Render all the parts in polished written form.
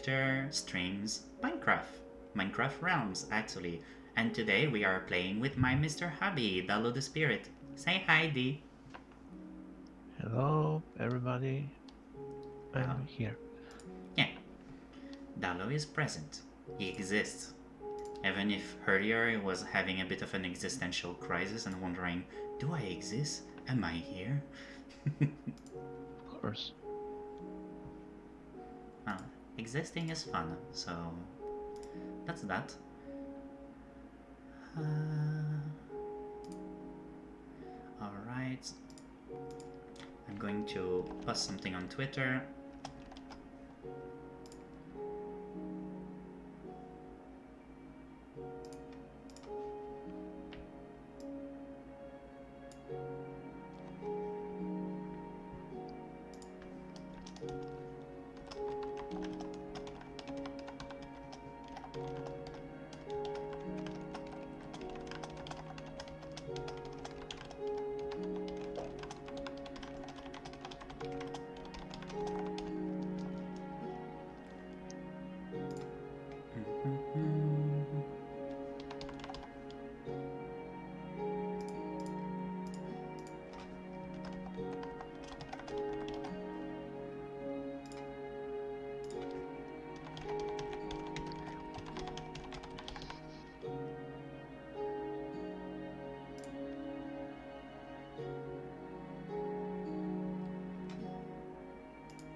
Twitter streams Minecraft Realms actually. And today we are playing with my Mr. Hubby, Dalo the Spirit. Say hi, D. Hello, everybody. Oh, I'm here. yeah. Dalo is present. He exists. Even if earlier he was having a bit of an existential crisis and wondering, do I exist? Am I here? Of course. Well, existing is fun, so that's that. Alright. I'm going to post something on Twitter.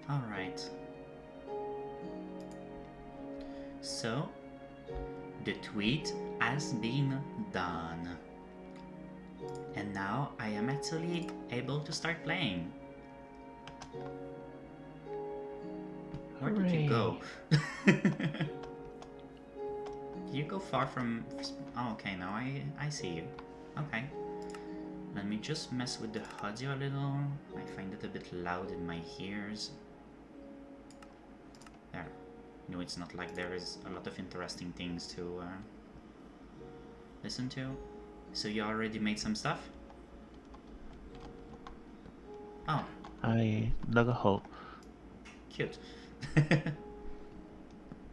Alright. So, the tweet has been done. And now I am actually able to start playing. Where did you go? Did you go far from... Oh, okay, now I see you. Okay. Let me just mess with the audio a little. I find it a bit loud in my ears. There. No, it's not like there is a lot of interesting things to listen to. So you already made some stuff? Oh. I dug a hole. Cute.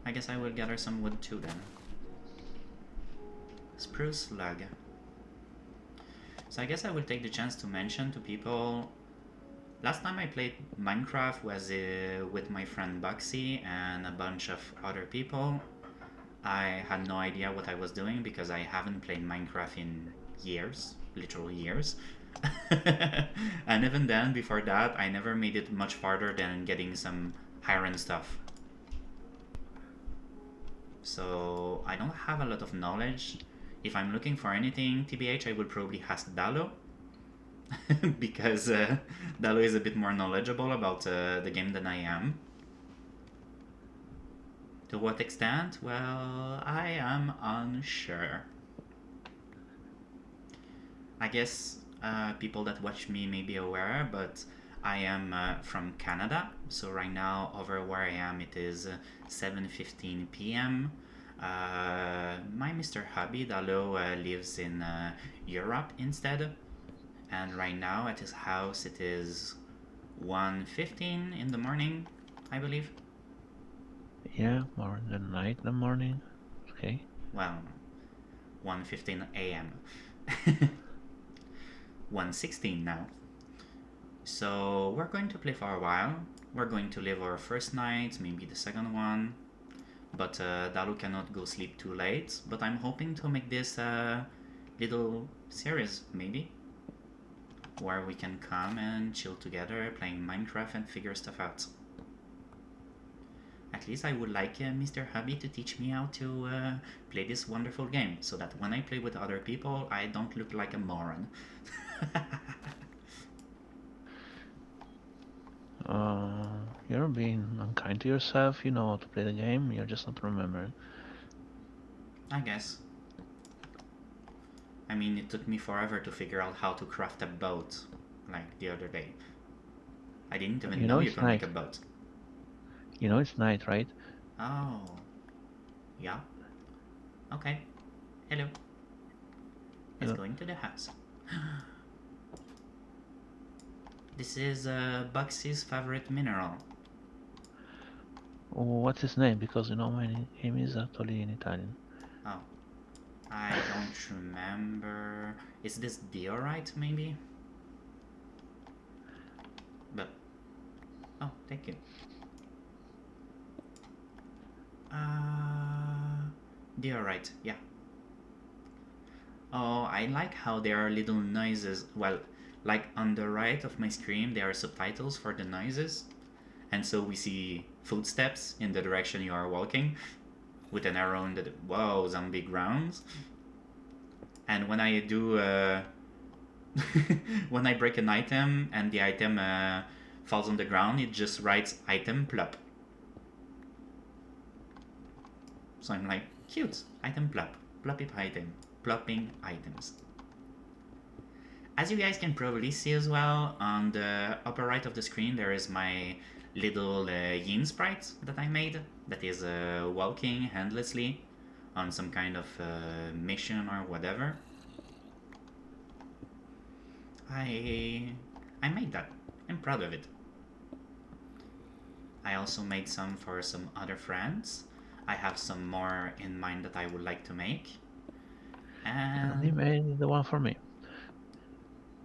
I guess I will gather some wood too then. Spruce log. So I guess I will take the chance to mention to people, last time I played Minecraft was with my friend Buxy and a bunch of other people. I had no idea what I was doing because I haven't played Minecraft in years, literal years. And even then, before that, I never made it much farther than getting some iron stuff. So I don't have a lot of knowledge. If I'm looking for anything, TBH, I would probably ask Dalo. Because Dalo is a bit more knowledgeable about the game than I am. To what extent? Well, I am unsure. I guess people that watch me may be aware, but I am from Canada. So right now, over where I am, it is 7:15 p.m. My Mr. Hubby, Dalo, lives in Europe instead. And right now at his house it is 1:15 in the morning, I believe. Yeah, more than night than morning. Okay. Well, 1:15 a.m. 1:16 now. So we're going to play for a while. We're going to live our first night, maybe the second one. But Dalu cannot go sleep too late. But I'm hoping to make this a little series, maybe, where we can come and chill together playing Minecraft and figure stuff out. At least I would like Mr. Hubby to teach me how to play this wonderful game, so that when I play with other people, I don't look like a moron. You're being unkind to yourself. You know how to play the game. You're just not remembering. I guess. I mean, it took me forever to figure out how to craft a boat, like the other day. I didn't even know you could make a boat. You know it's night, right? Oh. Yeah. Okay. Hello. Let's go into the house. This is Buxy's favorite mineral. What's his name? Because you know my name is actually in Italian. Oh, I don't remember. Is this diorite maybe? But oh, thank you. Diorite, yeah. Oh, I like how there are little noises. Well, like on the right of my screen, there are subtitles for the noises, and so we see footsteps in the direction you are walking, with an arrow in the whoa zombie grounds. And when I do when I break an item and the item falls on the ground, it just writes item plop. So I'm like, cute, item plop, plopping item, plopping items. As you guys can probably see as well, on the upper right of the screen there is my little yin sprite that I made that is walking endlessly on some kind of mission or whatever. I made that. I'm proud of it. I also made some for some other friends. I have some more in mind that I would like to make. And he And made the one for me.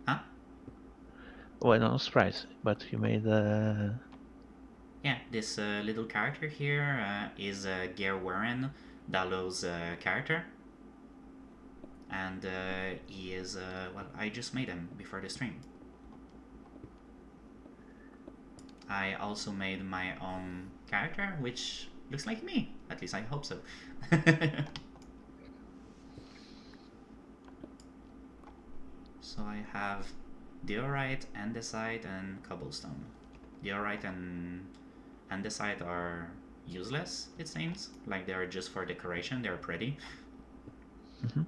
huh? Well, no surprise, but he made Yeah, this little character here is Ver.1.22474487139 Dalo's character. And he is, well, I just made him before the stream. I also made my own character, which looks like me. At least I hope so. So I have diorite, andesite, and cobblestone. Diorite and andesite are useless, it seems. Like they are just for decoration, they're pretty. Mm-hmm.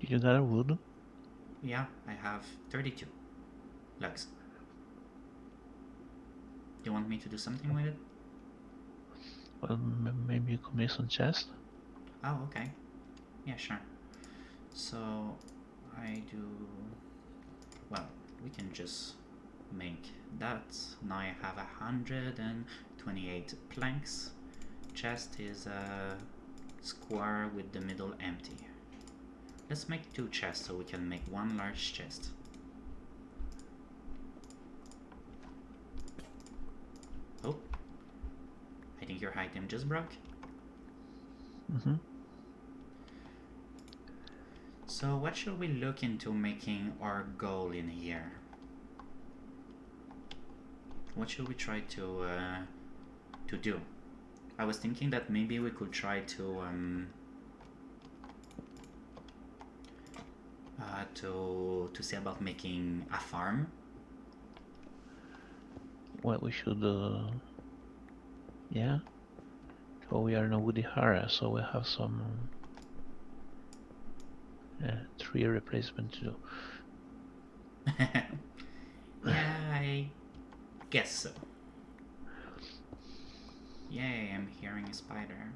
You got a wood? Yeah, I have 32 logs. Do you want me to do something with it? Well, maybe you could make some chest. Oh, okay. Yeah, sure. So I do. Well, we can just make that. Now I have 128 planks. Chest is a square with the middle empty. Let's make 2 chests so we can make 1 large chest. Oh, I think your item just broke. Mm-hmm. So what should we look into making our goal in here? What should we try to do? I was thinking that maybe we could try to see about making a farm. Well, we should, yeah. So we are in a woody area, so we have some tree replacement to do. Yeah, I guess so. Yay, I'm hearing a spider.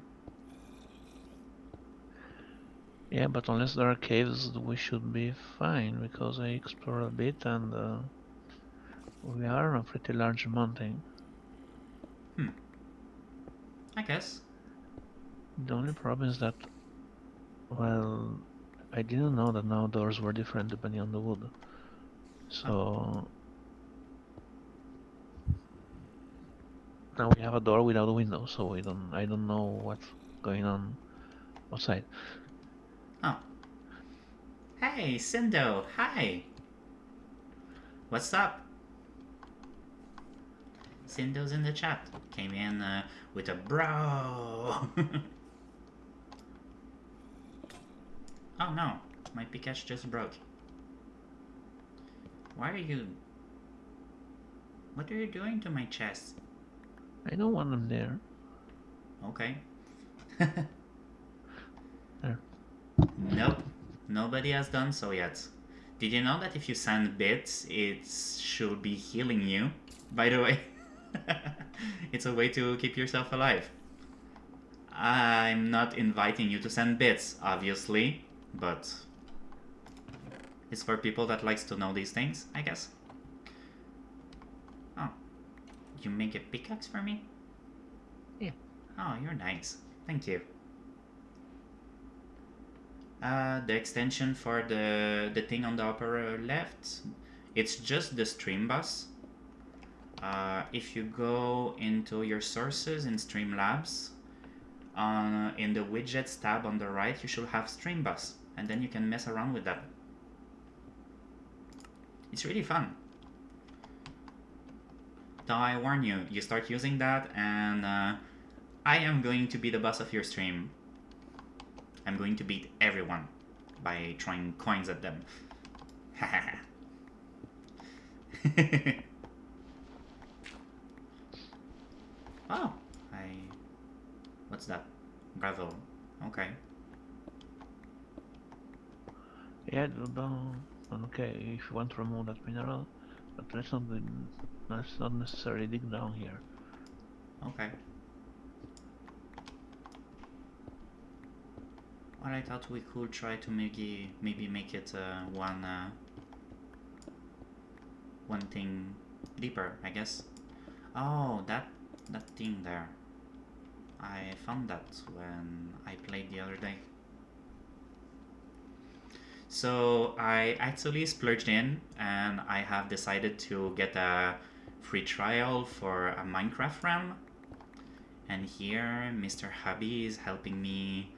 Yeah, but unless there are caves, we should be fine, because I explored a bit and we are on a pretty large mountain. I guess. The only problem is that, well, I didn't know that now doors were different depending on the wood. So now we have a door without a window, so I don't know what's going on outside. Oh. Hey, Cindo, hi! What's up? Cindo's in the chat. Came in with a bro! Oh no, my pickaxe just broke. Why are you... What are you doing to my chest? I don't want them there. Okay. There. Nope. Nobody has done so yet. Did you know that if you send bits, it should be healing you? By the way. It's a way to keep yourself alive. I'm not inviting you to send bits, obviously, but it's for people that likes to know these things, I guess. Oh, You make a pickaxe for me? Yeah. Oh, you're nice. Thank you. The extension for the thing on the upper left, it's just the stream bus. If you go into your sources in Streamlabs, in the widgets tab on the right, you should have stream bus, and then you can mess around with that. It's really fun. Though I warn you, you start using that, and I am going to be the boss of your stream. I'm going to beat everyone by throwing coins at them. Oh, what's that? Gravel. Okay. Yeah, okay, if you want to remove that mineral, but let's not necessarily dig down here. Okay. Well, I thought we could try to maybe make it one thing deeper, I guess. Oh, that thing there. I found that when I played the other day. So I actually splurged in, and I have decided to get a free trial for a Minecraft realm. And here Mr. Hubby is helping me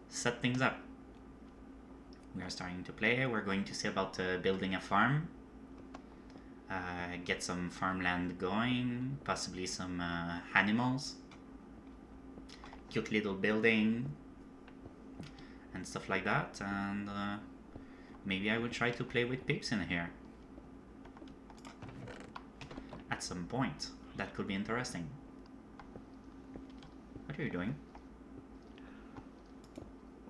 set things up. We are starting to play. We're going to see about building a farm. Get some farmland going, possibly some animals. Cute little building and stuff like that, and maybe I will try to play with pigs in here at some point. That could be interesting. What are you doing?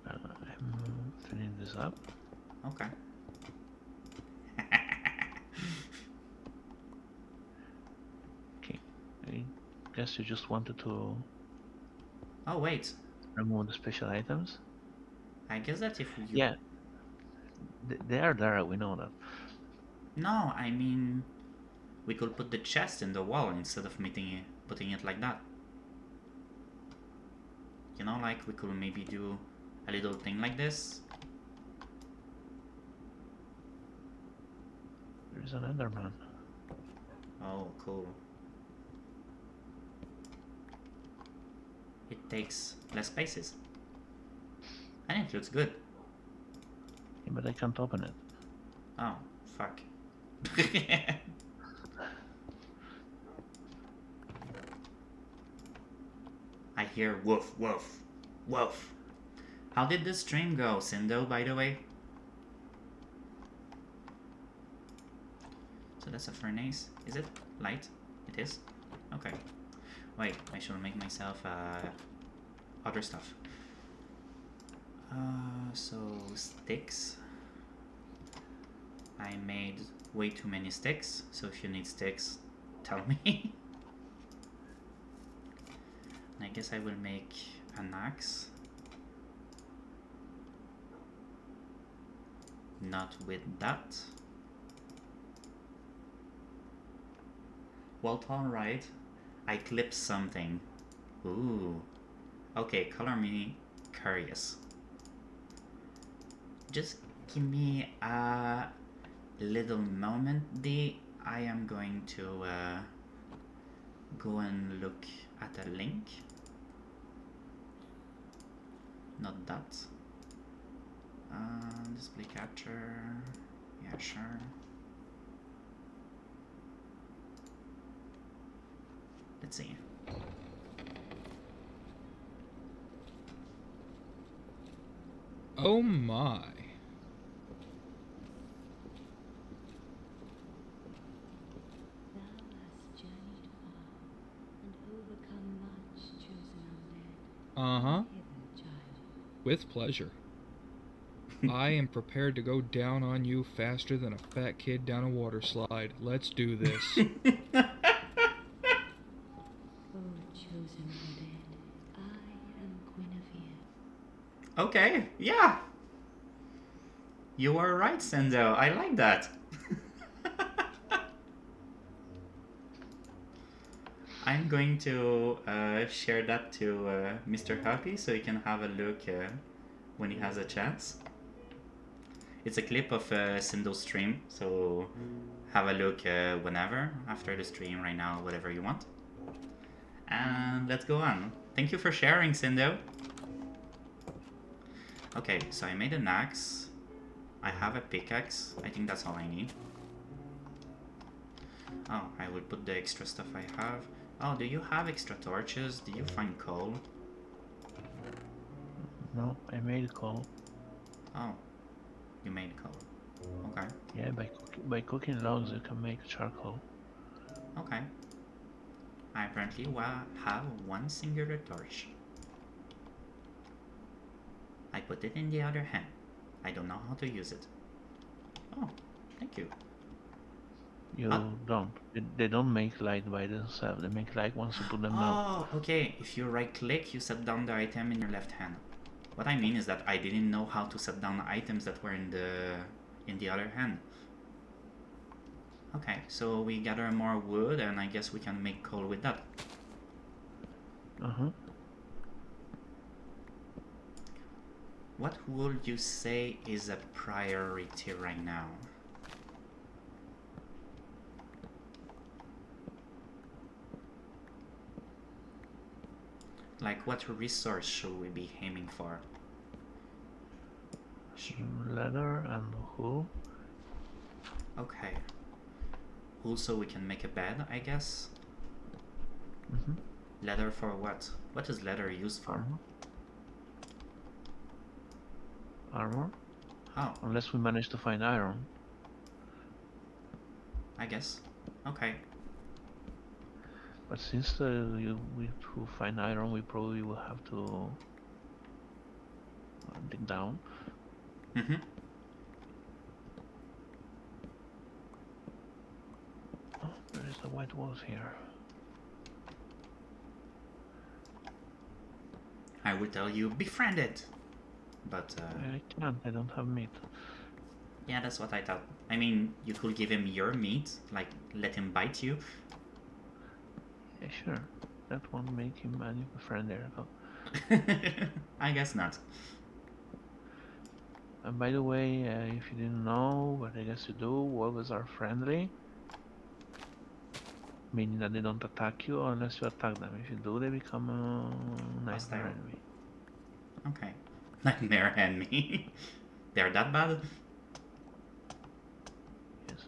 I'm filling this up. Okay. Okay, I guess you just wanted to Oh wait, remove the special items. I guess that if you... Yeah, they are there, we know that. No, I mean, we could put the chest in the wall instead of putting it like that. You know, like we could maybe do a little thing like this. There's an Enderman. Oh, cool. It takes less spaces. And it looks good. Yeah, but I can't open it. Oh, fuck. I hear woof, woof, woof. How did this stream go, Sindo, by the way? So that's a furnace. Is it light? It is? Okay. Wait, I should make myself other stuff. So sticks. I made way too many sticks, so if you need sticks, tell me. I guess I will make an axe. Not with that. Well, alright. I clipped something. Ooh. Okay, color me curious. Just give me a little moment, D. I am going to go and look at a link. Not that. Display capture. Yeah, sure. Let's see. Oh my. Uh-huh. With pleasure. I am prepared to go down on you faster than a fat kid down a water slide. Let's do this. Okay, yeah. You are right, Sendo. I like that. I'm going to share that to Mr. Hubby so he can have a look when he has a chance. It's a clip of Cindo's stream, so have a look whenever, after the stream, right now, whatever you want. And let's go on. Thank you for sharing, Cindo. Okay, so I made an axe. I have a pickaxe. I think that's all I need. Oh, I will put the extra stuff I have. Oh, do you have extra torches? Did you find coal? No, I made coal. Oh, you made coal. Okay. Yeah, by cooking logs you can make charcoal. Okay. I apparently have one singular torch. I put it in the other hand. I don't know how to use it. Oh, thank you. You don't. They don't make light by themselves. They make light once you put them down. Oh, okay. If you right click, you set down the item in your left hand. What I mean is that I didn't know how to set down the items that were in the other hand. Okay, so we gather more wood and I guess we can make coal with that. Uh-huh. What would you say is a priority right now? Like, what resource should we be aiming for? Leather and wool. Okay. Also, we can make a bed, I guess. Mm-hmm. Leather for what? What is leather used for? Armor? Oh, Unless we manage to find iron. I guess. Okay. But since to find iron, we probably will have to dig down. Mm-hmm. Oh, there is the white walls here. I would tell you, befriend it! But, I can't, I don't have meat. yeah, that's what I thought. I mean, you could give him your meat, like, let him bite you. Yeah, sure. That won't make him any friend there, though. I guess not. And by the way, if you didn't know, but I guess you do, wolves are friendly. Meaning that they don't attack you unless you attack them. If you do, they become a nightmare Hostile. enemy. Okay. Nightmare enemy. They're that bad? Yes.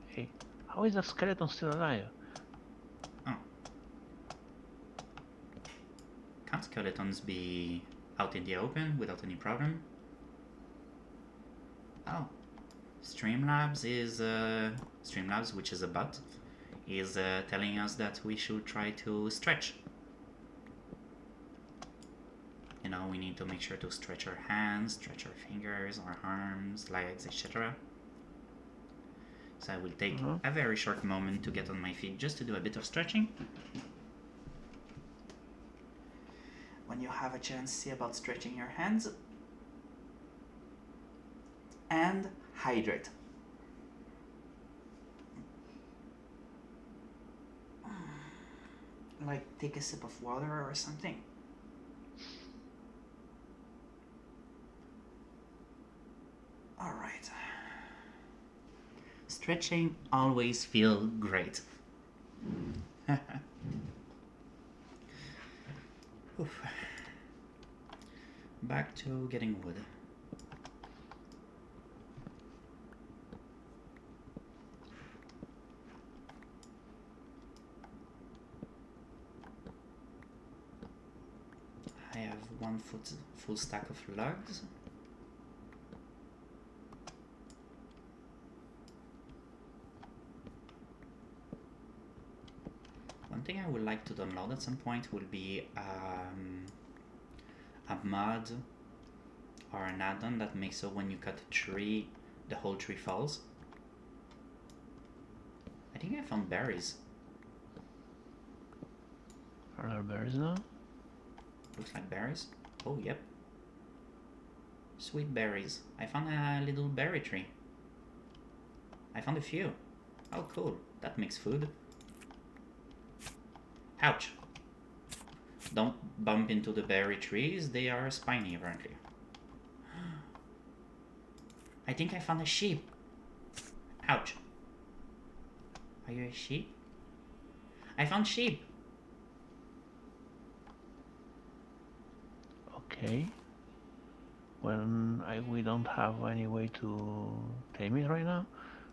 Hey, how is that skeleton still alive? Oh. Can't skeletons be out in the open without any problem? Oh. Streamlabs, which is a bot, is telling us that we should try to stretch. You know, we need to make sure to stretch our hands, stretch our fingers, our arms, legs, etc. So I will take a very short moment to get on my feet just to do a bit of stretching. When you have a chance, see about stretching your hands. And hydrate. Like, take a sip of water or something. Alright. Stretching always feels great. Oof. Back to getting wood. I have one full stack of logs. One thing I would like to download at some point will be a mod or an add-on that makes so when you cut a tree, the whole tree falls. I think I found berries. Are there berries now? Looks like berries. Oh, yep. Sweet berries. I found a little berry tree. I found a few. Oh, cool. That makes food. Ouch. Don't bump into the berry trees, they are spiny apparently. I think I found a sheep. Ouch. Are you a sheep? I found sheep. Okay. When we don't have any way to tame it right now.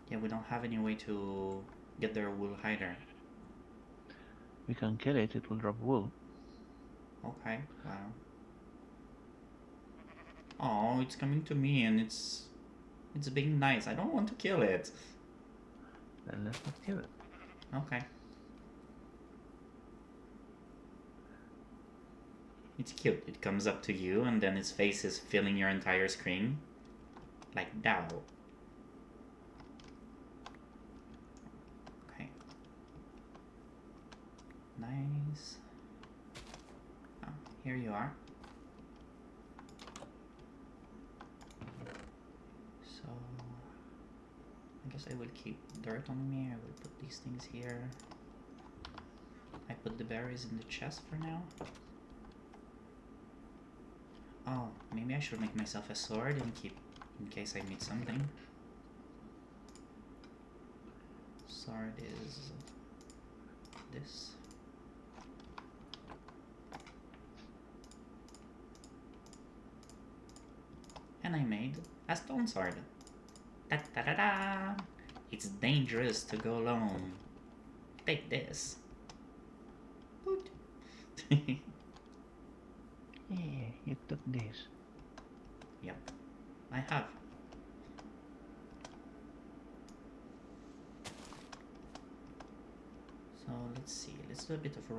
Yeah, we don't have any way to get their wool either. We can kill it. It will drop wool. Okay, well. Oh, it's coming to me and it's being nice. I don't want to kill it. Then let's not kill it. Okay. It's cute. It comes up to you and then its face is filling your entire screen. Like that. Okay. Nice. Oh, here you are. So, I guess I will keep dirt on me. I will put these things here. I put the berries in the chest for now. Oh, maybe I should make myself a sword and keep in case I meet something. Sword is this. And I made a stone sword. Da da da da! It's dangerous to go alone. Take this. Boot. Yeah, you took this. Yep, I have. So let's see. Let's do a bit of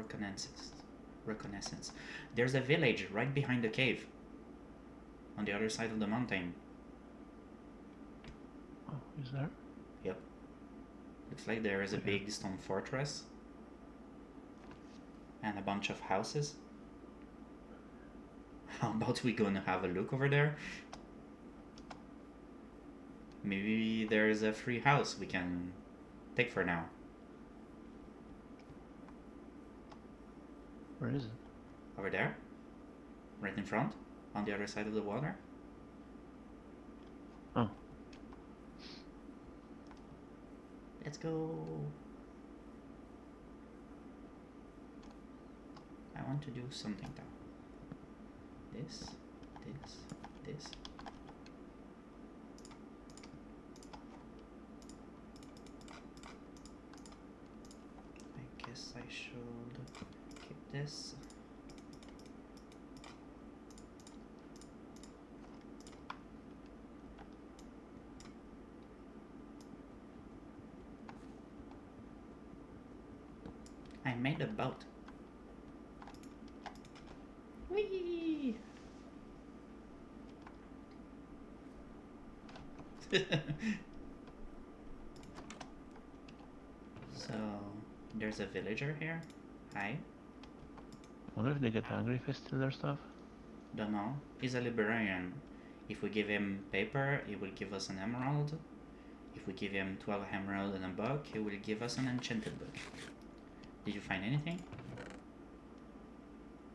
reconnaissance. There's a village right behind the cave. On the other side of the mountain. Oh, is there? Yep. Looks like there is a big stone fortress. And a bunch of houses. How about we go and have a look over there? Maybe there's a free house we can take for now. Where is it? Over there. Right in front. On the other side of the water. Oh. Let's go. I want to do something though. This. I guess I should keep this. I made a boat. Whee! So, there's a villager here. Hi. Wonder if they get angry if I steal their stuff. Don't know. He's a librarian. If we give him paper, he will give us an emerald. If we give him 12 emerald and a book, he will give us an enchanted book. Did you find anything?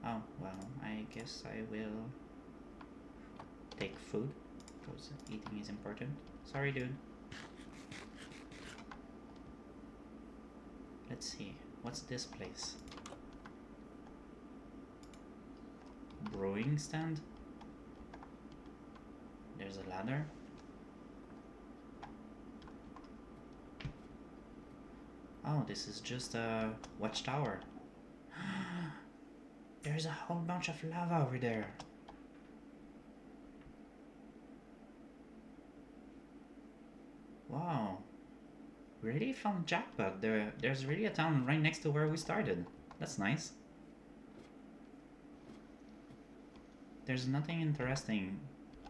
Oh, well, I guess I will take food, because eating is important. Sorry, dude. Let's see, what's this place? Brewing stand? There's a ladder. Oh, this is just a watchtower. There's a whole bunch of lava over there. Wow. Really found jackpot. There's really a town right next to where we started. That's nice. There's nothing interesting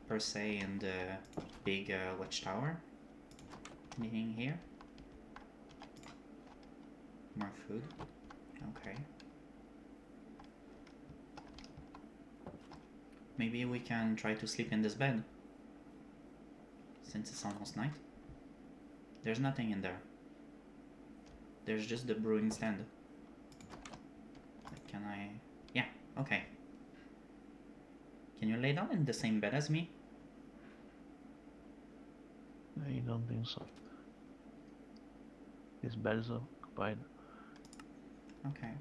per se in the big watchtower. Anything here? More food. Okay. Maybe we can try to sleep in this bed. Since it's almost night. There's nothing in there. There's just the brewing stand. Okay. Can you lay down in the same bed as me? I don't think so. This bed is occupied. Okay.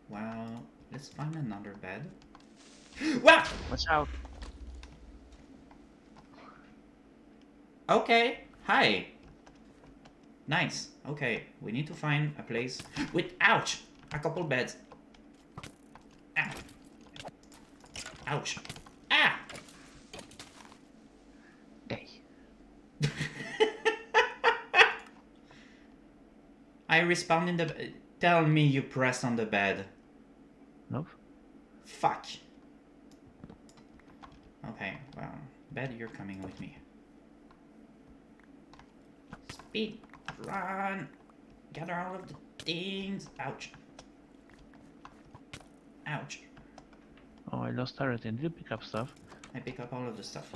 Well, let's find another bed. Wow! Watch out! Okay. Hi. Nice. Okay, we need to find a place with, ouch, a couple beds. Ow. Ouch. Ah! Hey. I respawned in the... Tell me you pressed on the bed. Nope. Fuck. Okay, well, bed, you're coming with me. Speed. Run. Gather all of the things. Ouch. Ouch. Oh, I lost everything. Did you pick up stuff? I pick up all of the stuff.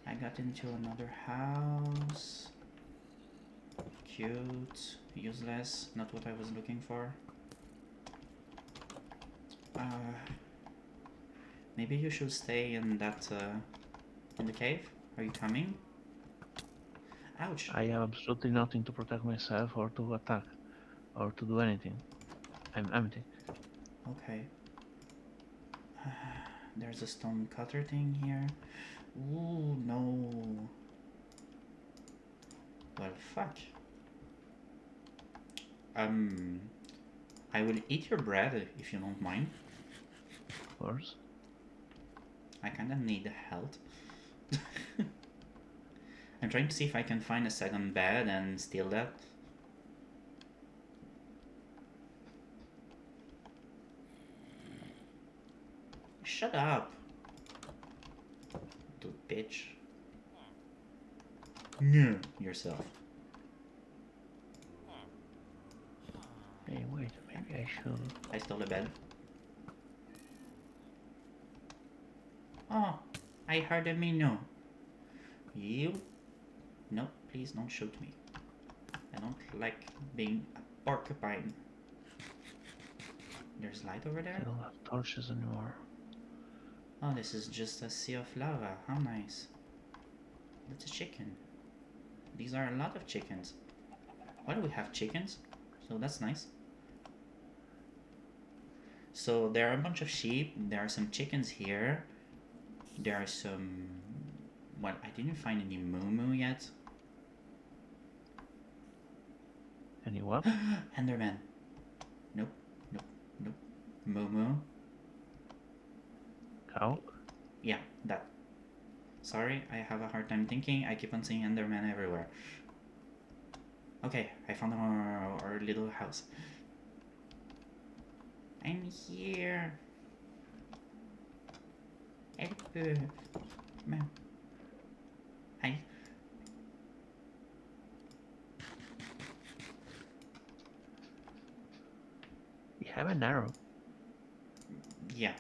I got into another house. Cute. Useless. Not what I was looking for. Maybe you should stay in that, in the cave? Are you coming? Ouch. I have absolutely nothing to protect myself or to attack or to do anything. I'm empty. Okay. There's a stone cutter thing here. Ooh, no. Well, fuck. I will eat your bread if you don't mind. Of course. I kinda need health. I'm trying to see if I can find a second bed and steal that. Shut up. Du bitch. No, yourself. Hey, wait, maybe I should. I stole a bed. Oh, I heard a minnow. You? No, please don't shoot me. I don't like being a porcupine. There's light over I there? don't have torches anymore. Oh, this is just a sea of lava. How nice. That's a chicken. These are a lot of chickens. Why do we have chickens? So that's nice. So there are a bunch of sheep. There are some chickens here. There are some... Well, I didn't find any moo yet. Any what? Enderman. Nope. Nope. Nope. Moo. Cow? Yeah, that. Sorry, I have a hard time thinking. I keep on seeing Enderman everywhere. Okay, I found our little house. I'm here. Help. Come on. Hi. You have an arrow. Yeah.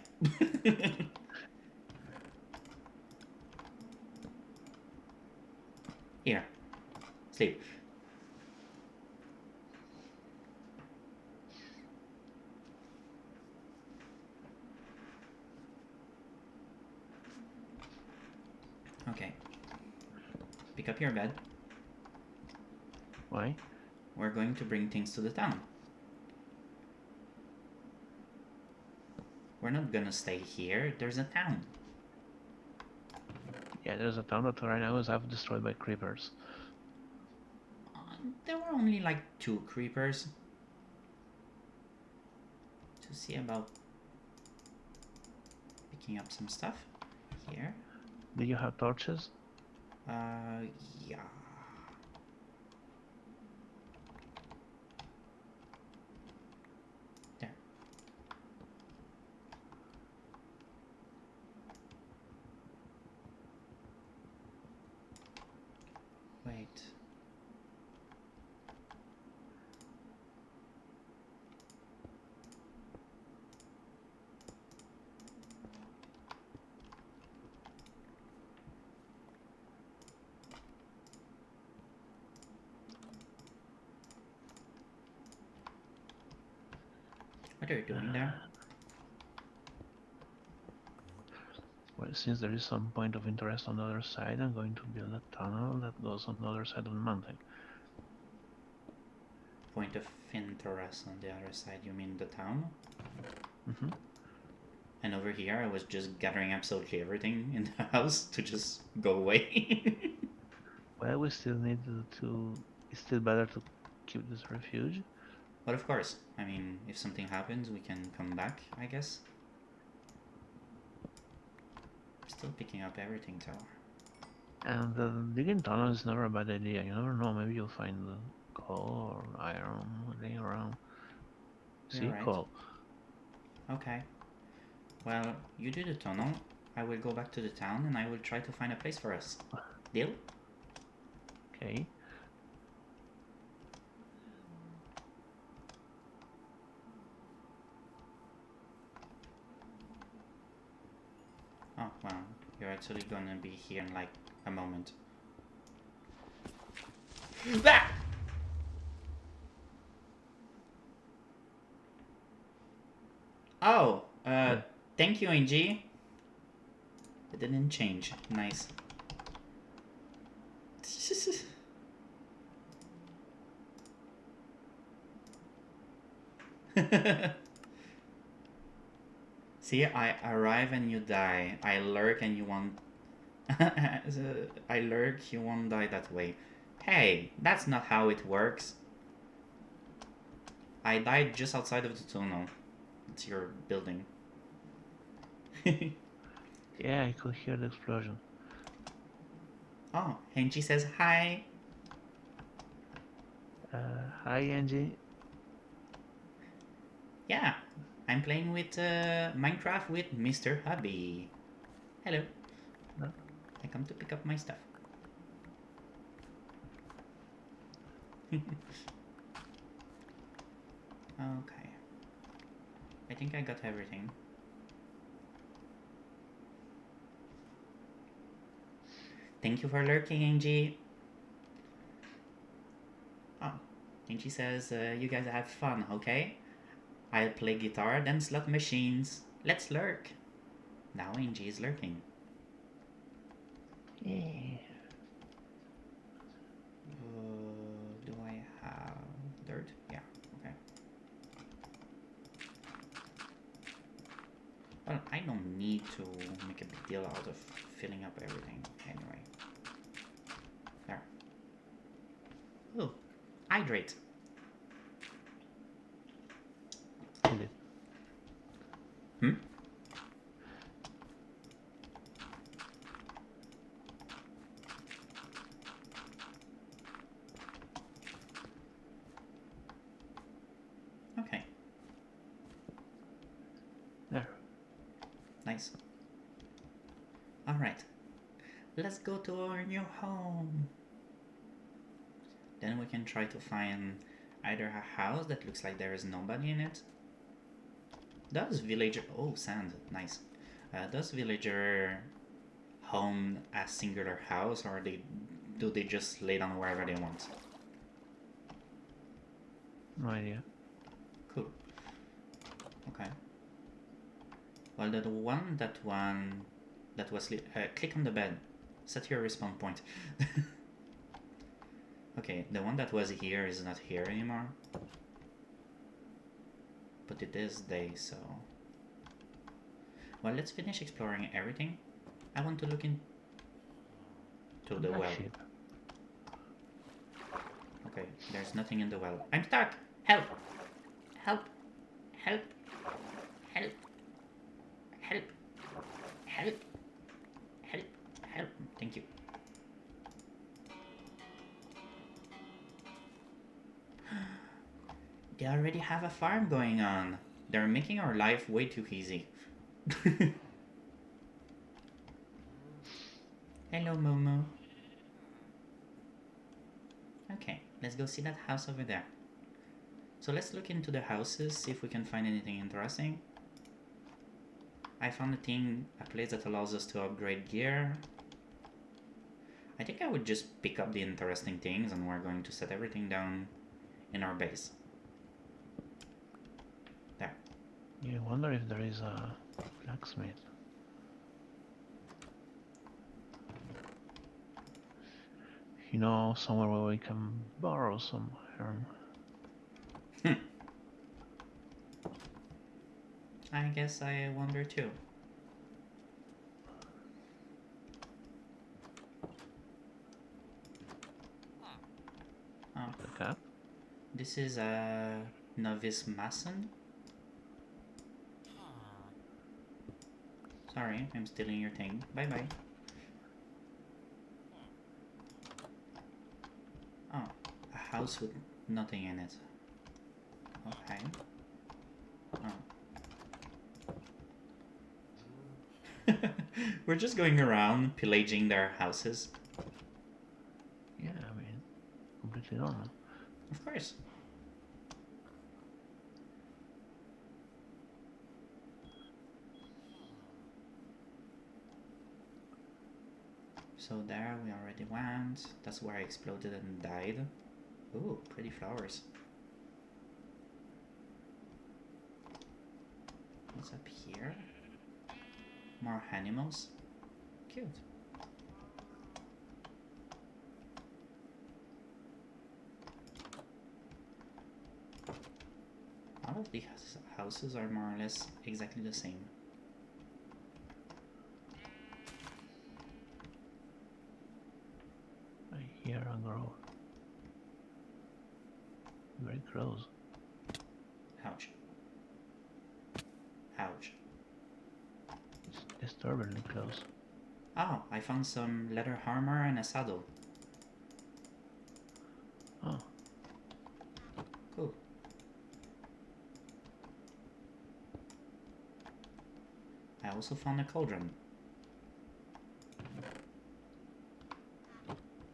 Here. Sleep. Okay. Pick up your bed. Why? We're going to bring things to the town. We're not gonna stay here. There's a town. Yeah, there's a town that right now is half destroyed by creepers. There were only like 2 creepers. To see about picking up some stuff here. Do you have torches? Yeah. There. Wait. What are you doing there? Well, since there is some point of interest on the other side, I'm going to build a tunnel that goes on the other side of the mountain. Point of interest on the other side, you mean the town? Mm-hmm. And over here I was just gathering absolutely everything in the house to just go away. Well, we still need to. It's still better to keep this refuge. But of course, I mean, if something happens, we can come back, I guess. Still picking up everything, though. And digging tunnels is never a bad idea. You never know. Maybe you'll find coal or iron laying around. See, Alright. coal. Okay. Well, you do the tunnel. I will go back to the town and I will try to find a place for us. Deal? Okay. Oh, wow. You're actually gonna be here in like a moment. Ah! Oh, thank you, Angie. It didn't change. Nice. See, I arrive and you die. I lurk and you won't. I lurk, you won't die that way. Hey, that's not how it works. I died just outside of the tunnel. It's your building. Yeah, I could hear the explosion. Oh, Henji says hi. Hi, Angie. Yeah, I'm playing with Minecraft with Mr. Hubby. Hello. No? I come to pick up my stuff. Okay. I think I got everything. Thank you for lurking, Angie. Oh, Angie says, you guys have fun, okay? I'll play guitar, then slot machines. Let's lurk. Now Angie is lurking. Yeah. Do I have dirt? Yeah, okay. Well, I don't need to make a big deal out of filling up everything anyway. There. Oh, hydrate. Did it. Hmm? Okay, There. nice. Alright, let's go to our new home. Then we can try to find either a house that looks like there is nobody in it. Does villager... Oh, sand. Nice. Does villager home a singular house, or do they just lay down wherever they want? No idea. Cool. Okay. Well, that one that was click on the bed. Set your respawn point. Okay, the one that was here is not here anymore. But it is day, so... Well, let's finish exploring everything. I want to look into the Black well. sheep. Okay, there's nothing in the well. I'm stuck! Help! Help! Help! Help! Help! Help! Help! Help! Thank you. They already have a farm going on. They're making our life way too easy. Hello, Momo. Okay, let's go see that house over there. So let's look into the houses, see if we can find anything interesting. I found a place that allows us to upgrade gear. I think I would just pick up the interesting things, and we're going to set everything down in our base. There. Yeah, I wonder if there is a blacksmith. You know, somewhere where we can borrow some iron. I guess I wonder too. Oh, The cat? this is a novice mason. Sorry, I'm stealing your thing. Bye bye. Oh, a house with nothing in it. Okay. Oh. We're just going around pillaging their houses. Yeah, I mean, completely normal. Of course. So there we already went. That's where I exploded and died. Ooh, pretty flowers. What's up here? More animals. Cute. All of the houses are more or less exactly the same. I hear a growl. Very close. Ouch. Ouch. It's disturbingly close. Oh, I found some leather armor and a saddle. Oh. Cool. I also found a cauldron.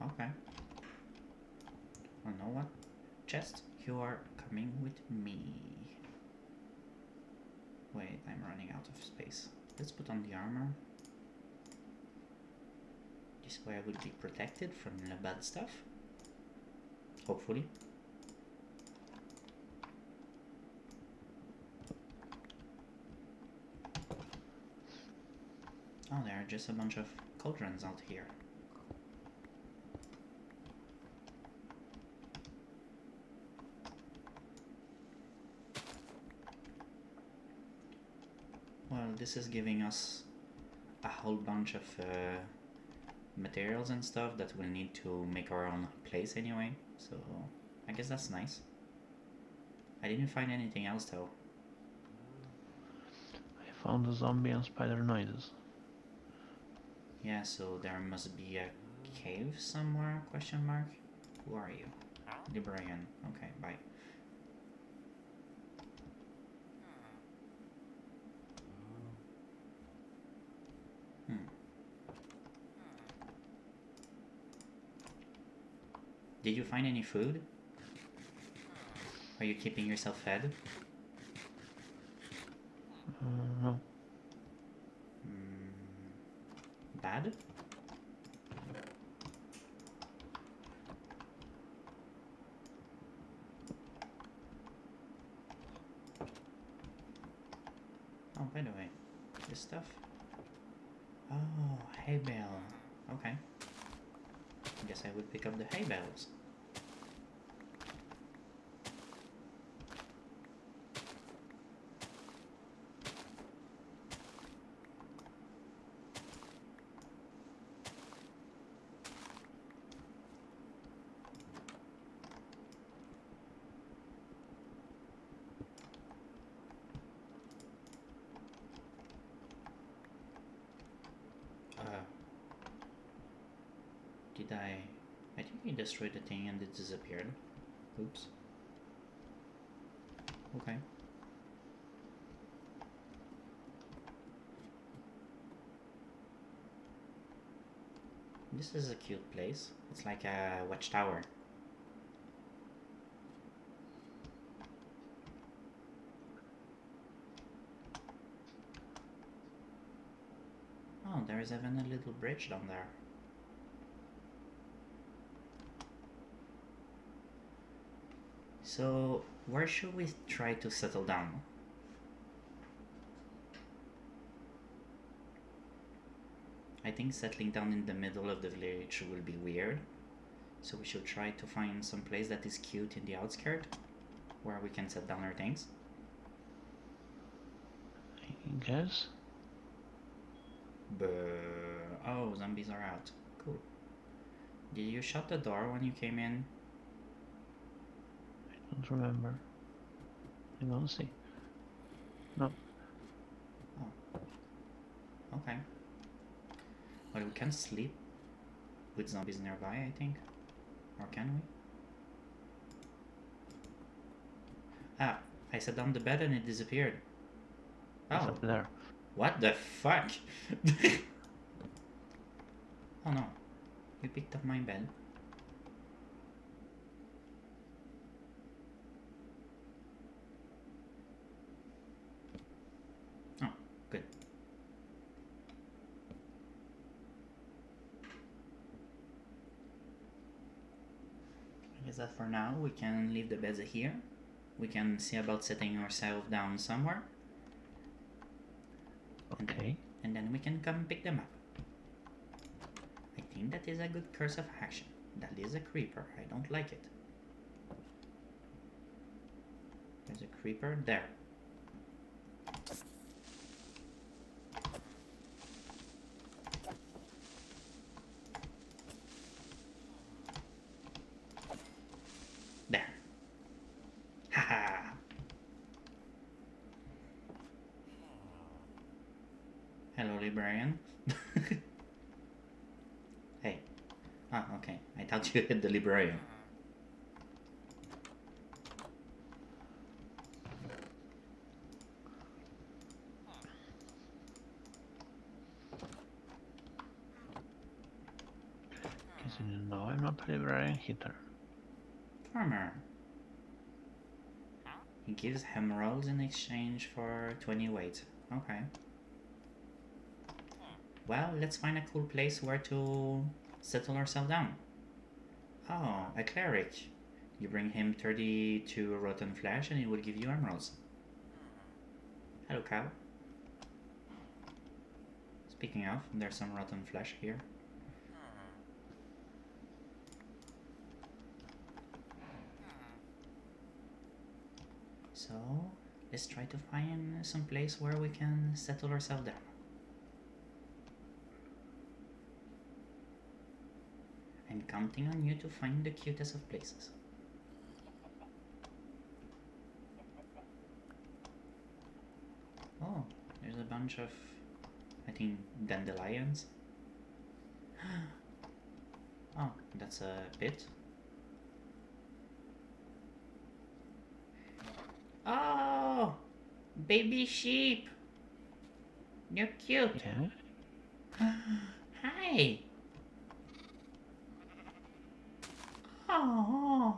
Okay. Well, know what? Chest, you are coming with me. Wait, I'm running out of space. Let's put on the armor. This way I will be protected from the bad stuff. Hopefully. Oh, there are just a bunch of cauldrons out here. Well, this is giving us a whole bunch of materials and stuff that we'll need to make our own place anyway, so I guess that's nice. I didn't find anything else though. I found the zombie and spider noises. Yeah, so there must be a cave somewhere, question mark? Who are you? Librarian. Okay, bye. Did you find any food? Are you keeping yourself fed? No. Bad? Oh, by the way, this stuff? Oh, hay bale. Okay. I guess I would pick up the hay bales. Did I think I destroyed the thing and it disappeared. Oops. Okay. This is a cute place. It's like a watchtower. Oh, there is even a little bridge down there. So, where should we try to settle down? I think settling down in the middle of the village will be weird. So we should try to find some place that is cute in the outskirt, where we can set down our things. I guess. Oh, zombies are out. Cool. Did you shut the door when you came in? I don't remember. I don't see. No. Oh. Okay. Well, we can sleep with zombies nearby, I think. Or can we? Ah, I sat down the bed and it disappeared. It's Oh. up there. What the fuck? Oh no. You picked up my bed. Oh, good. I guess that for now we can leave the beds here. We can see about setting ourselves down somewhere. Okay. And then we can come pick them up. I think that is a good course of action. That is a creeper. I don't like it. There's a creeper there. There. Haha. Hello, librarian. Hey. Ah, okay. I thought you hit the librarian. Because you know I'm not a librarian hitter. Farmer. He gives emeralds in exchange for 20 weight. Okay. Well, let's find a cool place where to settle ourselves down. Oh, a cleric. You bring him 32 rotten flesh and he will give you emeralds. Hello, cow. Speaking of, there's some rotten flesh here. So, let's try to find some place where we can settle ourselves down. I'm counting on you to find the cutest of places. Oh, there's a bunch of, I think, dandelions. Oh, that's a pit. Oh, baby sheep. You're cute. Yeah? Hi. Oh.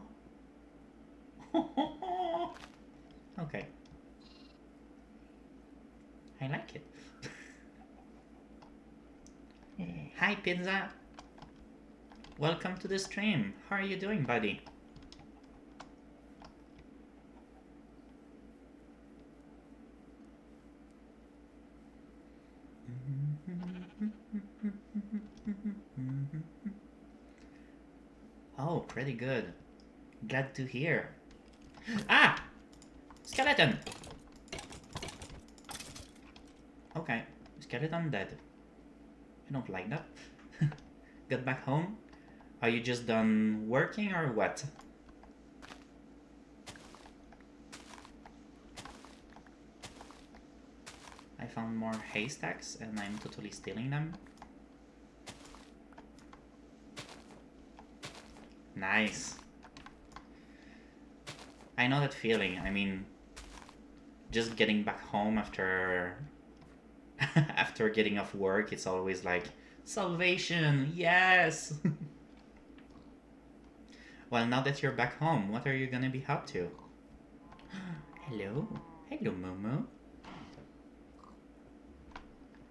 Okay. I like it. Hi, Pizza. Welcome to the stream. How are you doing, buddy? Oh, pretty good. Glad to hear. Ah! Skeleton! Okay, skeleton dead. I don't like that. Got back home? Are you just done working or what? I found more haystacks and I'm totally stealing them. Nice. I know that feeling. I mean, just getting back home after after getting off work, it's always like, salvation, yes. Well, now that you're back home, what are you gonna be up to? Hello. Hello, Momo.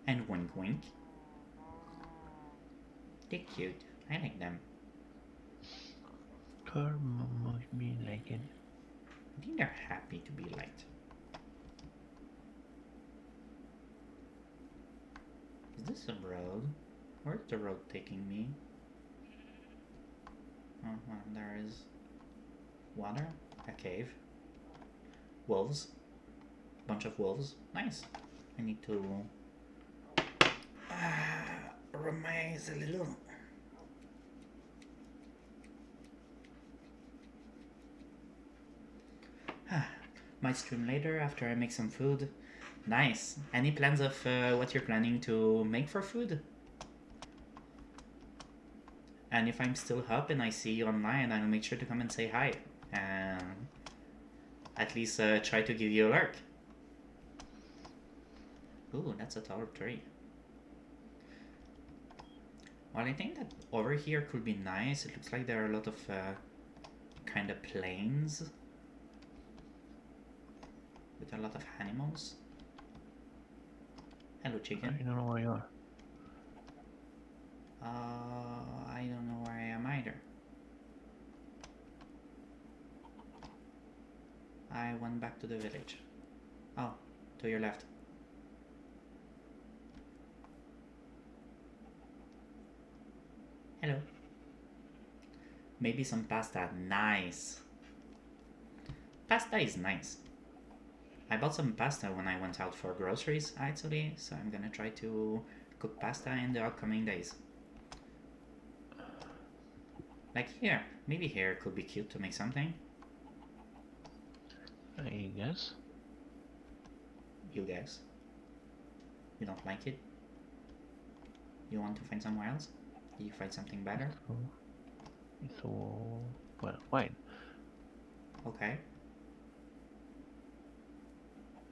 And wink wink. They're cute. I like them. Must be like it. I think they're happy to be liked. Is this a road? Where's the road taking me? Oh, well, there is water, a cave, wolves, bunch of wolves. Nice. I need to rub my eyes a little. Might stream later after I make some food. Nice. Any plans of what you're planning to make for food? And if I'm still up and I see you online, I'll make sure to come and say hi. And at least try to give you a lurk. Ooh, that's a taller tree. Well, I think that over here could be nice. It looks like there are a lot of kind of plains with a lot of animals. Hello, chicken. I don't know where you are. I don't know where I am either. I went back to the village. Oh, to your left. Hello. Maybe some pasta. Nice. Pasta is nice. I bought some pasta when I went out for groceries, actually, so I'm gonna try to cook pasta in the upcoming days. Like here. Maybe here could be cute to make something. I guess. You guess. You don't like it? You want to find somewhere else? Did you find something better? So, well, fine. Okay.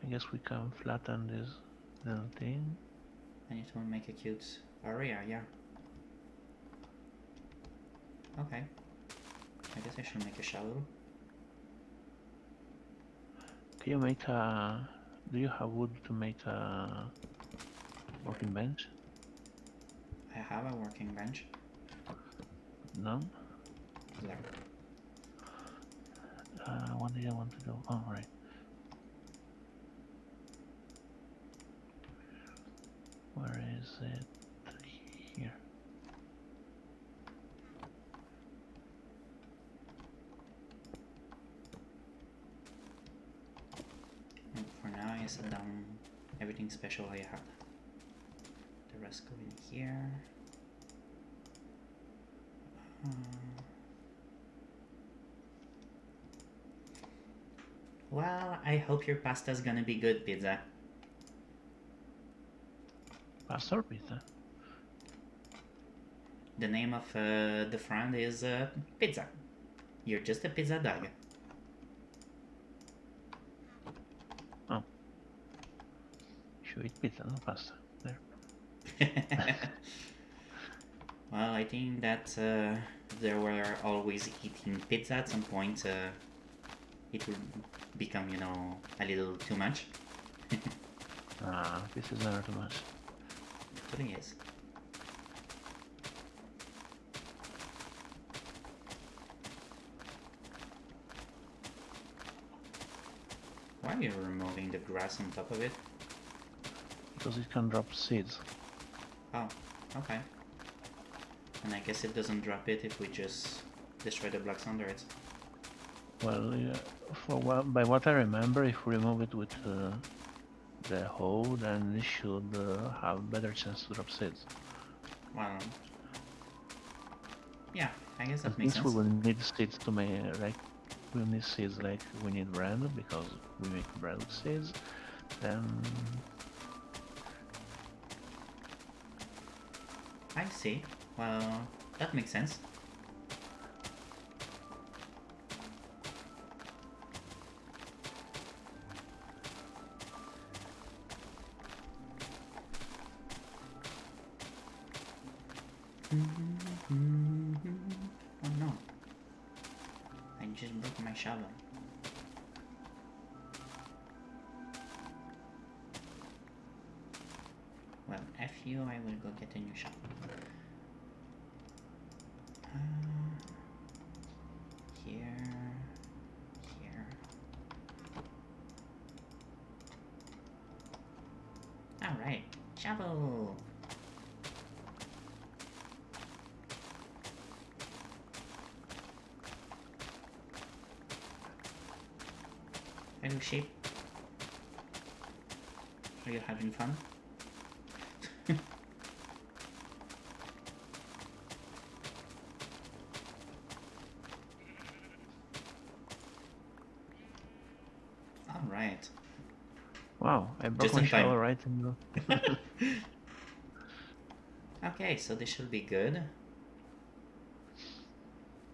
I guess we can flatten this little thing. I need to make a cute area, yeah. Okay. I guess I should make a shovel. Can you make a... Do you have wood to make a working bench? I have a working bench. No? There. What did I want to do? Oh, right. Where is it? Here. And for now, I set down everything special I had. The rest go in here. Well, I hope your pasta's gonna be good, pizza. Pasta or pizza? The name of the friend is Pizza. You're just a pizza dog. Oh. Should eat pizza, not pasta. There. Well, I think that they were always eating pizza at some point. It will become, you know, a little too much. This is never too much. But it is. Why are you removing the grass on top of it? Because it can drop seeds. Oh, okay. And I guess it doesn't drop it if we just destroy the blocks under it. Well, yeah, by what I remember, if we remove it with the hoe, then it should have better chance to drop seeds. Well, yeah, I guess that At makes least we sense. will need seeds to make, like, we need seeds like we need bread, because we make bread with seeds. Then I see. Well, that makes sense. Oh no. I just broke my shovel. Well, F you, I will go get a new shovel. Here. Here. Alright. Shovel! Hello, sheep. Are you having fun? Alright. Wow, I broke Just my in time. shovel right in the... Okay, so this should be good.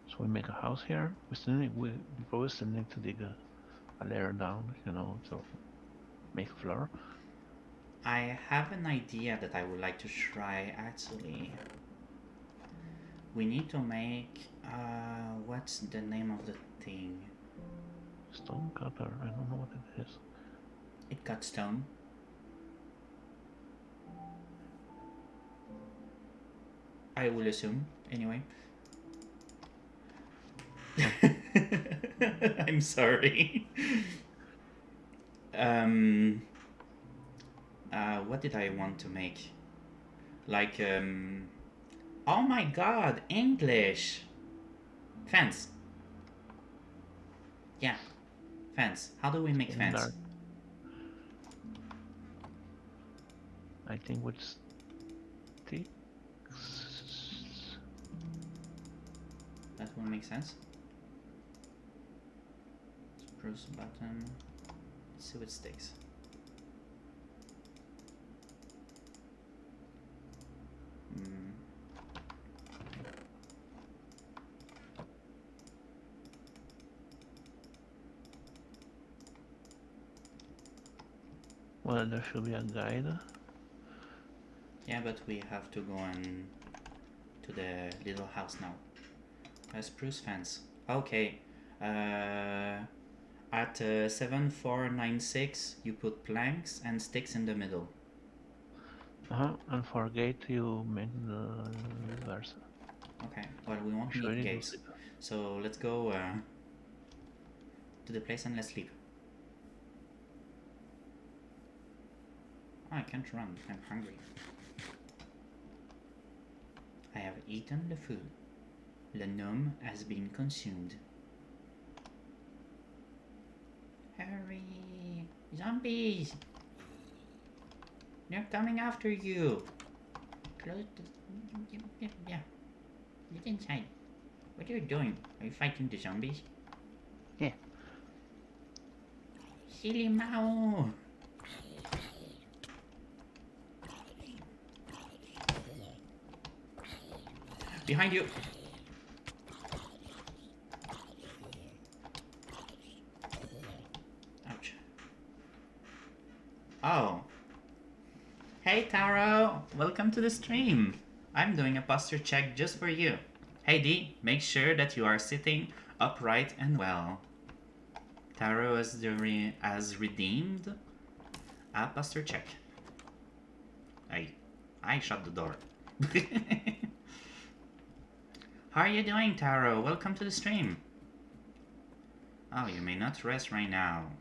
So we make a house here. Before we still need to dig a layer down, you know, to make a floor. I have an idea that I would like to try actually. We need to make what's the name of the thing? Stone cutter, I don't know what it is. It cuts stone. I will assume, anyway. I'm sorry. What did I want to make? Like, oh my god, English! Fence. Yeah, fence. How do we make In fence? dark. I think with sticks. That will make sense. Spruce button. Let's see what sticks. Well, there should be a guide. Yeah, but we have to go on to the little house now. A spruce fence. Okay. At 7496, you put planks and sticks in the middle. And for gate you make the reverse. Okay, well, we won't Sure need you gates. do. So let's go to the place and let's sleep. Oh, I can't run. I'm hungry. I have eaten the food. Le nom has been consumed. Hurry! Zombies! They're coming after you! Close the... Yeah. Get inside. What are you doing? Are you fighting the zombies? Yeah. Silly Mao! Behind you! Ouch. Oh. Hey Taro! Welcome to the stream! I'm doing a posture check just for you. Hey D, make sure that you are sitting upright and well. Taro has redeemed a posture check. I shut the door. How are you doing, Taro? Welcome to the stream. Oh, you may not rest right now.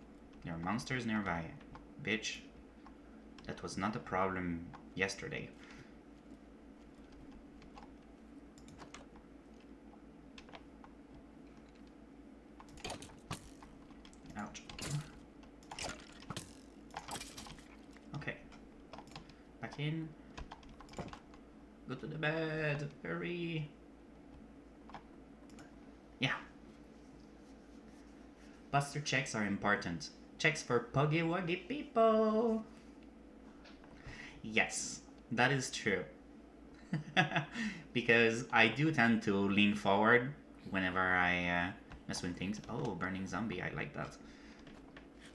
There are monsters nearby. Bitch. That was not a problem yesterday. Ouch. Okay. Back in. Go to the bed. Hurry. Yeah. Buster checks are important. Checks for puggy wuggy people. Yes, that is true. Because I do tend to lean forward whenever I mess with things. Oh, burning zombie, I like that.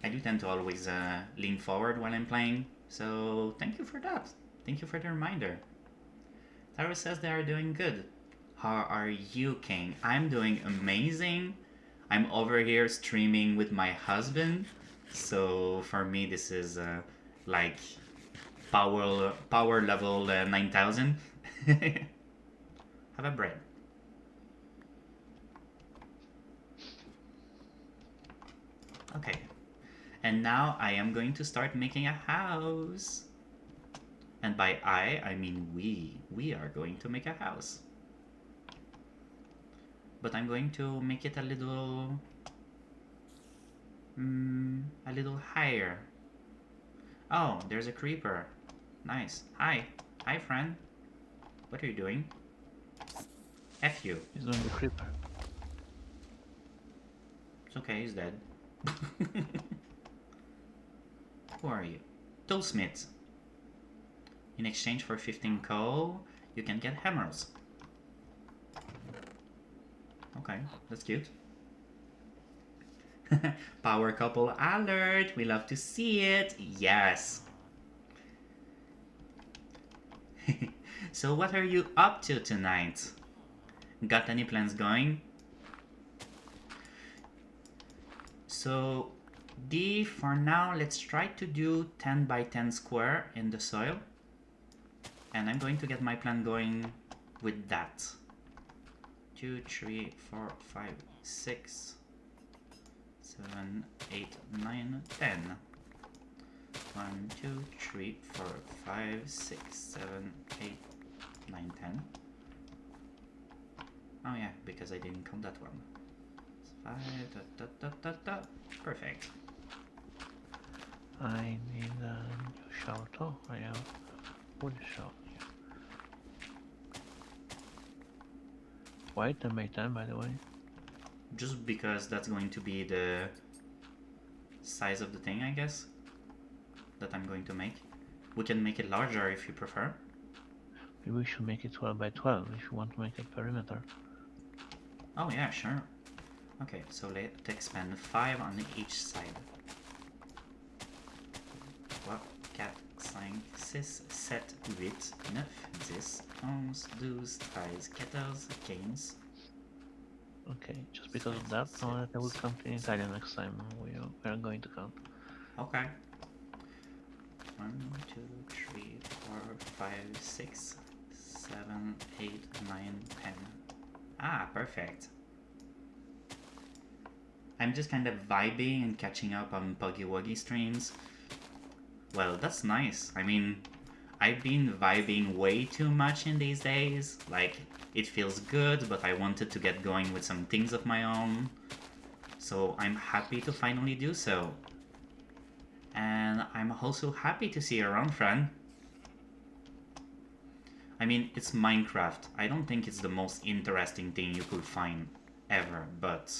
I do tend to always lean forward while I'm playing, so thank you for that. Thank you for the reminder. Taro says they are doing good. How are you, King? I'm doing amazing. I'm over here streaming with my husband, so for me this is like power level 9000. Have a bread. Okay. And now I am going to start making a house. And by I mean we. We are going to make a house. But I'm going to make it a little... a little higher. Oh, there's a creeper. Nice. Hi. Hi, friend. What are you doing? F you. He's doing the creeper. It's okay, he's dead. Who are you? Toolsmith. In exchange for 15 coal, you can get hammers. Okay, that's cute. Power couple alert! We love to see it! Yes! So what are you up to tonight? Got any plans going? So for now, let's try to do 10 by 10 square in the soil. And I'm going to get my plan going with that. 2, 3, 4, 5, 6, 7, 8, 9, 10. 1, 2, 3, 4, 5, 6, 7, 8, 9, 10. Oh yeah, because I didn't count that one. 5, Perfect. I need a new shower too. I have wood shower here. Why 10 by 10, by the way? Just because that's going to be the size of the thing, I guess, that I'm going to make. We can make it larger if you prefer. Maybe we should make it 12 by 12 if you want to make a perimeter. Oh yeah, sure. Okay, so let's expand 5 on each side. 3, 4, 5, 6, 7, 8, 9, 10, 11, 12, 13, 14, 15. Okay, just because of that, know that I will count in Italian next time. We are going to count. Okay. 1, 2, 3, 4, 5, 6, 7, 8, 9, 10. Ah, perfect. I'm just kind of vibing and catching up on Puggy Wuggy streams. Well, that's nice. I mean, I've been vibing way too much in these days. Like, it feels good, but I wanted to get going with some things of my own. So I'm happy to finally do so. And I'm also happy to see you around, friend. I mean, it's Minecraft. I don't think it's the most interesting thing you could find ever, but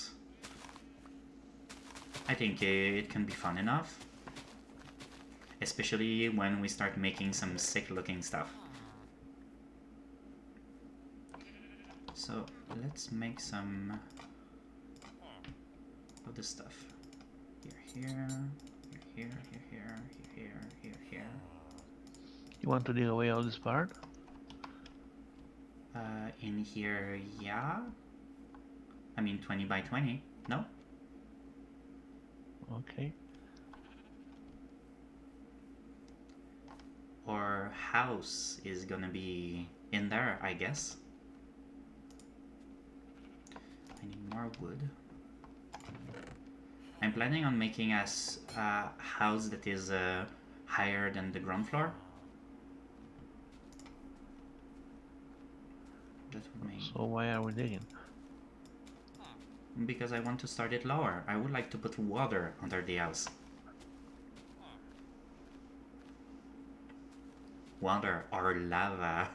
I think it can be fun enough. Especially when we start making some sick looking stuff. So let's make some of this stuff. Here, here, here. You want to dig away all this part? In here, yeah. I mean 20 by 20, no? Okay. Or house is gonna be in there, I guess. I need more wood. I'm planning on making a house that is higher than the ground floor. That would make... So why are we digging? Because I want to start it lower. I would like to put water under the house. Water or lava.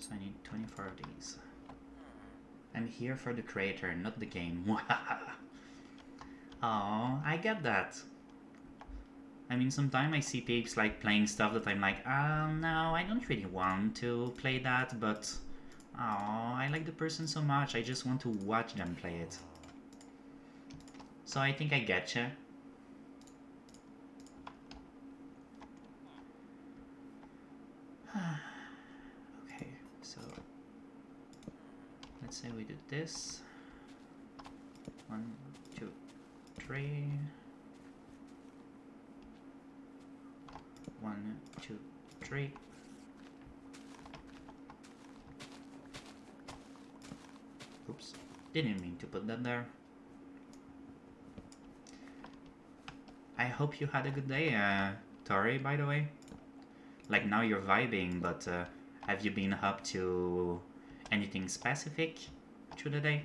So I need 24 of these. I'm here for the creator, not the game. Oh, I get that. I mean, sometimes I see peeps like playing stuff that I'm like, no, I don't really want to play that, but oh, I like the person so much, I just want to watch them play it. So I think I getcha. Okay, so let's say we did this. 1, 2, 3. 1, 2, 3. Oops, didn't mean to put that there. I hope you had a good day, Tori, by the way. Like, now you're vibing, but Have you been up to anything specific through the day?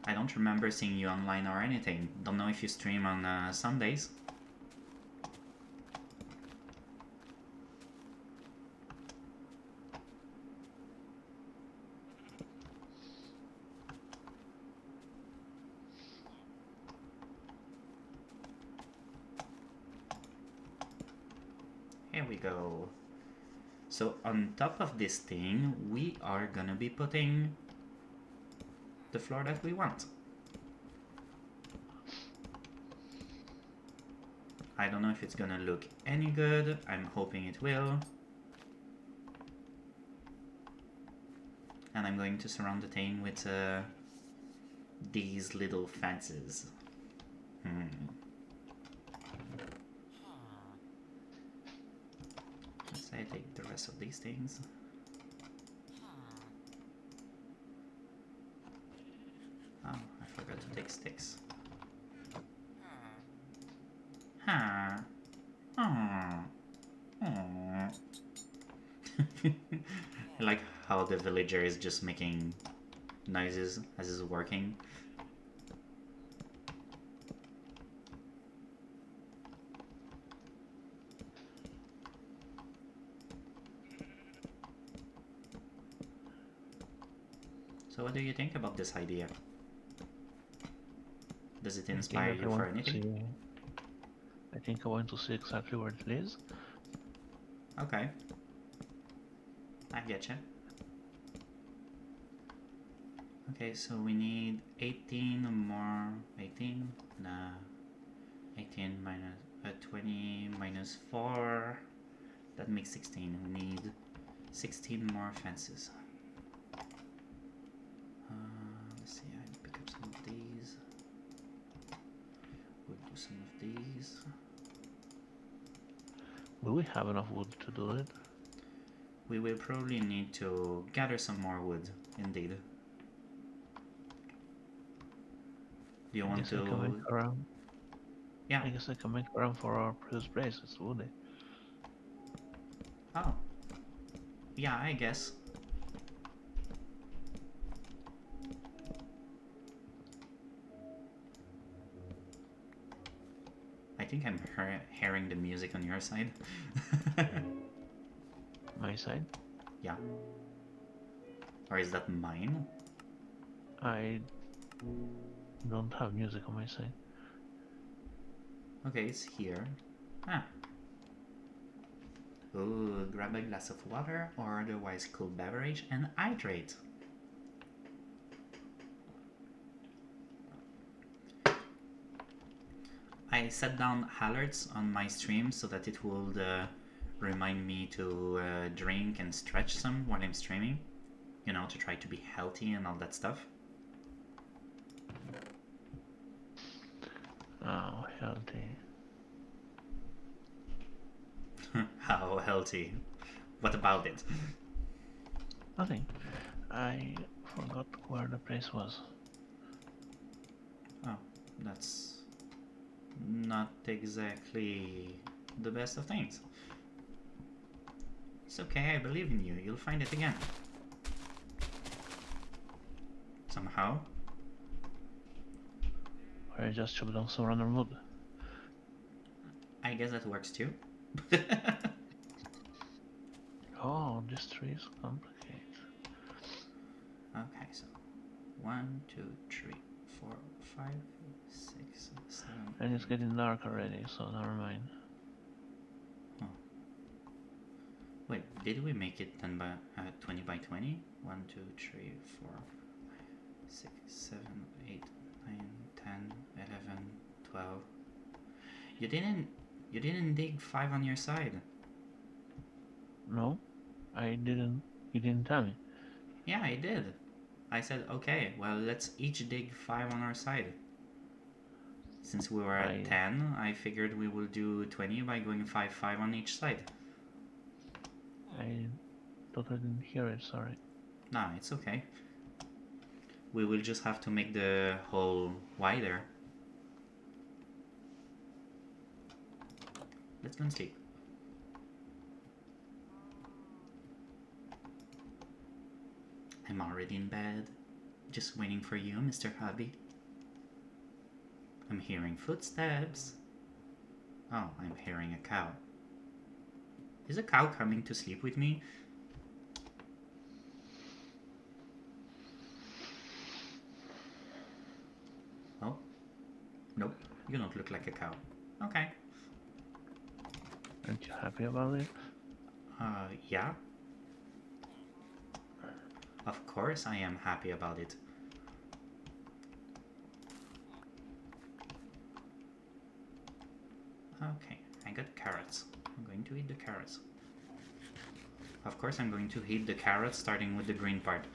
I don't remember seeing you online or anything. Don't know if you stream on Sundays. Here we go. So on top of this thing, we are gonna be putting the floor that we want. I don't know if it's gonna look any good. I'm hoping it will. And I'm going to surround the thing with these little fences. Let's say I take the rest of these things. Oh, I forgot to take sticks. Huh. Aww. Aww. I like how the villager is just making noises as he's working. So what do you think about this idea? Does it inspire you for anything? I think I want to see exactly where it is. Okay. I getcha. Okay, so we need 18 more. 18? Nah. 18 minus 20 minus 4. That makes 16. We need 16 more fences. Let's see, I'll pick up some of these. We'll do some of these. Will we have enough wood to do it? We will probably need to gather some more wood, indeed. Do you want to? I can make around. Yeah. I guess I can make around for our previous places, would it? Oh. Yeah, I guess. I think I'm hearing the music on your side. My side? Yeah. Or is that mine? I don't have music on my side. Okay, it's here. Ah. Ooh, grab a glass of water or otherwise cool beverage and hydrate. I set down alerts on my stream so that it would remind me to drink and stretch some while I'm streaming. You know, to try to be healthy and all that stuff. Oh, healthy. How healthy? What about it? Nothing. I forgot where the place was. Oh, that's not exactly the best of things. It's okay, I believe in you. You'll find it again. Somehow. Or I just chop down some random wood. I guess that works too. Oh, this tree is complicated. Okay, so 1, 2, 3, 4, 5, 6, 7. And it's getting dark already, so never mind. Oh. Wait, did we make it 10 by 20 by 20? 1, 2, 3, 4, 5, 6, 7, 8, 9, 10, 11, 12. You didn't dig 5 on your side. No, I didn't. You didn't tell me. Yeah, I did. I said, okay, well, let's each dig 5 on our side. Since we were at 10, I figured we will do 20 by going 5, 5 on each side. I thought I didn't hear it, sorry. Nah, it's okay. We will just have to make the hole wider. Let's go and sleep. I'm already in bed, just waiting for you, Mr. Hubby. I'm hearing footsteps. Oh, I'm hearing a cow. Is a cow coming to sleep with me? Oh, nope, you don't look like a cow. Okay. Aren't you happy about it? Yeah. Of course I am happy about it. Okay, I got carrots. I'm going to eat the carrots. Of course I'm going to eat the carrots, starting with the green part.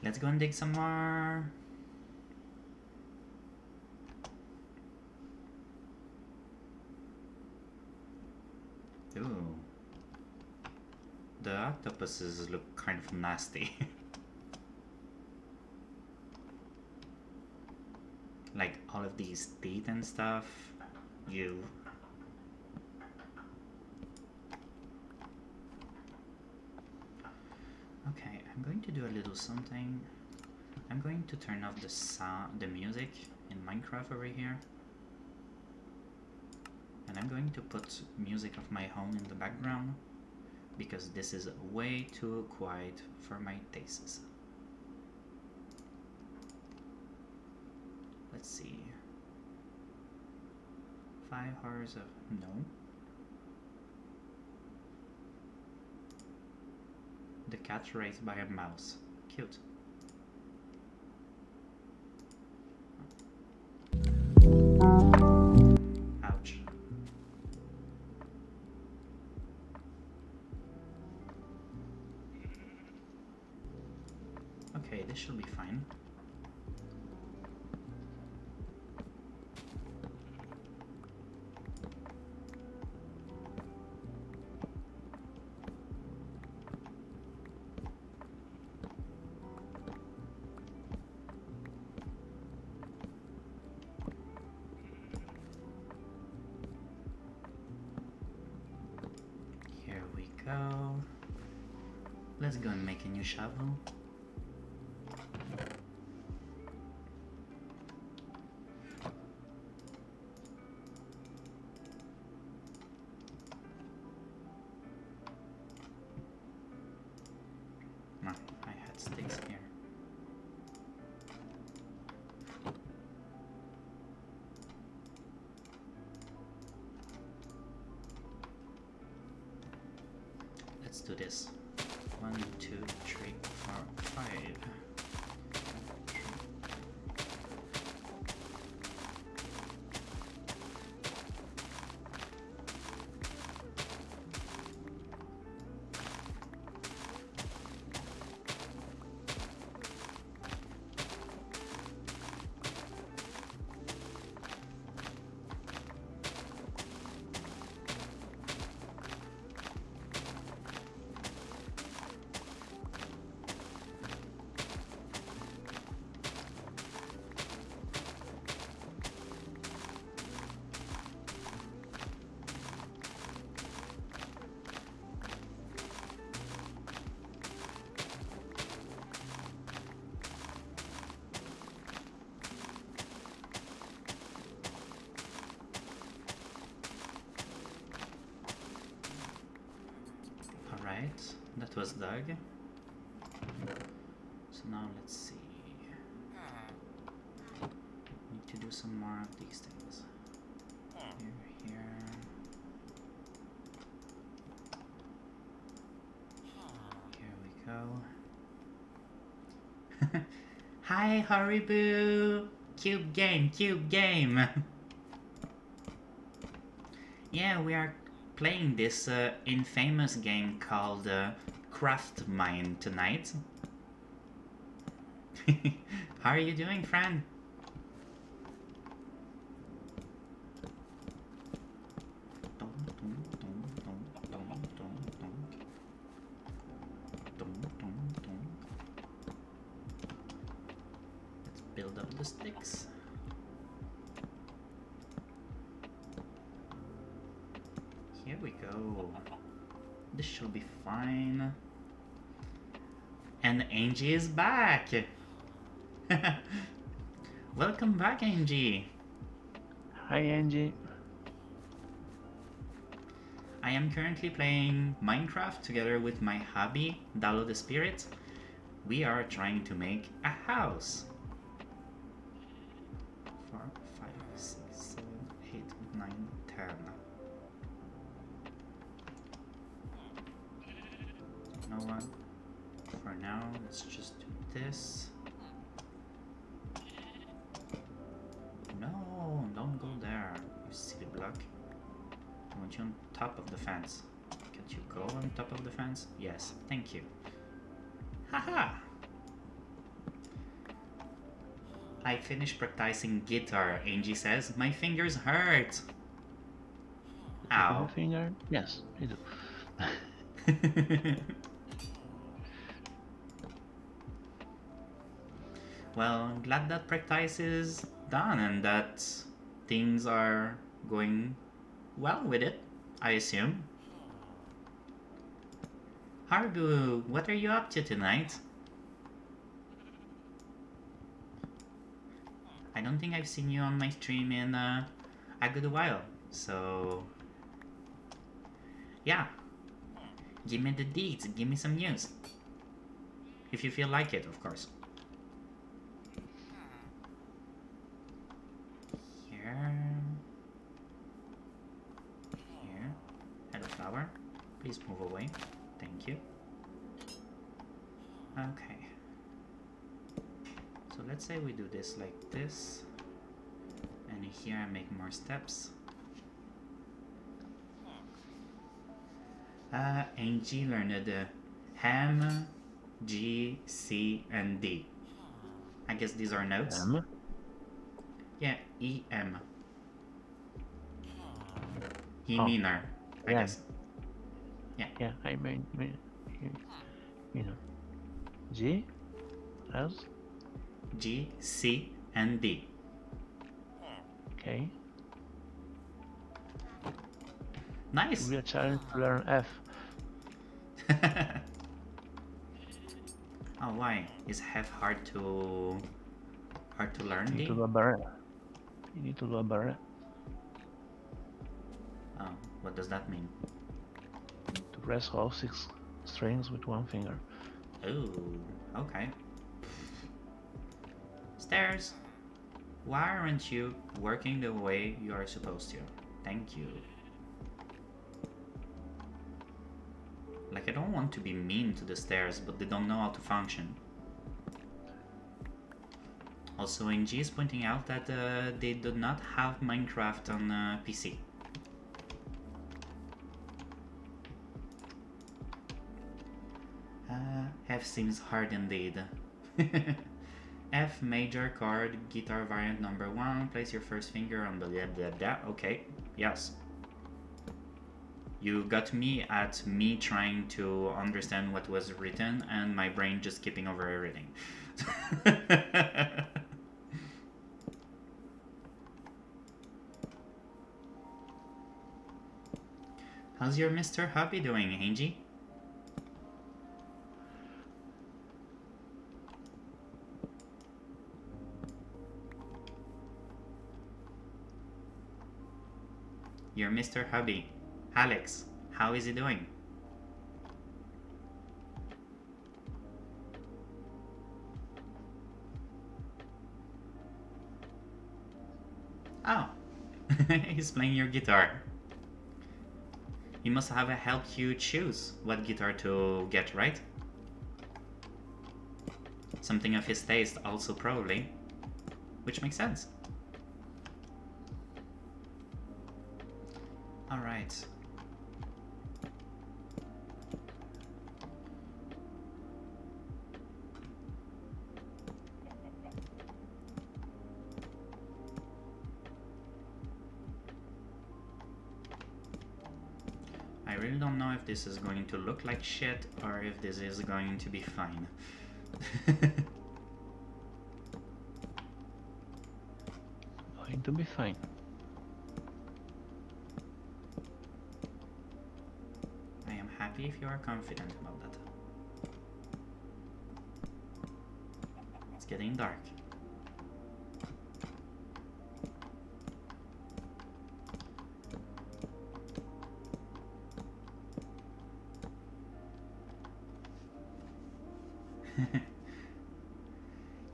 Let's go and dig some more. Ooh. The octopuses look kind of nasty. Like all of these teeth and stuff. You. Okay, I'm going to do a little something. I'm going to turn off the music in Minecraft over here. And I'm going to put music of my home in the background, because this is way too quiet for my tastes. Let's see. 5 hours of... no. The cat raised by a mouse. Cute. Ouch. Okay, this should be fine. Here we go. Let's go and make a new shovel. No, I had sticks here. Let's do this. 1, 2, 3, 4, 5. Alright, that was dug. So now let's see. Need to do some more of these things. Here. Here we go. Hi, Haribo! Cube game! Yeah, we are playing this infamous game called Craft Mine tonight. How are you doing, friend? Let's build up the sticks. Here we go. This should be fine. And Angie is back! Welcome back, Angie! Hi, Angie. I am currently playing Minecraft together with my hubby, Dalo the Spirit. We are trying to make a house. 4, 5, 6, 7, 8, 9, 10. You know what? For now, let's just do this. No, don't go there, you silly block. I want you on top of the fence. Can't you go on top of the fence? Yes, thank you. Haha! I finished practicing guitar, Angie says. My fingers hurt! Ow. Finger? Yes, I do. Well, I'm glad that practice is done and that things are going well with it, I assume. Hargu, what are you up to tonight? I don't think I've seen you on my stream in a good while, so yeah. Give me the deeds, give me some news. If you feel like it, of course. Here. Hello, flower. Please move away. Thank you. Okay. So let's say we do this like this. And here I make more steps. Angie learned Ham, G, C, and D. I guess these are notes. M? Yeah, E, M. E Oh, minor, I yeah. guess. Yeah. Yeah, I mean, you know. G? S? G, C, and D. Okay. Nice. We are challenged to learn F. Oh, why? Is F hard to learn? You need D? to do a barrel. You need to do a barrel. Oh, what does that mean? To press all 6 strings with one finger. Oh, okay. Stairs. Why aren't you working the way you are supposed to? Thank you. Like, I don't want to be mean to the stairs, but they don't know how to function. Also, NG is pointing out that they do not have Minecraft on PC. F seems hard indeed. F major chord, guitar variant number 1. Place your first finger on the blah blah blah. Okay, yes. You got me at me trying to understand what was written and my brain just skipping over everything. How's your Mr. Hubby doing, Angie? Your Mr. Hubby, Alex, how is he doing? Oh, he's playing your guitar. He must have helped you choose what guitar to get, right? Something of his taste also, probably. Which makes sense. Alright. I really don't know if this is going to look like shit or if this is going to be fine. Going to be fine. I am happy happy if you are confident about that. It's getting dark.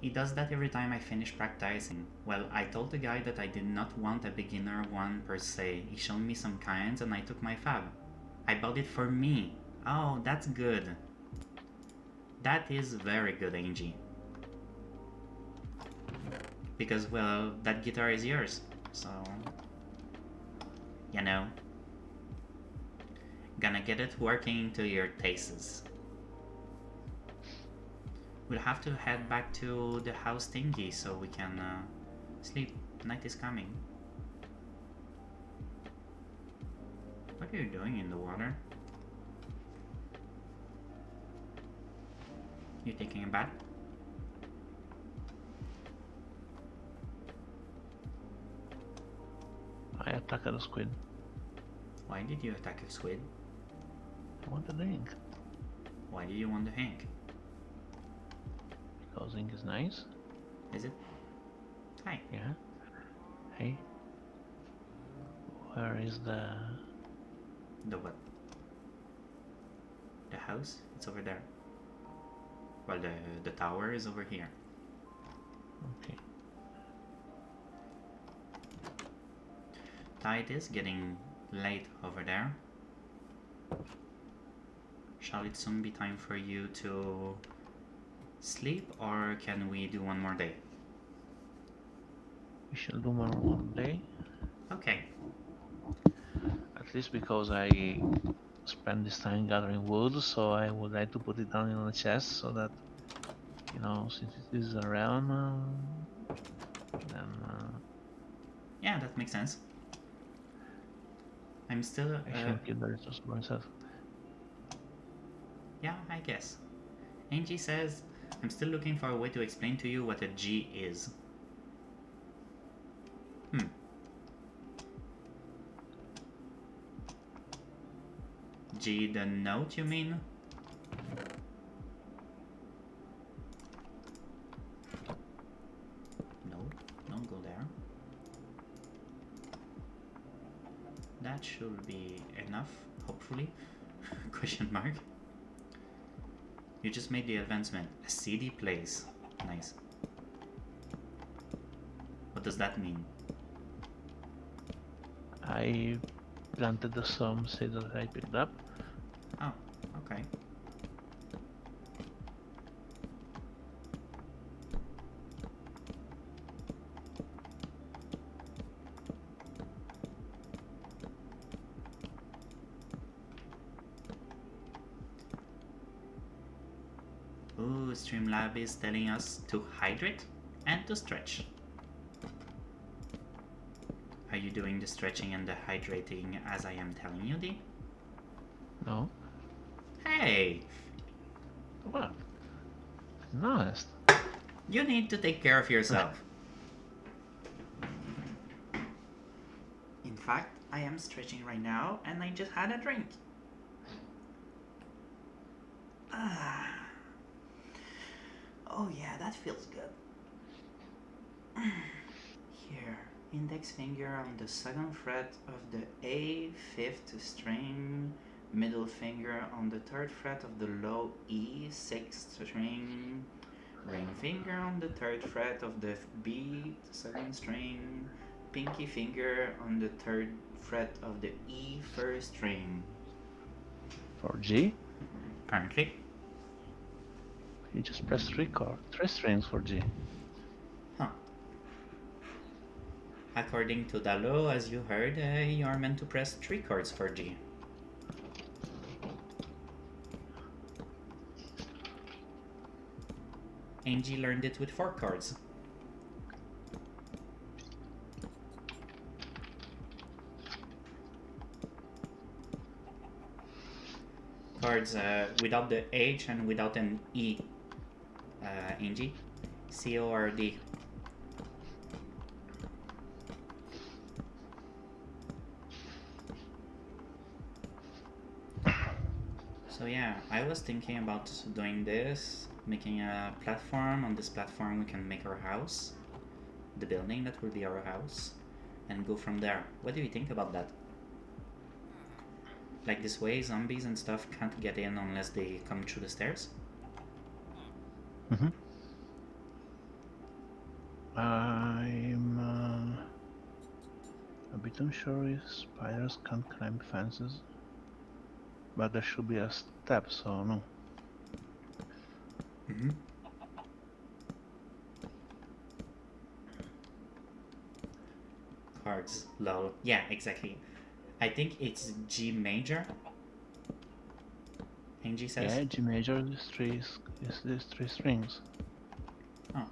He does that every time I finish practicing. Well, I told the guy that I did not want a beginner one per se. He showed me some kinds and I took my fab. I bought it for me. Oh, that's good. That is very good, Angie. Because, well, that guitar is yours. So, you know, gonna get it working to your tastes. We'll have to head back to the house thingy so we can sleep. Night is coming. What are you doing in the water? You taking a bath? I attacked the squid. Why did you attack a squid? I want the ink. Why do you want the ink? Because ink is nice. Is it? Hi. Yeah. Hey. Where is the... The what? The house? It's over there. Well, the tower is over here. Okay. Tide is getting late over there. Shall it soon be time for you to sleep, or can we do one more day? We shall do one day. Okay. At least because I spend this time gathering wood, so I would like to put it down in the chest so that, you know, since it is around, then... Yeah, that makes sense. I'm still... I can keep the resource for myself. Yeah, I guess. Angie says, I'm still looking for a way to explain to you what a G is. G the note, you mean? No, don't go there. That should be enough, hopefully. Question mark. You just made the advancement. A CD plays. Nice. What does that mean? I planted some seeds that I picked up. Oh, okay. Ooh, Streamlab is telling us to hydrate and to stretch. Are you doing the stretching and the hydrating as I am telling you, D? No. Hey! What? Honest. You need to take care of yourself. In fact, I am stretching right now and I just had a drink. Ah. Oh yeah, that feels good. Here, index finger on the 2nd fret of the A 5th string, middle finger on the 3rd fret of the low E 6th string, ring finger on the 3rd fret of the B 2nd string, pinky finger on the 3rd fret of the E 1st string. For G, Apparently. you just press three strings for G. Huh. According to Dalo, as you heard, you are meant to press 3 chords for G. Angie learned it with 4 chords. Chords without the H and without an E. Angie, C O R D. So yeah, I was thinking about doing this, making a platform. On this platform we can make our house, the building that will be our house, and go from there. What do you think about that? Like this way, zombies and stuff can't get in unless they come through the stairs? Mm-hmm. I'm a bit unsure if spiders can't climb fences, but there should be a step, so no. Mm-hmm. Cards, lol. Yeah, exactly. I think it's G major. Angie says. Yeah, G major is these three strings. Oh.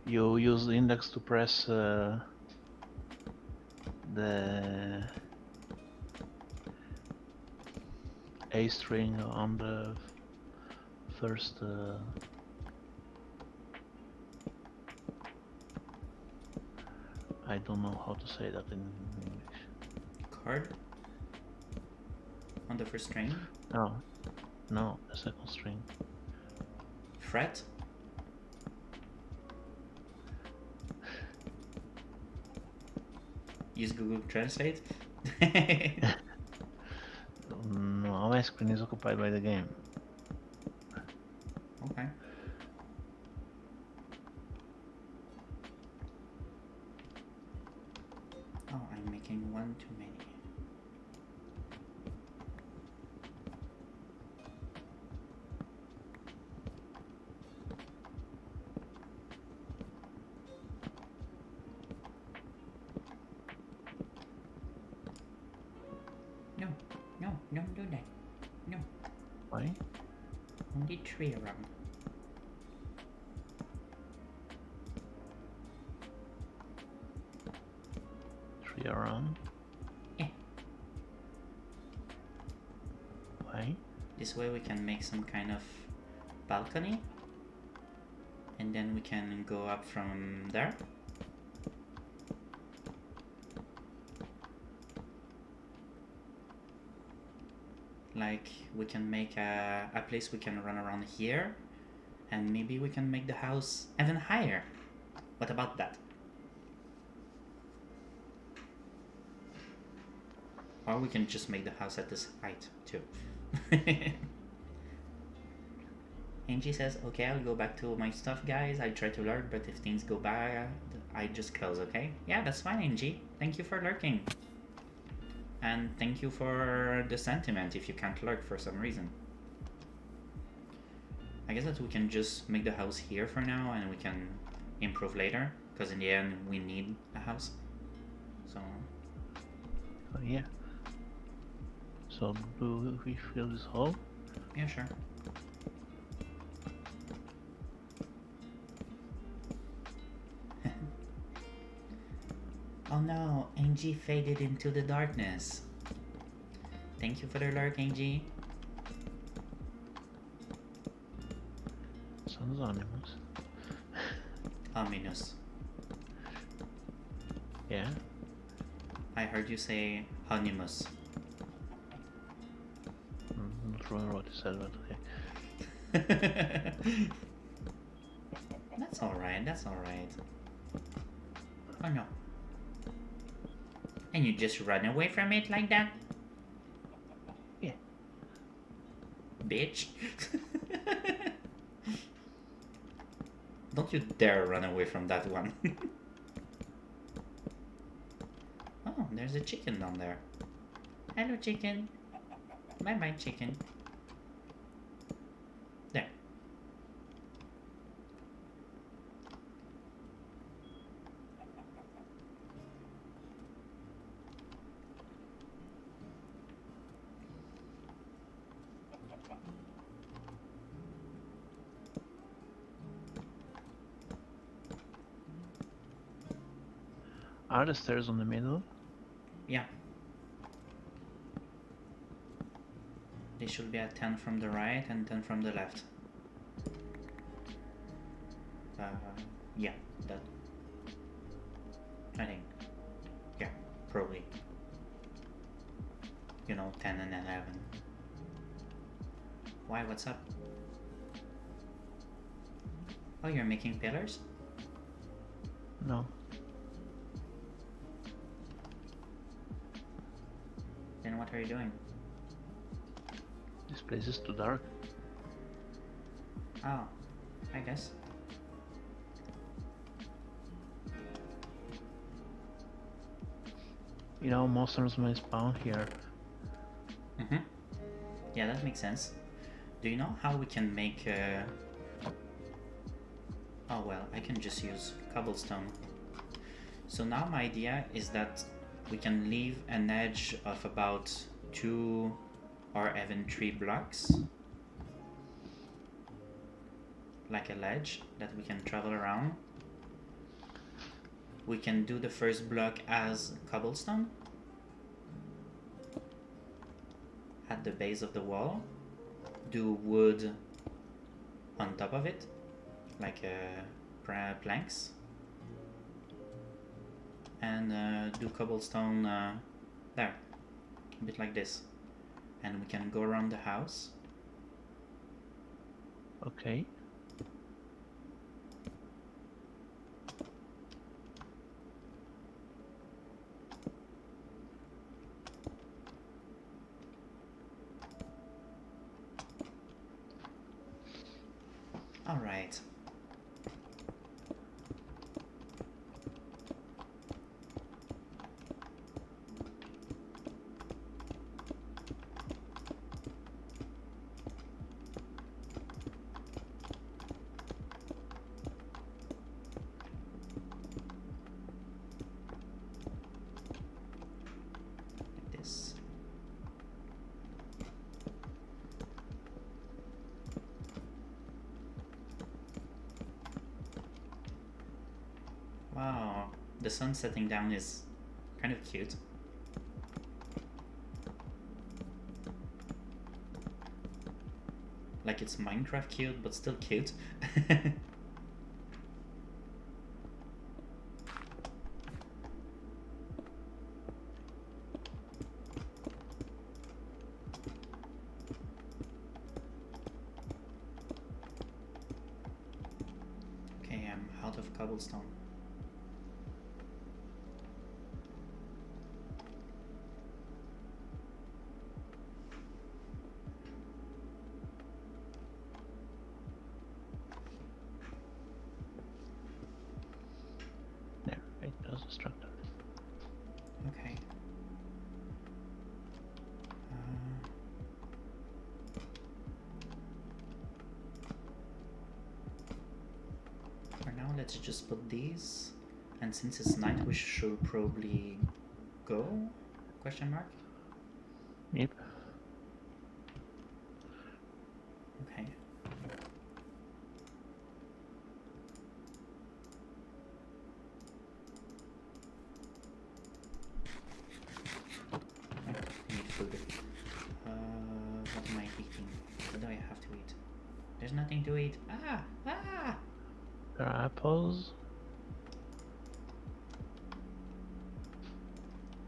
You use the index to press the A string on the first. I don't know how to say that in English. Card on the first string. No, the second string. Fret. Use Google Translate. No, my screen is occupied by the game. Okay. Oh, I'm making one too many. No, don't do that. No, Why? only 3 around. Three around? Yeah. Why? This way we can make some kind of balcony. And then we can go up from there. Like we can make a place we can run around here, and maybe we can make the house even higher. What about that? Or we can just make the house at this height too. Angie says, okay, I'll go back to my stuff, guys. I try to lurk, but if things go bad, I just close, okay? Yeah, that's fine, Angie. Thank you for lurking. And thank you for the sentiment if you can't lurk for some reason. I guess that we can just make the house here for now and we can improve later, because in the end we need a house. So Yeah. So do we fill this hole? yeah, sure. Oh no, Angie faded into the darkness. Thank you for the lurk, Angie. Sounds ominous. Ominous. Yeah. I heard you say honeymus. Not really what you said, but okay. That's alright, that's alright. Oh no. And you just run away from it like that? Yeah. Bitch. Don't you dare run away from that one. Oh, there's a chicken down there. Hello, chicken. Bye-bye, chicken. There. Are the stairs on the middle? Yeah. They should be at 10 from the right and 10 from the left. Yeah, that. I think. Yeah, probably. know, 10 and 11. Why, what's up? Oh, you're making pillars? No. Then what are you doing? This place is too dark. Oh, I guess. You know, monsters may spawn here. Mm-hmm. Yeah, that makes sense. Do you know how we can make Oh well, I can just use cobblestone. So now my idea is that we can leave an edge of about 2 or even 3 blocks. Like a ledge that we can travel around. We can do the first block as cobblestone at the base of the wall. Do wood on top of it, like planks, and do cobblestone there, a bit like this, and we can go around the house. Okay. All right. Like this. Wow, the sun setting down is kind of cute. Like it's Minecraft cute, but still cute. Okay, I'm out of cobblestone. There, right, there's a structure. Okay. For now, let's just put these. And since it's night, we should probably go? Question mark? Yep. Okay. Oh, I need food. What am I eating? What do I have to eat? There's nothing to eat. Ah! Ah! There are apples.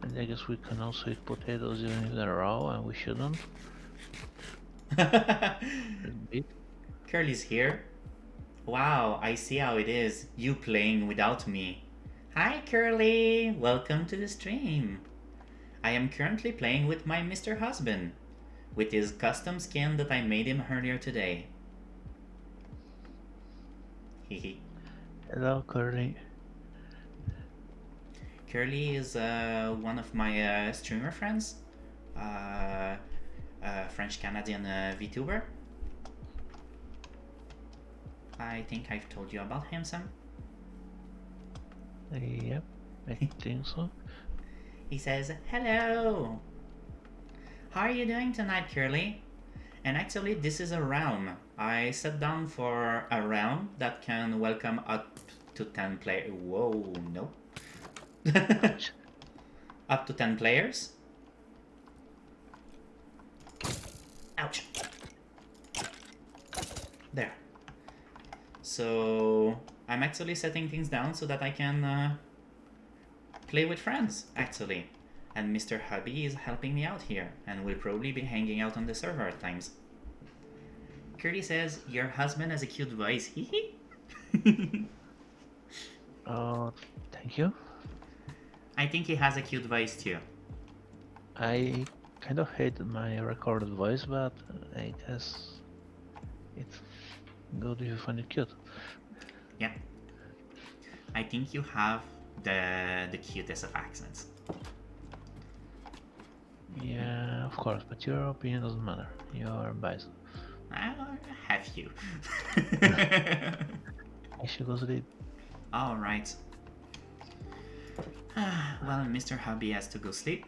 And I guess we can also eat potatoes even if they're raw, and we shouldn't. Bit. Curly's here. Wow, I see how it is. You playing without me. Hi, Curly! Welcome to the stream. I am currently playing with my Mr. Husband, with his custom skin that I made him earlier today. Hehe. Hello, Curly. Curly is one of my streamer friends, French-Canadian VTuber. I think I've told you about him, Sam. Yep, I think so. He says, hello! How are you doing tonight, Curly? And actually, this is a realm. I sat down for a realm that can welcome up to 10 players. Whoa, no. Up to 10 players. Ouch. There. So I'm actually setting things down so that I can play with friends, actually. And Mr. Hubby is helping me out here, and will probably be hanging out on the server at times. Curly says, your husband has a cute voice, hee. Oh, thank you. I think he has a cute voice too. I kind of hate my recorded voice, but I guess it's good if you find it cute. Yeah. I think you have the cutest of accents. Yeah, of course, but your opinion doesn't matter. You're biased. Have you? I should go sleep. Alright. Well, Mr. Hubby has to go sleep.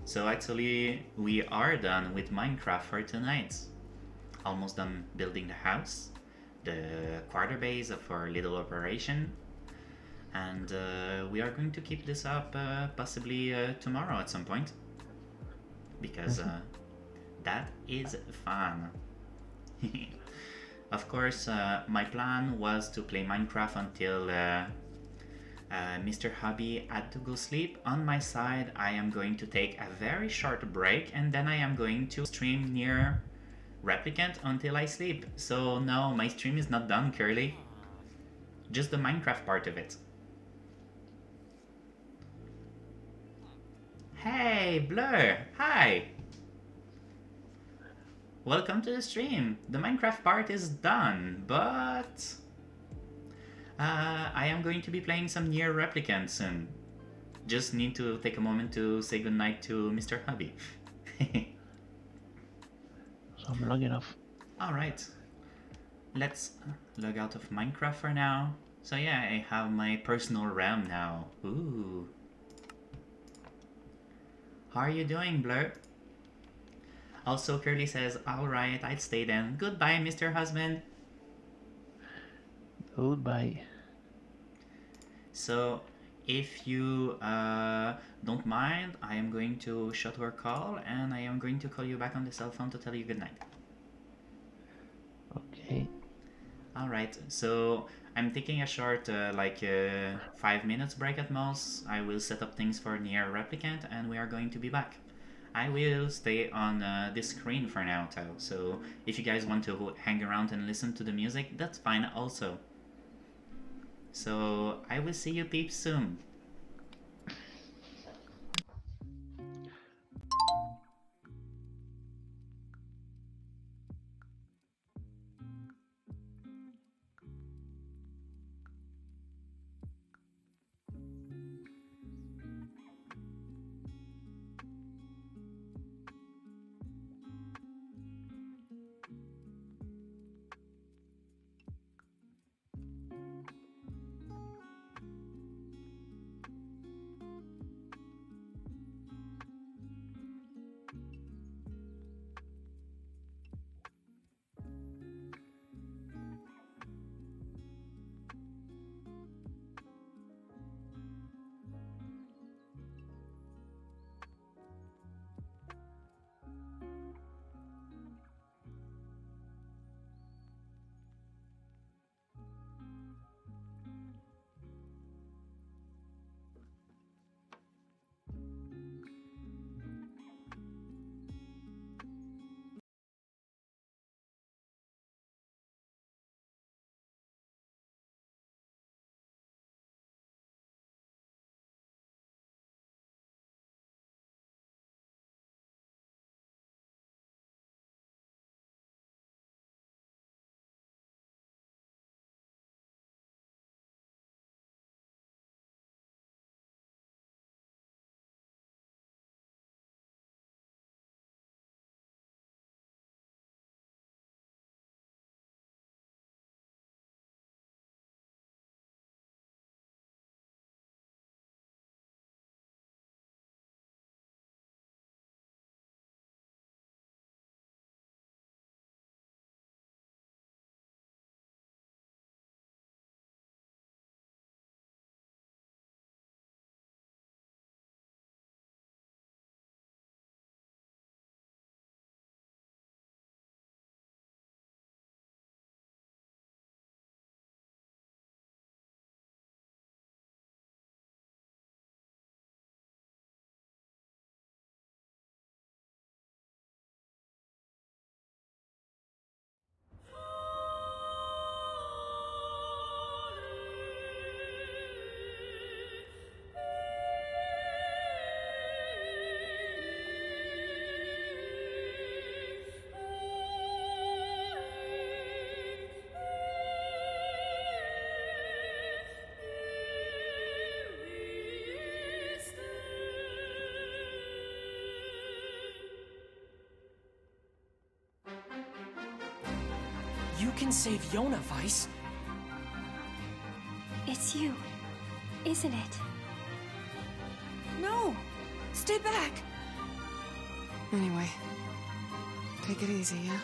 So actually, we are done with Minecraft for tonight. Almost done building the house, the quarter base of our little operation. And we are going to keep this up possibly tomorrow at some point. Because that is fun. Of course, my plan was to play Minecraft until Mr. Hubby had to go sleep. On my side, I am going to take a very short break and then I am going to stream NieR Replicant until I sleep. So no, my stream is not done, Curly. Just the Minecraft part of it. Hey, Blur! Hi! Welcome to the stream. The Minecraft part is done, but I am going to be playing some NieR Replicant soon. Just need to take a moment to say goodnight to Mr. Hubby. So I'm logging off. Alright. Let's log out of Minecraft for now. So yeah, I have my personal realm now. Ooh. How are you doing, Blur? Also, Curly says, alright, I'd stay then. Goodbye, Mr. Husband. Goodbye. So, if you don't mind, I am going to shut our call and I am going to call you back on the cell phone to tell you goodnight. Okay. Alright, so I'm taking a short, 5 minutes break at most. I will set up things for NieR Replicant and we are going to be back. I will stay on this screen for now, though, so if you guys want to hang around and listen to the music, that's fine also. So I will see you peeps soon. can save Yona, Weiss. It's you, isn't it? No! Stay back! Anyway, take it easy, yeah?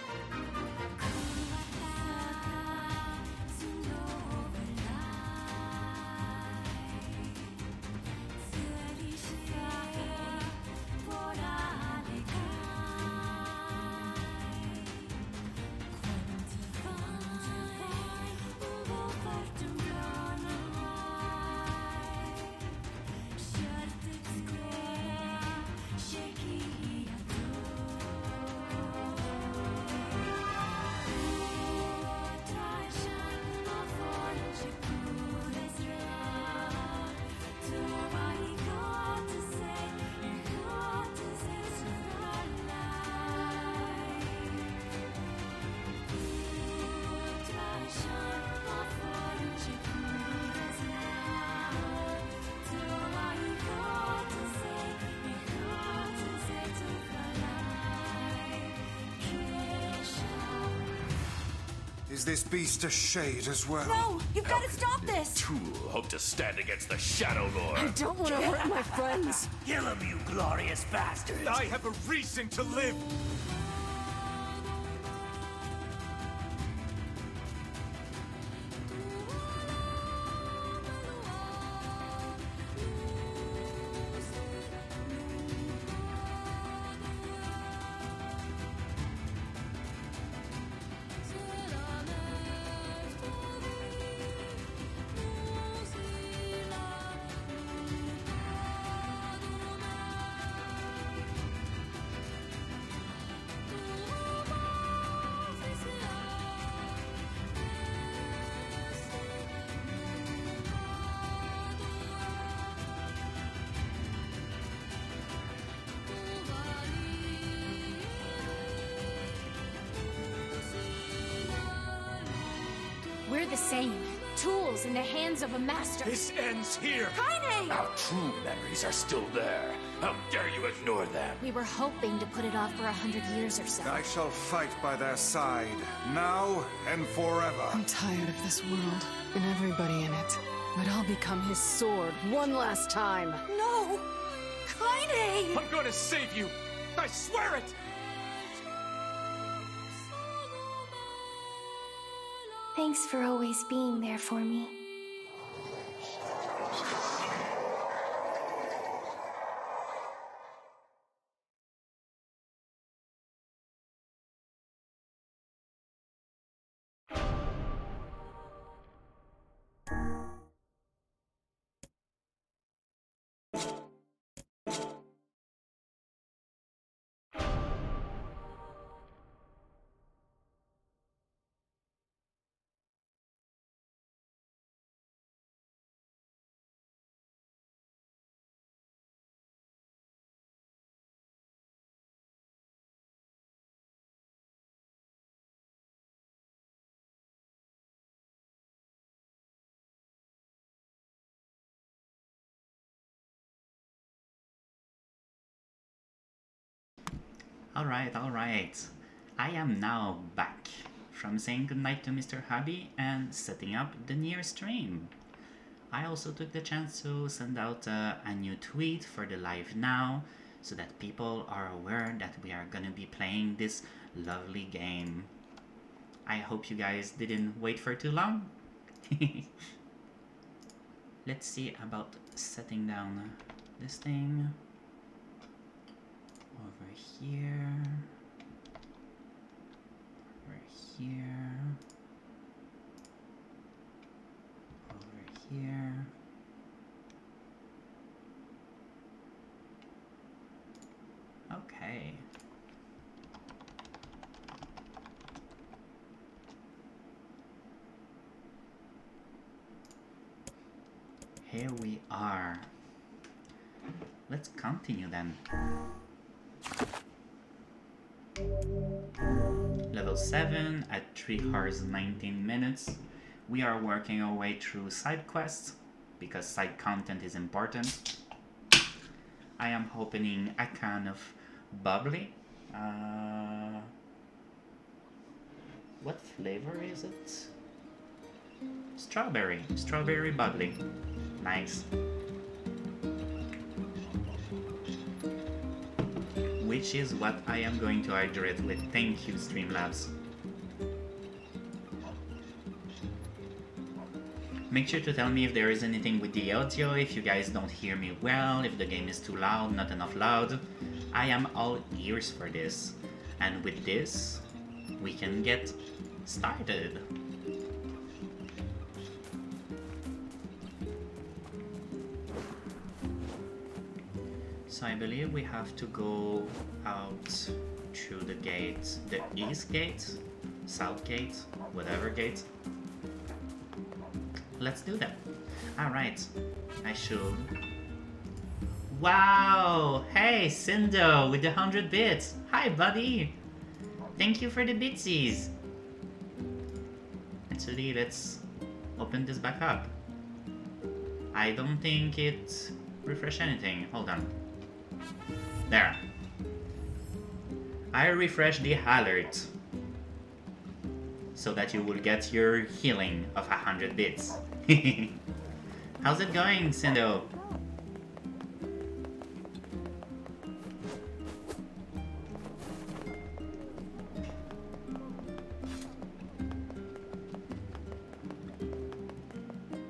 Is this beast a shade as well? No! You've got to stop this! Tool hope to stand against the Shadow Lord. I don't want to hurt my friends! Kill him, you glorious bastard! I have a reason to live! We're the same. Tools in the hands of a master. This ends here. Kaine! Our true memories are still there. How dare you ignore them? We were hoping to put it off for 100 years or so. I shall fight by their side, now and forever. I'm tired of this world, and everybody in it. But I'll become his sword one last time. No! Kaine! I'm gonna save you! I swear it! Thanks for always being there for me. Alright. I am now back from saying goodnight to Mr. Hubby and setting up the NieR stream. I also took the chance to send out a new tweet for the live now so that people are aware that we are gonna be playing this lovely game. I hope you guys didn't wait for too long. Let's see about setting down this thing. Over here. Over here. Over here. Okay. Here we are. Let's continue then. Level 7 at 3 hours 19 minutes. We are working our way through side quests because side content is important. I am opening a can of bubbly. What flavor is it? Strawberry. Strawberry bubbly. Nice. Which is what I am going to hydrate with. Thank you, Streamlabs. Make sure to tell me if there is anything with the audio, if you guys don't hear me well, if the game is too loud, not enough loud. I am all ears for this. And with this, we can get started. So I believe we have to go out through the gate, the east gate, south gate, whatever gate. Let's do that. Alright, I should. Wow! Hey, Cindo with the 100 bits. Hi, buddy. Thank you for the bitsies. Actually, let's open this back up. I don't think it refreshed anything. Hold on. There. I refresh the alert so that you will get your healing of 100 bits. How's it going, Cindo?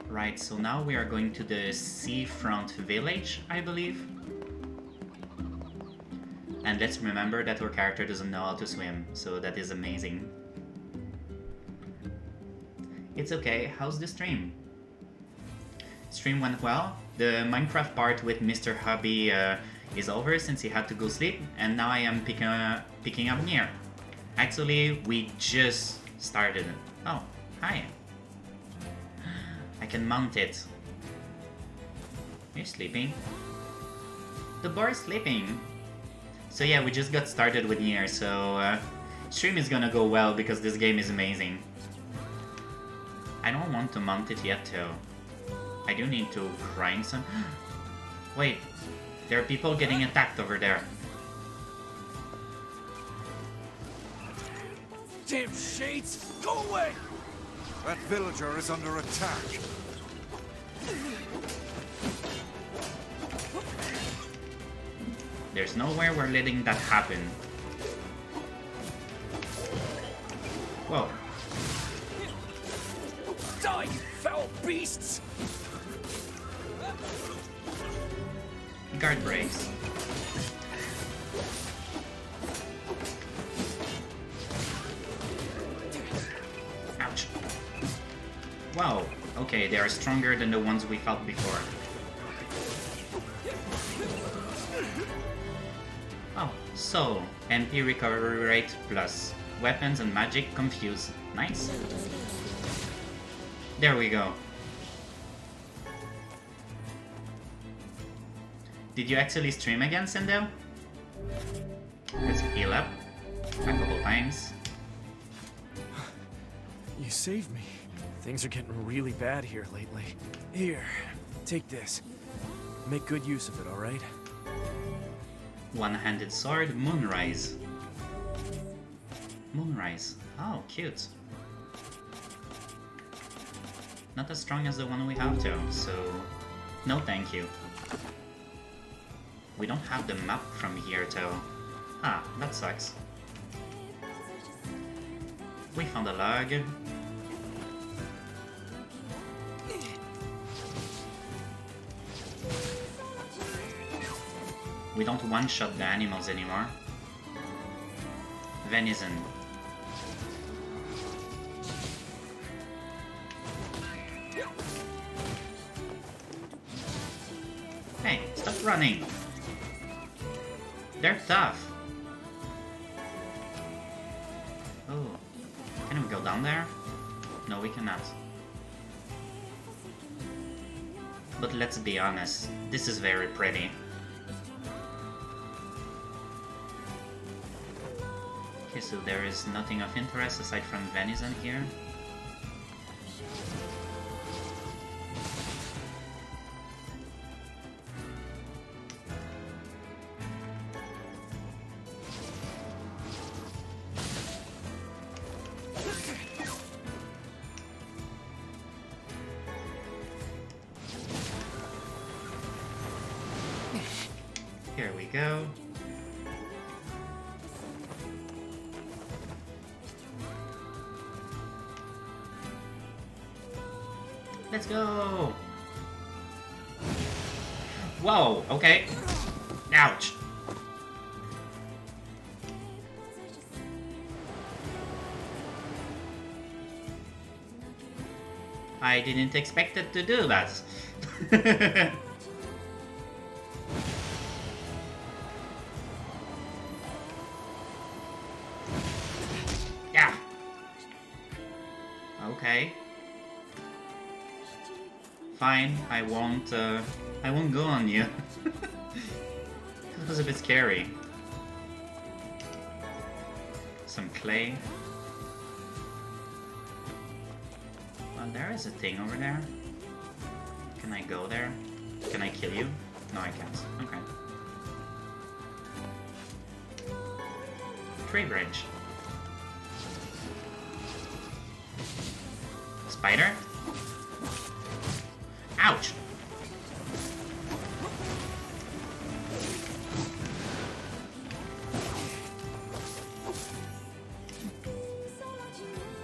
Right, so now we are going to the seafront village, I believe. And let's remember that our character doesn't know how to swim, so that is amazing. It's okay, how's the stream? Stream went well. The Minecraft part with Mr. Hubby is over since he had to go sleep, and now I am picking up NieR. Actually, we just started. Oh, hi. I can mount it. You're sleeping? The bar is sleeping. So yeah, we just got started with NieR, so stream is gonna go well because this game is amazing. I don't want to mount it yet though. I do need to grind some... Wait, there are people getting attacked over there. Damn shades! Go away! That villager is under attack. There's nowhere we're letting that happen. Whoa. Die, you foul beasts! Guard breaks. Ouch. Wow, okay, they are stronger than the ones we fought before. Oh, so, MP recovery rate plus. Weapons and magic confuse. Nice. There we go. Did you actually stream again, Sendo? Let's heal up a couple times. You saved me. Things are getting really bad here lately. Here, take this. Make good use of it, alright? One-handed sword, Moonrise. Moonrise. Oh, cute. Not as strong as the one we have though, so no thank you. We don't have the map from here though. Ah, that sucks. We found a log. We don't one-shot the animals anymore. Venison. Hey, stop running! They're tough! Oh, can we go down there? No, we cannot. But let's be honest, this is very pretty. Okay, so there is nothing of interest aside from venison here. Here we go. Let's go! Whoa, okay. Ouch. I didn't expect it to do that. Yeah. Okay. Fine, I won't go on you. It was a bit scary. Some clay. Well, there is a thing over there. Can I go there? Can I kill you? No, I can't. Okay. Tree bridge. Spider? Ouch!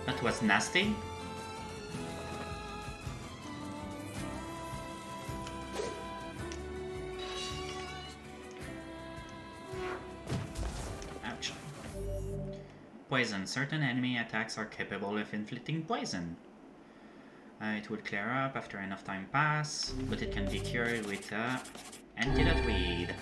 That was nasty. Ouch. Poison. Certain enemy attacks are capable of inflicting poison. It will clear up after enough time pass, but it can be cured with antidote weed.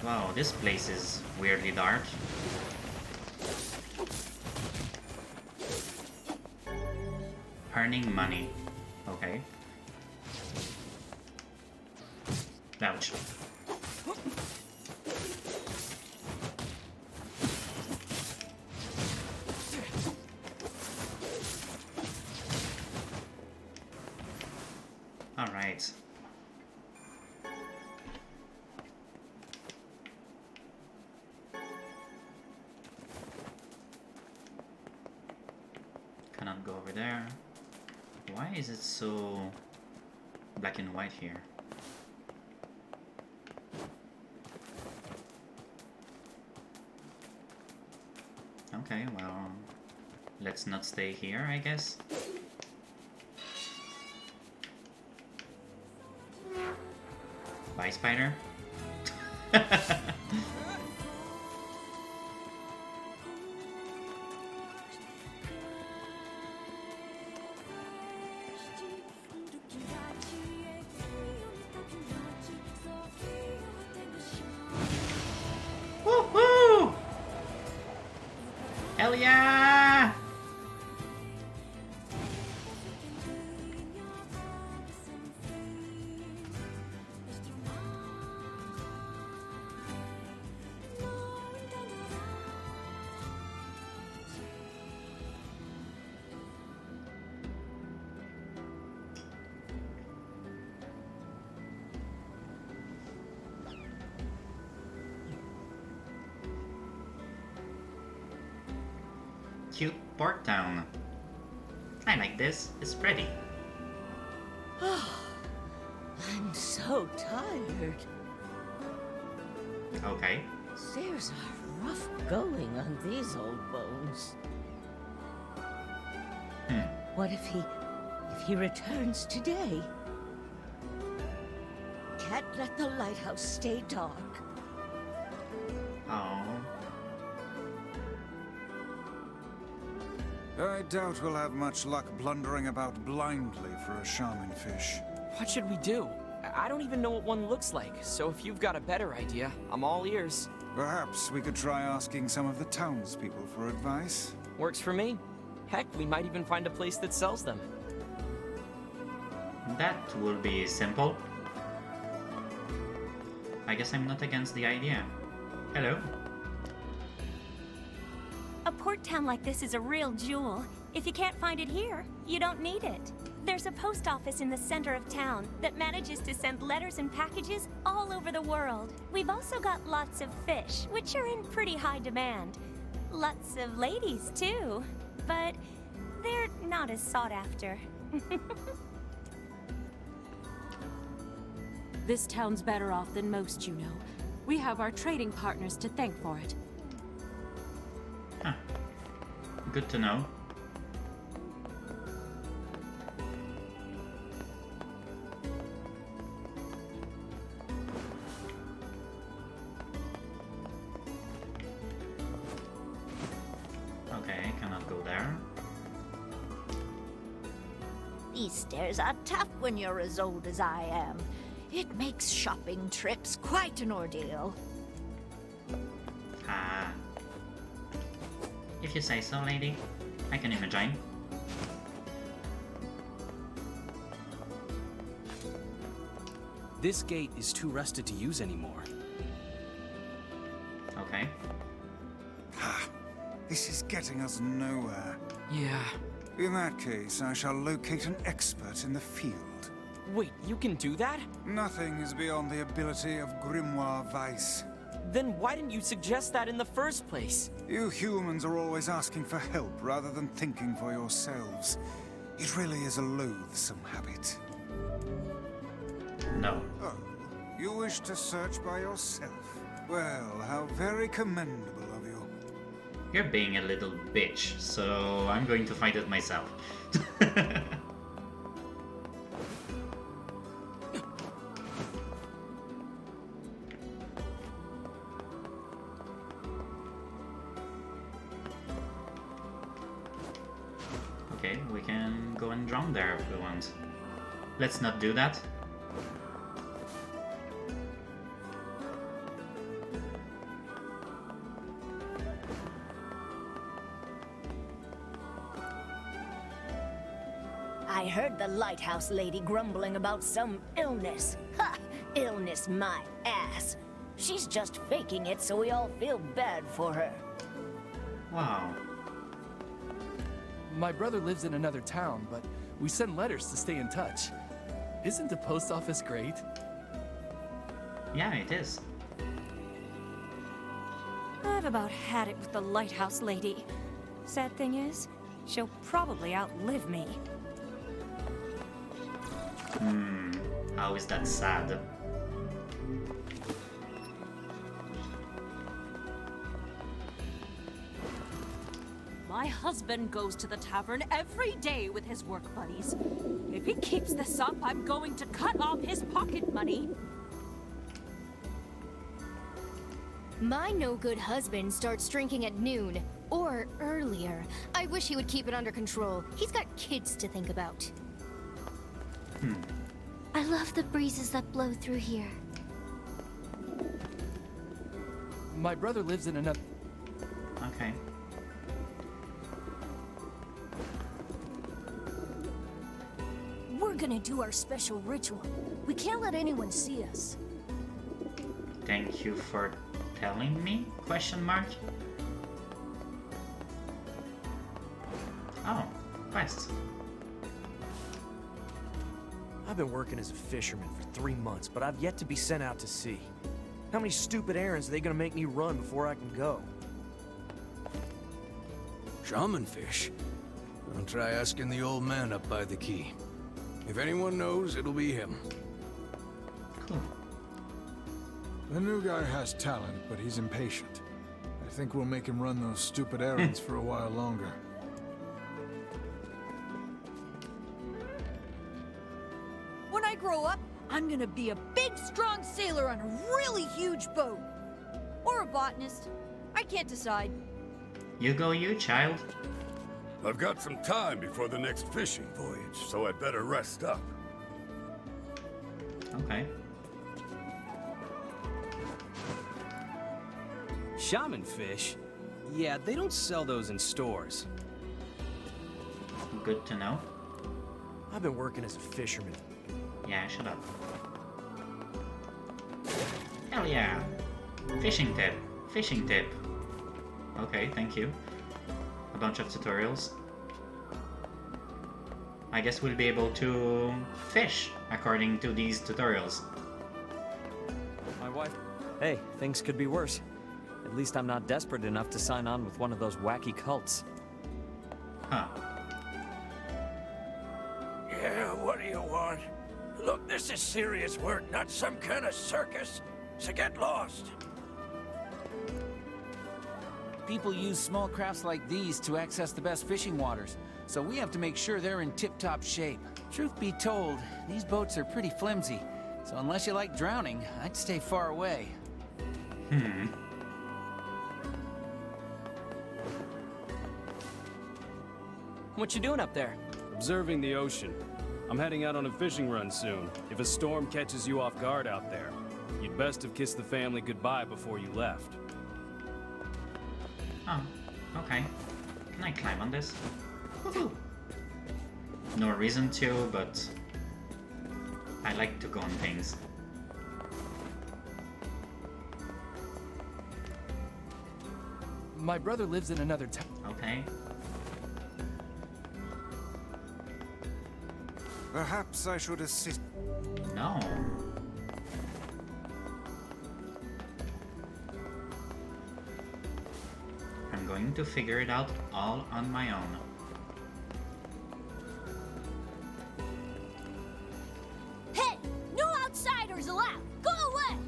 Wow, this place is weirdly dark. Earning money. Okay. Ouch. Alright. Cannot go over there. Why is it so black and white here? Okay, well, let's not stay here, I guess. Bye, spider. Woohoo! Hell yeah! Cute port town. I like this. It's pretty. I'm so tired. Okay. There's a rough going on these old bones. What if he returns today? Can't let the lighthouse stay dark. Oh. I doubt we'll have much luck blundering about blindly for a shaman fish. What should we do? I don't even know what one looks like, so if you've got a better idea, I'm all ears. Perhaps we could try asking some of the townspeople for advice. Works for me. Heck, we might even find a place that sells them. That will be simple. I guess I'm not against the idea. Hello. A port town like this is a real jewel. If you can't find it here, you don't need it. There's a post office in the center of town that manages to send letters and packages all over the world. We've also got lots of fish, which are in pretty high demand. Lots of ladies, too. But they're not as sought after. This town's better off than most, you know. We have our trading partners to thank for it. Huh. Good to know. Okay, cannot go there. These stairs are tough when you're as old as I am. It makes shopping trips quite an ordeal. Ah. If you say so, lady. I can imagine. This gate is too rusted to use anymore. Okay. This is getting us nowhere. Yeah. In that case, I shall locate an expert in the field. Wait, you can do that? Nothing is beyond the ability of Grimoire Weiss. Then why didn't you suggest that in the first place? You humans are always asking for help rather than thinking for yourselves. It really is a loathsome habit. No. Oh, you wish to search by yourself? Well, how very commendable of you. You're being a little bitch, so I'm going to find it myself. Okay, we can go and drown there if we want. Let's not do that. I heard the lighthouse lady grumbling about some illness. Ha! Illness my ass. She's just faking it so we all feel bad for her. Wow. My brother lives in another town, but we send letters to stay in touch. Isn't the post office great? Yeah, it is. I've about had it with the lighthouse lady. Sad thing is, she'll probably outlive me. How is that sad? My husband goes to the tavern every day with his work buddies. If he keeps this up, I'm going to cut off his pocket money. My no-good husband starts drinking at noon, or earlier. I wish he would keep it under control. He's got kids to think about. I love the breezes that blow through here. My brother lives in another... Okay. We're gonna do our special ritual. We can't let anyone see us. Thank you for telling me? Question mark. Oh, quest. I've been working as a fisherman for 3 months, but I've yet to be sent out to sea. How many stupid errands are they gonna make me run before I can go? Shaman fish? Don't try asking the old man up by the quay. If anyone knows, it'll be him. Cool. The new guy has talent, but he's impatient. I think we'll make him run those stupid errands for a while longer. When I grow up, I'm gonna be a big, strong sailor on a really huge boat. Or a botanist. I can't decide. You go, you child. I've got some time before the next fishing voyage, so I'd better rest up. Okay. Shaman fish? Yeah, they don't sell those in stores. Good to know. I've been working as a fisherman. Yeah, shut up. Hell yeah! Fishing tip. Fishing tip. Okay, thank you. A bunch of tutorials. I guess we'll be able to fish according to these tutorials. My wife... Hey, things could be worse. At least I'm not desperate enough to sign on with one of those wacky cults. Huh. what do you want? Look, this is serious work, not some kind of circus. So get lost. People use small crafts like these to access the best fishing waters, so we have to make sure they're in tip-top shape. Truth be told, these boats are pretty flimsy, so unless you like drowning, I'd stay far away. What you doing up there? Observing the ocean. I'm heading out on a fishing run soon. If a storm catches you off guard out there, you'd best have kissed the family goodbye before you left. Oh, okay. Can I climb on this? Woohoo! No reason to, but I like to go on things. My brother lives in another town. Okay. Perhaps I should assist. No. I'm going to figure it out all on my own. Hey! No outsiders allowed! Go away!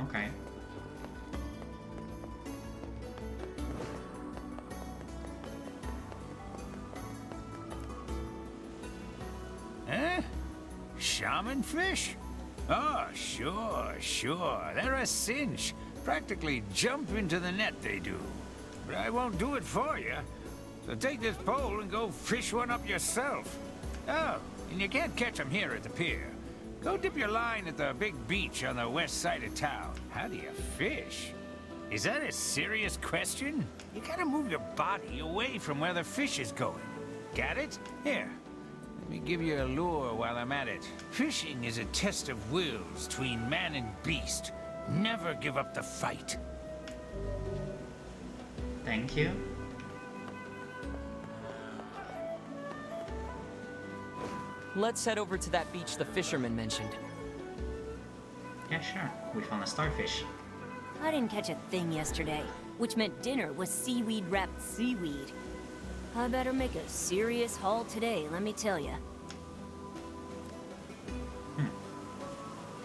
Okay. Huh? Shaman fish? Oh, sure. They're a cinch. Practically jump into the net, they do. But I won't do it for you. So take this pole and go fish one up yourself. Oh, and you can't catch them here at the pier. Go dip your line at the big beach on the west side of town. How do you fish? Is that a serious question? You gotta move your body away from where the fish is going. Got it? Here. Let me give you a lure while I'm at it. Fishing is a test of wills between man and beast. Never give up the fight. Thank you. Let's head over to that beach the fisherman mentioned. Yeah, sure. We found a starfish. I didn't catch a thing yesterday, which meant dinner was seaweed-wrapped seaweed. I better make a serious haul today, let me tell ya.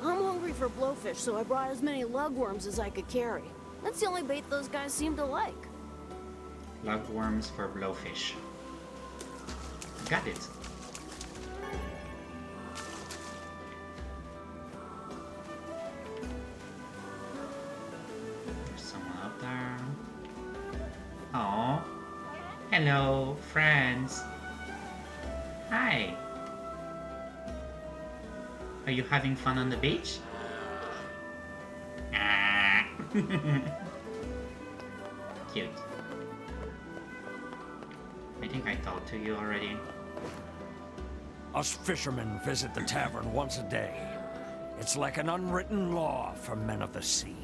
I'm hungry for blowfish, so I brought as many lugworms as I could carry. That's the only bait those guys seem to like. Lugworms for blowfish. Got it. There's someone up there. Oh. Hello, friends. Hi. Are you having fun on the beach? Ah. Cute. I think I talked to you already. Us fishermen visit the tavern once a day. It's like an unwritten law for men of the sea.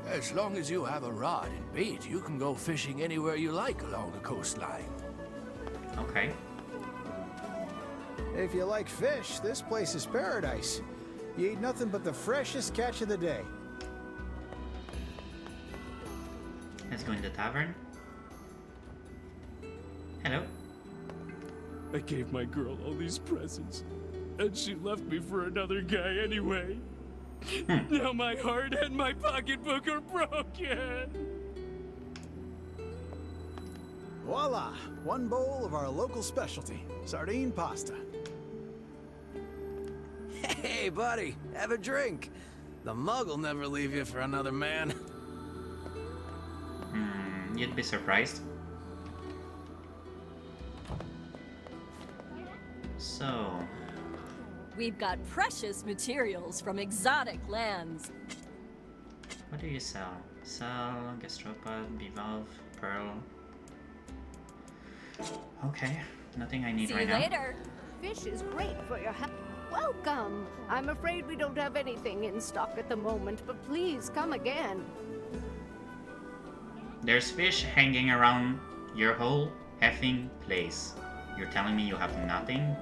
As long as you have a rod and bait, you can go fishing anywhere you like along the coastline. Okay. If you like fish, this place is paradise. You eat nothing but the freshest catch of the day. Let's go in the tavern. Hello. I gave my girl all these presents, and she left me for another guy anyway. Now my heart and my pocketbook are broken. Voila! One bowl of our local specialty, sardine pasta. Hey, buddy, have a drink. The mug will never leave you for another man. You'd be surprised. So... We've got precious materials from exotic lands. what do you sell? Sell, gastropod, bivalve, pearl. Okay, nothing I need See right you now. later. Fish is great for your health. Welcome. I'm afraid we don't have anything in stock at the moment, but please come again. There's fish hanging around your whole effing place. You're telling me you have nothing?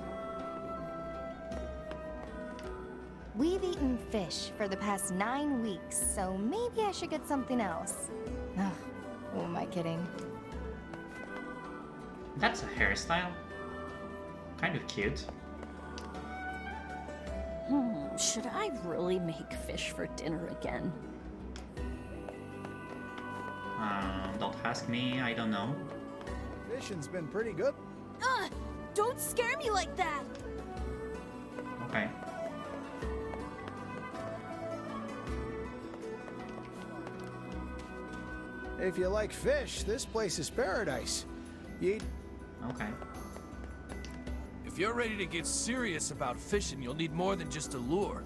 We've eaten fish for the past 9 weeks, so maybe I should get something else. Ugh, who am I kidding? That's a hairstyle. Kind of cute. Should I really make fish for dinner again? Don't ask me, I don't know. Fishing's been pretty good. Don't scare me like that! Okay. If you like fish, this place is paradise. You eat... Okay. If you're ready to get serious about fishing, you'll need more than just a lure.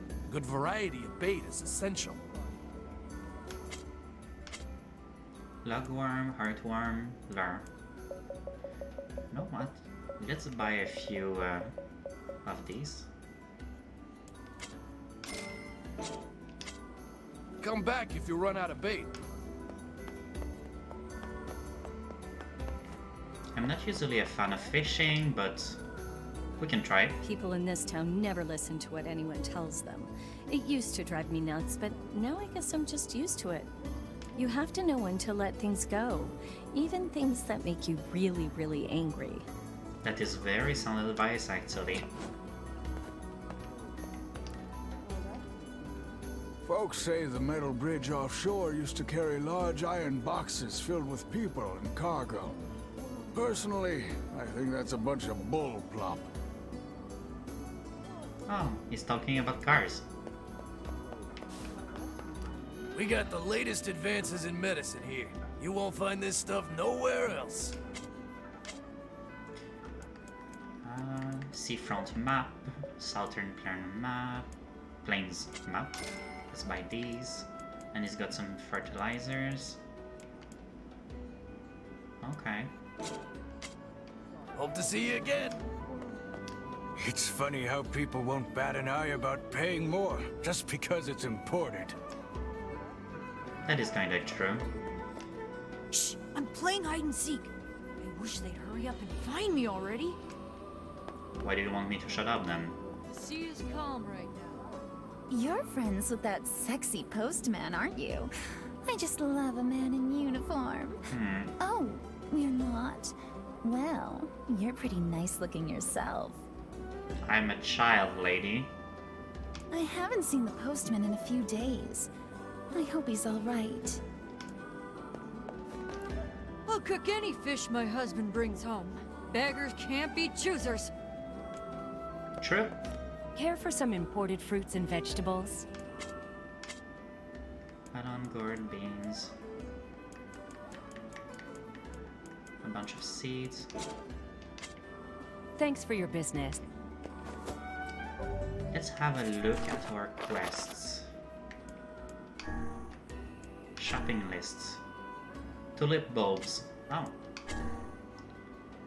A good variety of bait is essential. Lugworm, heartworm, lure. You know what? Let's buy a few of these. Come back if you run out of bait. I'm not usually a fan of fishing, but we can try. People in this town never listen to what anyone tells them. It used to drive me nuts, but now I guess I'm just used to it. You have to know when to let things go, even things that make you really, really angry. That is very sound advice, actually. Folks say the metal bridge offshore used to carry large iron boxes filled with people and cargo. Personally, I think that's a bunch of bull plop. Oh, he's talking about cars. We got the latest advances in medicine here. You won't find this stuff nowhere else. Seafront map, Southern Plains map. Let's buy these. And he's got some fertilizers. Okay. Hope to see you again. It's funny how people won't bat an eye about paying more just because it's imported. That is kinda true. Shh! I'm playing hide and seek. I wish they'd hurry up and find me already. Why do you want me to shut up then? The sea is calm right now. You're friends with that sexy postman, aren't you? I just love a man in uniform. Oh, you're not? Well, you're pretty nice looking yourself. I'm a child, lady. I haven't seen the postman in a few days. I hope he's all right. I'll cook any fish my husband brings home. Beggars can't be choosers. True. Care for some imported fruits and vegetables? Melon, gourd, beans. A bunch of seeds. Thanks for your business. Let's have a look at our quests. Shopping lists. Tulip bulbs. Oh.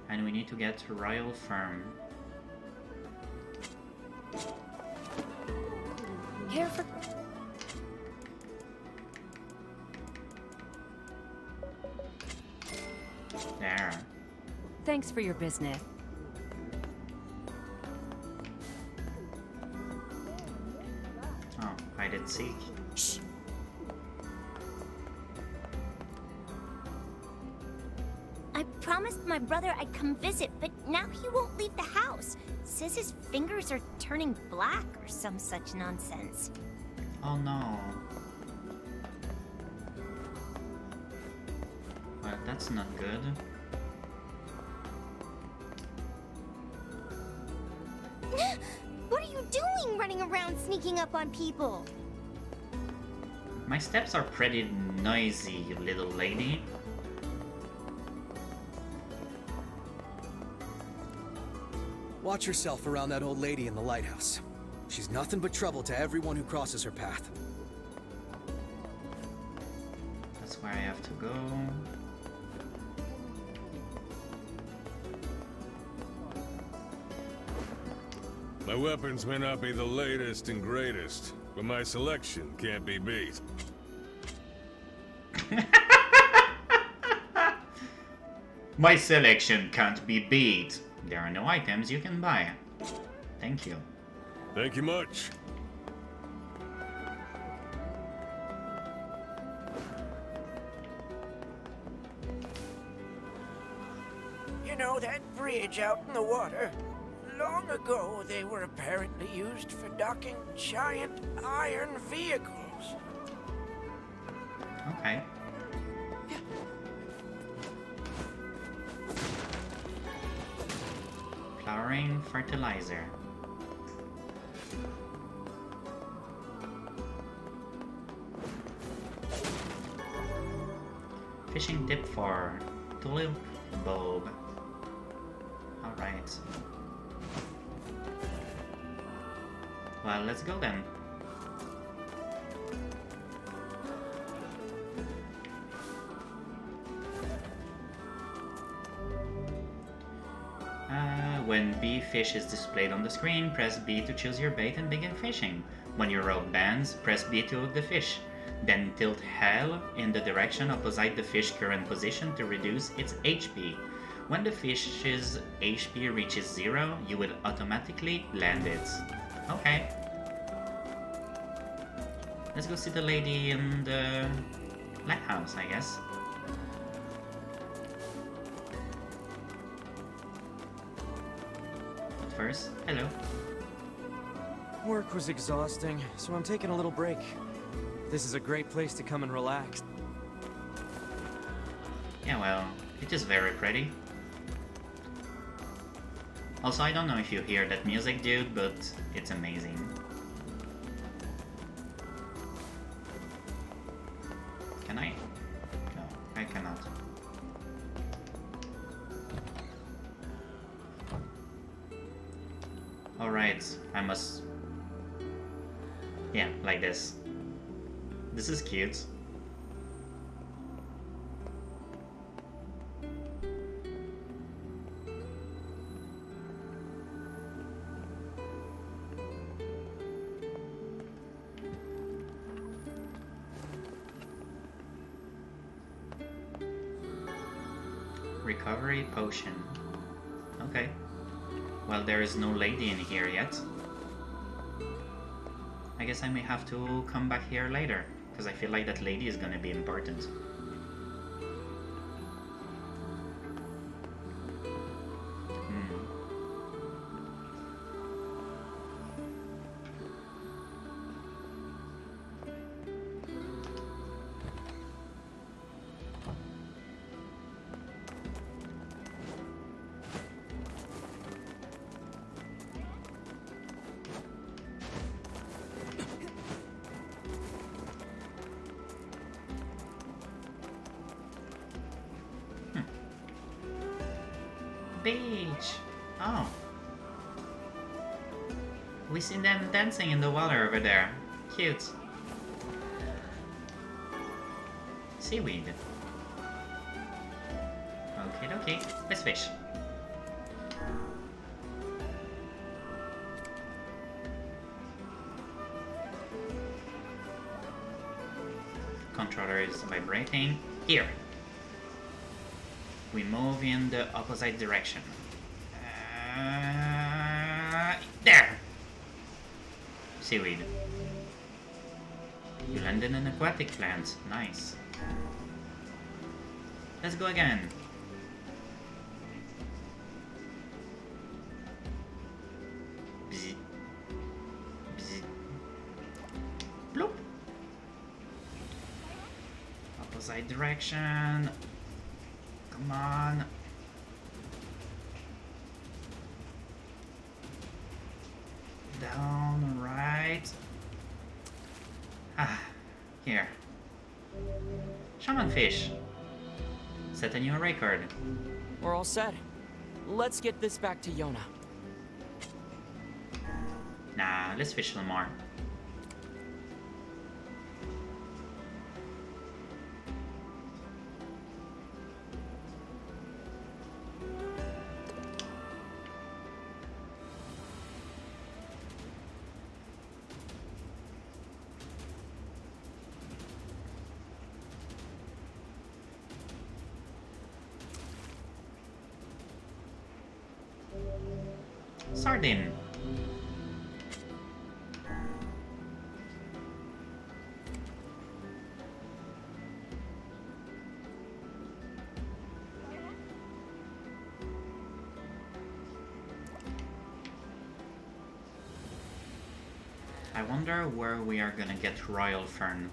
And we need to get to Royal Firm. Care for... There. Thanks for your business. Oh, hide and seek. Shh. I promised my brother I'd come visit, but now he won't leave the house. Says his fingers are turning black or some such nonsense. Oh no. Well, that's not good. What are you doing running around sneaking up on people? My steps are pretty noisy, you little lady. Watch yourself around that old lady in the lighthouse. She's nothing but trouble to everyone who crosses her path. That's where I have to go. My weapons may not be the latest and greatest, but my selection can't be beat. My selection can't be beat. There are no items you can buy. Thank you. Thank you much. You know that bridge out in the water? Long ago, they were apparently used for docking giant iron vehicles. Okay. Flowering fertilizer. Fishing tip for tulip bulb. Alright. Well, let's go then. When B fish is displayed on the screen, press B to choose your bait and begin fishing. When your rope bends, press B to hook the fish. Then tilt L in the direction opposite the fish's current position to reduce its HP. When the fish's HP reaches 0, you will automatically land it. Okay. Let's go see the lady in the lighthouse, I guess. But first, hello. Work was exhausting, so I'm taking a little break. This is a great place to come and relax. Yeah, well, it is very pretty. Also, I don't know if you hear that music, dude, but it's amazing. Can I? No, I cannot. Alright, I must... Yeah, like this. This is cute. Recovery potion. Okay. Well, there is no lady in here yet. I guess I may have to come back here later, because I feel like that lady is gonna be important. Beach! Oh. We see them dancing in the water over there. Cute. Seaweed. Okay, okay. Let's fish. Controller is vibrating. Here. We move in the opposite direction. There! Seaweed. You landed an aquatic plant. Nice. Let's go again. Bzz. Bzz. Bloop. Opposite direction. Come on. Down, right. Ah, here. Shaman fish. Set a new record. We're all set. Let's get this back to Yona. Nah, let's fish some more. Sardine. I wonder where we are gonna get Royal Fern.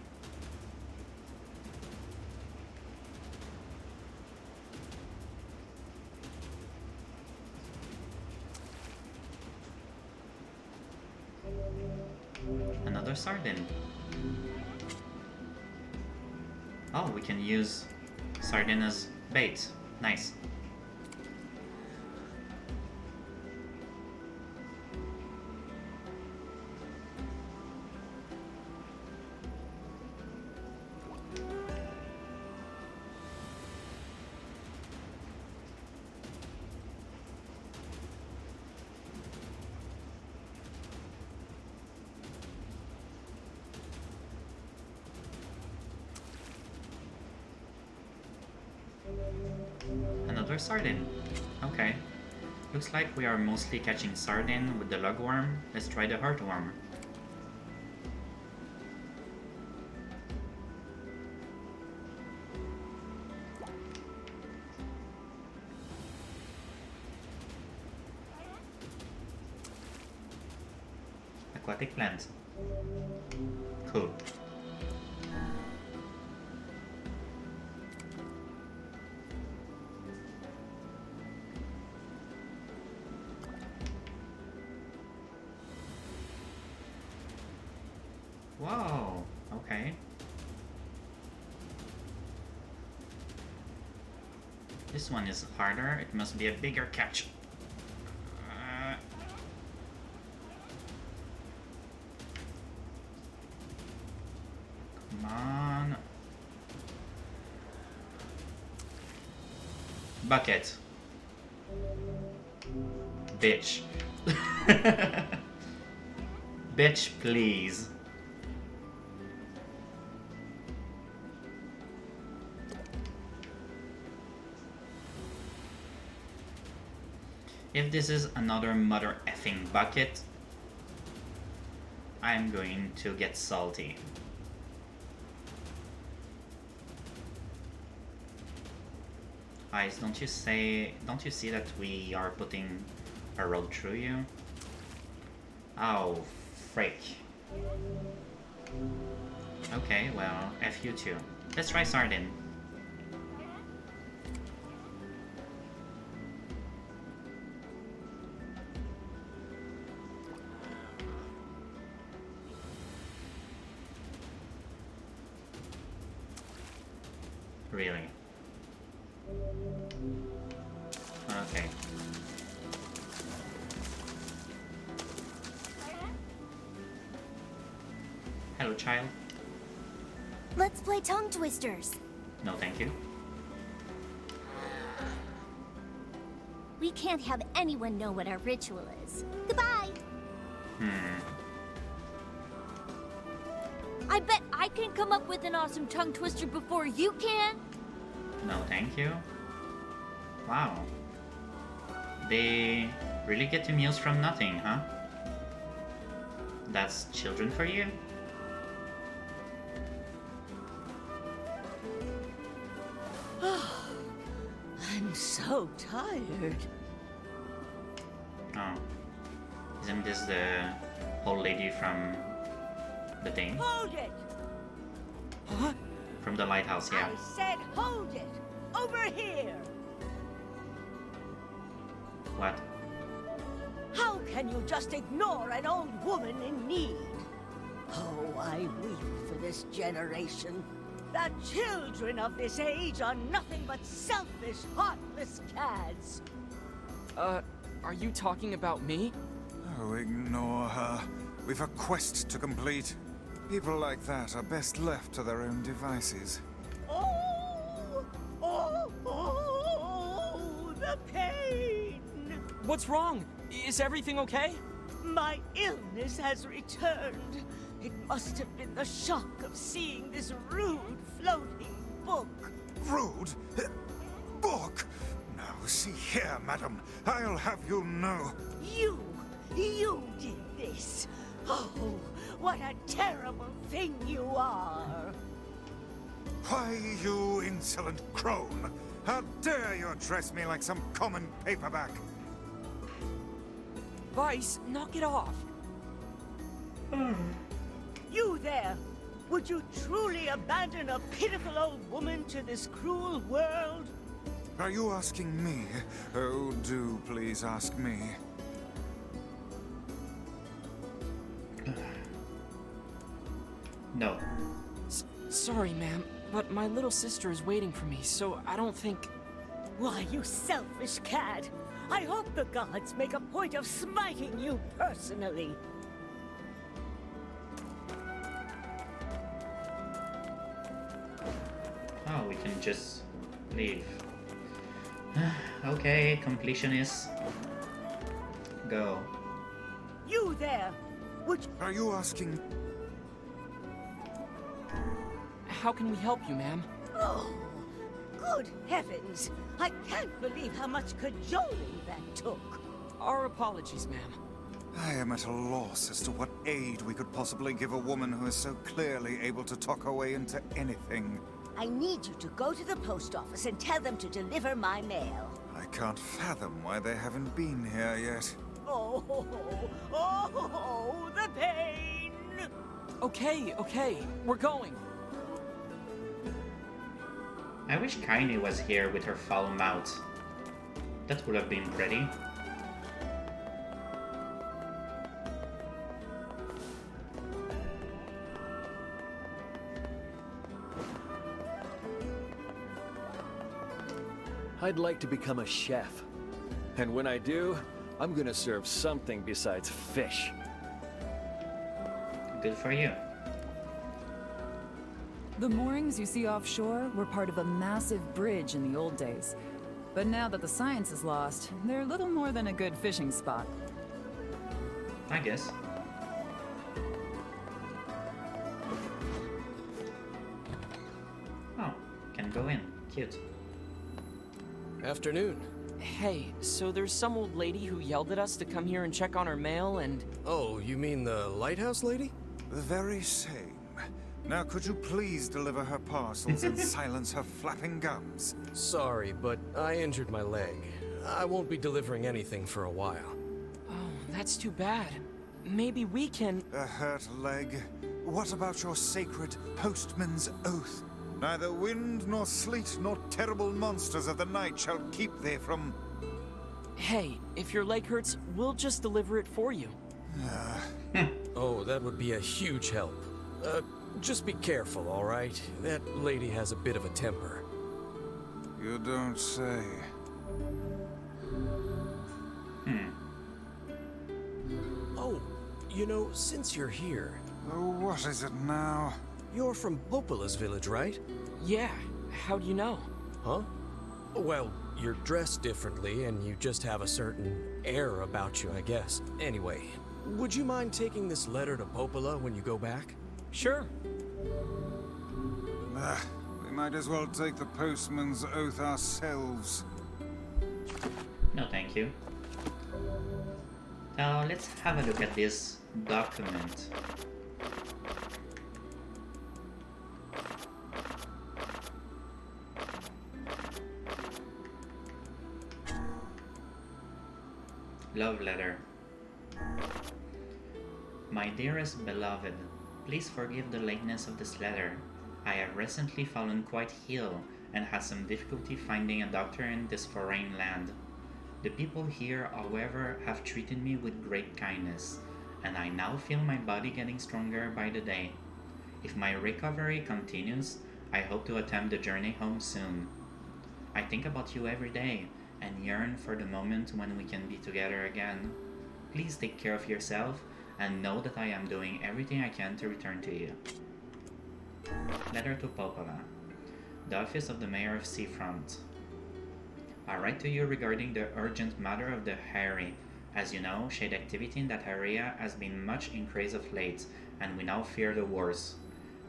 Another sardine. Oh, we can use sardine as bait. Nice. Another sardine. Okay. Looks like we are mostly catching sardine with the lugworm. Let's try the heartworm. Aquatic plant. Cool. Whoa, okay. This one is harder. It must be a bigger catch. Come on. Bucket. Bitch. Bitch, please. If this is another mother effing bucket, I'm going to get salty. Guys, don't you see that we are putting a road through you? Oh, frick. Okay, well, F you too. Let's try sardine. Really? Okay. Hello, child. Let's play tongue twisters. No, thank you. We can't have anyone know what our ritual is. Goodbye. I bet I can come up with an awesome tongue twister before you can. No, thank you. Wow. They really get amused from nothing, huh? That's children for you? I'm so tired. Oh. Isn't this the old lady from the thing? Hold it! Huh? From the lighthouse, yeah. I said hold it! Over here! What? How can you just ignore an old woman in need? Oh, I weep for this generation. The children of this age are nothing but selfish, heartless cads. Are you talking about me? Oh, ignore her. We've a quest to complete. People like that are best left to their own devices. The pain! What's wrong? Is everything okay? My illness has returned. It must have been the shock of seeing this rude floating book. Rude? Book? Now, see here, madam. I'll have you know. You did this. Oh, what a terrible thing you are. Why, you insolent crone! How dare you address me like some common paperback? Vice, knock it off. You there! Would you truly abandon a pitiful old woman to this cruel world? Are you asking me? Oh, do please ask me. No. Sorry, ma'am, but my little sister is waiting for me, so I don't think... Why, you selfish cad! I hope the gods make a point of smiting you personally. Oh, we can just leave. Okay, completionist. Go. You there! Would Are you asking? How can we help you, ma'am? Oh, good heavens! I can't believe how much cajoling that took. Our apologies, ma'am. I am at a loss as to what aid we could possibly give a woman who is so clearly able to talk her way into anything. I need you to go to the post office and tell them to deliver my mail. I can't fathom why they haven't been here yet. Oh, the pain! Okay, we're going. I wish Kaine was here with her foul mouth. That would have been pretty. I'd like to become a chef. And when I do, I'm gonna serve something besides fish. Good for you. The moorings you see offshore were part of a massive bridge in the old days. But now that the science is lost, they're little more than a good fishing spot. I guess. Oh, can go in. Cute. Afternoon. Hey, so there's some old lady who yelled at us to come here and check on her mail and... Oh, you mean the lighthouse lady? The very same. Now could you please deliver her parcels and silence her flapping gums? Sorry, but I injured my leg. I won't be delivering anything for a while. Oh, that's too bad. Maybe we can... A hurt leg? What about your sacred postman's oath? Neither wind nor sleet nor terrible monsters of the night shall keep thee from... Hey, if your leg hurts, we'll just deliver it for you. Oh, that would be a huge help. Just be careful, all right? That lady has a bit of a temper. You don't say. Oh, you know, since you're here... Oh, what is it now? You're from Popola's village, right? Yeah, how do you know? Huh? Well, you're dressed differently, and you just have a certain air about you, I guess. Anyway, would you mind taking this letter to Popola when you go back? Sure. We might as well take the postman's oath ourselves. No, thank you. Now, let's have a look at this document. Love letter. My dearest beloved, please forgive the lateness of this letter. I have recently fallen quite ill and had some difficulty finding a doctor in this foreign land. The people here, however, have treated me with great kindness, and I now feel my body getting stronger by the day. If my recovery continues, I hope to attempt the journey home soon. I think about you every day and yearn for the moment when we can be together again. Please take care of yourself and know that I am doing everything I can to return to you. Letter to Popola. The office of the mayor of Seafront. I write to you regarding the urgent matter of the Harry. As you know, shade activity in that area has been much increased of late, and we now fear the worst.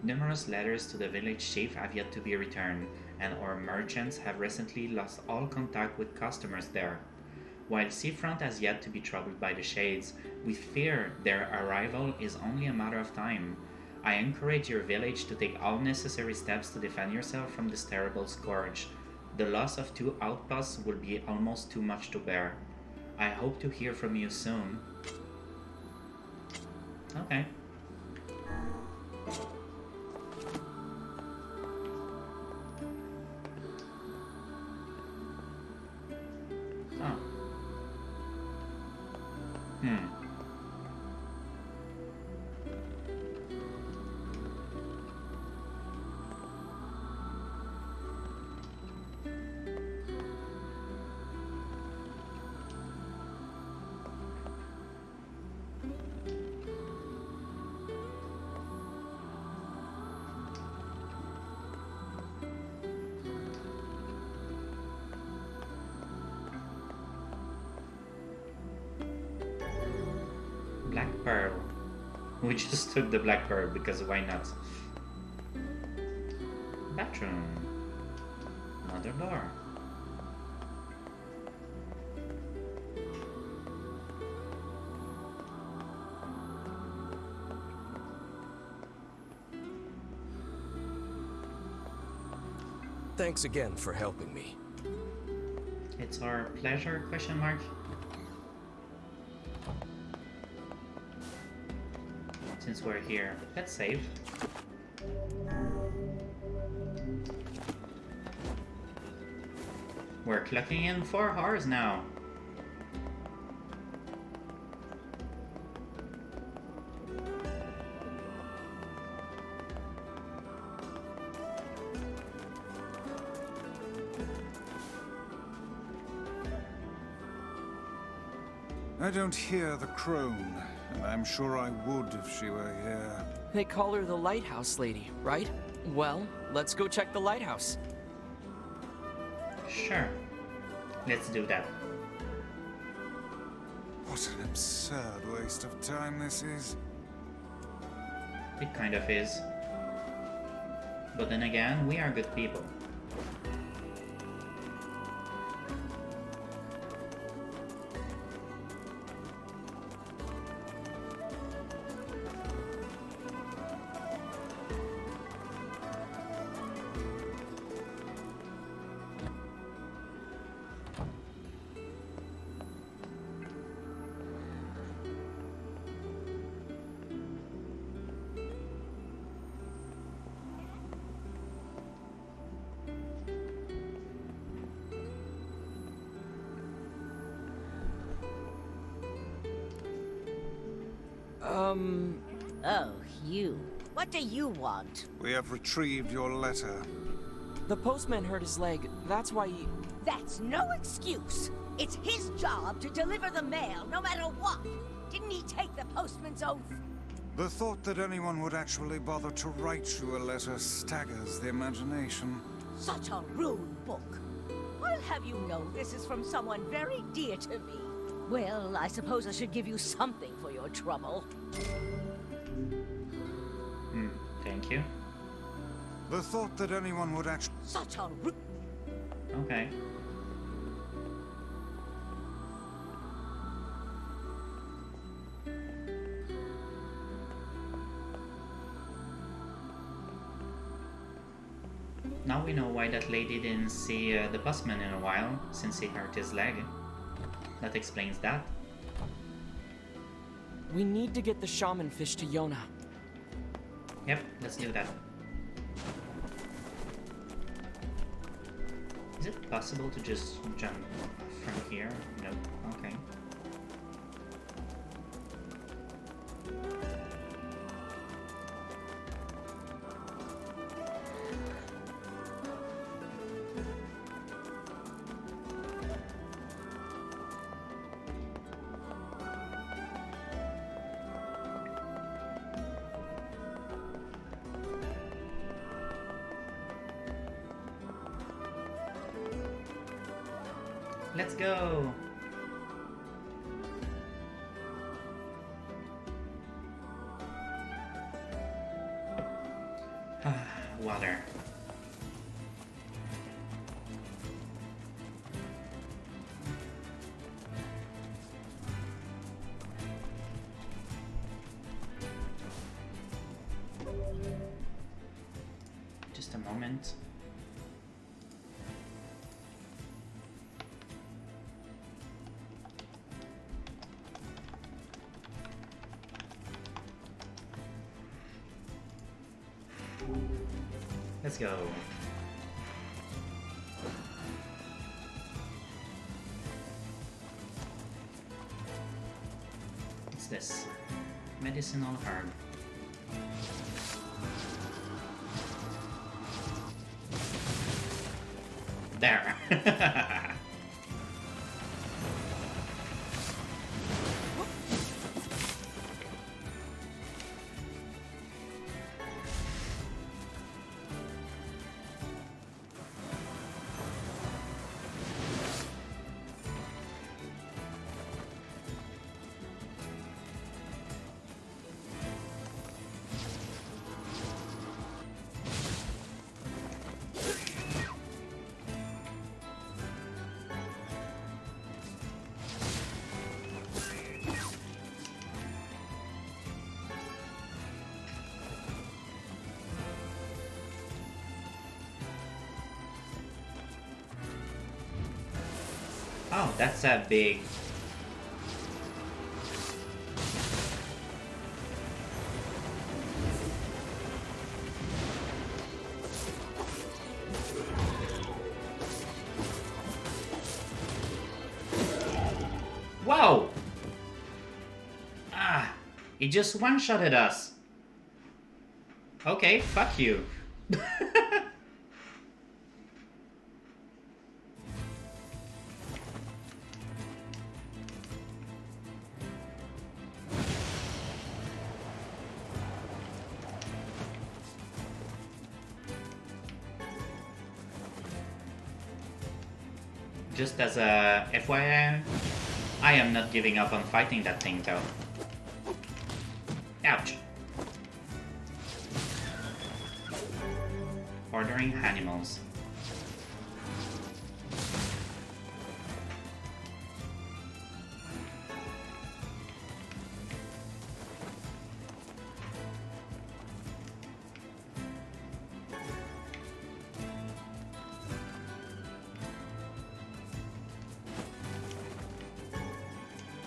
Numerous letters to the village chief have yet to be returned, and our merchants have recently lost all contact with customers there. While Seafront has yet to be troubled by the shades, we fear their arrival is only a matter of time. I encourage your village to take all necessary steps to defend yourself from this terrible scourge. The loss of 2 outposts will be almost too much to bear. I hope to hear from you soon. Okay, Oh. Hmm. Black Pearl. We just took the Black Pearl because why not? Bathroom. Another door. Thanks again for helping me. It's our pleasure, question mark. Since we're here, let's save. We're clocking in 4 hours now. I don't hear the crone, and I'm sure I would if she were here. They call her the lighthouse lady, right? Well, let's go check the lighthouse. Sure. Let's do that. What an absurd waste of time this is. It kind of is. But then again, we are good people. Oh, you. What do you want? We have retrieved your letter. The postman hurt his leg. That's why he... That's no excuse. It's his job to deliver the mail, no matter what. Didn't he take the postman's oath? The thought that anyone would actually bother to write you a letter staggers the imagination. Such a rude book. I'll have you know this is from someone very dear to me. Well, I suppose I should give you something for your trouble. Thank you. The thought that anyone would actually... Such a rude... Okay. Now we know why that lady didn't see the postman in a while, since he hurt his leg. That explains that. We need to get the shaman fish to Yona. Yep, let's do that. Is it possible to just jump from here? No. Okay. Let's go! Water. Just a moment. Let's go. What's this? Medicinal herb. There. Oh, that's a big... Whoa! Ah, he just one-shotted us. Okay, fuck you. Just as a FYI, I am not giving up on fighting that thing though. Ouch. Ordering animals.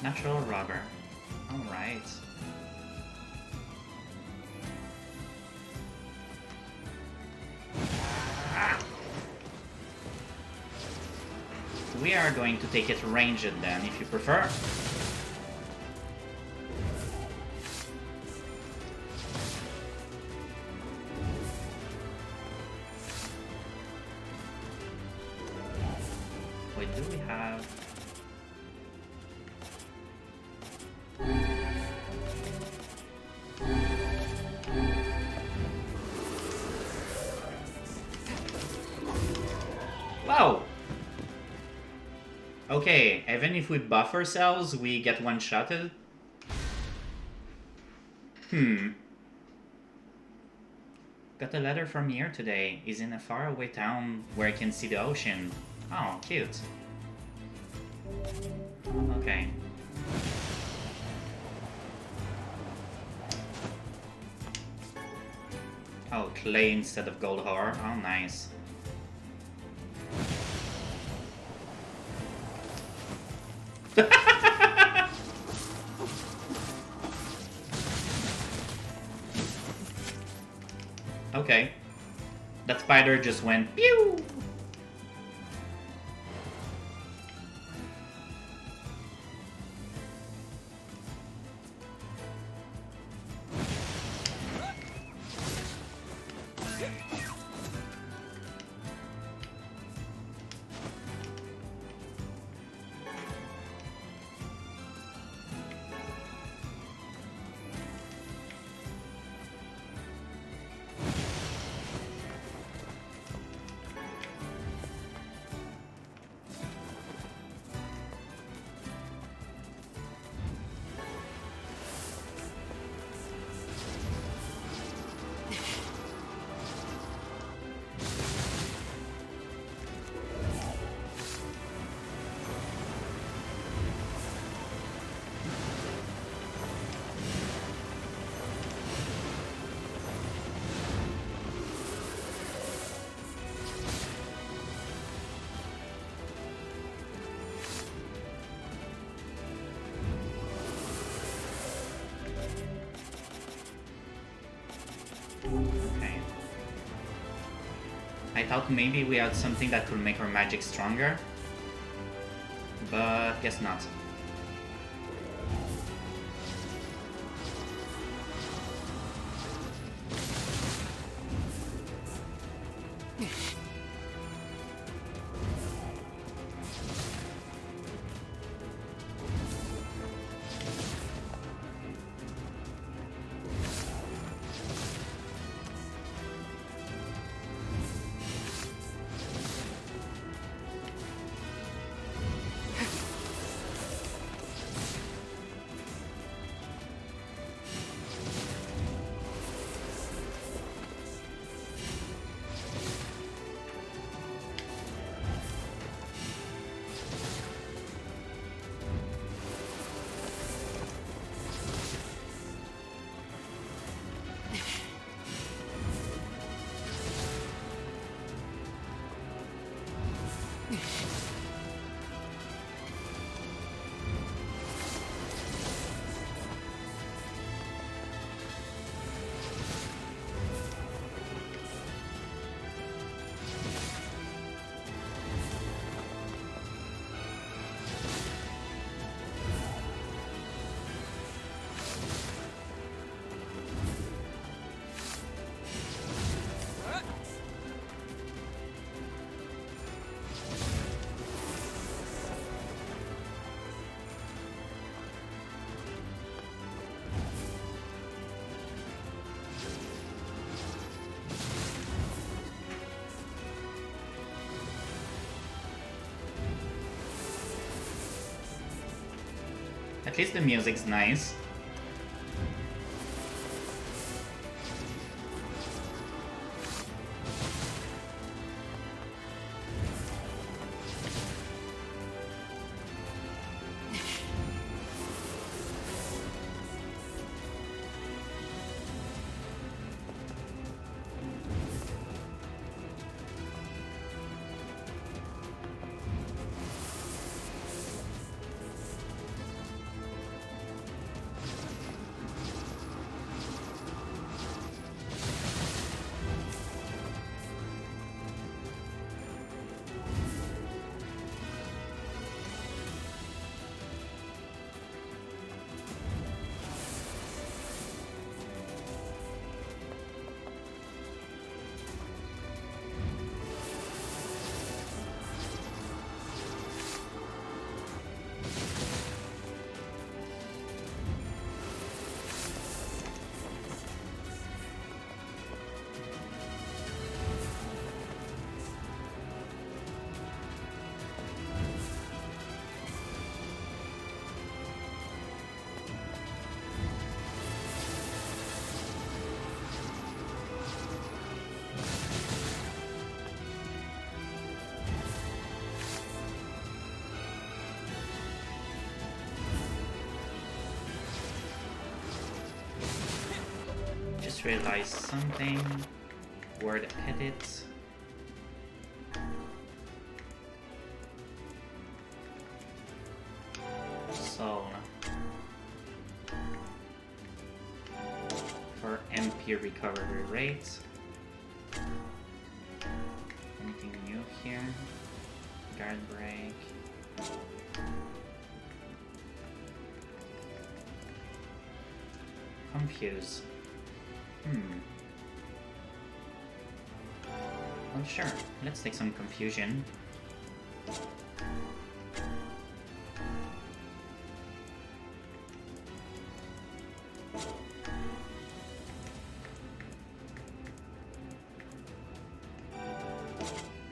Natural rubber. Alright. We are going to take it ranged then, if you prefer. Wait, do we have... Wow! Okay, even if we buff ourselves, we get one-shotted? Got a letter from NieR today. He's in a faraway town where I can see the ocean. Oh, cute. Okay. Oh, clay instead of gold ore. Oh, nice. Okay. That spider just went pew! thought maybe we had something that could make our magic stronger, but guess not. At least the music's nice. Just realized something. Word edit. So for MP recovery rate. Anything new here? Guard break. Confuse. Well, sure. Let's take some confusion.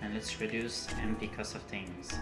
And let's reduce MP cost of things.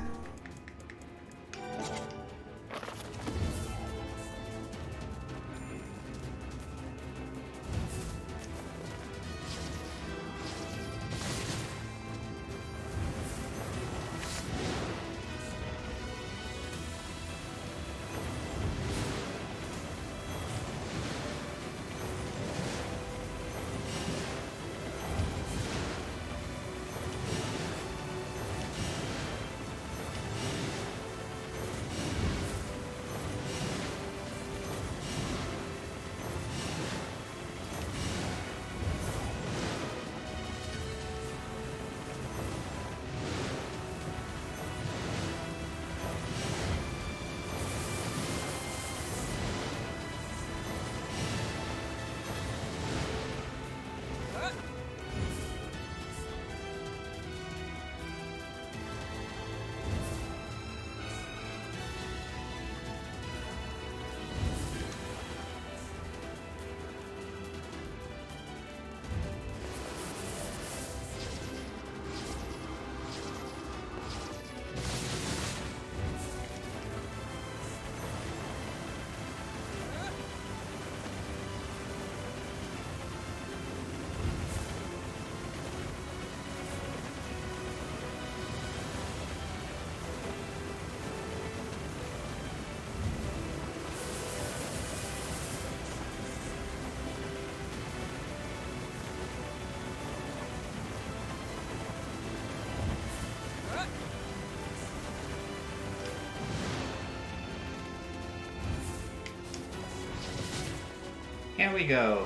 we go.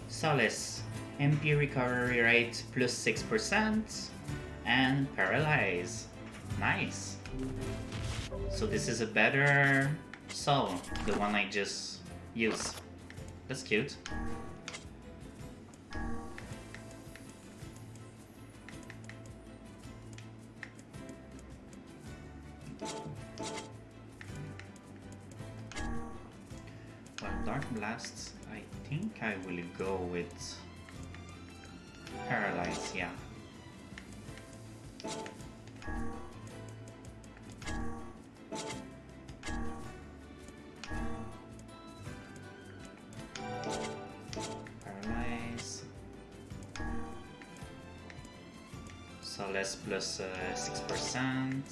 Solace. MP recovery rate plus 6%. And Paralyze. Nice. So this is a better soul, the one I just used. That's cute. Well, Dark Blast, I think I will go with Paralyze, yeah. Paralyze. Solace plus 6%.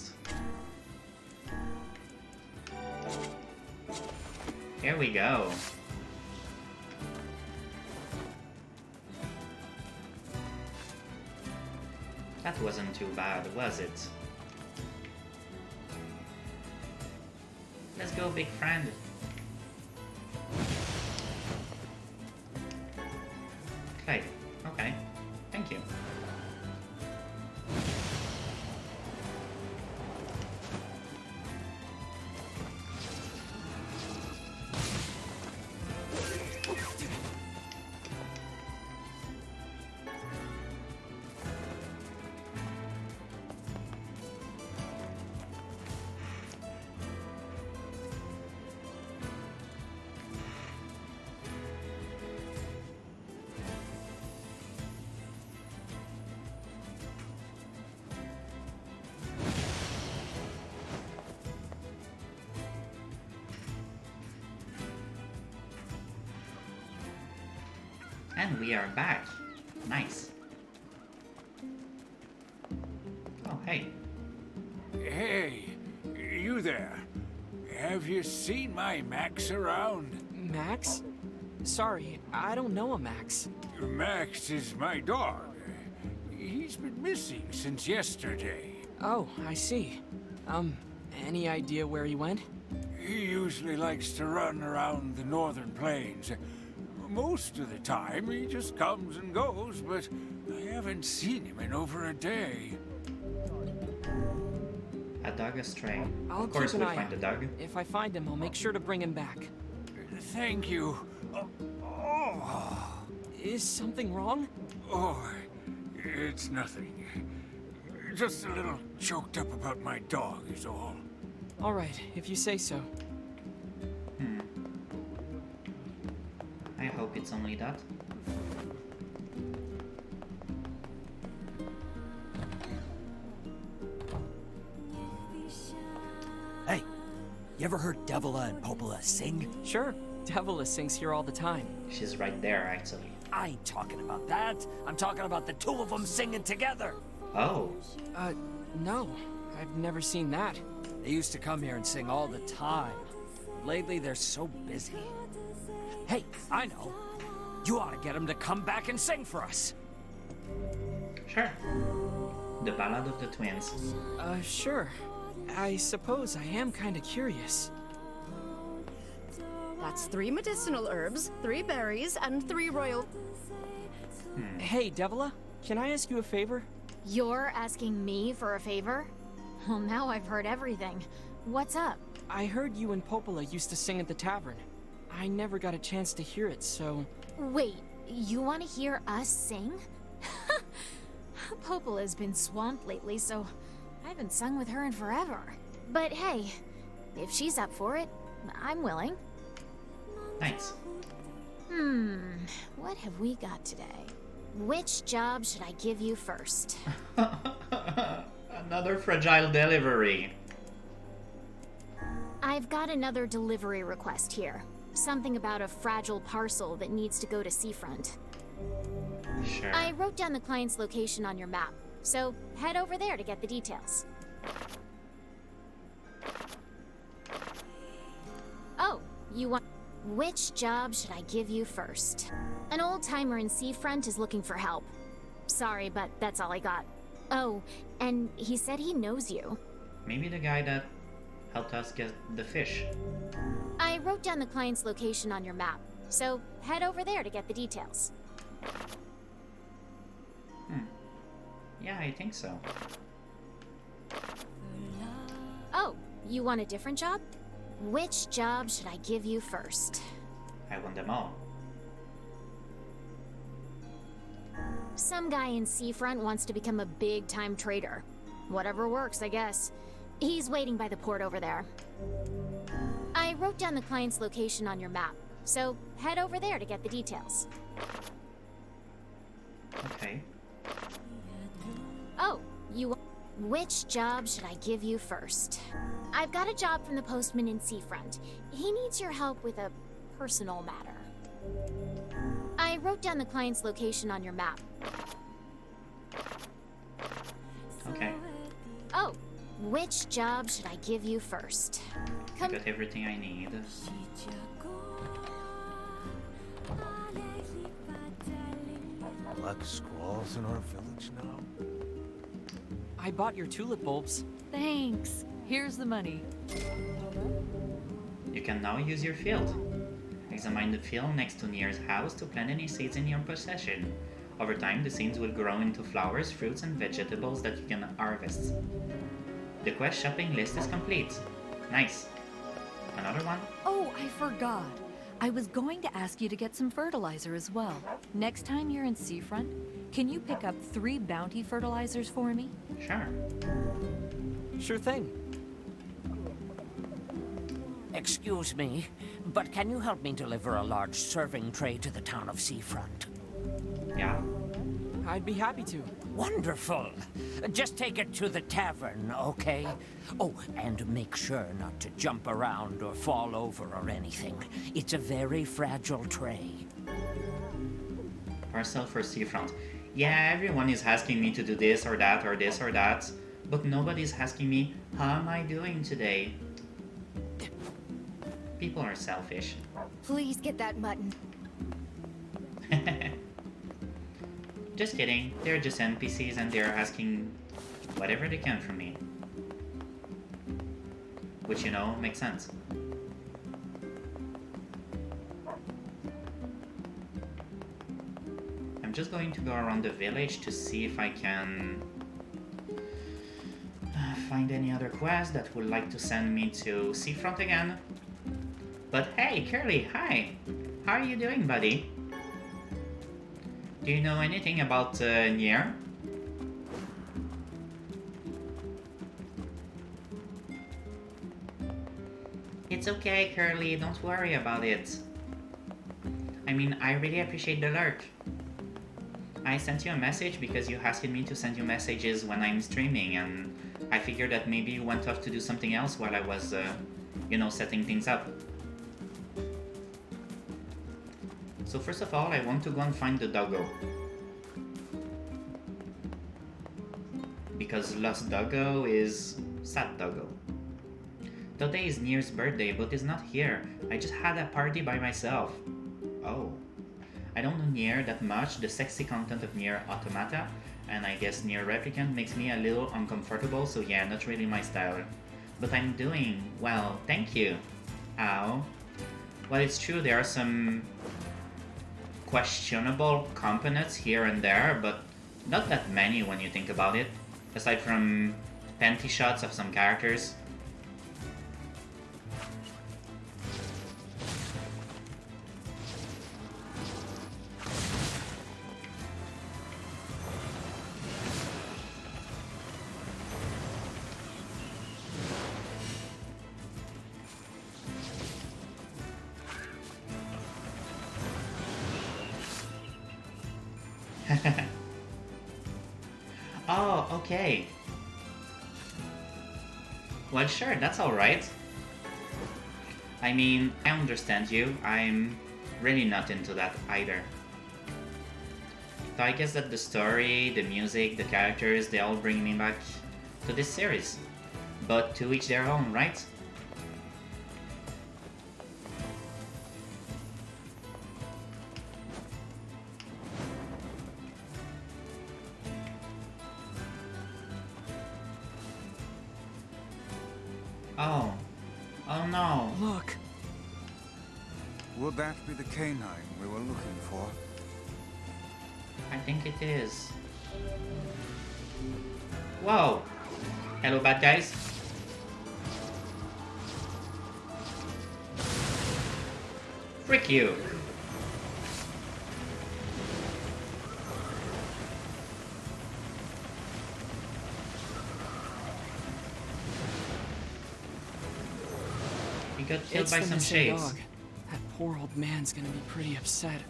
Here we go. That wasn't too bad, was it? Let's go, big friend. Okay, okay. Thank you. And we are back. Nice. Oh, hey. Hey, you there. Have you seen my Max around? Max? Sorry, I don't know a Max. Max is my dog. He's been missing since yesterday. Oh, I see. Any idea where he went? He usually likes to run around the northern plains. Most of the time, he just comes and goes, but I haven't seen him in over a day. A dog astray. I'll of course keep we'll an eye find the dog. If I find him, I'll make sure to bring him back. Thank you. Is something wrong? Oh, it's nothing. Just a little choked up about my dog is all. All right, if you say so. I hope it's only that. Hey, you ever heard Devila and Popola sing? Sure, Devila sings here all the time. She's right there, actually. I ain't talking about that. I'm talking about the two of them singing together. Oh. No, I've never seen that. They used to come here and sing all the time. Lately, they're so busy. Hey, I know. You ought to get them to come back and sing for us. Sure. The Ballad of the Twins. Sure. I suppose I am kinda curious. That's 3 medicinal herbs, 3 berries, and 3 royal... Hey, Devila, can I ask you a favor? You're asking me for a favor? Well, now I've heard everything. What's up? I heard you and Popola used to sing at the tavern. I never got a chance to hear it, so... Wait, you want to hear us sing? Popola's been swamped lately, so I haven't sung with her in forever. But hey, if she's up for it, I'm willing. Nice. What have we got today? Which job should I give you first? Another fragile delivery. I've got another delivery request here. Something about a fragile parcel that needs to go to Seafront. Sure. I wrote down the client's location on your map, so head over there to get the details. Oh, you want... Which job should I give you first? An old-timer in Seafront is looking for help. Sorry, but that's all I got. Oh, and he said he knows you. Maybe the guy that helped us get the fish. I wrote down the client's location on your map, So head over there to get the details. Yeah, I think so. Oh, you want a different job? Which job should I give you first? I want them all. Some guy in Seafront wants to become a big-time trader. Whatever works, I guess. He's waiting by the port over there. I wrote down the client's location on your map, so head over there to get the details. Okay. Oh, which job should I give you first? I've got a job from the postman in Seafront. He needs your help with a personal matter. I wrote down the client's location on your map. Okay. Oh, which job should I give you first? I got everything I need. Black squalls in our village now? I bought your tulip bulbs. Thanks. Here's the money. You can now use your field. Examine the field next to NieR's house to plant any seeds in your possession. Over time, the seeds will grow into flowers, fruits, and vegetables that you can harvest. The quest shopping list is complete. Nice. Another one? Oh, I forgot. I was going to ask you to get some fertilizer as well. Next time you're in Seafront, can you pick up 3 bounty fertilizers for me? Sure. Sure thing. Excuse me, but can you help me deliver a large serving tray to the town of Seafront? Yeah. I'd be happy to. Wonderful. Just take it to the tavern, okay? Oh, and make sure not to jump around or fall over or anything. It's a very fragile tray. Parcel for Seafront. Yeah, everyone is asking me to do this or that or this or that, but nobody's asking me, how am I doing today? People are selfish. Please get that mutton. Just kidding, they're just NPCs and they're asking whatever they can from me. Which, you know, makes sense. I'm just going to go around the village to see if I can find any other quest that would like to send me to Seafront again. But hey, Curly, hi! How are you doing, buddy? Do you know anything about NieR? It's okay, Curly, don't worry about it. I mean, I really appreciate the lurk. I sent you a message because you asked me to send you messages when I'm streaming, and I figured that maybe you went off to do something else while I was, you know, setting things up. So first of all, I want to go and find the doggo. Because Lost Doggo is Sad Doggo. Today is NieR's birthday, but he's not here. I just had a party by myself. Oh. I don't know NieR that much, the sexy content of NieR Automata, and I guess NieR Replicant makes me a little uncomfortable, so yeah, not really my style. But I'm doing well, thank you. Ow. Well, it's true, there are some questionable components here and there, but not that many when you think about it, aside from panty shots of some characters. Oh, okay. Well, sure, that's alright. I mean, I understand you. I'm really not into that either. So I guess that the story, the music, the characters, they all bring me back to this series. But to each their own, right? Oh. Oh no. Look. Would that be the canine we were looking for? I think it is. Whoa! Hello, bad guys. Frick you! He got killed by some shades. Dog. That poor old man's gonna be pretty upset.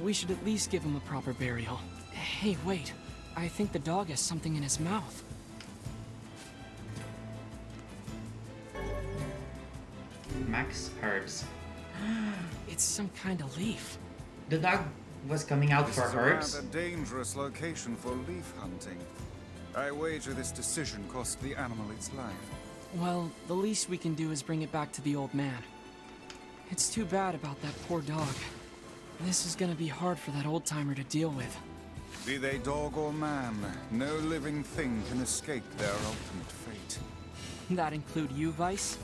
We should at least give him a proper burial. Hey, wait. I think the dog has something in his mouth. Max herbs. It's some kind of leaf. The dog was coming out for herbs. This is a rather dangerous location for leaf hunting. I wager this decision cost the animal its life. Well, the least we can do is bring it back to the old man. It's too bad about that poor dog. This is gonna be hard for that old-timer to deal with. Be they dog or man, no living thing can escape their ultimate fate. That include you, Vice?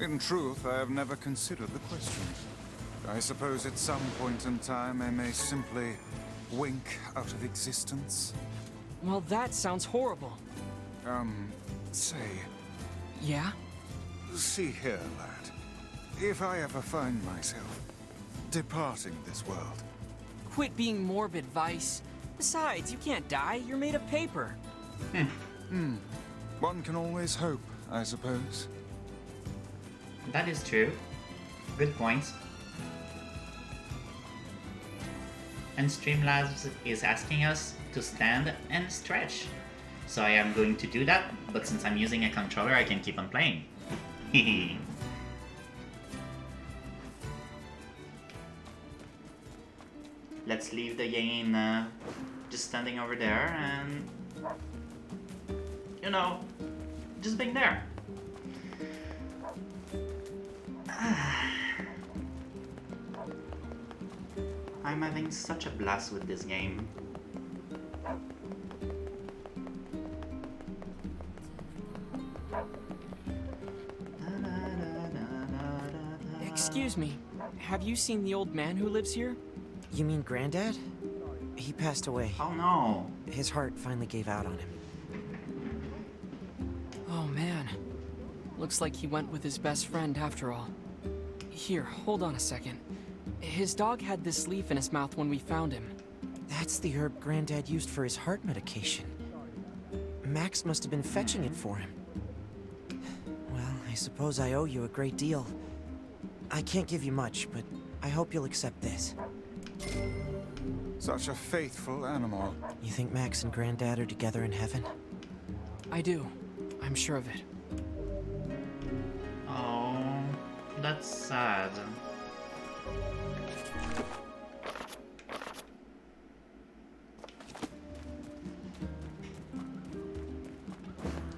In truth, I have never considered the question. I suppose at some point in time I may simply wink out of existence. Well, that sounds horrible. Say... Yeah? See here, lad. If I ever find myself departing this world... Quit being morbid, Vice. Besides, you can't die. You're made of paper. One can always hope, I suppose. That is true. Good point. And Streamlabs is asking us to stand and stretch. So I am going to do that, but since I'm using a controller, I can keep on playing. Let's leave the game just standing over there and, you know, just being there. I'm having such a blast with this game. Excuse me, have you seen the old man who lives here? You mean Granddad? He passed away. Oh no. His heart finally gave out on him. Oh man. Looks like he went with his best friend after all. Here, hold on a second. His dog had this leaf in his mouth when we found him. That's the herb Granddad used for his heart medication. Max must have been fetching it for him. Well, I suppose I owe you a great deal. I can't give you much, but I hope you'll accept this. Such a faithful animal. You think Max and Granddad are together in heaven? I do. I'm sure of it. Oh, that's sad.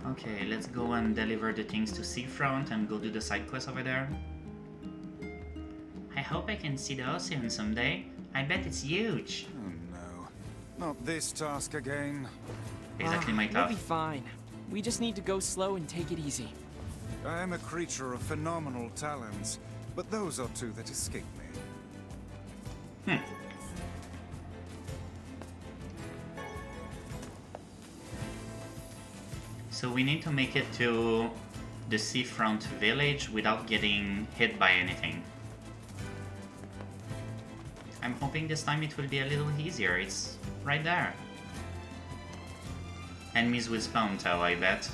Okay, let's go and deliver the things to Seafront and go do the side quest over there. I hope I can see the ocean someday. I bet it's huge. Oh no. Not this task again. Exactly my We'll thought. be fine. We just need to go slow and take it easy. I am a creature of phenomenal talents, but those are two that escape me. So we need to make it to the seafront village without getting hit by anything. I'm hoping this time it will be a little easier. It's right there. Enemies will spawn too, I bet.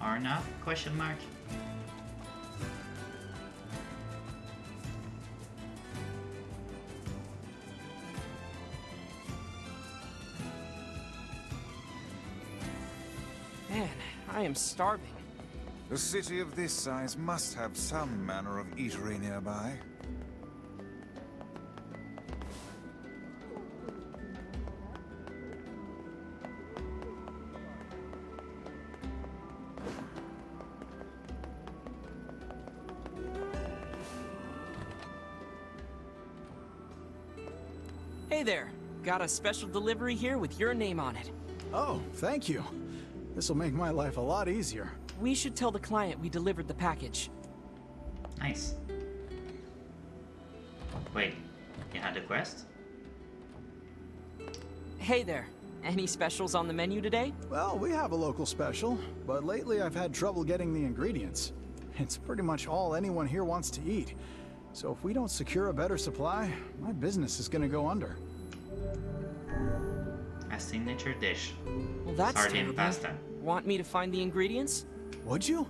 Or not? Question mark. Man, I am starving. A city of this size must have some manner of eatery nearby. Hey there. Got a special delivery here with your name on it. Oh, thank you. This'll make my life a lot easier. We should tell the client we delivered the package. Nice. Wait, you had a quest? Hey there. Any specials on the menu today? Well, we have a local special, but lately I've had trouble getting the ingredients. It's pretty much all anyone here wants to eat. So if we don't secure a better supply, my business is gonna go under. A signature dish. Well, that's Sardine terrible. pasta. Want me to find the ingredients? Would you?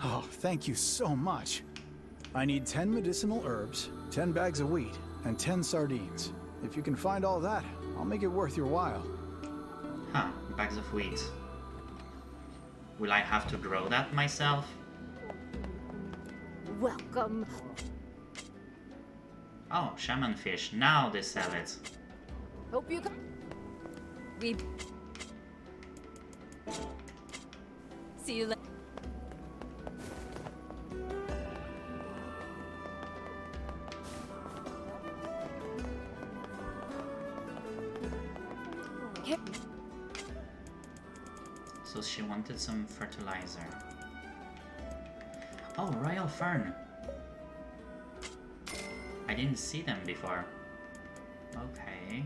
Oh, thank you so much. I need 10 medicinal herbs, 10 bags of wheat, and 10 sardines. If you can find all that, I'll make it worth your while. Huh, bags of wheat. Will I have to grow that myself? Welcome. Oh, shaman fish. Now they sell it. Hope you We... See you later. So she wanted some fertilizer. Oh, royal fern. I didn't see them before. Okay.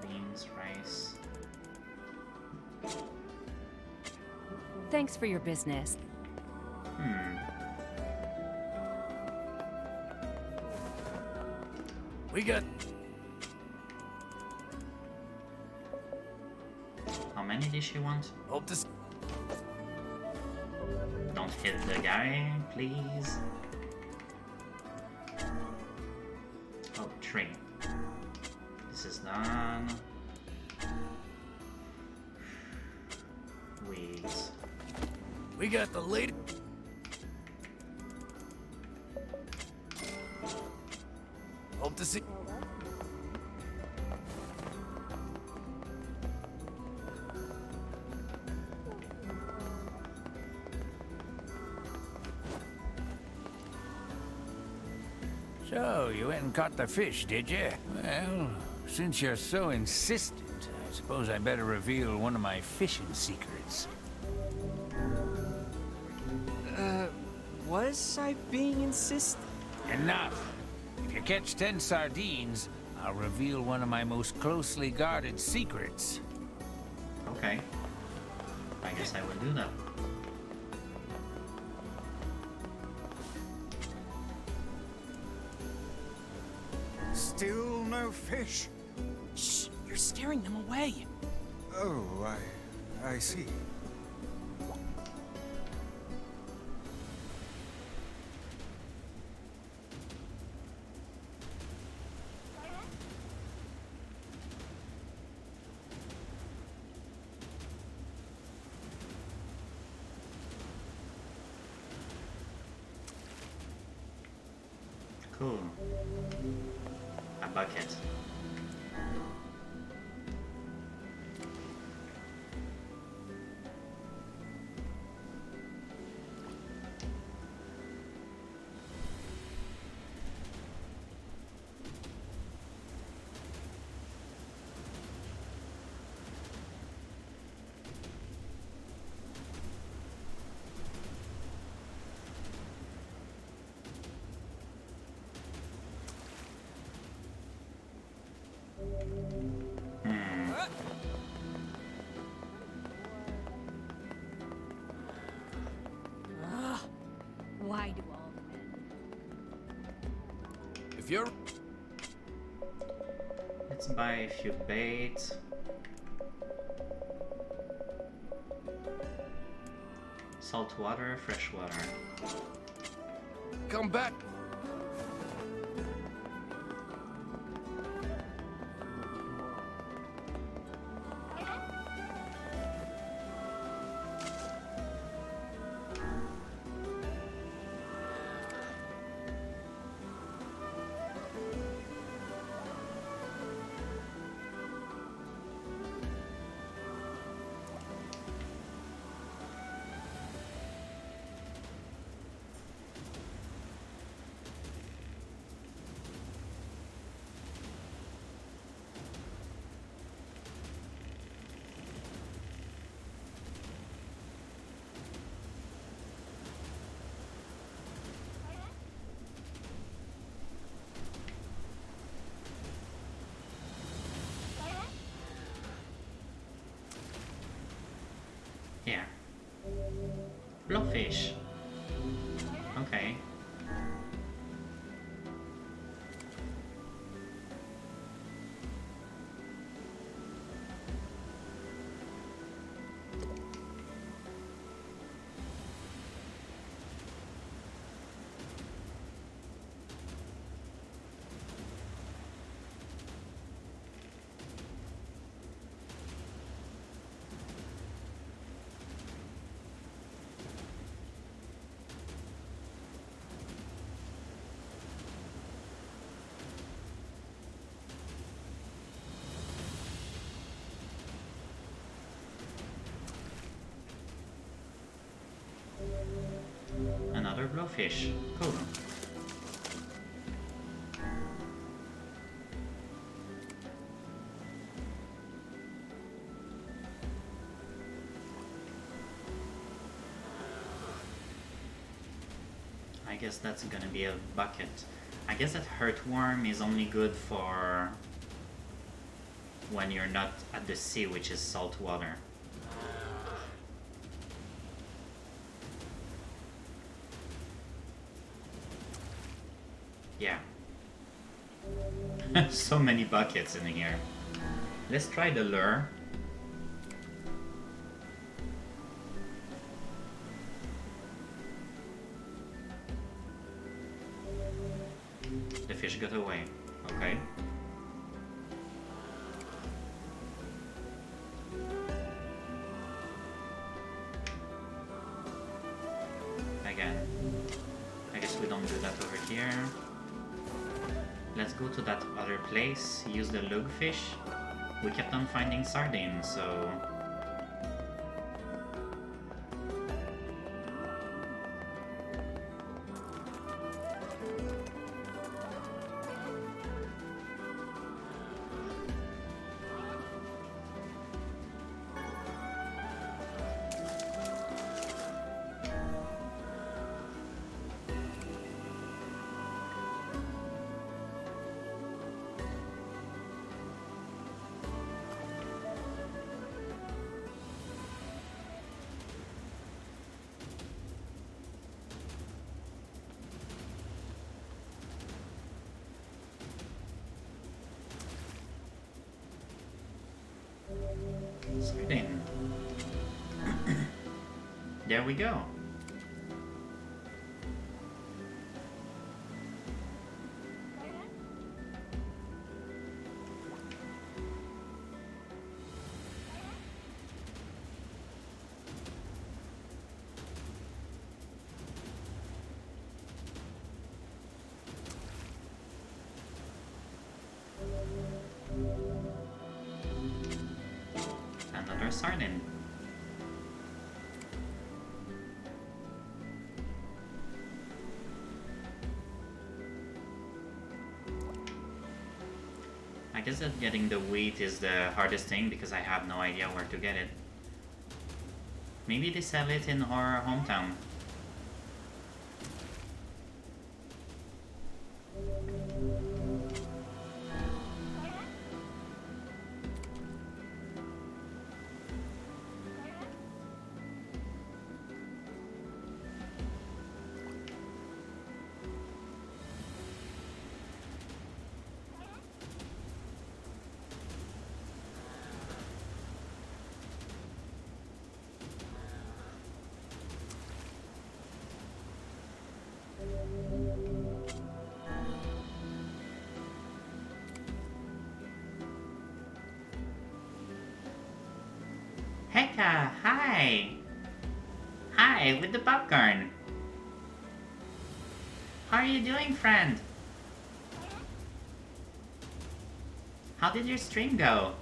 Beans, rice. Thanks for your business. We got... How many did she want? Hope this... Don't hit the guy, please. Oh, 3. This is done. Weeds. We got the lady... Hope to see... So, you went and caught the fish, did you? Well, since you're so insistent, I suppose I better reveal one of my fishing secrets. Was I being insistent? Enough. If you catch 10 sardines, I'll reveal one of my most closely guarded secrets. Okay. I guess I will do that. Still no fish? Shh! You're scaring them away. Oh, I see. Cool. A bucket. Why do all the men? If you're... Let's buy a few bait. Salt water, fresh water. Come back. Blowfish. Okay. Another blowfish. Cool. I guess that's gonna be a bucket. I guess that Hurtworm is only good for when you're not at the sea, which is salt water. Yeah. So many buckets in here. Let's try the lure. The fish got away. Okay. Again. I guess we don't do that over here. Let's go to that other place, use the lugfish. We kept on finding sardines, so... Sardine. There we go. Another sardine. I guess that getting the wheat is the hardest thing because I have no idea where to get it. Maybe they sell it in our hometown. Heka, hi! Hi, with the popcorn! How are you doing, friend? How did your stream go?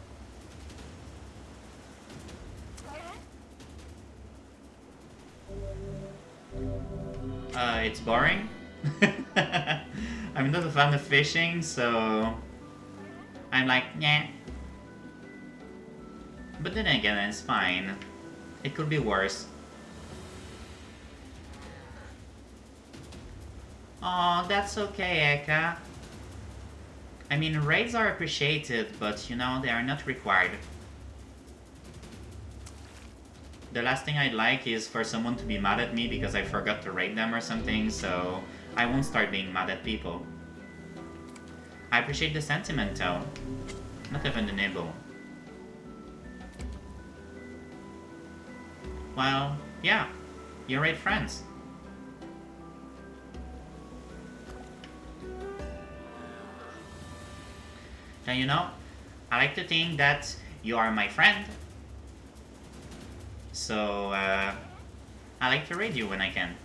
It's boring. I'm not a fan of fishing, so... I'm like, nah. But then again, it's fine. It could be worse. Aw, that's okay, Eka. I mean, raids are appreciated, but you know, they are not required. the last thing I'd like is for someone to be mad at me because I forgot to rate them or something, so I won't start being mad at people. I appreciate the sentiment though. Not even the nibble. Well, yeah, you're right friends. Now you know, I like to think that you are my friend. So, I like to raid you when I can.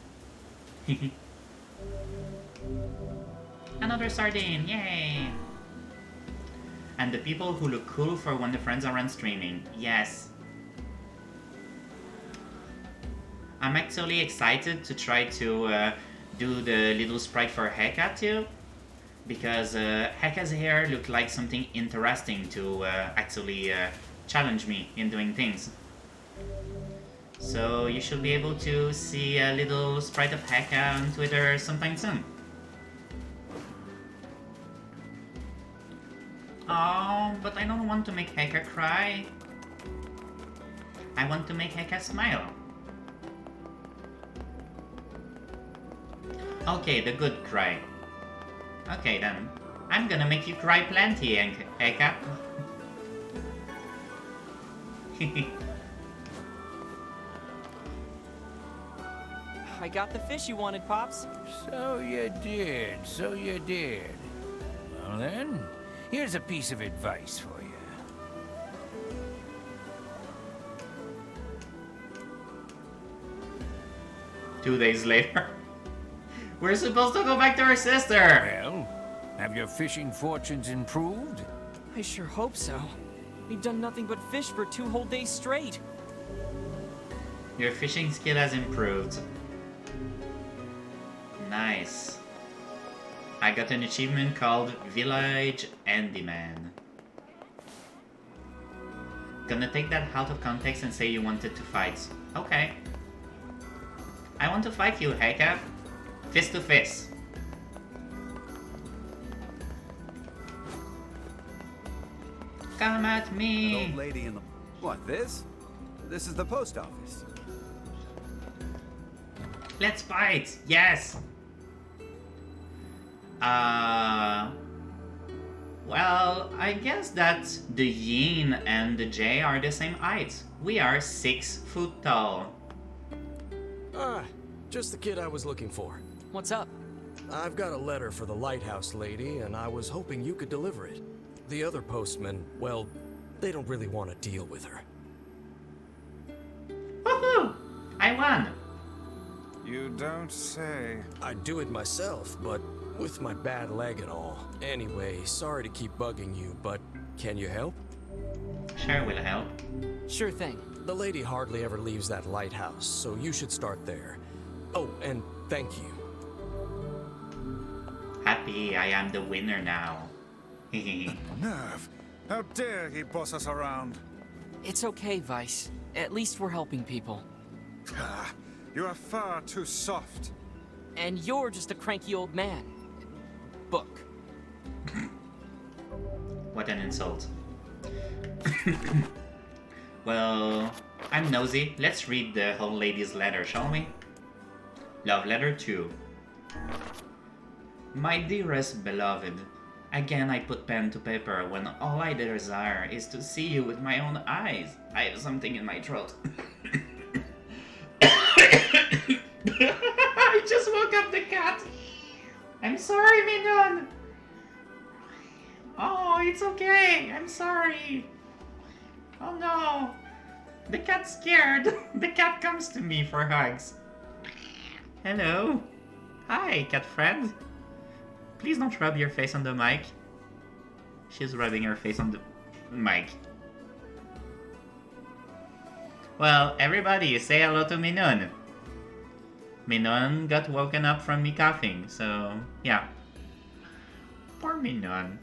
Another sardine, yay! And the people who look cool for when the friends aren't streaming, yes. I'm actually excited to try to do the little sprite for Heka too. Because Heka's hair looked like something interesting to actually challenge me in doing things. So you should be able to see a little sprite of Heka on Twitter sometime soon. Oh, but I don't want to make Heka cry. I want to make Heka smile. Okay, the good cry. Okay then, I'm gonna make you cry plenty, Heka. I got the fish you wanted, Pops. So you did, so you did. Well then, here's a piece of advice for you. 2 days later. We're supposed to go back to our sister! Well, have your fishing fortunes improved? I sure hope so. We've done nothing but fish for 2 whole days straight. Your fishing skill has improved. Nice. I got an achievement called Village Handyman. Gonna take that out of context and say you wanted to fight. Okay. I want to fight you, Heka. Fist to fist. Come at me! An old lady in the... What, this? This is the post office. Let's fight! Yes! Well, I guess that the Yin and the J are the same height. We are 6 foot tall. Ah, just the kid I was looking for. What's up? I've got a letter for the lighthouse lady, and I was hoping you could deliver it. The other postmen, well, they don't really want to deal with her. Woohoo! I won! You don't say. I'd do it myself, but with my bad leg and all. Anyway, sorry to keep bugging you, but can you help? Sure, will help. Sure thing. The lady hardly ever leaves that lighthouse, so you should start there. Oh, and thank you. Happy, I am the winner now. Nerve! How dare he boss us around? It's okay, Vice. At least we're helping people. Ah, you are far too soft. And you're just a cranky old man. Book. What an insult. Well, I'm nosy. Let's read the old lady's letter, shall we? Love letter 2. My dearest beloved, again I put pen to paper when all I desire is to see you with my own eyes. I have something in my throat. I just woke up the cat. I'm sorry, Mignon. Oh, it's okay. I'm sorry. Oh no. The cat's scared. The cat comes to me for hugs. Hello. Hi, cat friend. Please don't rub your face on the mic. She's rubbing her face on the mic. Well, everybody, say hello to Mignon. Mignon got woken up from me coughing, so yeah. Poor Mignon.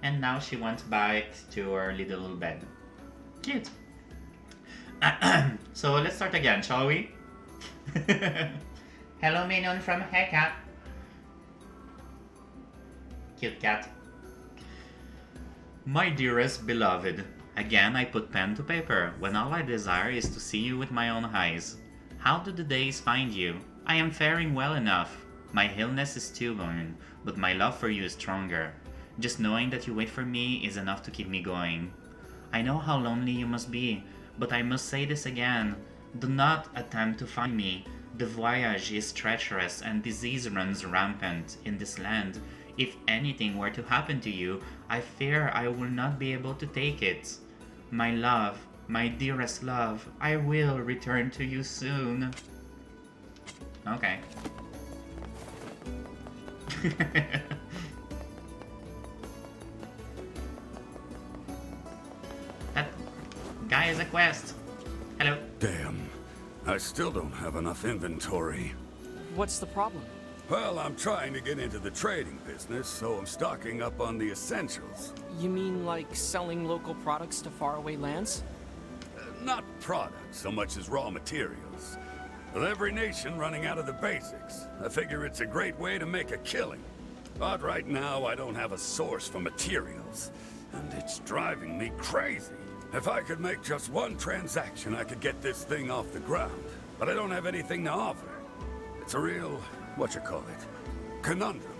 And now she went back to her little bed. Cute. So let's start again, shall we? Hello, Mignon from Heka. Cute cat. My dearest beloved, Again, I put pen to paper, when all I desire is to see you with my own eyes. How do the days find you? I am faring well enough. My illness is stillborn, but my love for you is stronger. Just knowing that you wait for me is enough to keep me going. I know how lonely you must be, but I must say this again. Do not attempt to find me. The voyage is treacherous and disease runs rampant in this land. If anything were to happen to you, I fear I will not be able to take it. My love, my dearest love, I will return to you soon. Okay. That guy has a quest. Hello. Damn. I still don't have enough inventory. What's the problem? Well, I'm trying to get into the trading business, so I'm stocking up on the essentials. You mean like selling local products to faraway lands? Not products so much as raw materials. With every nation running out of the basics, I figure it's a great way to make a killing. But right now, I don't have a source for materials, and it's driving me crazy. If I could make just one transaction, I could get this thing off the ground. But I don't have anything to offer. It's a real, conundrum.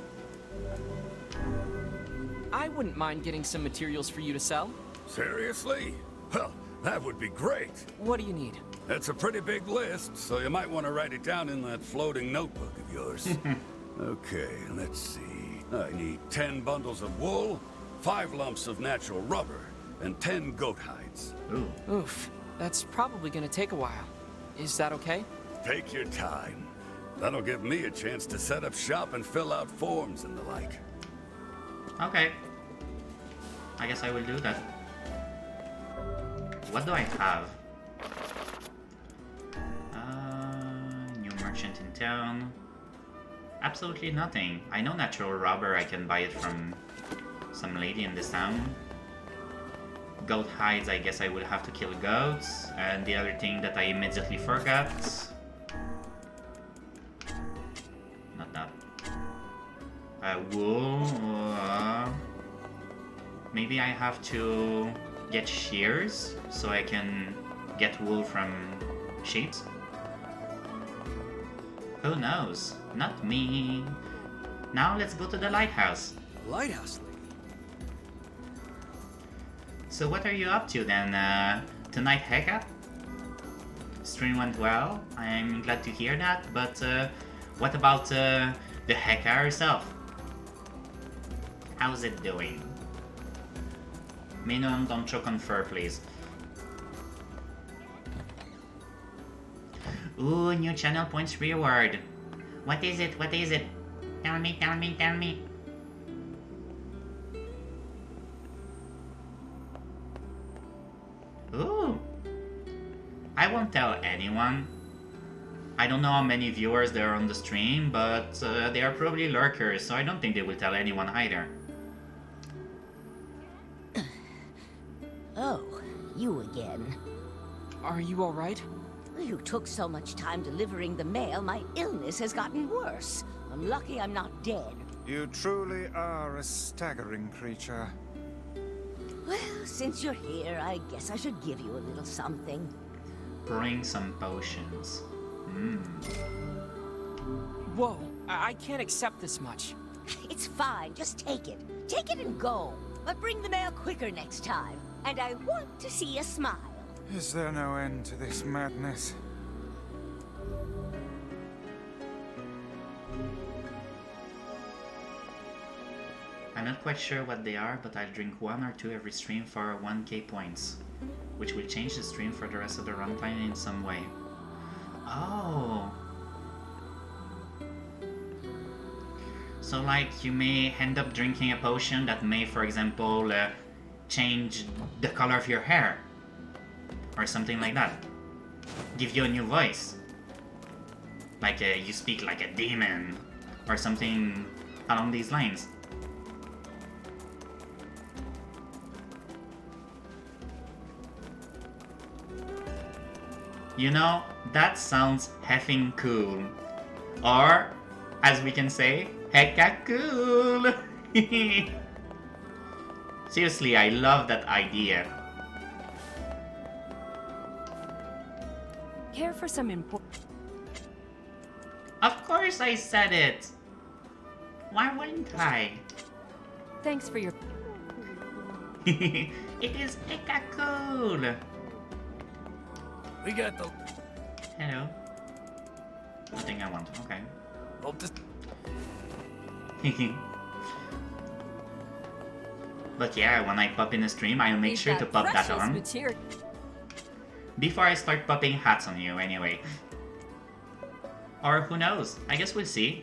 I wouldn't mind getting some materials for you to sell. Seriously? Well, that would be great. What do you need? It's a pretty big list, so you might want to write it down in that floating notebook of yours. Okay, let's see. I need 10 bundles of wool, 5 lumps of natural rubber, and 10 goat hides. Ooh. Oof. That's probably gonna take a while. Is that okay? Take your time. That'll give me a chance to set up shop and fill out forms and the like. Okay. I guess I will do that. What do I have? New merchant in town. Absolutely nothing. I know natural rubber, I can buy it from some lady in this town. Goat hides, I guess I would have to kill goats. And the other thing that I immediately forgot. Not that. Wool. Maybe I have to get shears so I can get wool from sheep. Who knows? Not me. Now let's go to the lighthouse. Lighthouse lady? So what are you up to then? Tonight, Heka? Stream went well. I'm glad to hear that, but what about the Heka herself? How's it doing? Minimum, don't choke on fur, please. Ooh, new channel points reward. What is it? What is it? Tell me, tell me, tell me. Ooh. I won't tell anyone. I don't know how many viewers there are on the stream, but they are probably lurkers, so I don't think they will tell anyone either. Oh, you again. Are you alright? You took so much time delivering the mail, my illness has gotten worse. I'm lucky I'm not dead. You truly are a staggering creature. Well, since you're here, I guess I should give you a little something. Bring some potions. Whoa, I can't accept this much. It's fine, just take it. Take it and go. But bring the mail quicker next time. And I want to see a smile. Is there no end to this madness? I'm not quite sure what they are, but I'll drink 1 or 2 every stream for 1k points, which will change the stream for the rest of the runtime in some way. Oh! So like, you may end up drinking a potion that may, for example, change the color of your hair. Or something like that. Give you a new voice. Like you speak like a demon. Or something along these lines. You know, that sounds effing cool. Or, as we can say, hecka cool! Seriously, I love that idea. Care for some important... Of course I said it! Why wouldn't I? Thanks for your... It is Eka cool! We got the... Hello. Nothing I want, okay. Oh, just... But yeah, when I pop in a stream, I'll make sure to pop that on. Before I start popping hats on you, anyway. Or who knows? I guess we'll see.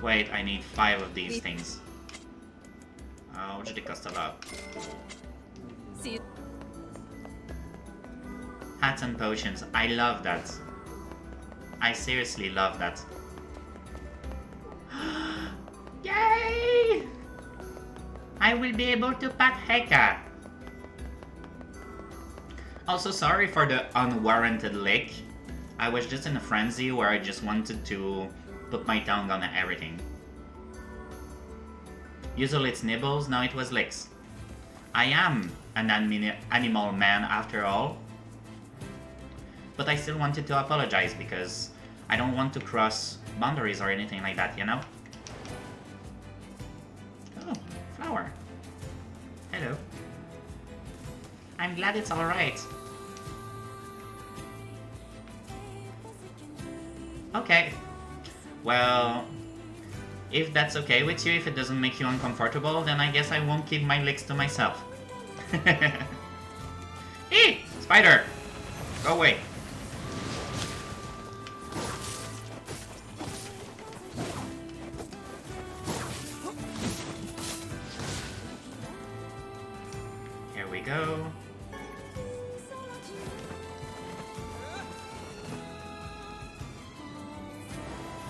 Wait, I need 5 of these things. Oh, de costa lot. Hats and potions. I love that. I seriously love that. Yay! I will be able to pat Heka. Also, sorry for the unwarranted lick. I was just in a frenzy where I just wanted to put my tongue on everything. Usually it's nibbles, now it was licks. I am an animal man after all. But I still wanted to apologize because I don't want to cross boundaries or anything like that, you know? Oh, flower. Hello. I'm glad it's alright. Okay. Well, if that's okay with you, if it doesn't make you uncomfortable, then I guess I won't keep my licks to myself. Hey! Spider! Go away. Here we go.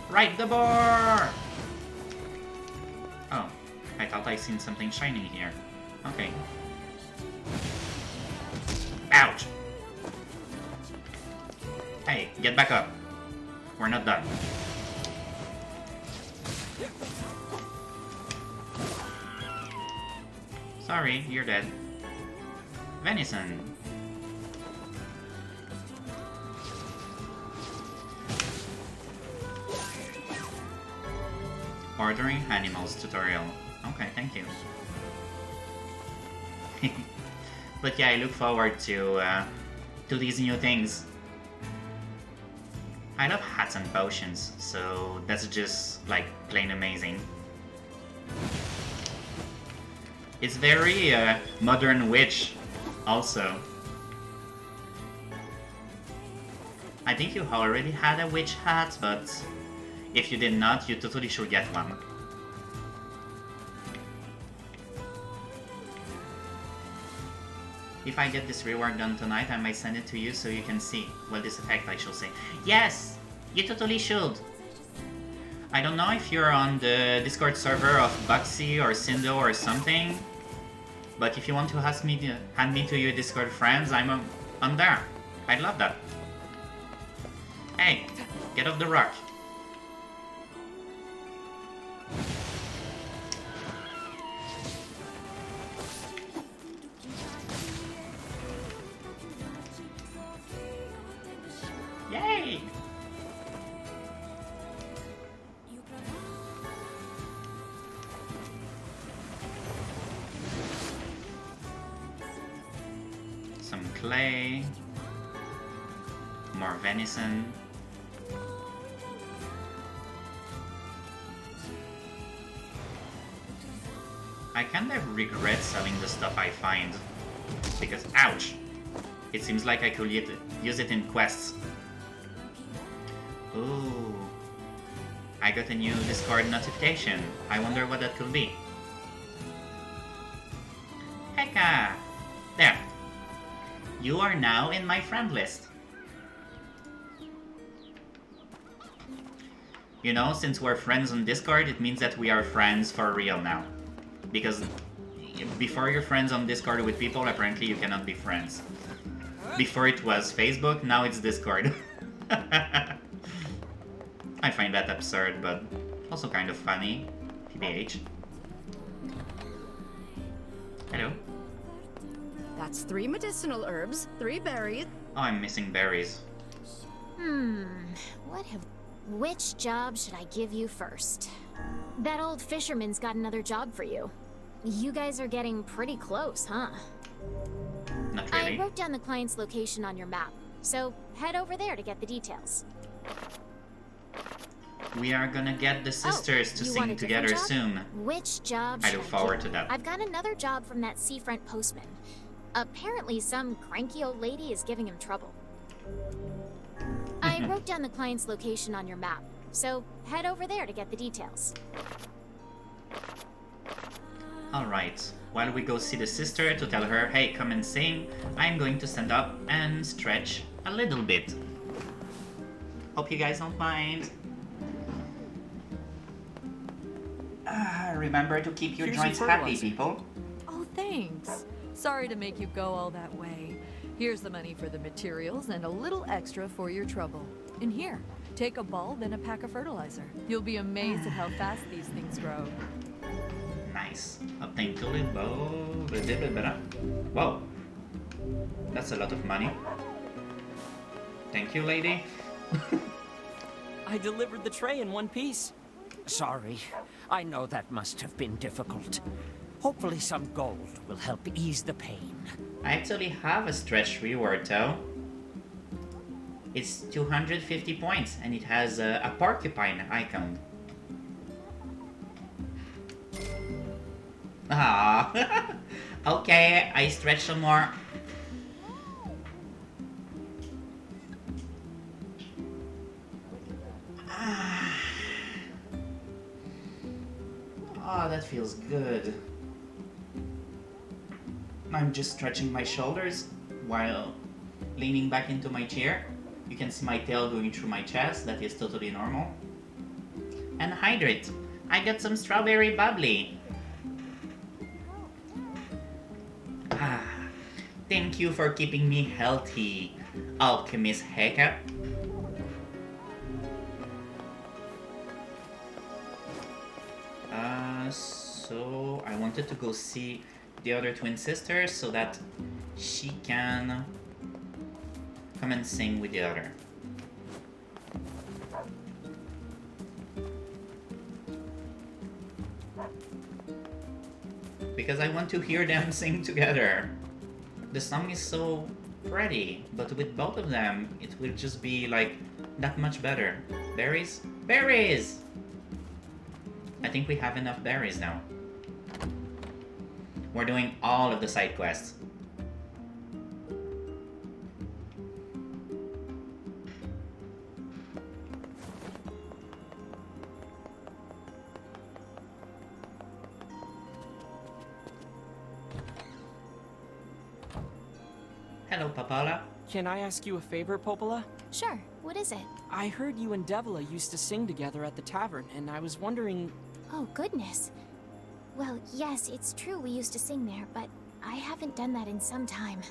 Right the boar! Oh, I thought I seen something shining here. Okay. Ouch! Hey, get back up. We're not done. Sorry, you're dead. Venison. Ordering animals tutorial. Okay, thank you. But yeah, I look forward to these new things. I love hats and potions, so that's just like plain amazing. It's very modern witch also. I think you already had a witch hat, but if you did not, you totally should get one. If I get this reward done tonight, I might send it to you so you can see. Well, this effect, I should say. Yes! You totally should! I don't know if you're on the Discord server of Buxy or Cindo or something, but if you want to ask me to hand me to your Discord friends, I'm on there. I'd love that. Hey, get off the rock. Yay! Some clay. More venison. I kinda regret selling the stuff I find. Because, ouch! It seems like I could use it in quests. Ooh. I got a new Discord notification. I wonder what that could be. Heka! There. You are now in my friend list. You know, since we're friends on Discord, it means that we are friends for real now. Because before you're friends on Discord with people, apparently you cannot be friends. Before it was Facebook, now it's Discord. I find that absurd, but also kind of funny. TBH. Hello. That's That's 3 medicinal herbs, 3 berries. Oh, I'm missing berries. Which job should I give you first? That old fisherman's got another job for you. You guys are getting pretty close, huh? Not really. I wrote down the client's location on your map, so head over there to get the details. We are gonna get the sisters to sing together soon. Which job I should look forward to give? that. I've got another job from that seafront postman. Apparently some cranky old lady is giving him trouble. I wrote down the client's location on your map, so head over there to get the details. Alright, while we go see the sister to tell her, hey, come and sing, I'm going to stand up and stretch a little bit. Hope you guys don't mind. Remember to keep your joints happy, people. Oh, thanks. Sorry to make you go all that way. Here's the money for the materials and a little extra for your trouble. And here, take a bulb and a pack of fertilizer. You'll be amazed at how fast these things grow. Nice. Obtain tulip bow. Whoa. That's a lot of money. Thank you, lady. I delivered the tray in one piece. Sorry. I know that must have been difficult. Hopefully some gold will help ease the pain. I actually have a stretch reward though. It's 250 points and it has a porcupine icon. Ah, okay, I stretch some more. Oh, that feels good. I'm just stretching my shoulders while leaning back into my chair. You can see my tail going through my chest, that is totally normal. And hydrate. I got some strawberry bubbly. Thank you for keeping me healthy, Alchemist Heka. So I wanted to go see the other twin sister so that she can come and sing with the other. Because I want to hear them sing together. The song is so pretty, but with both of them, it will just be like that much better. Berries? Berries! I think we have enough berries now. We're doing all of the side quests. Hello, Papala. Can I ask you a favor, Popola? Sure, what is it? I heard you and Devila used to sing together at the tavern, and I was wondering... Oh, goodness. Well, yes, it's true we used to sing there, but I haven't done that in some time.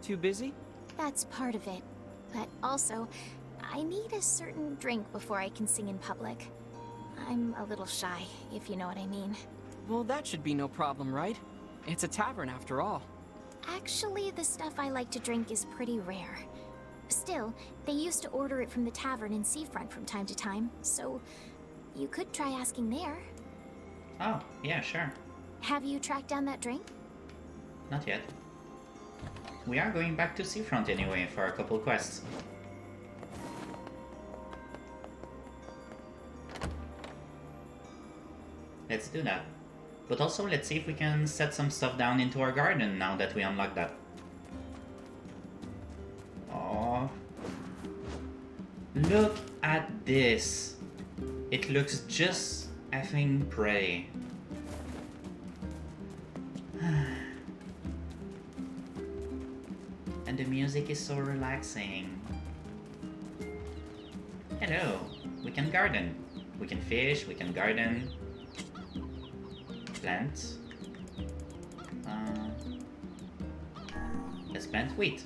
Too busy? That's part of it. But also, I need a certain drink before I can sing in public. I'm a little shy, if you know what I mean. Well, that should be no problem, right? It's a tavern after all. Actually, the stuff I like to drink is pretty rare. Still, they used to order it from the tavern in Seafront from time to time, so you could try asking there. Oh, yeah, sure. Have you tracked down that drink? Not yet. We are going back to Seafront anyway for a couple quests. Let's do that. But also, let's see if we can set some stuff down into our garden now that we unlock that. Oh, look at this. It looks just effing pretty. And the music is so relaxing. Hello, we can garden. We can fish, we can garden. Plant. Let's plant wheat.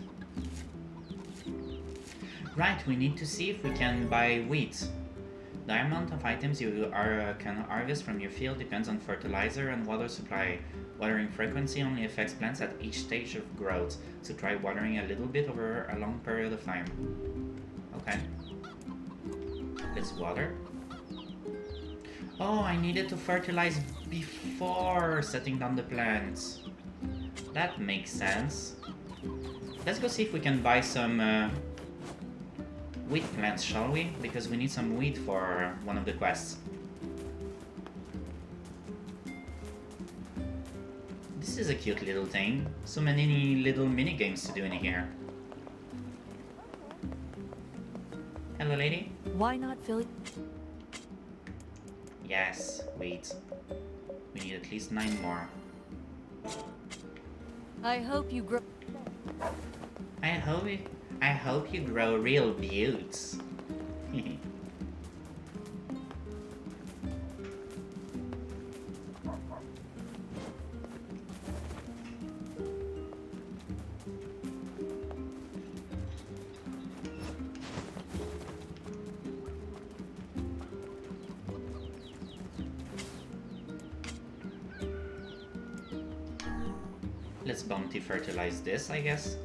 Right, we need to see if we can buy wheat. The amount of items you can harvest from your field depends on fertilizer and water supply. Watering frequency only affects plants at each stage of growth, so try watering a little bit over a long period of time. Okay. Let's water. Oh, I needed to fertilize before setting down the plants. That makes sense. Let's go see if we can buy some wheat plants, shall we? Because we need some wheat for one of the quests. This is a cute little thing. So many little mini games to do in here. Hello, lady. Why not fill it? Yes, wheat. We need at least 9 more. I hope you grow. I hope you grow real beauts. Let's bounty fertilize this, I guess.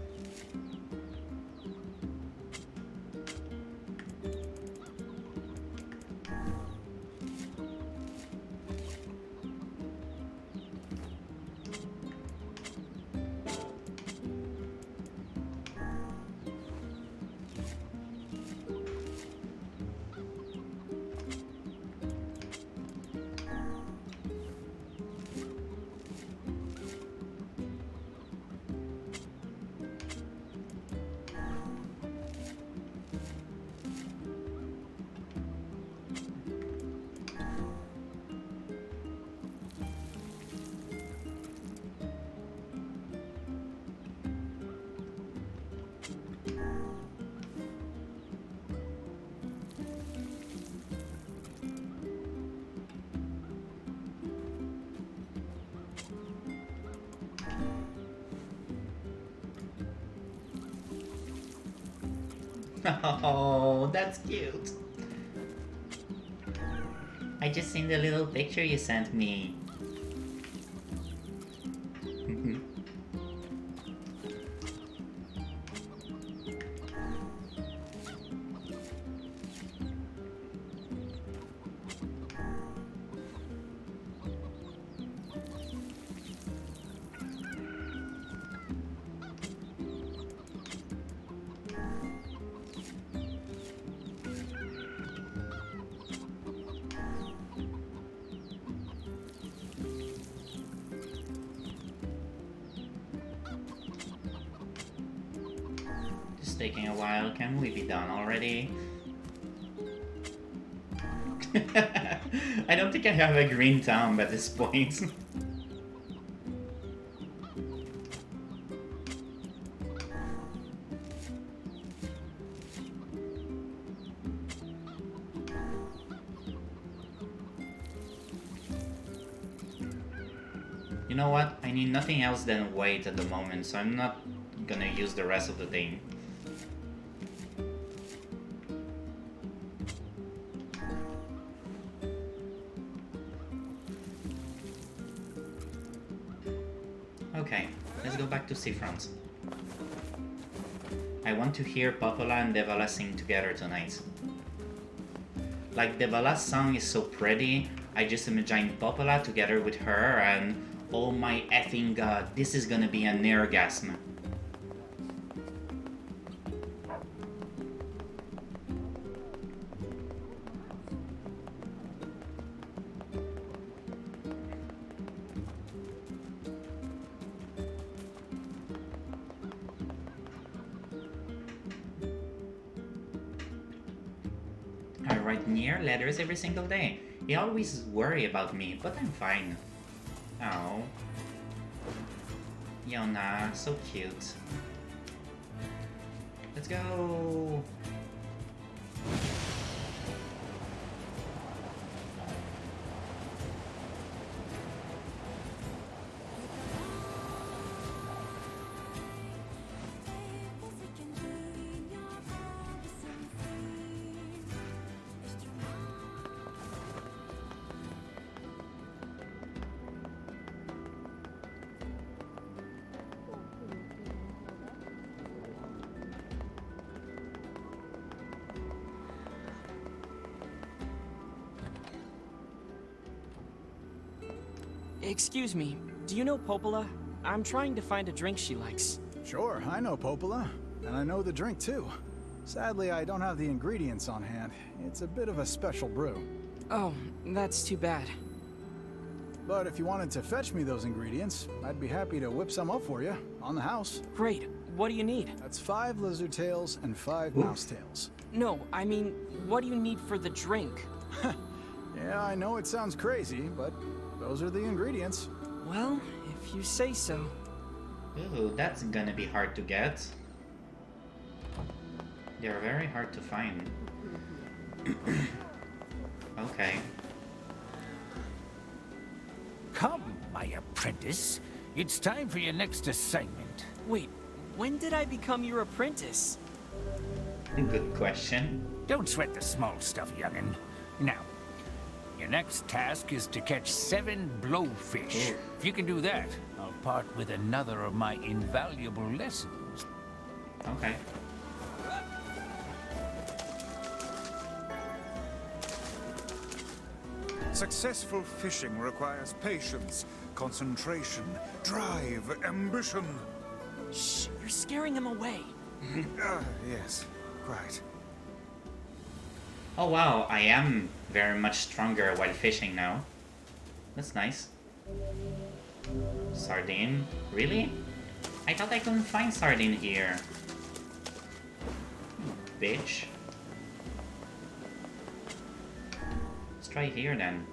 Oh, that's cute. I just seen the little picture you sent me. Taking a while. Can we be done already? I don't think I have a green thumb at this point. You know what? I need nothing else than weight at the moment, so I'm not gonna use the rest of the thing. Okay, let's go back to Seafront. I want to hear Popola and Devala sing together tonight. Like, Devala's song is so pretty, I just imagine Popola together with her and oh my effing god, this is gonna be an orgasm. I write NieR letters every single day. He always worry about me, but I'm fine. Oh. Yona, so cute. Let's go! Excuse me, do you know Popola? I'm trying to find a drink she likes. Sure, I know Popola, and I know the drink too. Sadly, I don't have the ingredients on hand. It's a bit of a special brew. Oh, that's too bad. But if you wanted to fetch me those ingredients, I'd be happy to whip some up for you, on the house. Great. What do you need? That's 5 lizard tails and 5 mouse tails. No, I mean, what do you need for the drink? Yeah, I know it sounds crazy, but those are the ingredients. Well, if you say so. Ooh, that's gonna be hard to get. They're very hard to find. Okay. Come, my apprentice. It's time for your next assignment. Wait, when did I become your apprentice? Good question. Don't sweat the small stuff, young'un. Now, your next task is to catch 7 blowfish. Ooh. If you can do that, I'll part with another of my invaluable lessons. Okay. Successful fishing requires patience, concentration, drive, ambition. Shh, you're scaring him away. Yes, quite. Oh wow, I am very much stronger while fishing now. That's nice. Sardine? Really? I thought I couldn't find sardine here. Bitch. Let's try here then.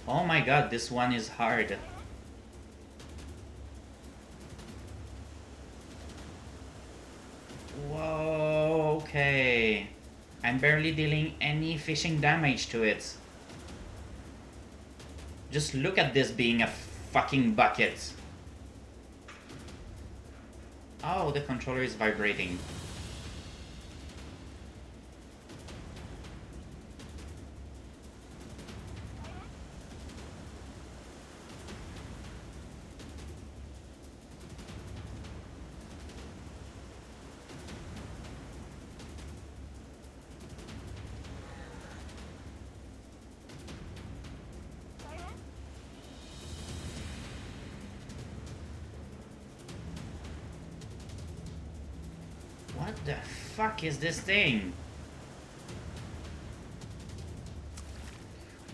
Oh my god, this one is hard. Whoa, okay. I'm barely dealing any fishing damage to it. Just look at this being a fucking bucket. Oh, the controller is vibrating. What the fuck is this thing?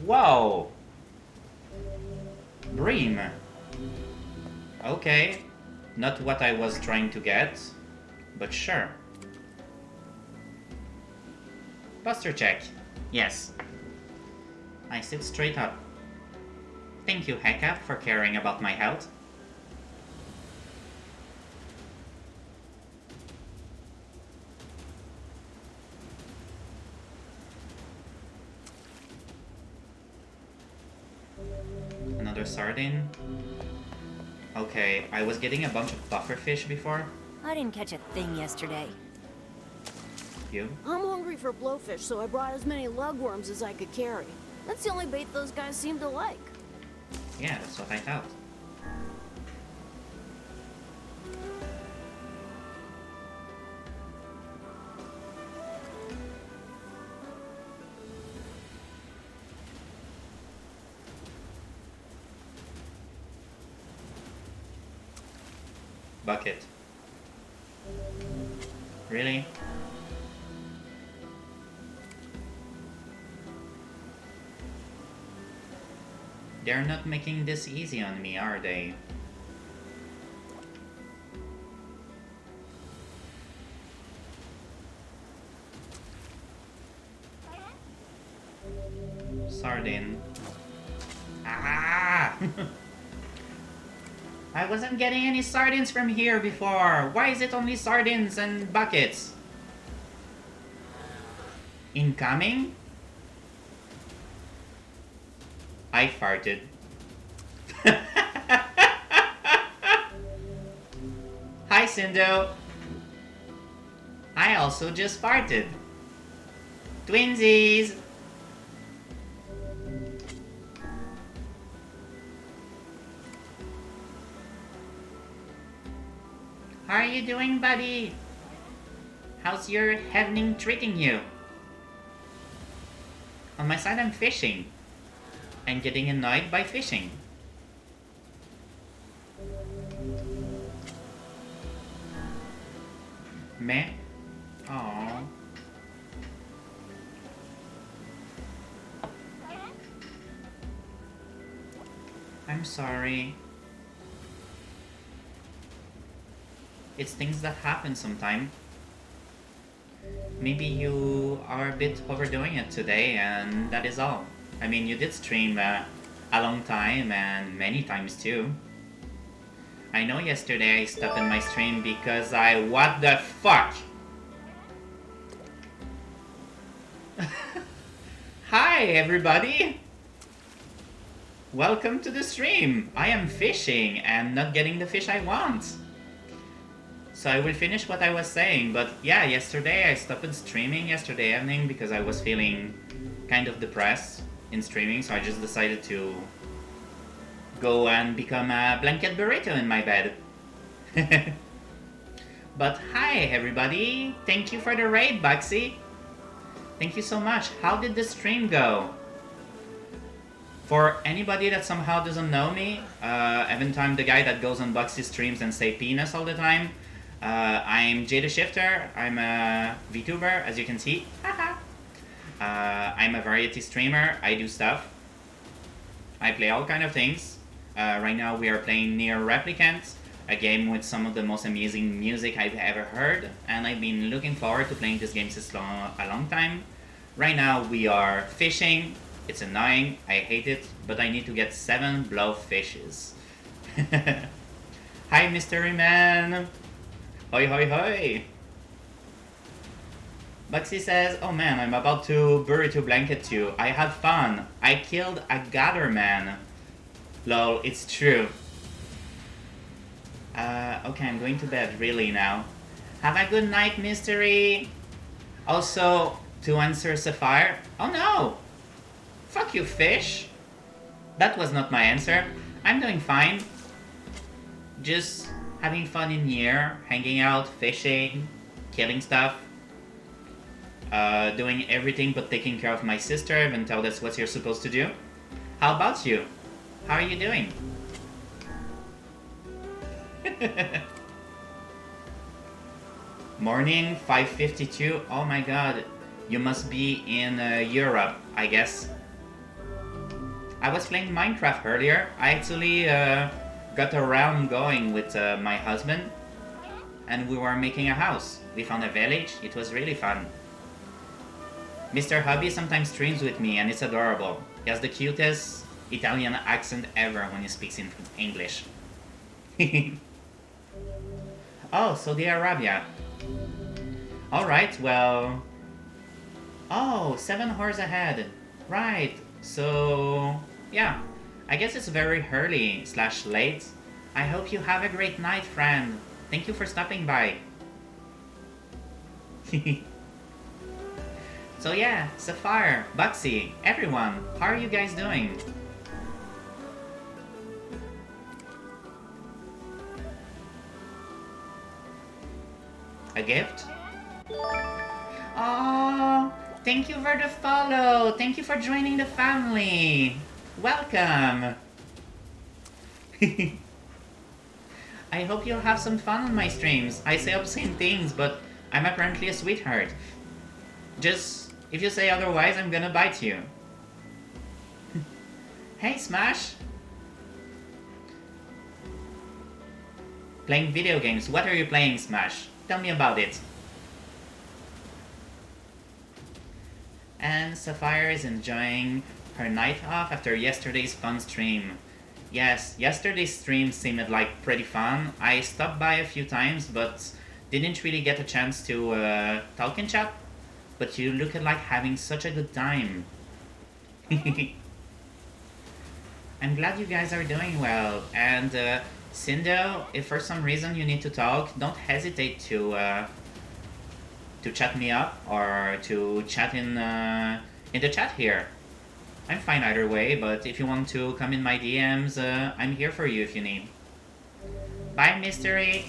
Whoa! Bream. Okay. Not what I was trying to get, but sure. Posture check. Yes. I sit straight up. Thank you, Hecap, for caring about my health. Another sardine. Okay, I was getting a bunch of pufferfish before. I didn't catch a thing yesterday. You? I'm hungry for blowfish, so I brought as many lugworms as I could carry. That's the only bait those guys seem to like. Yeah, that's what I thought. Bucket. Really? They're not making this easy on me, are they? Sardine. Ah! I wasn't getting any sardines from here before. Why is it only sardines and buckets? Incoming? I farted. Hi, Cindo. I also just farted. Twinsies! How are you doing, buddy? How's your evening treating you? On my side, I'm fishing. I'm getting annoyed by fishing. Meh? Aww. I'm sorry. It's things that happen sometime. Maybe you are a bit overdoing it today, and that is all. I mean, you did stream a long time, and many times too. I know yesterday I stopped in my stream because what the fuck? Hi everybody! Welcome to the stream! I am fishing and not getting the fish I want. So I will finish what I was saying, but yeah, yesterday I stopped streaming yesterday evening because I was feeling kind of depressed in streaming, so I just decided to go and become a blanket burrito in my bed. But hi everybody, thank you for the raid, Buxy. Thank you so much. How did the stream go? For anybody that somehow doesn't know me, every time the guy that goes on Buxy streams and say penis all the time, I'm Jay the Shifter. I'm a VTuber, as you can see. I'm a variety streamer. I do stuff. I play all kind of things. Right now we are playing NieR Replicant, a game with some of the most amazing music I've ever heard, and I've been looking forward to playing this game since a long time. Right now we are fishing. It's annoying, I hate it, but I need to get 7 blowfishes. Hi Mystery Man! Hoi hoi hoi! Buxy says, oh man, I'm about to burrito blanket you. I had fun. I killed a gather man. Lol, it's true. Okay, I'm going to bed, really now. Have a good night, Mystery! Also, to answer Sapphire... Oh no! Fuck you, fish! That was not my answer. I'm doing fine. Just having fun in here, hanging out, fishing, killing stuff. Doing everything but taking care of my sister, even though that's what you're supposed to do. How about you? How are you doing? Morning, 5:52. Oh my god. You must be in Europe, I guess. I was playing Minecraft earlier. I actually got a realm going with my husband. And we were making a house. We found a village. It was really fun. Mr. Hubby sometimes streams with me and it's adorable. He has the cutest Italian accent ever when he speaks in English. Oh, Saudi Arabia. Alright, well... Oh, 7 hours ahead. Right, so... Yeah, I guess it's very early / late. I hope you have a great night, friend. Thank you for stopping by. So yeah, Sapphire, Buxy, everyone, how are you guys doing? A gift? Oh, thank you for the follow. Thank you for joining the family. Welcome. I hope you'll have some fun on my streams. I say obscene things, but I'm apparently a sweetheart. Just, if you say otherwise, I'm gonna bite you. Hey, Smash. Playing video games. What are you playing, Smash? Tell me about it. And Sapphire is enjoying her night off after yesterday's fun stream. Yes, yesterday's stream seemed like pretty fun. I stopped by a few times, but didn't really get a chance to talk in chat. But you look like having such a good time. I'm glad you guys are doing well. And Cindo, if for some reason you need to talk, don't hesitate to chat me up or to chat in the chat here. I'm fine either way, but if you want to come in my DMs, I'm here for you if you need. Bye, Mystery!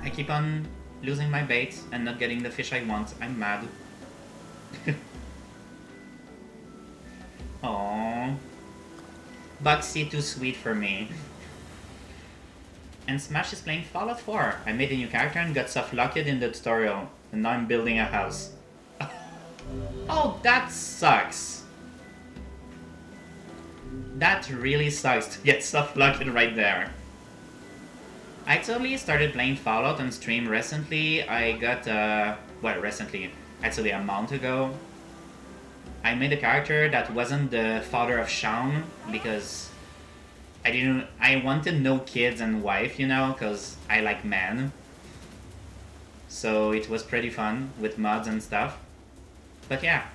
I keep on losing my bait and not getting the fish I want. I'm mad. Aww. Bugsy too sweet for me. And Smash is playing Fallout 4. I made a new character and got soft locked in the tutorial. And now I'm building a house. Oh, that sucks. That really sucks to get soft locked right there. I totally started playing Fallout on stream recently. I got, well, recently, actually a month ago. I made a character that wasn't the father of Sean because I wanted no kids and wife, you know, because I like men. So it was pretty fun with mods and stuff. But yeah.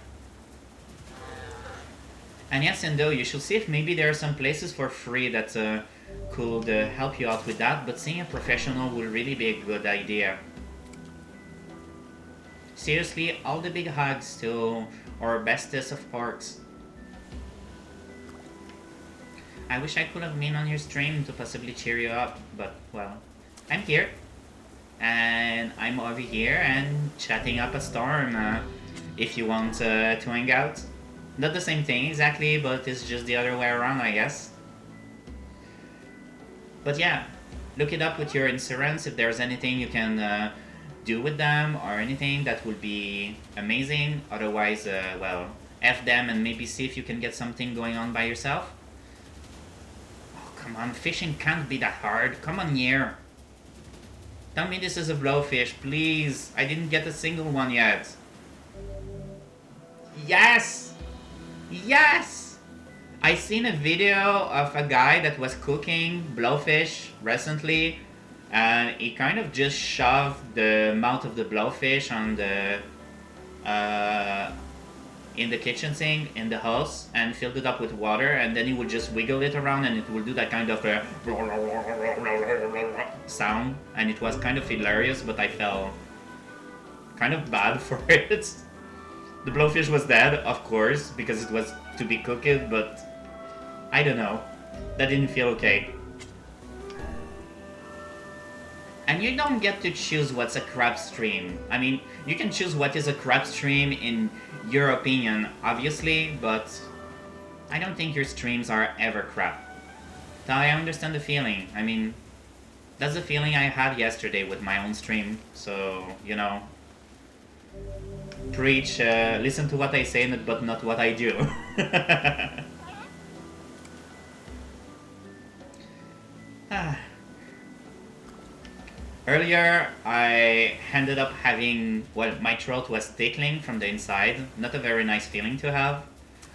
And yes, Indo, you should see if maybe there are some places for free that could help you out with that, but seeing a professional will really be a good idea. Seriously, all the big hugs to our bestest of parks. I wish I could have been on your stream to possibly cheer you up, but well, I'm here. And I'm over here and chatting up a storm if you want to hang out. Not the same thing exactly, but it's just the other way around, I guess. But yeah, look it up with your insurance if there's anything you can do with them or anything that would be amazing. Otherwise, well, F them and maybe see if you can get something going on by yourself. Oh, come on, fishing can't be that hard. Come on, NieR. Tell me this is a blowfish, please. I didn't get a single one yet. Yes! Yes! I seen a video of a guy that was cooking blowfish recently, and he kind of just shoved the mouth of the blowfish on the in the kitchen sink in the house and filled it up with water, and then he would just wiggle it around and it would do that kind of sound, and it was kind of hilarious, but I felt kind of bad for it. The blowfish was dead, of course, because it was to be cooked, but I don't know. That didn't feel okay. And you don't get to choose what's a crap stream. I mean, you can choose what is a crap stream in your opinion, obviously, but I don't think your streams are ever crap. So I understand the feeling. I mean, that's the feeling I had yesterday with my own stream, so, you know. Preach, listen to what I say, but not what I do. Earlier, I ended up having, well, my throat was tickling from the inside. Not a very nice feeling to have.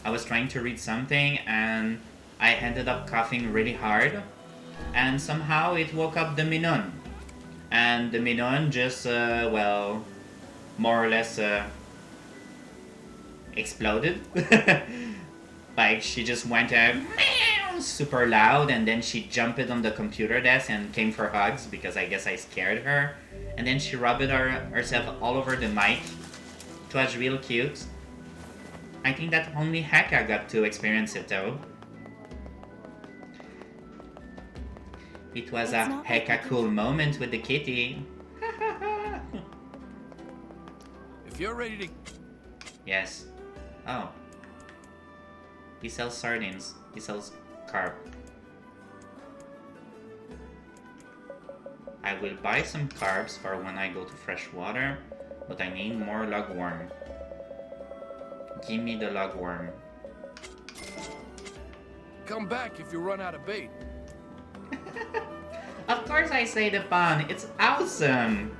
I was trying to read something and I ended up coughing really hard. And somehow it woke up the Minon. And the Minon just, well, more or less exploded. Like, she just went super loud, and then she jumped on the computer desk and came for hugs because I guess I scared her. And then she rubbed herself all over the mic. It was real cute. I think that only Heka got to experience it though. It was a Heka cool moment with the kitty. If you're ready to... Yes. Oh. He sells sardines. He sells carp. I will buy some carbs for when I go to freshwater, but I need more lugworm. Give me the lugworm. Come back if you run out of bait. Of course I say the pun. It's awesome.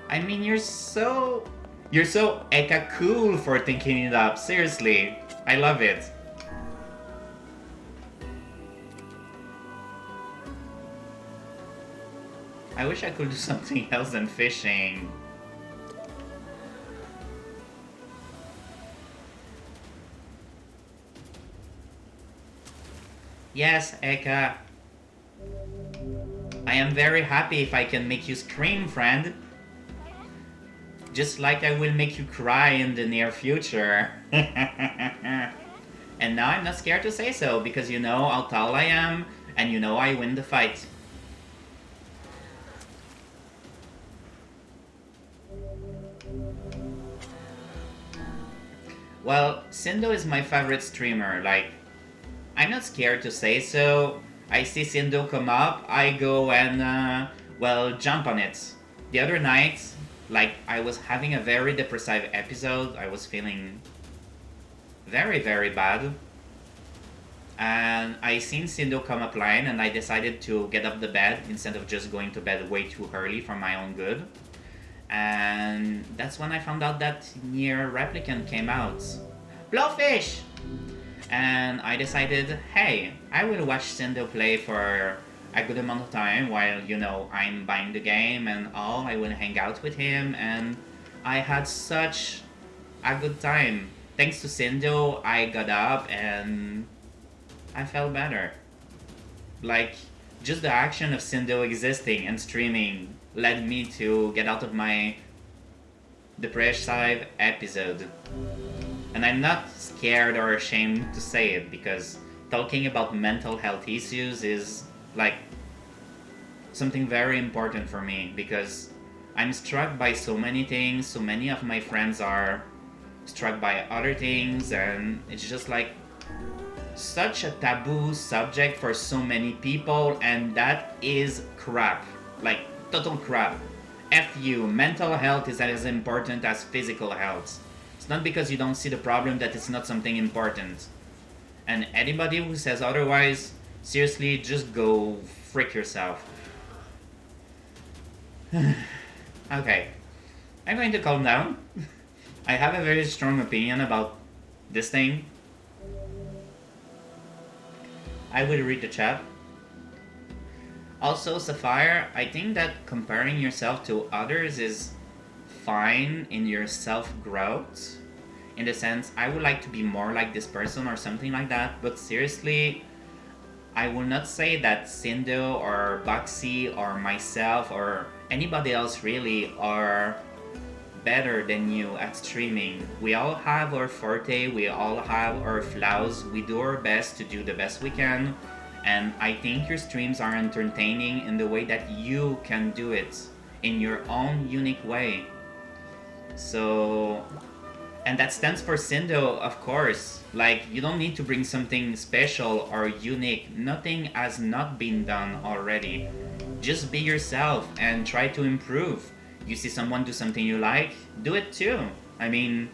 I mean, you're so Eka cool for thinking it up. Seriously, I love it. I wish I could do something else than fishing. Yes, Eka. I am very happy if I can make you scream, friend. Just like I will make you cry in the near future. And now I'm not scared to say so, because you know how tall I am, and you know I win the fight. Well, Sindo is my favorite streamer. Like, I'm not scared to say so. I see Sindo come up, I go and, well, jump on it. The other night, like, I was having a very depressive episode. I was feeling very, very bad. And I seen Sindo come up line and I decided to get up the bed instead of just going to bed way too early for my own good. And that's when I found out that NieR Replicant came out. Blowfish! And I decided, hey, I will watch Sindo play for a good amount of time while, you know, I'm buying the game and all. I will hang out with him, and I had such a good time. Thanks to Sindo, I got up and I felt better. Like, just the action of Sindo existing and streaming led me to get out of my depressive episode. And I'm not scared or ashamed to say it, because talking about mental health issues is like something very important for me, because I'm struck by so many things. So many of my friends are struck by other things, and it's just like such a taboo subject for so many people, and that is crap. Like, total crap. F you, mental health is as important as physical health. It's not because you don't see the problem that it's not something important. And anybody who says otherwise, seriously, just go frick yourself. Okay, I'm going to calm down. I have a very strong opinion about this thing. I will read the chat. Also, Sapphire, I think that comparing yourself to others is fine in your self-growth. In the sense, I would like to be more like this person or something like that, but seriously, I will not say that Sindo or Boxy or myself or anybody else really are better than you at streaming. We all have our forte, we all have our flaws, we do our best to do the best we can, and I think your streams are entertaining in the way that you can do it, in your own unique way. So, and that stands for Sindo, of course. Like, you don't need to bring something special or unique. Nothing has not been done already. Just be yourself and try to improve. You see someone do something you like, do it too. I mean,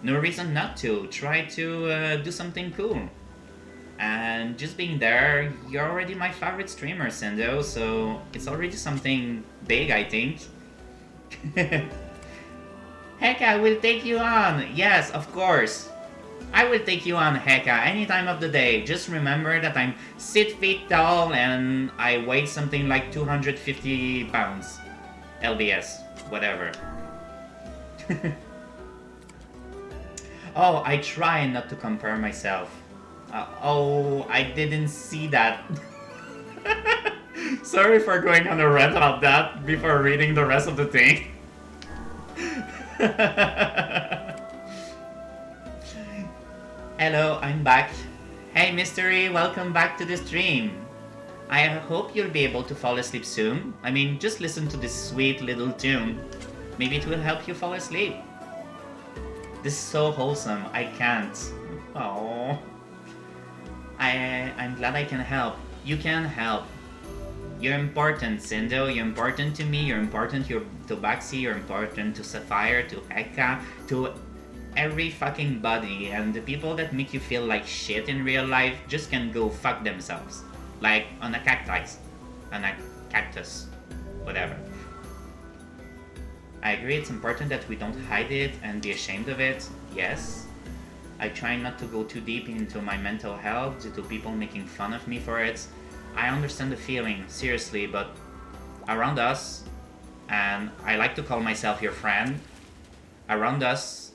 no reason not to. Try to do something cool. And just being there, you're already my favorite streamer, Sindo, so it's already something big, I think. Heka, I will take you on. Yes, of course. I will take you on, Heka, any time of the day. Just remember that I'm 6 feet tall and I weigh something like 250 pounds. LBS, whatever. Oh, I try not to compare myself. Oh, I didn't see that. Sorry for going on a rant about that before reading the rest of the thing. Hello, I'm back. Hey Mystery, welcome back to the stream. I hope you'll be able to fall asleep soon. I mean, just listen to this sweet little tune. Maybe it will help you fall asleep. This is so wholesome, I can't. Oh. I'm glad I can help. You can help. You're important, Sindo. You're important to me. You're important to Baxi. You're important to Sapphire, to Heka, to every fucking body. And the people that make you feel like shit in real life just can go fuck themselves. Like on a cactus. On a cactus. Whatever. I agree it's important that we don't hide it and be ashamed of it. Yes. I try not to go too deep into my mental health due to people making fun of me for it. I understand the feeling, seriously, but around us, and I like to call myself your friend, around us,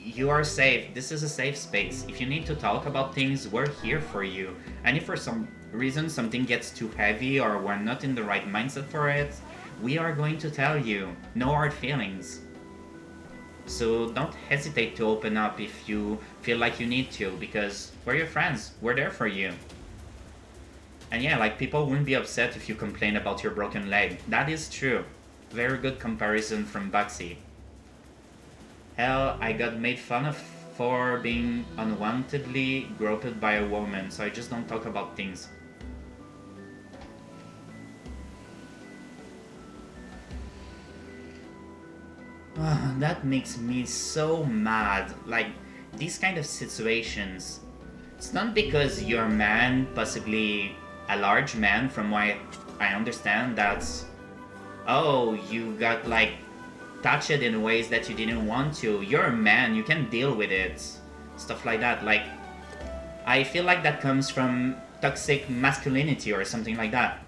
you are safe. This is a safe space. If you need to talk about things, we're here for you. And if for some reason something gets too heavy or we're not in the right mindset for it, we are going to tell you. No hard feelings. So don't hesitate to open up if you feel like you need to, because we're your friends. We're there for you. And yeah, like, people wouldn't be upset if you complain about your broken leg. That is true. Very good comparison from Bugsy. Hell, I got made fun of for being unwantedly groped by a woman, so I just don't talk about things. That makes me so mad. Like, these kind of situations, it's not because you're a man, possibly a large man, from what I understand, that's, oh, you got like touched in ways that you didn't want to. You're a man, you can deal with it. Stuff like that. Like, I feel like that comes from toxic masculinity or something like that.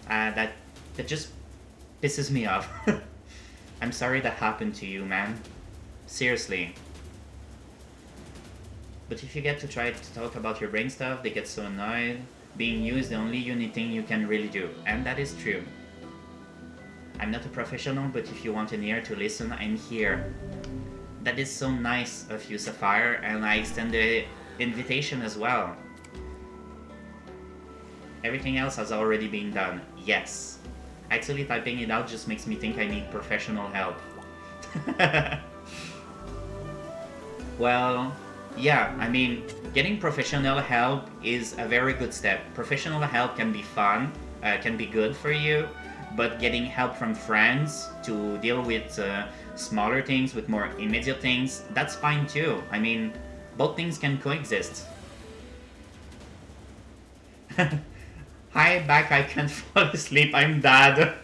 That just pisses me off. I'm sorry that happened to you, man. Seriously. But if you get to try to talk about your brain stuff, they get so annoyed. Being you is the only unique thing you can really do. And that is true. I'm not a professional, but if you want an ear to listen, I'm here. That is so nice of you, Sapphire, and I extend the invitation as well. Everything else has already been done. Yes. Actually, typing it out just makes me think I need professional help. Well, yeah, I mean, getting professional help is a very good step. Professional help can be fun, can be good for you, but getting help from friends to deal with smaller things, with more immediate things, that's fine too. I mean, both things can coexist. Hi, back, I can't fall asleep, I'm dad.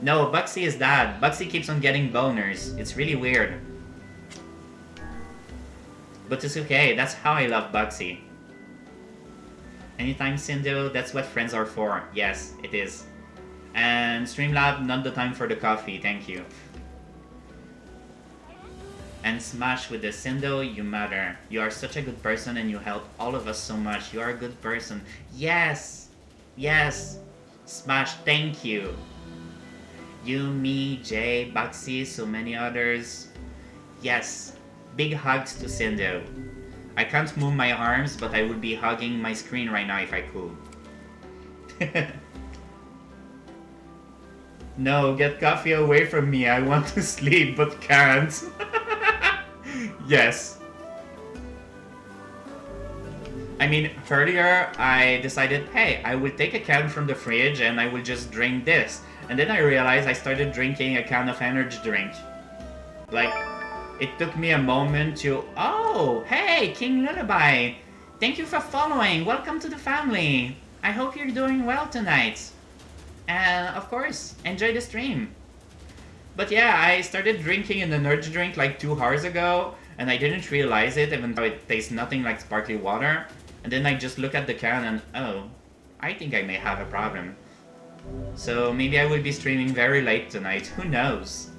No, Bugsy is dad. Bugsy keeps on getting boners. It's really weird. But it's okay, that's how I love Bugsy. Anytime, Cindo, that's what friends are for. Yes, it is. And Streamlab, not the time for the coffee, thank you. And Smash with the Cindo, you matter. You are such a good person and you help all of us so much. You are a good person. Yes! Yes! Smash, thank you. You, me, Jay, Bugsy, so many others. Yes. Big hugs to Cindo. I can't move my arms, but I would be hugging my screen right now if I could. No, get coffee away from me. I want to sleep, but can't. Yes. I mean, earlier I decided, hey, I will take a can from the fridge and I will just drink this. And then I realized I started drinking a can of energy drink. Like, it took me a moment to, oh, hey, King Lullaby. Thank you for following. Welcome to the family. I hope you're doing well tonight. And of course, enjoy the stream. But yeah, I started drinking an energy drink like 2 hours ago. And I didn't realize it, even though it tastes nothing like sparkly water. And then I just look at the can and, oh, I think I may have a problem. So maybe I will be streaming very late tonight, who knows?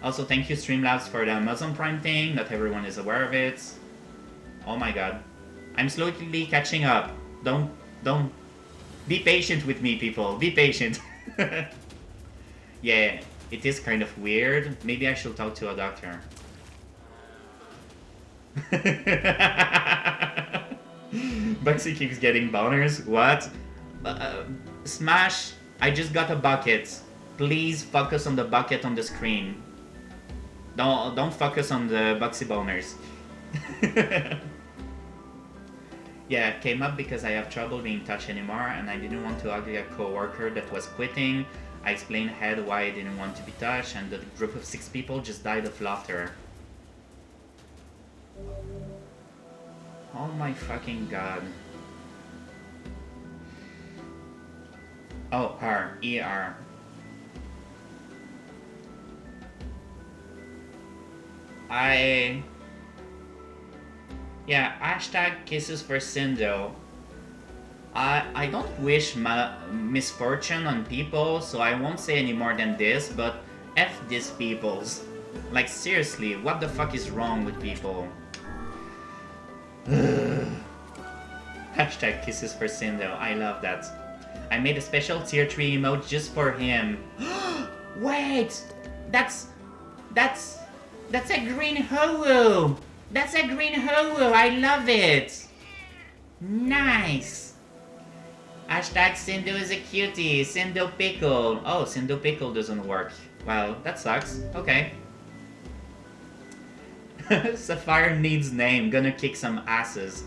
Also, thank you Streamlabs for the Amazon Prime thing, not everyone is aware of it. Oh my god. I'm slowly catching up. Don't... Be patient with me, people, be patient. Yeah, it is kind of weird. Maybe I should talk to a doctor. Bugsy keeps getting boners. What? Smash, I just got a bucket. Please focus on the bucket on the screen. Don't focus on the Bugsy boners. Yeah, it came up because I have trouble being touched anymore and I didn't want to ugly a coworker that was quitting. I explained ahead why I didn't want to be touched and the group of 6 people just died of laughter. Oh my fucking god. Oh, her. ER. Yeah, hashtag kisses for Cindo. I don't wish misfortune on people, so I won't say any more than this, but F these peoples. Like seriously, what the fuck is wrong with people? Hashtag kisses for Cindo, I love that. I made a special tier 3 emote just for him. Wait! That's a green hoo-woo! That's a green hoo-woo, I love it! Nice! Hashtag Cindo is a cutie, Cindo Pickle. Oh, Cindo Pickle doesn't work. Well, that sucks. Okay. Sapphire needs name. Gonna kick some asses.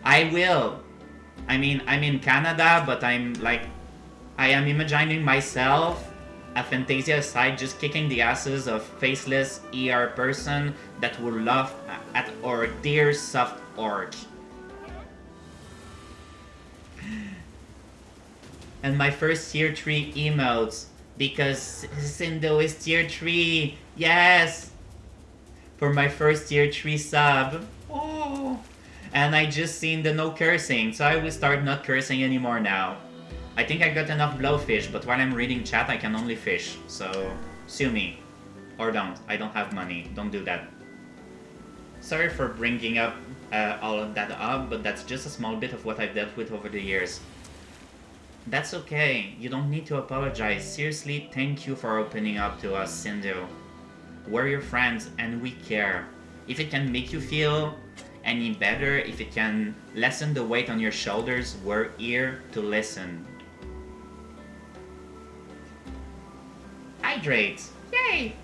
I will. I mean, I'm in Canada, but I'm like... I am imagining myself, a Fantasia aside, just kicking the asses of faceless ER person that will laugh at our dear soft orc. And my first tier 3 emotes, because Cindo is tier 3. Yes! For my first tier 3 sub. Oh! And I just seen the no cursing, so I will start not cursing anymore now. I think I got enough blowfish, but while I'm reading chat I can only fish, so sue me. Or don't, I don't have money, don't do that. Sorry for bringing up all of that up, but that's just a small bit of what I've dealt with over the years. That's okay, you don't need to apologize. Seriously, thank you for opening up to us, Cindo. We're your friends and we care. If it can make you feel any better, if it can lessen the weight on your shoulders, we're here to listen. Hydrate! Yay!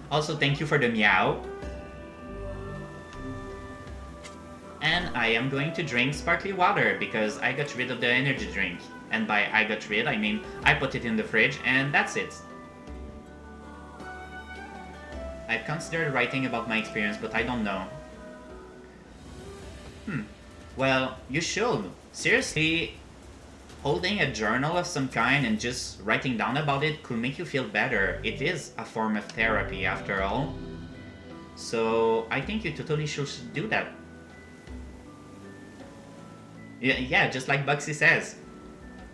Also, thank you for the meow. And I am going to drink sparkly water because I got rid of the energy drink. And by I got rid, I mean I put it in the fridge and that's it. I've considered writing about my experience, but I don't know. Well, you should. Seriously, holding a journal of some kind and just writing down about it could make you feel better. It is a form of therapy after all. So I think you totally should do that. Yeah, just like Bugsy says.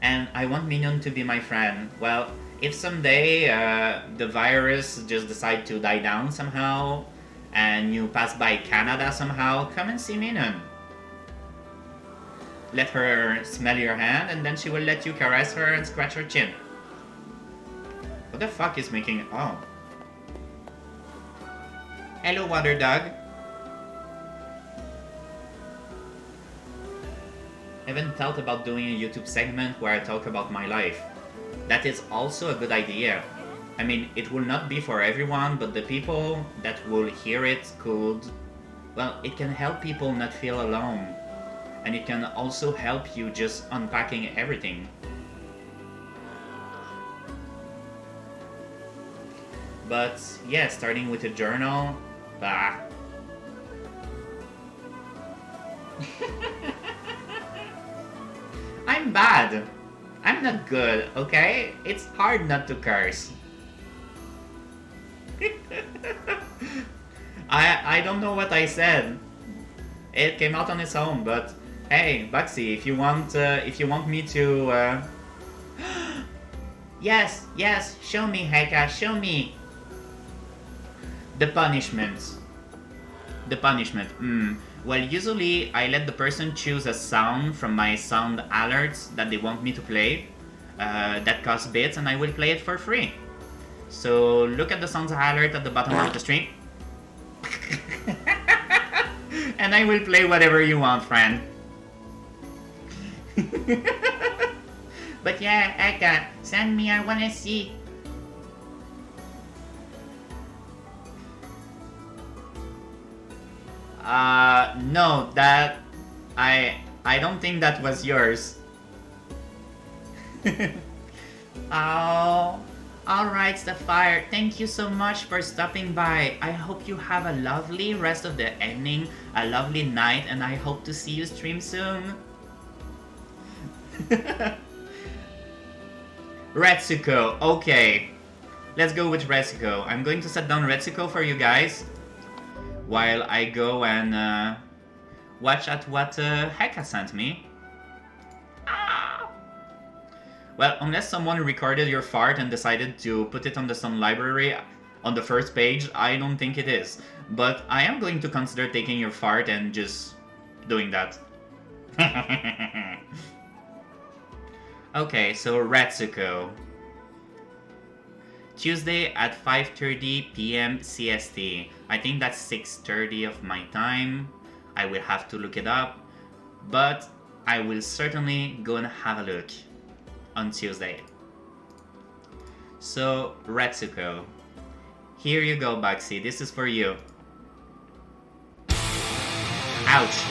And I want Minion to be my friend. Well, if someday the virus just decide to die down somehow and you pass by Canada somehow, come and see Minion. Let her smell your hand and then she will let you caress her and scratch her chin. What the fuck is making... Oh. Hello, water dog. I haven't thought about doing a YouTube segment where I talk about my life. That is also a good idea. I mean, it will not be for everyone, but the people that will hear it could... Well, it can help people not feel alone. And it can also help you just unpacking everything. But yeah, starting with a journal, bah. I'm bad. I'm not good, okay? It's hard not to curse. I don't know what I said. It came out on its own, but hey, Bugsy, if you want me to Yes, show me, Heka, show me. The punishment. Well, usually I let the person choose a sound from my sound alerts that they want me to play. That costs bits and I will play it for free. So look at the sounds alert at the bottom of the stream. And I will play whatever you want, friend. But yeah, Eka, send me, I wanna see. No, that... I don't think that was yours. Oh, alright, Sapphire, thank you so much for stopping by. I hope you have a lovely rest of the evening, a lovely night, and I hope to see you stream soon. Retsuko, okay. Let's go with Retsuko. I'm going to set down Retsuko for you guys while I go and watch at what Heka sent me. Ah! Well, unless someone recorded your fart and decided to put it on the Sun Library on the first page, I don't think it is. But I am going to consider taking your fart and just doing that. Okay, so Retsuko. Tuesday at 5:30 p.m. CST. I think that's 6:30 of my time. I will have to look it up, but I will certainly go and have a look on Tuesday. So, Retsuko. Here you go, Bugsy. This is for you. Ouch.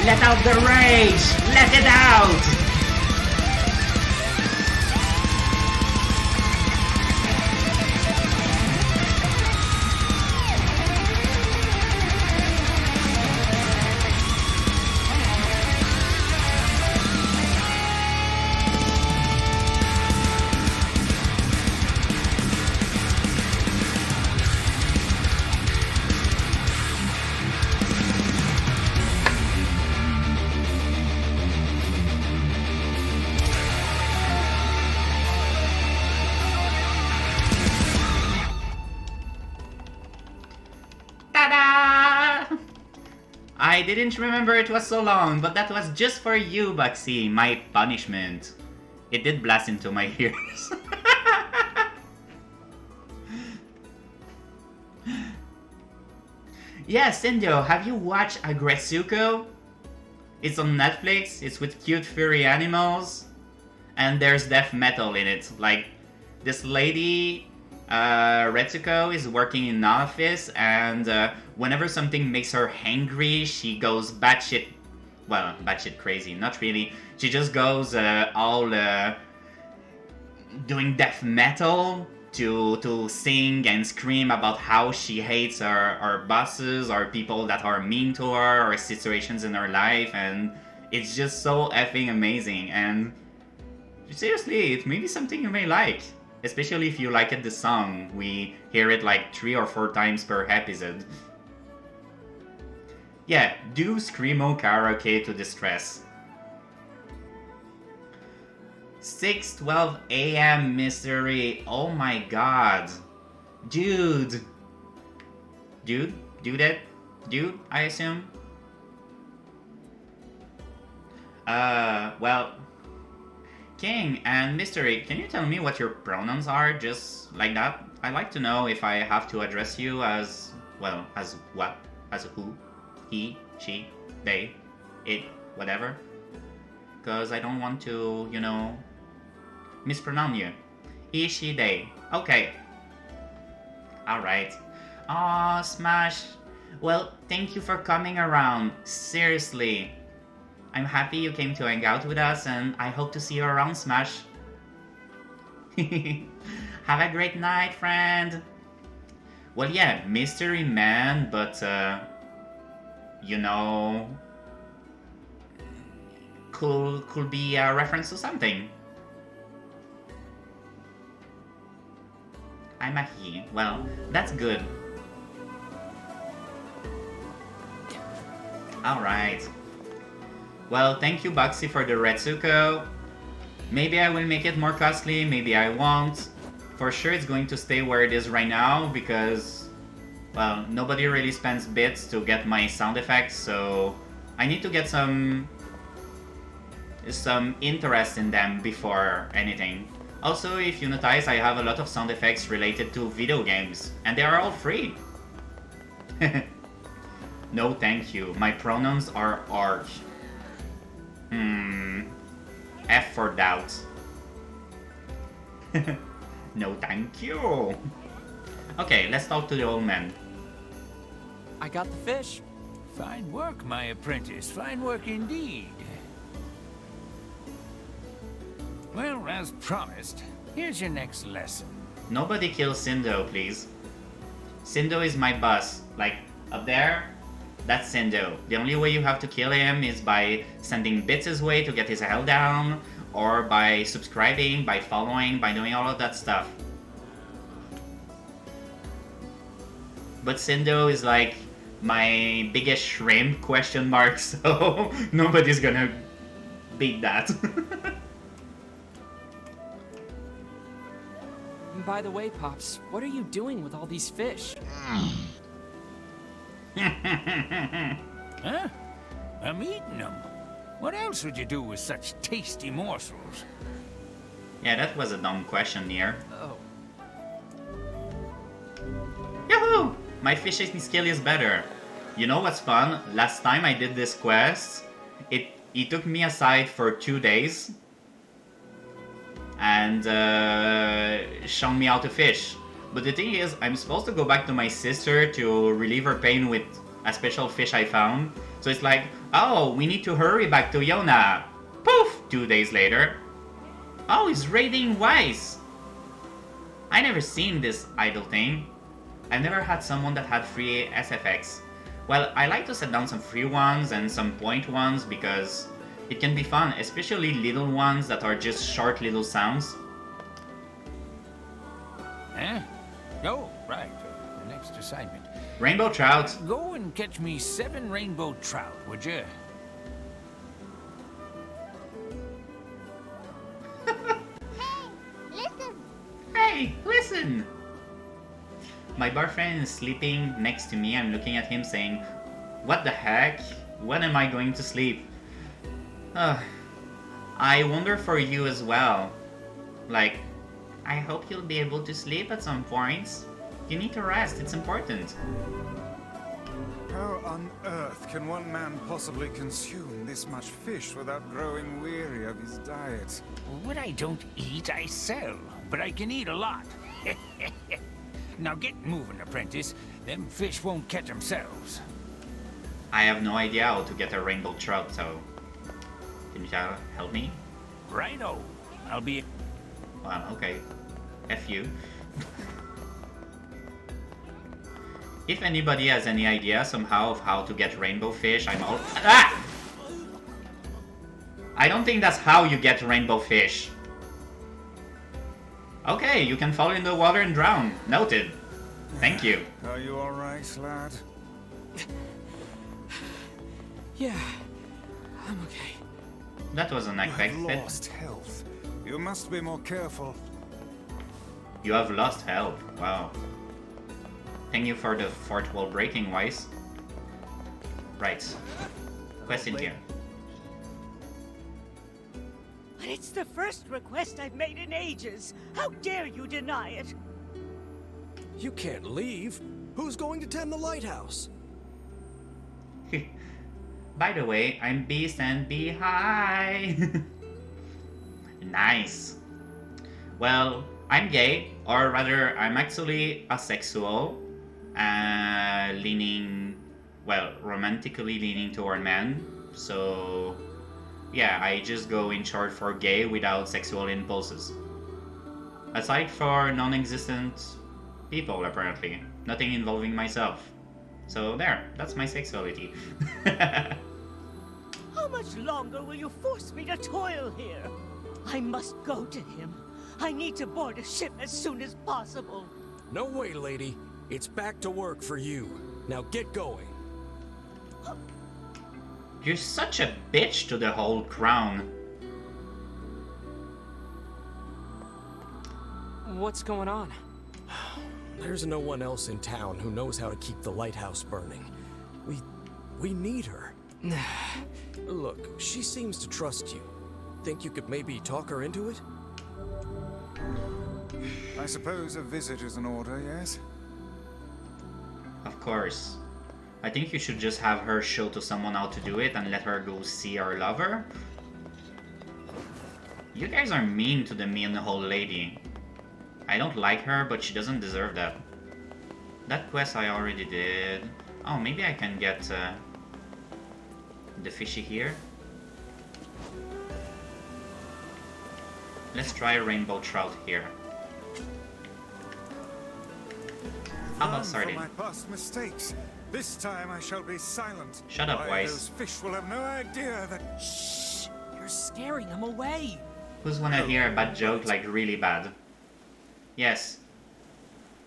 Let out the rage! Let it out! I didn't remember it was so long, but that was just for you, Bugsy, my punishment. It did blast into my ears. Yeah, Sindo, have you watched Agretsuko? It's on Netflix, it's with cute furry animals, and there's death metal in it. Like, this lady, Retsuko, is working in an office, and whenever something makes her angry, she goes batshit, well, batshit crazy, not really. She just goes all doing death metal to sing and scream about how she hates her bosses or people that are mean to her or situations in her life, and it's just so effing amazing. And seriously, it may be something you may like, especially if you like it, the song. We hear it like 3 or 4 times per episode. Yeah, do Screamo karaoke to distress. 6:12 a.m. mystery. Oh my god. Dude. Dude? Dude? Dude, I assume? Well... King and Mystery, can you tell me what your pronouns are, just like that? I'd like to know if I have to address you as... well, as what? As who? He? She? They? It? Whatever? Because I don't want to, you know... mispronounce you. He, she, they. Okay. Alright. Aw, Smash. Well, thank you for coming around. Seriously. I'm happy you came to hang out with us, and I hope to see you around, Smash. Have a great night, friend. Well, yeah, Mystery Man, but, you know... could be a reference to something. I'm a he. Well, that's good. Alright. Well, thank you, Bugsy, for the Retsuko. Maybe I will make it more costly, maybe I won't. For sure it's going to stay where it is right now, because... well, nobody really spends bits to get my sound effects, so... I need to get some interest in them before anything. Also, if you notice, I have a lot of sound effects related to video games, and they are all free. No, thank you. My pronouns are arch. F for doubt. No, thank you. Okay, let's talk to the old man. I got the fish. Fine work, my apprentice. Fine work indeed. Well, as promised, here's your next lesson. Nobody kill Sindo, please. Sindo is my boss. Like, up there, that's Sindo. The only way you have to kill him is by sending bits his way to get his hell down, or by subscribing, by following, by doing all of that stuff. But Sindo is like my biggest shrimp question mark, so nobody's gonna beat that. By the way, Pops, what are you doing with all these fish? Huh? I'm eating them. What else would you do with such tasty morsels? Yeah, that was a dumb question, NieR. Oh. Yahoo! My fishing skill is better. You know what's fun? Last time I did this quest, it took me aside for 2 days and shown me how to fish. But the thing is, I'm supposed to go back to my sister to relieve her pain with a special fish I found. So it's like, oh, we need to hurry back to Yona. Poof! 2 days later. Oh, he's raiding Weiss. I never seen this idle thing. I've never had someone that had free SFX. Well, I like to set down some free ones and some point ones because it can be fun, especially little ones that are just short little sounds. Huh? Oh, right. The next assignment. Rainbow trout. Go and catch me 7 rainbow trout, would you? Hey, listen! My boyfriend is sleeping next to me. I'm looking at him saying, what the heck? When am I going to sleep? I wonder for you as well. Like, I hope you'll be able to sleep at some points. You need to rest, it's important. How on earth can one man possibly consume this much fish without growing weary of his diet? What I don't eat, I sell. But I can eat a lot. Now get moving, apprentice. Them fish won't catch themselves. I have no idea how to get a rainbow trout, so... Can you help me? Righto. I'll be... Well, okay. F you. If anybody has any idea somehow of how to get rainbow fish, I'm all... Ah! I don't think that's how you get rainbow fish. Okay, you can fall in the water and drown. Noted. Thank you. Are you alright, lad? Yeah, I'm okay. That was unexpected. You've lost health. You must be more careful. You have lost health. Wow. Thank you for the fourth wall breaking, Weiss. Right. Question here. But it's the first request I've made in ages. How dare you deny it? You can't leave. Who's going to tend the lighthouse? By the way, I'm Beast and Be High. Nice. Well, I'm gay, or rather, I'm actually asexual, leaning, well, romantically leaning toward men. So, yeah, I just go in short for gay without sexual impulses. Aside for non-existent people, apparently. Nothing involving myself. So there, that's my sexuality. How much longer will you force me to toil here? I must go to him. I need to board a ship as soon as possible. No way, lady. It's back to work for you. Now get going. You're such a bitch to the whole crown. What's going on? There's no one else in town who knows how to keep the lighthouse burning. We need her. Look, she seems to trust you. Think you could maybe talk her into it? I suppose a visit is in order, yes? Of course. I think you should just have her show to someone how to do it and let her go see her lover. You guys are mean to the mean old lady. I don't like her, but she doesn't deserve that. That quest I already did. Oh, maybe I can get the fishy here. Let's try rainbow trout here. How about sardine? For my past mistakes. This time I shall be silent. Shut up, Weiss. Those fish will have no idea that... Shh! You're scaring them away. Who's wanna hear a bad joke like really bad? Yes.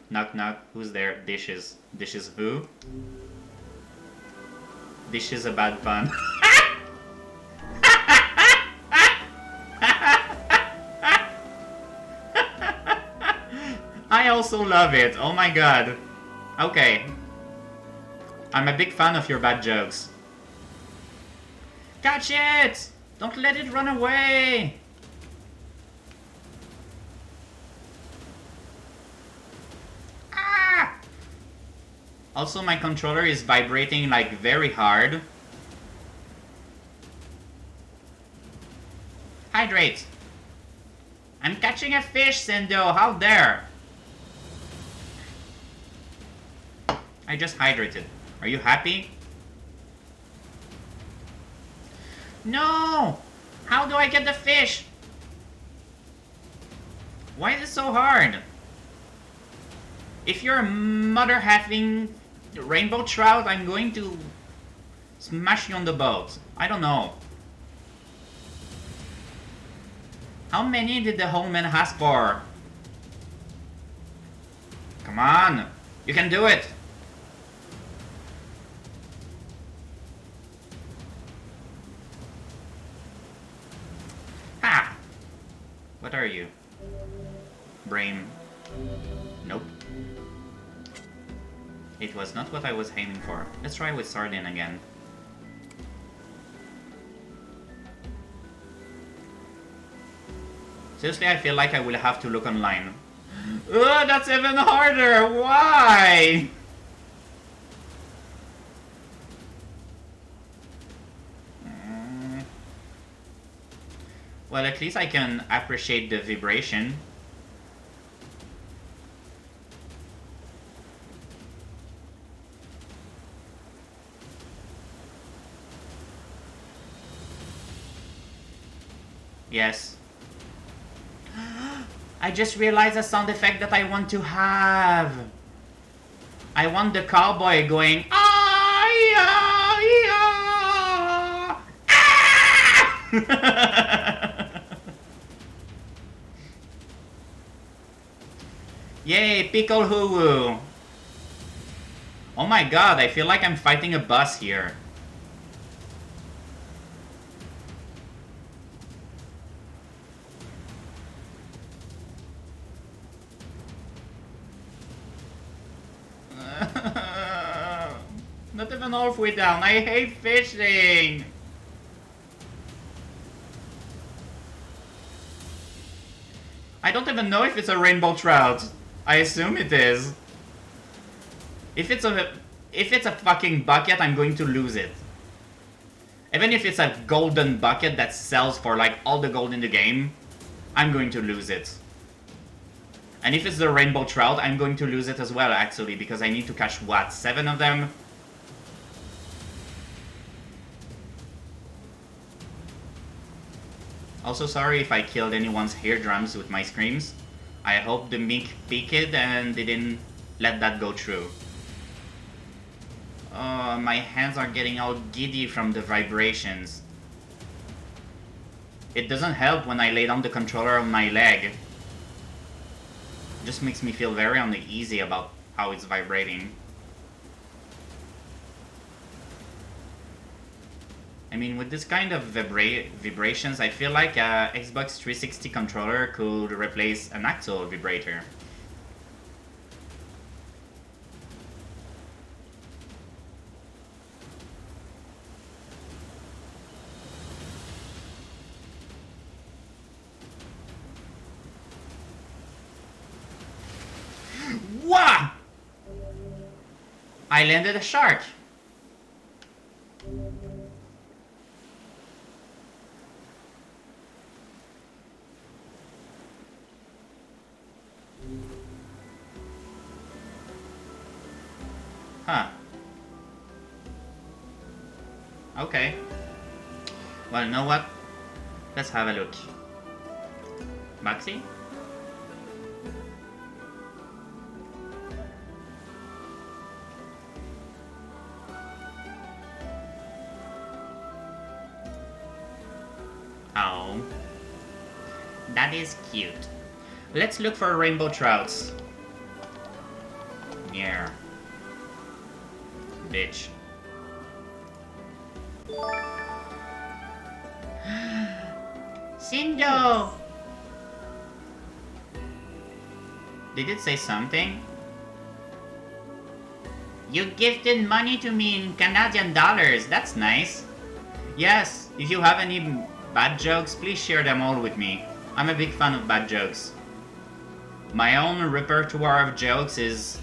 Knock knock. Who's there? Dishes. Dishes who? Dishes a bad pun. I also love it. Oh my god. Okay. I'm a big fan of your bad jokes. Catch it! Don't let it run away! Ah! Also, my controller is vibrating like very hard. Hydrate! I'm catching a fish, Sendo! How dare! I just hydrated. Are you happy? No! How do I get the fish? Why is it so hard? If you're a mother having rainbow trout, I'm going to smash you on the boat. I don't know. How many did the Holman ask for? Come on! You can do it! Ha! What are you? Brain. Nope. It was not what I was aiming for. Let's try with sardine again. Seriously, I feel like I will have to look online. Oh, that's even harder! Why? Well, at least I can appreciate the vibration. Yes. I just realized a sound effect that I want to have. I want the cowboy going, ah, yeah, yeah, ah! Yay, pickle hoo-woo. Oh my god, I feel like I'm fighting a bus here. Not even halfway down. I hate fishing. I don't even know if it's a rainbow trout. I assume it is. If it's a fucking bucket, I'm going to lose it. Even if it's a golden bucket that sells for like all the gold in the game, I'm going to lose it. And if it's the rainbow trout, I'm going to lose it as well, actually, because I need to catch, what, 7 of them? Also, sorry if I killed anyone's eardrums with my screams. I hope the mic peaked and didn't let that go through. Oh, my hands are getting all giddy from the vibrations. It doesn't help when I lay down the controller on my leg. It just makes me feel very uneasy about how it's vibrating. I mean, with this kind of vibrations, I feel like a Xbox 360 controller could replace an actual vibrator. Wah! I landed a shark. Huh. Okay. Well, you know what? Let's have a look. Maxi? Oh. That is cute. Let's look for rainbow trouts. NieR. Bitch. Shindo! Did it say something? You gifted money to me in Canadian dollars. That's nice. Yes, if you have any bad jokes, please share them all with me. I'm a big fan of bad jokes. My own repertoire of jokes is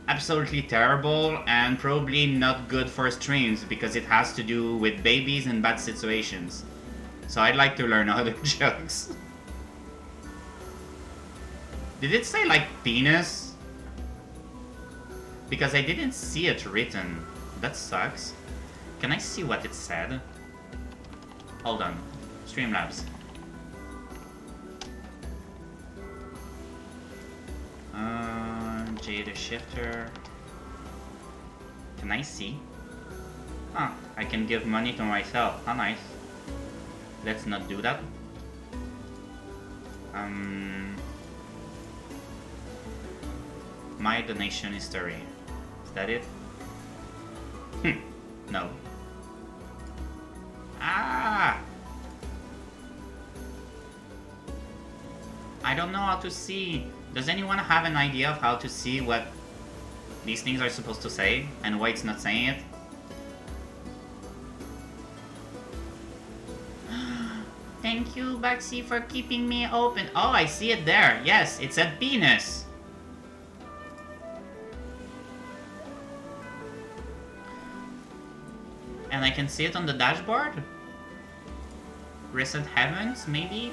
absolutely terrible and probably not good for streams because it has to do with babies and bad situations. So I'd like to learn other jokes. Did it say like penis? Because I didn't see it written. That sucks. Can I see what it said? Hold on. Streamlabs. J the shifter. Can I see? Ah, I can give money to myself. How nice. Let's not do that. My donation history. Is that it? No. Ah! I don't know how to see. Does anyone have an idea of how to see what these things are supposed to say and why it's not saying it? Thank you, Baxi, for keeping me open. Oh, I see it there. Yes, it said penis. And I can see it on the dashboard? Recent heavens, maybe?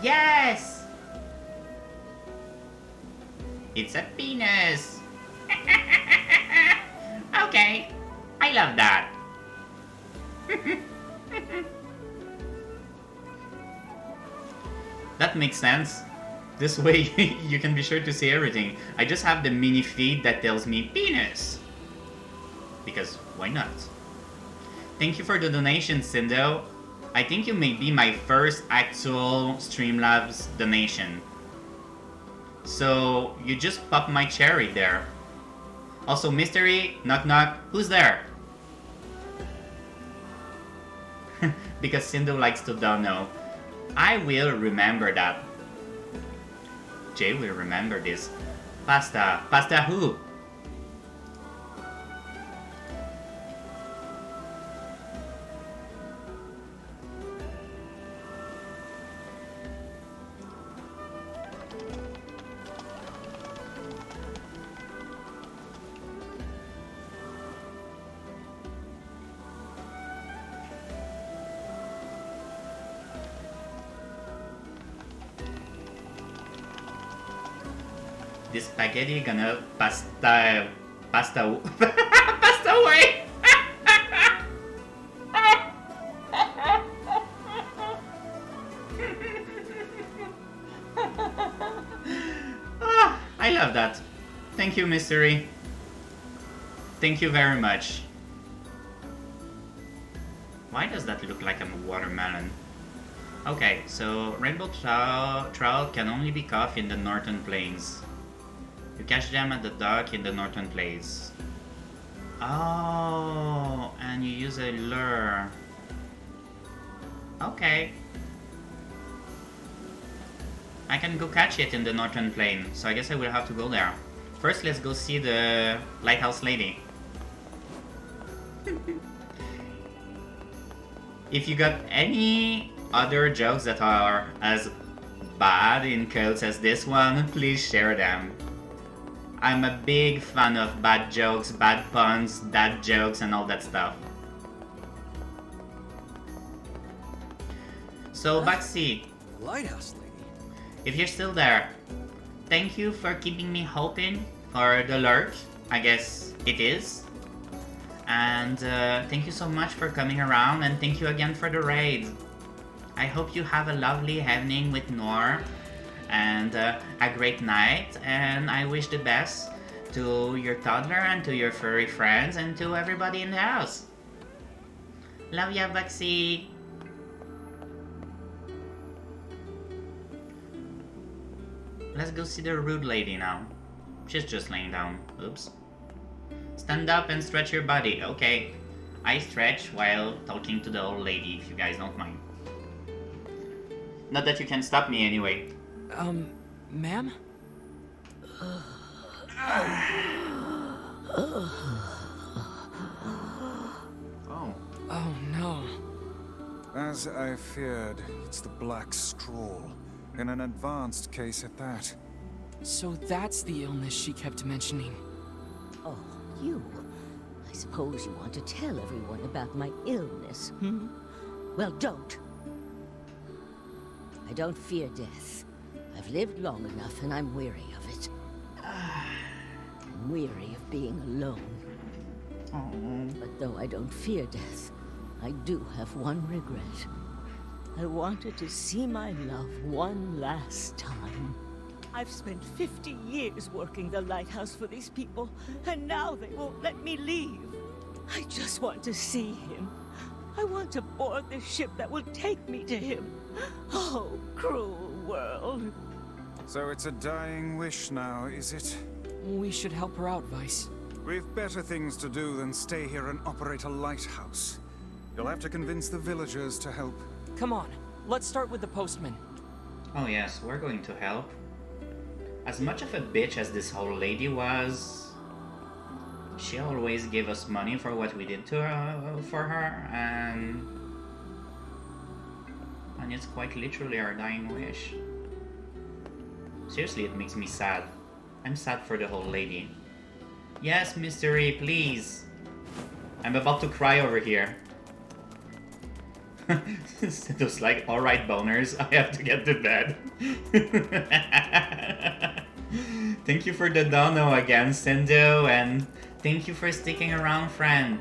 Yes! It's a penis! Okay, I love that. That makes sense. This way you can be sure to see everything. I just have the mini feed that tells me penis. Because why not? Thank you for the donation, Sindo. I think you may be my first actual Streamlabs donation. So you just popped my cherry there. Also, mystery, knock knock, who's there? Because Sindo likes to don't know. I will remember that. Jay will remember this. Pasta. Pasta who? This spaghetti gonna pasta away. I love that. Thank you, Mystery. Thank you very much. Why does that look like a watermelon? Okay, so rainbow trout can only be caught in the northern plains. You catch them at the dock in the northern plains. Oh, and you use a lure. Okay. I can go catch it in the northern plain, so I guess I will have to go there. First, let's go see the lighthouse lady. If you got any other jokes that are as bad in quotes as this one, please share them. I'm a big fan of bad jokes, bad puns, dad jokes, and all that stuff. So, Baxi, Lighthouse lady. if you're still there, thank you for keeping me hoping for the lurk. I guess it is. And thank you so much for coming around, and thank you again for the raid. I hope you have a lovely evening with NieR and a great night, and I wish the best to your toddler and to your furry friends and to everybody in the house. Love ya, Baxi. Let's go see the rude lady now. she's just laying down. Oops. Stand up and stretch your body. Okay. I stretch while talking to the old lady, if you guys don't mind. Not that you can stop me anyway. Ma'am? Oh. Oh no. As I feared, it's the Black Scrawl. In an advanced case at that. So that's the illness she kept mentioning. Oh, you. I suppose you want to tell everyone about my illness, hmm? Well, don't. I don't fear death. I've lived long enough and I'm weary of it. I'm weary of being alone. But though I don't fear death, I do have one regret. I wanted to see my love one last time. I've spent 50 years working the lighthouse for these people, and now they won't let me leave. I just want to see him. I want to board the ship that will take me to him. Oh, cruel world. So it's a dying wish now, is it? We should help her out, Vice. We've better things to do than stay here and operate a lighthouse. You'll have to convince the villagers to help. Come on, let's start with the postman. Oh yes, we're going to help. As much of a bitch as this whole lady was, she always gave us money for what we did to her, for her, and it's quite literally our dying wish. Seriously, it makes me sad. I'm sad for the whole lady. Yes, mystery, please. I'm about to cry over here. It was like, alright boners, I have to get to bed. Thank you for the dono again, Sendo, and thank you for sticking around, friend.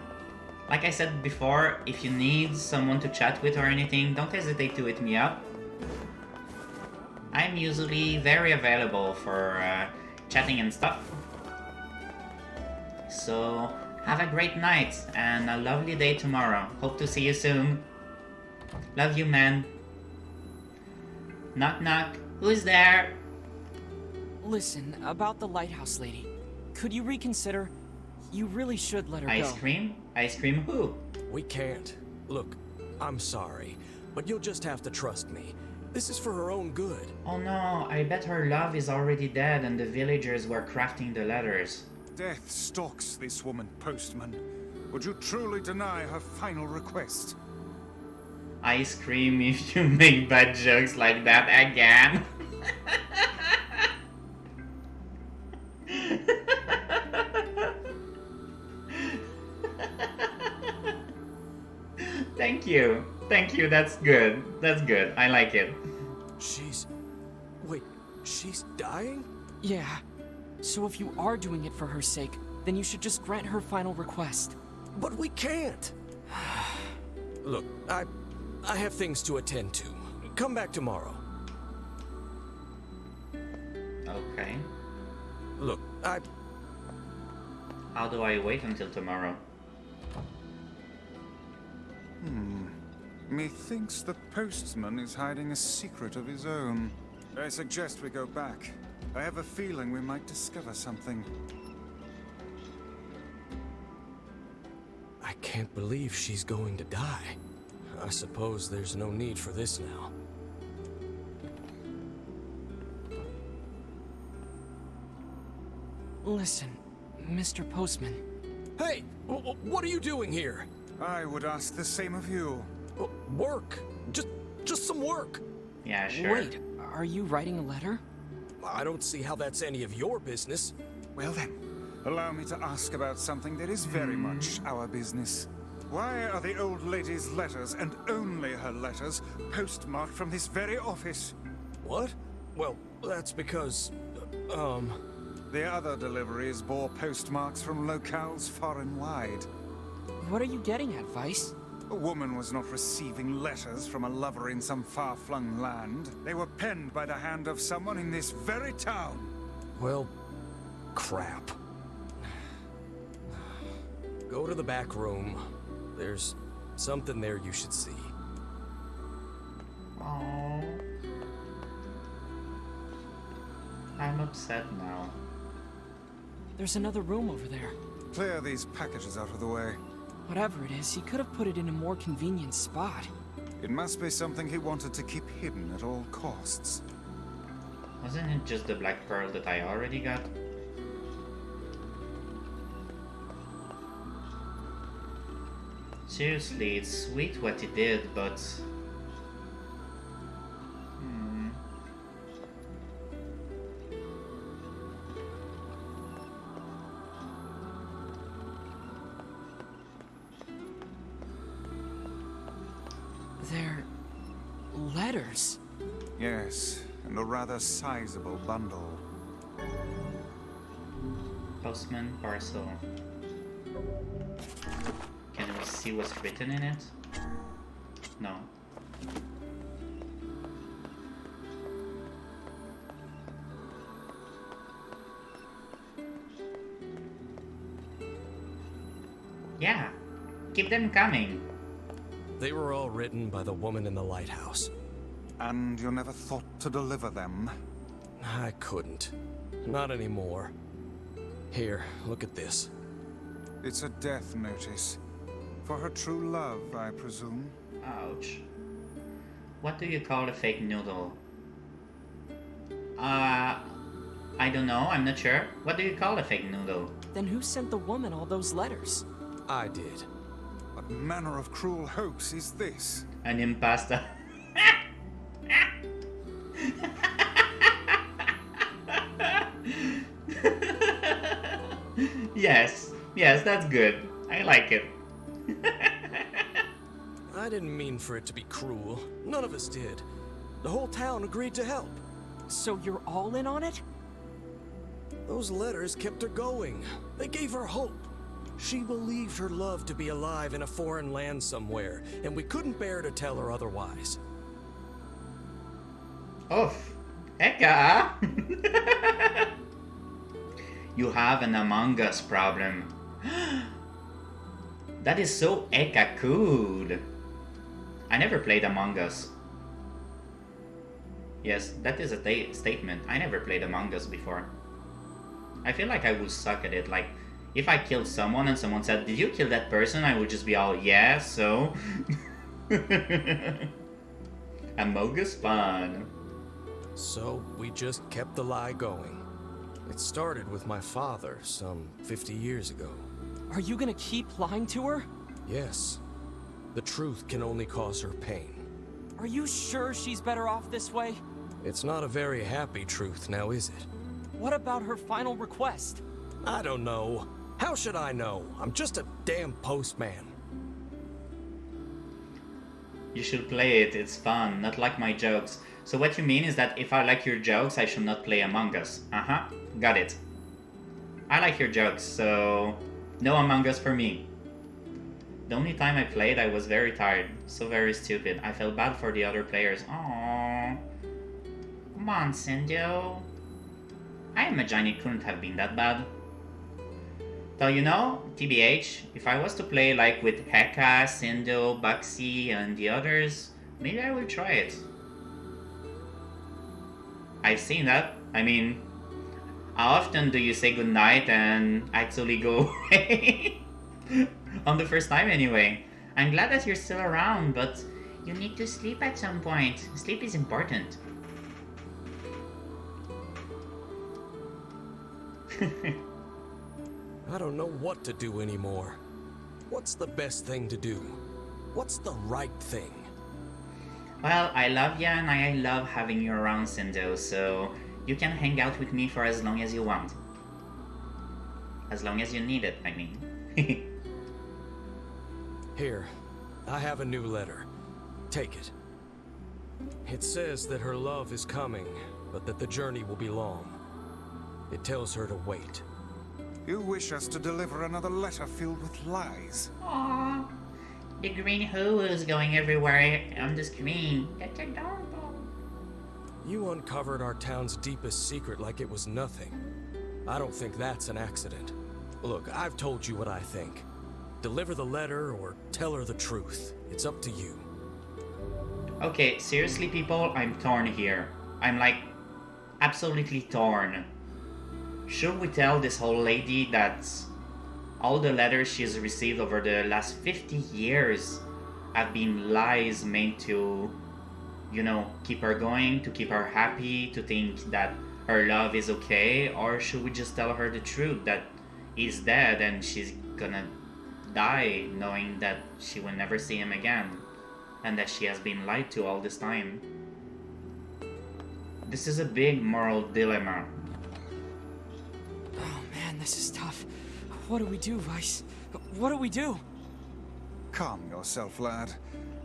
Like I said before, if you need someone to chat with or anything, don't hesitate to hit me up. I'm usually very available for chatting and stuff. So, have a great night and a lovely day tomorrow. Hope to see you soon. Love you, man. Knock knock. Who's there? Listen, about the lighthouse lady. Could you reconsider? You really should let her go. Ice cream? Ice cream who? We can't. Look, I'm sorry, but you'll just have to trust me. This is for her own good. Oh no, I bet her love is already dead and the villagers were crafting the letters. Death stalks this woman, postman. Would you truly deny her final request? Ice cream if you make bad jokes like that again. Thank you, that's good. That's good, I like it. Wait, she's dying? Yeah. So if you are doing it for her sake, then you should just grant her final request. But we can't! Look, I have things to attend to. Come back tomorrow. Okay. Look, How do I wait until tomorrow? Methinks the postman is hiding a secret of his own. I suggest we go back. I have a feeling we might discover something. I can't believe she's going to die. I suppose there's no need for this now. Listen, Mr. Postman. Hey! What are you doing here? I would ask the same of you. Work. Just some work. Yeah, sure. Wait, are you writing a letter? I don't see how that's any of your business. Well then, allow me to ask about something that is very much our business. Why are the old lady's letters, and only her letters, postmarked from this very office? What? Well, that's because, The other deliveries bore postmarks from locales far and wide. What are you getting at, Vice? A woman was not receiving letters from a lover in some far-flung land. They were penned by the hand of someone in this very town. Well, crap. Go to the back room. There's something there you should see. Oh, I'm upset now. There's another room over there. Clear these packages out of the way. Whatever it is, he could have put it in a more convenient spot. It must be something he wanted to keep hidden at all costs. Wasn't it just the black pearl that I already got? Seriously, it's sweet what he did, but... They're... letters. Yes, and a rather sizable bundle. Postman parcel. Can we see what's written in it? No. Yeah, keep them coming. They were all written by the woman in the lighthouse. And you never thought to deliver them? I couldn't. Not anymore. Here, look at this. It's a death notice. For her true love, I presume. Ouch. What do you call a fake noodle? I don't know, I'm not sure. What do you call a fake noodle? Then who sent the woman all those letters? I did. What manner of cruel hoax is this? An impasta. Yes, that's good. I like it. I didn't mean for it to be cruel. None of us did. The whole town agreed to help. So you're all in on it? Those letters kept her going. They gave her hope. She believed her love to be alive in a foreign land somewhere, and we couldn't bear to tell her otherwise. Oof. Eka! You have an Among Us problem. That is so Eka cool. I never played Among Us. Yes, that is a statement. I never played Among Us before. I feel like I would suck at it. Like, if I killed someone and someone said, "Did you kill that person?" I would just be all, "Yeah, so." Among Us fun. So we just kept the lie going. It started with my father some 50 years ago. Are you gonna keep lying to her? Yes. The truth can only cause her pain. Are you sure she's better off this way? It's not a very happy truth, now is it? What about her final request? I don't know. How should I know? I'm just a damn postman. You should play it, it's fun, not like my jokes. So what you mean is that if I like your jokes, I should not play Among Us. Uh-huh, got it. I like your jokes, so no Among Us for me. The only time I played, I was very tired, so very stupid. I felt bad for the other players. Aww. Come on, Cindio. I imagine it couldn't have been that bad. So you know, TBH, if I was to play like with Heka, Cindo, Buxy, and the others, maybe I will try it. I've seen that. I mean, how often do you say goodnight and actually go away? On the first time anyway. I'm glad that you're still around, but you need to sleep at some point. Sleep is important. I don't know what to do anymore. What's the best thing to do? What's the right thing? Well, I love you and I love having you around, Cindo, so you can hang out with me for as long as you want. As long as you need it, I mean. Here, I have a new letter. Take it. It says that her love is coming, but that the journey will be long. It tells her to wait. You wish us to deliver another letter filled with lies? Aww. The green hoo-hoo's going everywhere on the screen. That's adorable. You uncovered our town's deepest secret like it was nothing. I don't think that's an accident. Look, I've told you what I think. Deliver the letter or tell her the truth. It's up to you. Okay, seriously people, I'm torn here. I'm like, absolutely torn. should we tell this old lady that all the letters she's received over the last 50 years have been lies made to, you know, keep her going, to keep her happy, to think that her love is okay? Or should we just tell her the truth, that he's dead and she's gonna die knowing that she will never see him again, and that she has been lied to all this time? This is a big moral dilemma. Oh man, this is tough. What do we do, Vice? What do we do? Calm yourself, lad.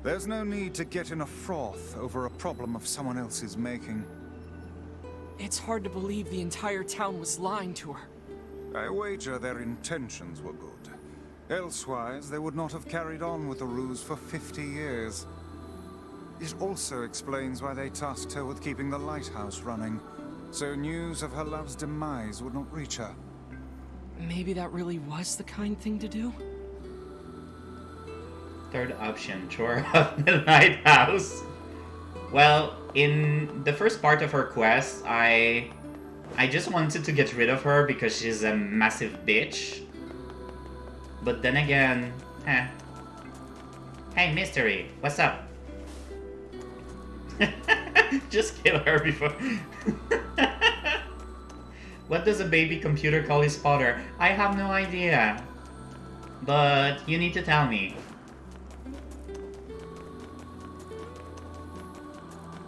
There's no need to get in a froth over a problem of someone else's making. It's hard to believe the entire town was lying to her. I wager their intentions were good. Elsewise, they would not have carried on with the ruse for 50 years. It also explains why they tasked her with keeping the lighthouse running, so news of her love's demise would not reach her. Maybe that really was the kind thing to do? Third option, tour of the lighthouse. Well, in the first part of her quest, I just wanted to get rid of her because she's a massive bitch. But then again, Hey, Mystery, what's up? Just kill her before... What does a baby computer call his father? I have no idea. But you need to tell me.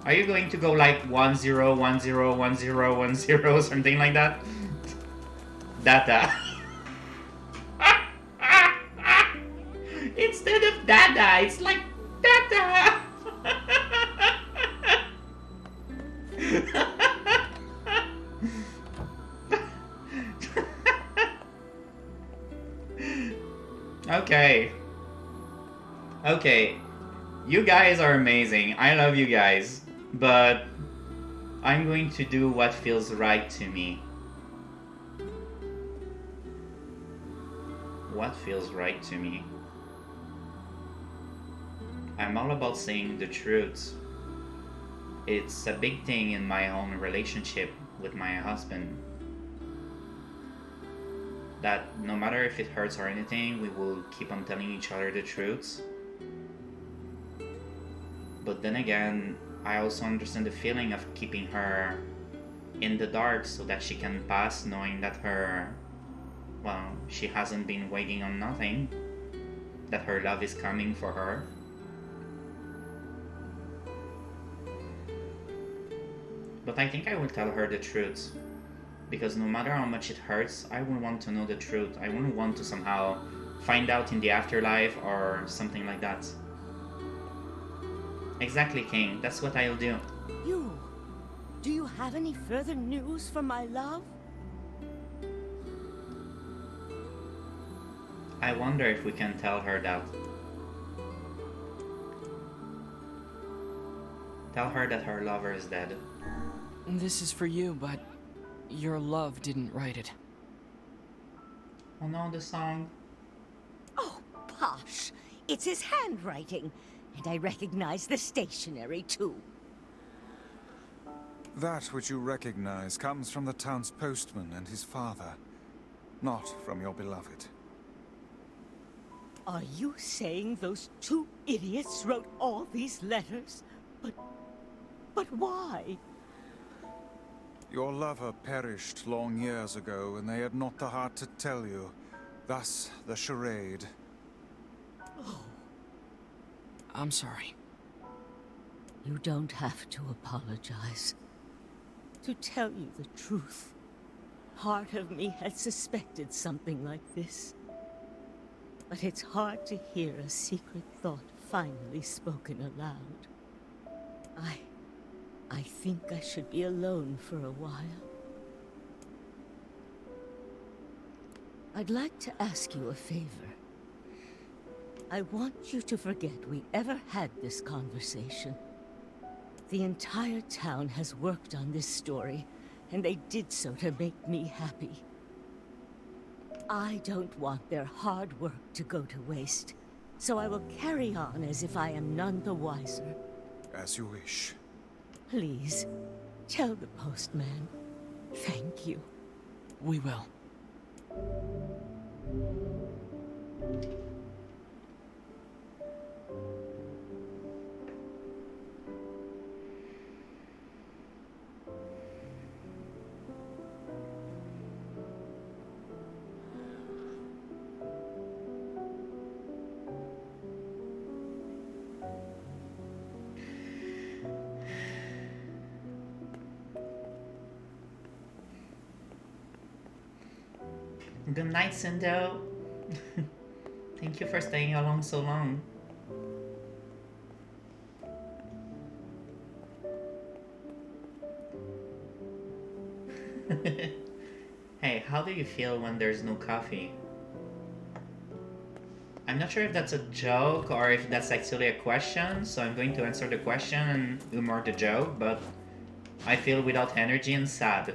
Are you going to go like 10101010 something like that? Data. Instead of Dada, it's like Data. Okay. Okay. You guys are amazing. I love you guys. But I'm going to do what feels right to me. What feels right to me? I'm all about saying the truth. It's a big thing in my own relationship with my husband. That no matter if it hurts or anything, we will keep on telling each other the truth. But then again, I also understand the feeling of keeping her in the dark so that she can pass knowing that well, she hasn't been waiting on nothing. That her love is coming for her. But I think I will tell her the truth. Because no matter how much it hurts, I would want to know the truth. I wouldn't want to somehow find out in the afterlife or something like that. Exactly, King. That's what I'll do. Do you have any further news from my love? I wonder if we can tell her that. Tell her that her lover is dead. This is for you, but your love didn't write it. Oh no, the song. Oh, Posh! It's his handwriting, and I recognize the stationery too. That which you recognize comes from the town's postman and his father, not from your beloved. Are you saying those two idiots wrote all these letters? But why? Your lover perished long years ago, and they had not the heart to tell you. Thus, the charade. Oh. I'm sorry. You don't have to apologize. To tell you the truth, part of me had suspected something like this. But it's hard to hear a secret thought finally spoken aloud. I think I should be alone for a while. I'd like to ask you a favor. I want you to forget we ever had this conversation. The entire town has worked on this story, and they did so to make me happy. I don't want their hard work to go to waste, so I will carry on as if I am none the wiser. As you wish. Please, tell the postman. Thank you. We will. Good night, Cindo. Thank you for staying along so long. Hey, how do you feel when there's no coffee? I'm not sure if that's a joke or if that's actually a question, so I'm going to answer the question and humor the joke, but I feel without energy and sad.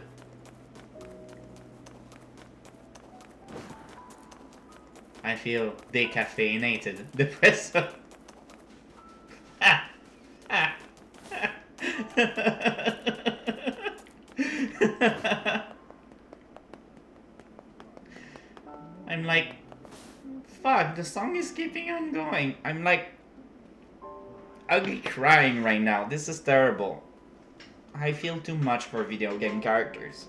I feel decaffeinated, depressed. I'm like, fuck, the song is keeping on going. I'm like, ugly crying right now. This is terrible. I feel too much for video game characters.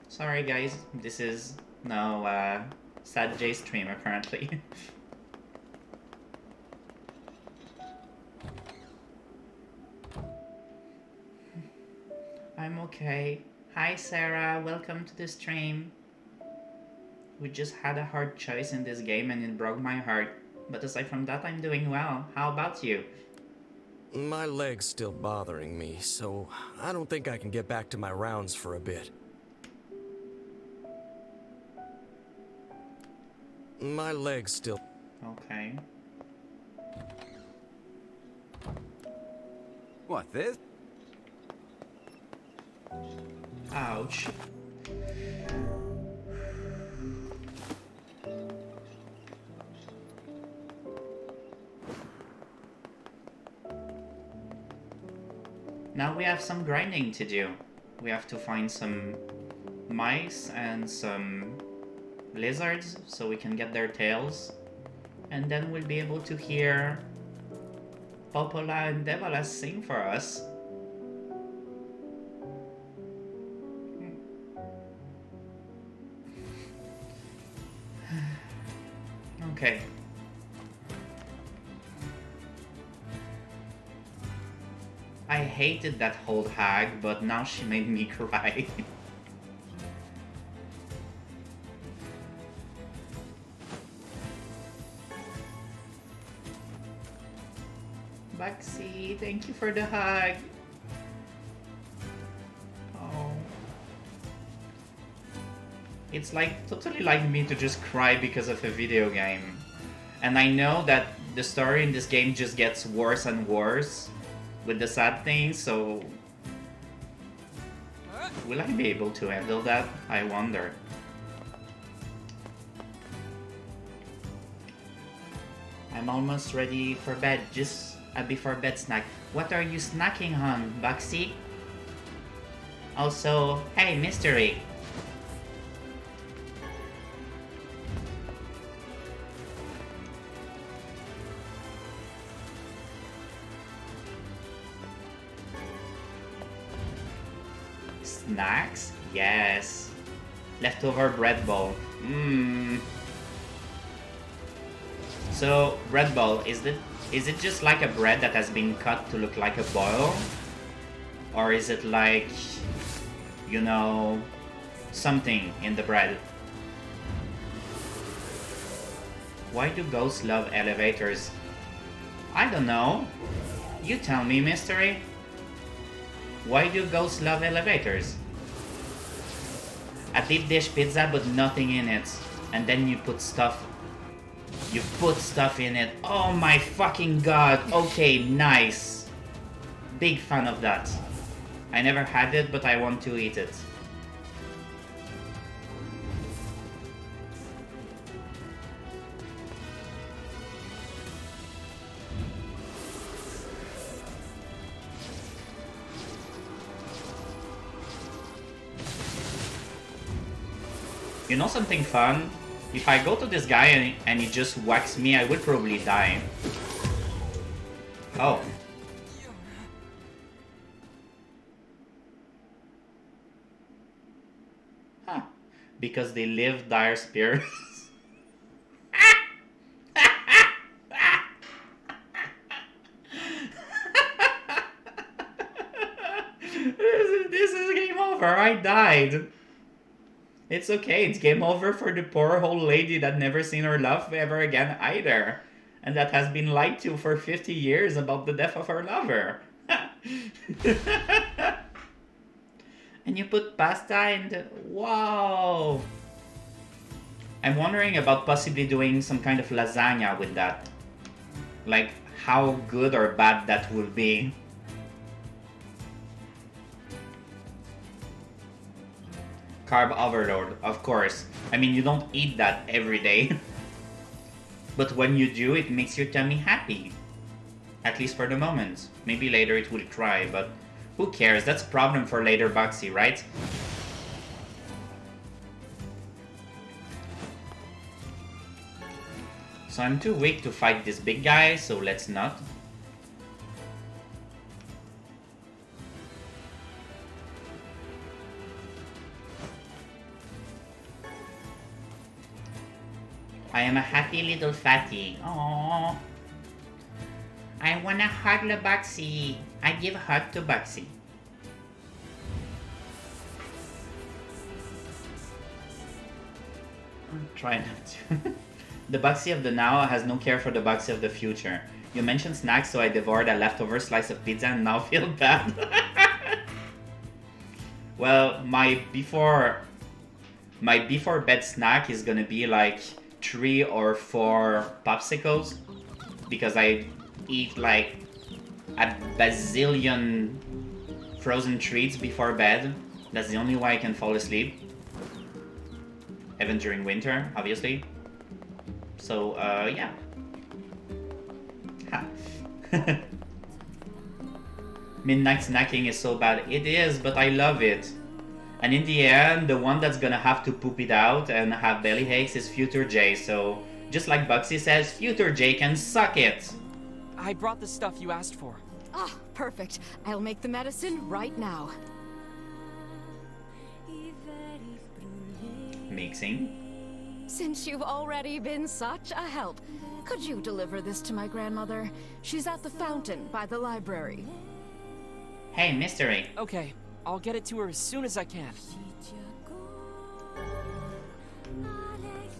Sorry guys, this is now Sad J stream apparently. I'm okay. Hi Sarah, welcome to the stream. We just had a hard choice in this game and it broke my heart. But aside from that, I'm doing well. How about you? My leg's still bothering me, so I don't think I can get back to my rounds for a bit. My leg's still... Okay. What, this? Ouch. Now we have some grinding to do. We have to find some mice and some lizards so we can get their tails. And then we'll be able to hear Popola and Devala sing for us. Okay. I hated that old hag, but now she made me cry. Baxi, thank you for the hug. Oh. It's like totally like me to just cry because of a video game. And I know that the story in this game just gets worse and worse with the sad things, so will I be able to handle that? I wonder. I'm almost ready for bed, just a before bed snack. What are you snacking on, Baxi? Also, hey, Mystery. Snacks? Yes. Leftover bread bowl. Mmm. So, bread bowl, is it just like a bread that has been cut to look like a boil? Or is it like, you know, something in the bread? Why do ghosts love elevators? I don't know. You tell me, Mystery. Why do ghosts love elevators? A deep dish pizza but nothing in it. And then you put stuff. You put stuff in it. Oh my fucking god. Okay, nice. Big fan of that. I never had it, but I want to eat it. You know something fun? If I go to this guy and he just whacks me, I would probably die. Oh. Huh. Because they live dire spirits. This is game over. I died. It's okay. It's game over for the poor old lady that never seen her love ever again either. And that has been lied to for 50 years about the death of her lover. And you put pasta in the... Wow! I'm wondering about possibly doing some kind of lasagna with that. Like, how good or bad that will be. Carb overload, of course. I mean, you don't eat that every day. But when you do, it makes your tummy happy. At least for the moment. Maybe later it will cry, but who cares? That's a problem for later Boxy, right? So I'm too weak to fight this big guy, so let's not. I am a happy little fatty. Aww. I wanna hug the Boxy. I give a hug to Boxy. Try not to. The Boxy of the now has no care for the Boxy of the future. You mentioned snacks, so I devoured a leftover slice of pizza and now feel bad. Well, my before bed snack is gonna be like 3 or 4 popsicles, because I eat like a bazillion frozen treats before bed. That's the only way I can fall asleep. Even during winter, obviously. So, yeah. Midnight snacking is so bad. It is, but I love it. And in the end, the one that's gonna have to poop it out and have belly aches is Future J, so just like Boxy says, Future J can suck it! I brought the stuff you asked for. Ah, perfect. I'll make the medicine right now. Mixing. Since you've already been such a help, could you deliver this to my grandmother? She's at the fountain by the library. Hey, mystery. Okay, I'll get it to her as soon as I can.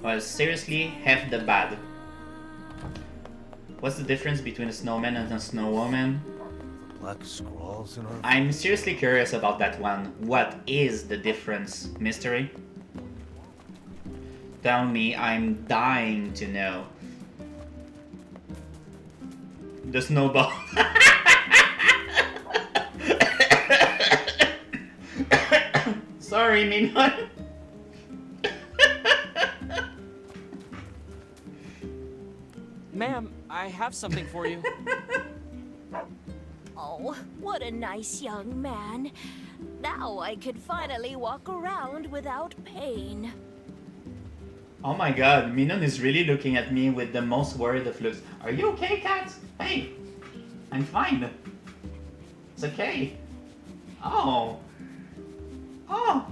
Well, seriously, half the bad. What's the difference between a snowman and a snowwoman? Black scrawls in our... I'm seriously curious about that one. What is the difference, mystery? Tell me, I'm dying to know. The snowball. Sorry, Mignon. Ma'am, I have something for you. Oh, what a nice young man. Now I can finally walk around without pain. Oh my god, Mignon is really looking at me with the most worried of looks. Are you okay, cat? Hey, I'm fine. It's okay. Oh. Oh.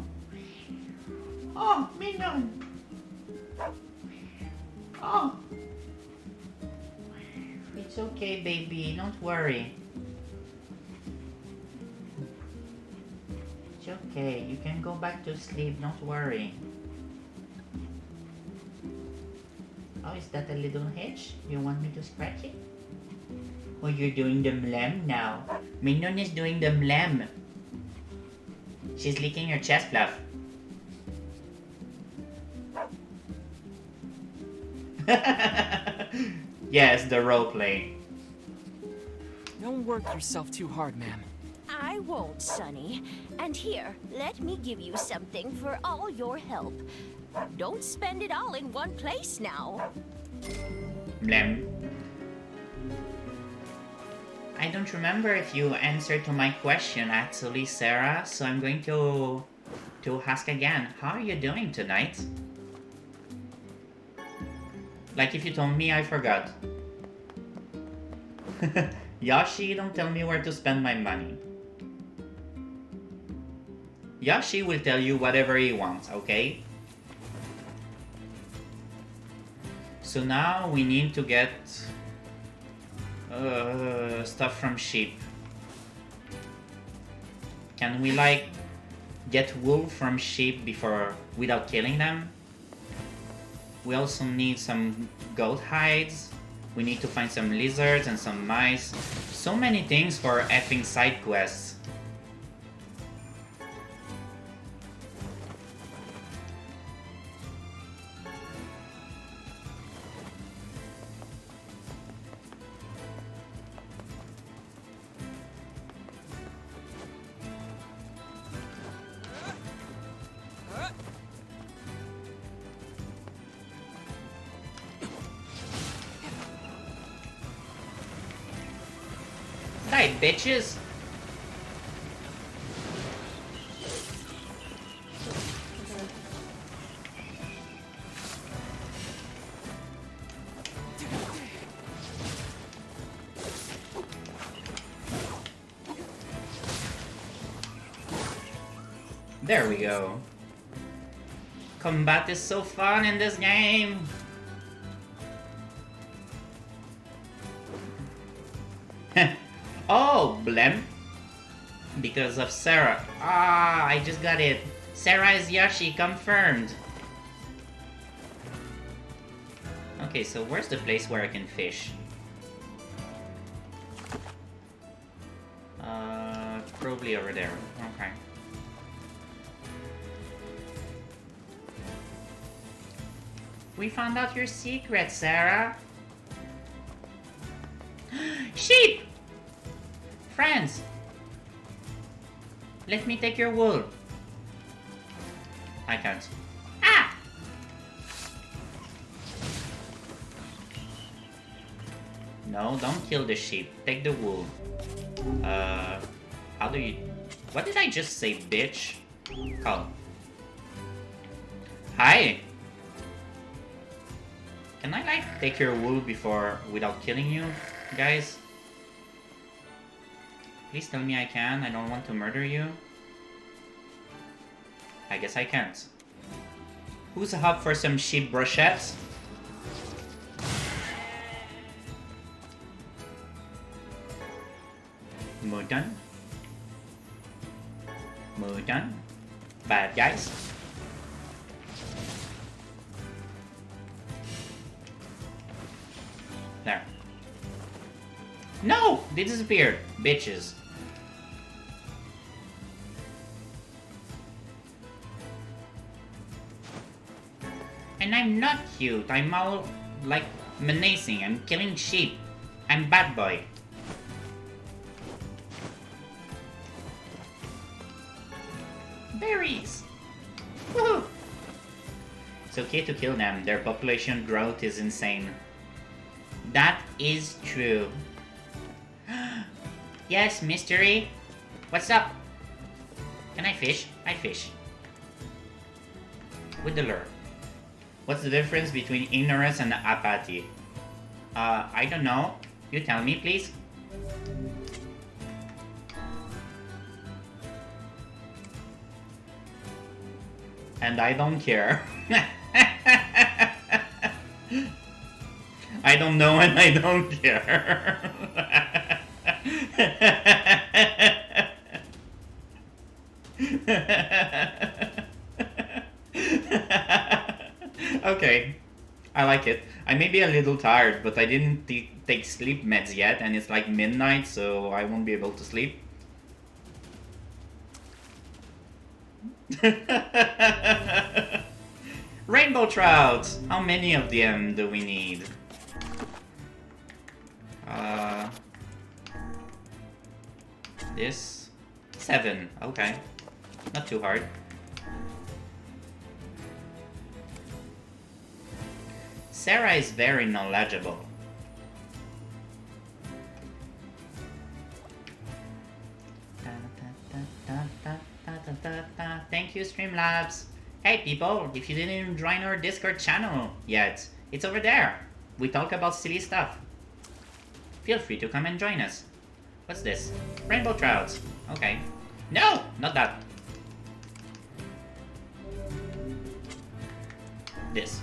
Oh, Mignon. Oh. It's okay, baby. Don't worry. It's okay. You can go back to sleep. Don't worry. Oh, is that a little hitch? You want me to scratch it? Oh, you're doing the mlem now. Mignon is doing the mlem. She's licking her chest fluff. Yes, the roleplay. Don't work yourself too hard, ma'am. I won't, Sonny. And here, let me give you something for all your help. Don't spend it all in one place now. Blem. I don't remember if you answered to my question actually, Sarah, so I'm going to ask again. How are you doing tonight? Like if you told me, I forgot. Yoshi, don't tell me where to spend my money. Yoshi will tell you whatever he wants, okay? So now we need to get stuff from sheep. Can we like get wool from sheep without killing them? We also need some goat hides. We need to find some lizards and some mice. So many things for effing side quests. Die, bitches! There we go. Combat is so fun in this game! Oh, blem. Because of Sarah. Ah, I just got it. Sarah is Yoshi, confirmed. Okay, so where's the place where I can fish? Probably over there. Okay. We found out your secret, Sarah. Sheep! Friends! Let me take your wool. I can't. Ah! No, don't kill the sheep. Take the wool. How do you... What did I just say, bitch? Call. Hi! Can I, like, take your wool without killing you, guys? Please tell me I can. I don't want to murder you. I guess I can't. Who's up for some sheep brochettes? Mudan. Mudan. Bad guys. There. No! They disappeared. Bitches. And I'm not cute. I'm all, like, menacing. I'm killing sheep. I'm bad boy. Berries! Woohoo! It's okay to kill them. Their population growth is insane. That is true. Yes, mystery. What's up? Can I fish? I fish. With the lure. What's the difference between ignorance and apathy? I don't know. You tell me, please. And I don't care. I don't know and I don't care. Okay, I like it. I may be a little tired, but I didn't take sleep meds yet, and it's like midnight, so I won't be able to sleep. Rainbow trouts! How many of them do we need? This? 7. Okay. Not too hard. Sarah is very knowledgeable. Thank you, Streamlabs. Hey people, if you didn't join our Discord channel yet, it's over there. We talk about silly stuff. Feel free to come and join us. What's this? Rainbow trouts. Okay. No! Not that. This.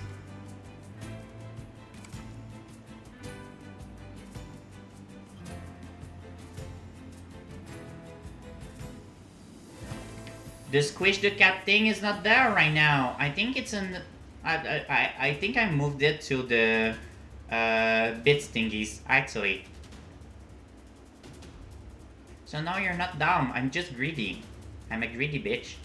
The squish the cat thing is not there right now. I think it's in... I think I moved it to the bits thingies, actually. So now you're not dumb. I'm just greedy. I'm a greedy bitch.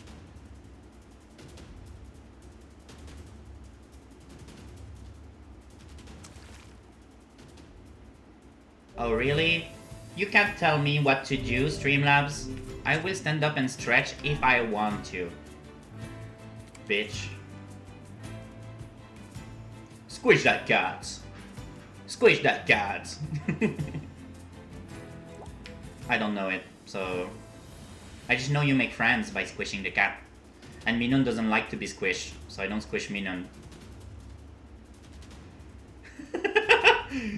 Oh really? You can't tell me what to do, Streamlabs. I will stand up and stretch if I want to. Bitch. Squish that cat. Squish that cat. I don't know it, so... I just know you make friends by squishing the cat. And Minun doesn't like to be squished, so I don't squish Minun.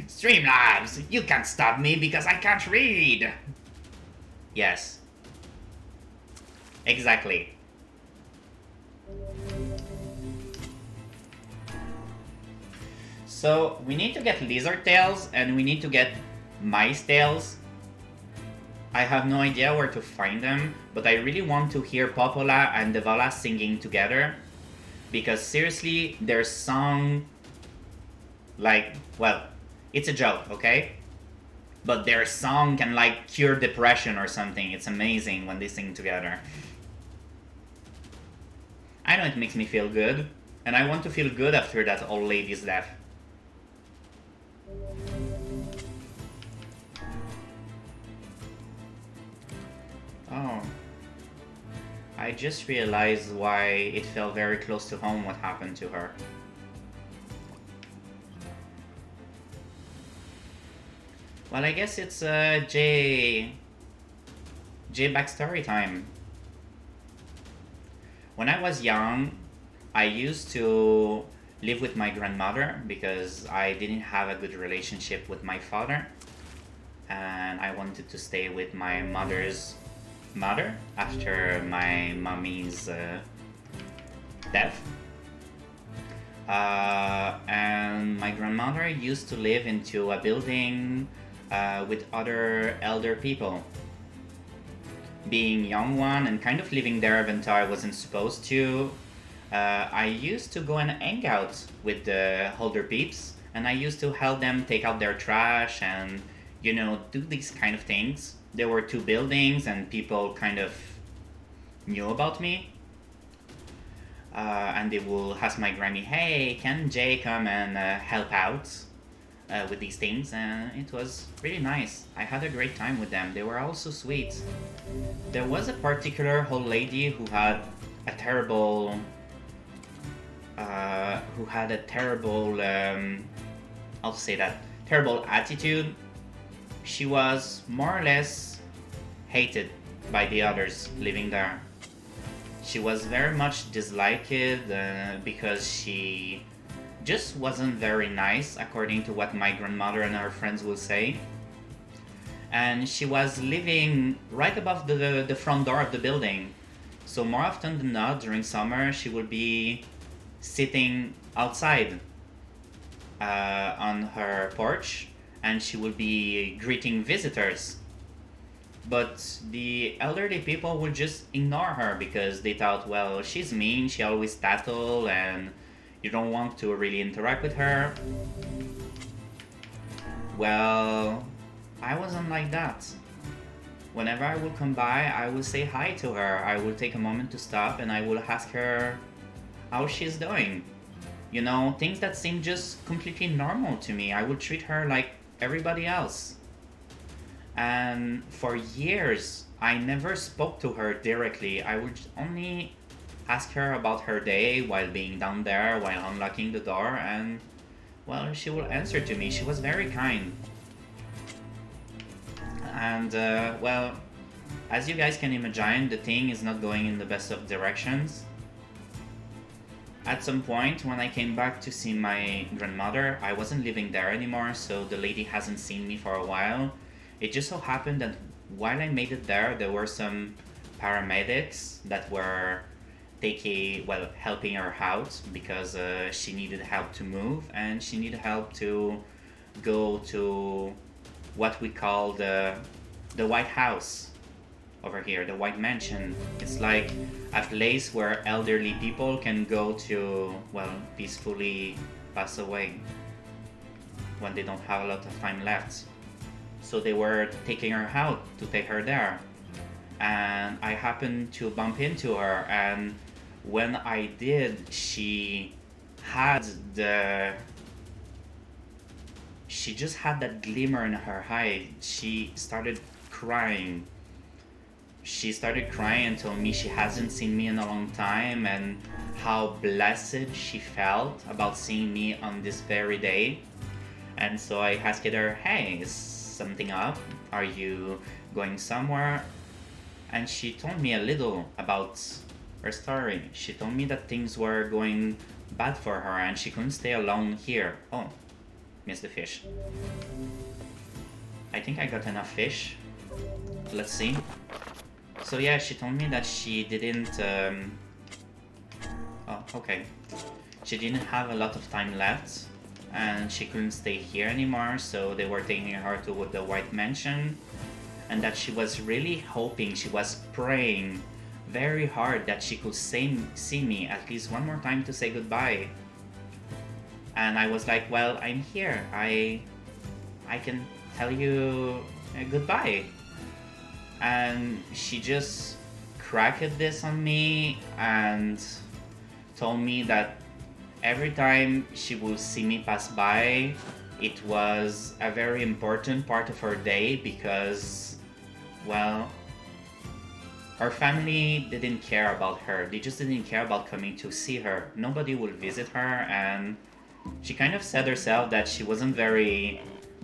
Streamlabs, you can't stop me because I can't read! Yes. Exactly. So, we need to get lizard tails and we need to get mice tails. I have no idea where to find them, but I really want to hear Popola and Devala singing together. Because seriously, their song... Like, well, it's a joke, okay? But their song can like cure depression or something. It's amazing when they sing together. I know it makes me feel good. And I want to feel good after that old lady's death. Oh. I just realized why it felt very close to home what happened to her. Well, I guess it's J backstory time. When I was young, I used to live with my grandmother because I didn't have a good relationship with my father. And I wanted to stay with my mother's mother after my mommy's death. And my grandmother used to live into a building with other elder people. Being young one and kind of living there even though I wasn't supposed to, I used to go and hang out with the older peeps, and I used to help them take out their trash and, you know, do these kind of things. There were 2 buildings and people kind of knew about me. And they will ask my Grammy, hey, can Jay come and help out with these things? And it was really nice. I had a great time with them. They were all so sweet. There was a particular old lady who had a terrible... I'll say that, terrible attitude. She was more or less hated by the others living there. She was very much disliked because she just wasn't very nice, according to what my grandmother and her friends will say. And she was living right above the front door of the building. So more often than not, during summer, she would be sitting outside on her porch, and she would be greeting visitors. But the elderly people would just ignore her because they thought, well, she's mean, she always tattle, and you don't want to really interact with her. Well, I wasn't like that. Whenever I would come by, I would say hi to her. I would take a moment to stop and I would ask her how she's doing. You know, things that seem just completely normal to me. I would treat her like everybody else. And for years, I never spoke to her directly. I would only ask her about her day while being down there, while unlocking the door, and, well, she would answer to me. She was very kind. And, well, as you guys can imagine, the thing is not going in the best of directions. at some point when I came back to see my grandmother, I wasn't living there anymore, so the lady hasn't seen me for a while. It just so happened that while I made it there were some paramedics that were helping her out because she needed help to move and she needed help to go to what we call the White House over here, the White Mansion. It's like a place where elderly people can go to, well, peacefully pass away when they don't have a lot of time left. So they were taking her out to take her there. And I happened to bump into her, and when I did, she just had that glimmer in her eye. She started crying. She started crying and told me she hasn't seen me in a long time and how blessed she felt about seeing me on this very day. And so I asked her, hey, is something up? Are you going somewhere? And she told me a little about her story. She told me that things were going bad for her and she couldn't stay alone here. Oh, missed the fish. I think I got enough fish. Let's see. So yeah, she told me that she didn't... Oh, okay. She didn't have a lot of time left and she couldn't stay here anymore, so they were taking her to the White Mansion, and that she was really hoping, she was praying very hard that she could see me at least one more time to say goodbye. And I was like, well, I'm here. I can tell you goodbye. And she just cracked this on me and told me that every time she would see me pass by, it was a very important part of her day because, well, her family didn't care about her. They just didn't care about coming to see her. Nobody would visit her, and she kind of said herself that she wasn't very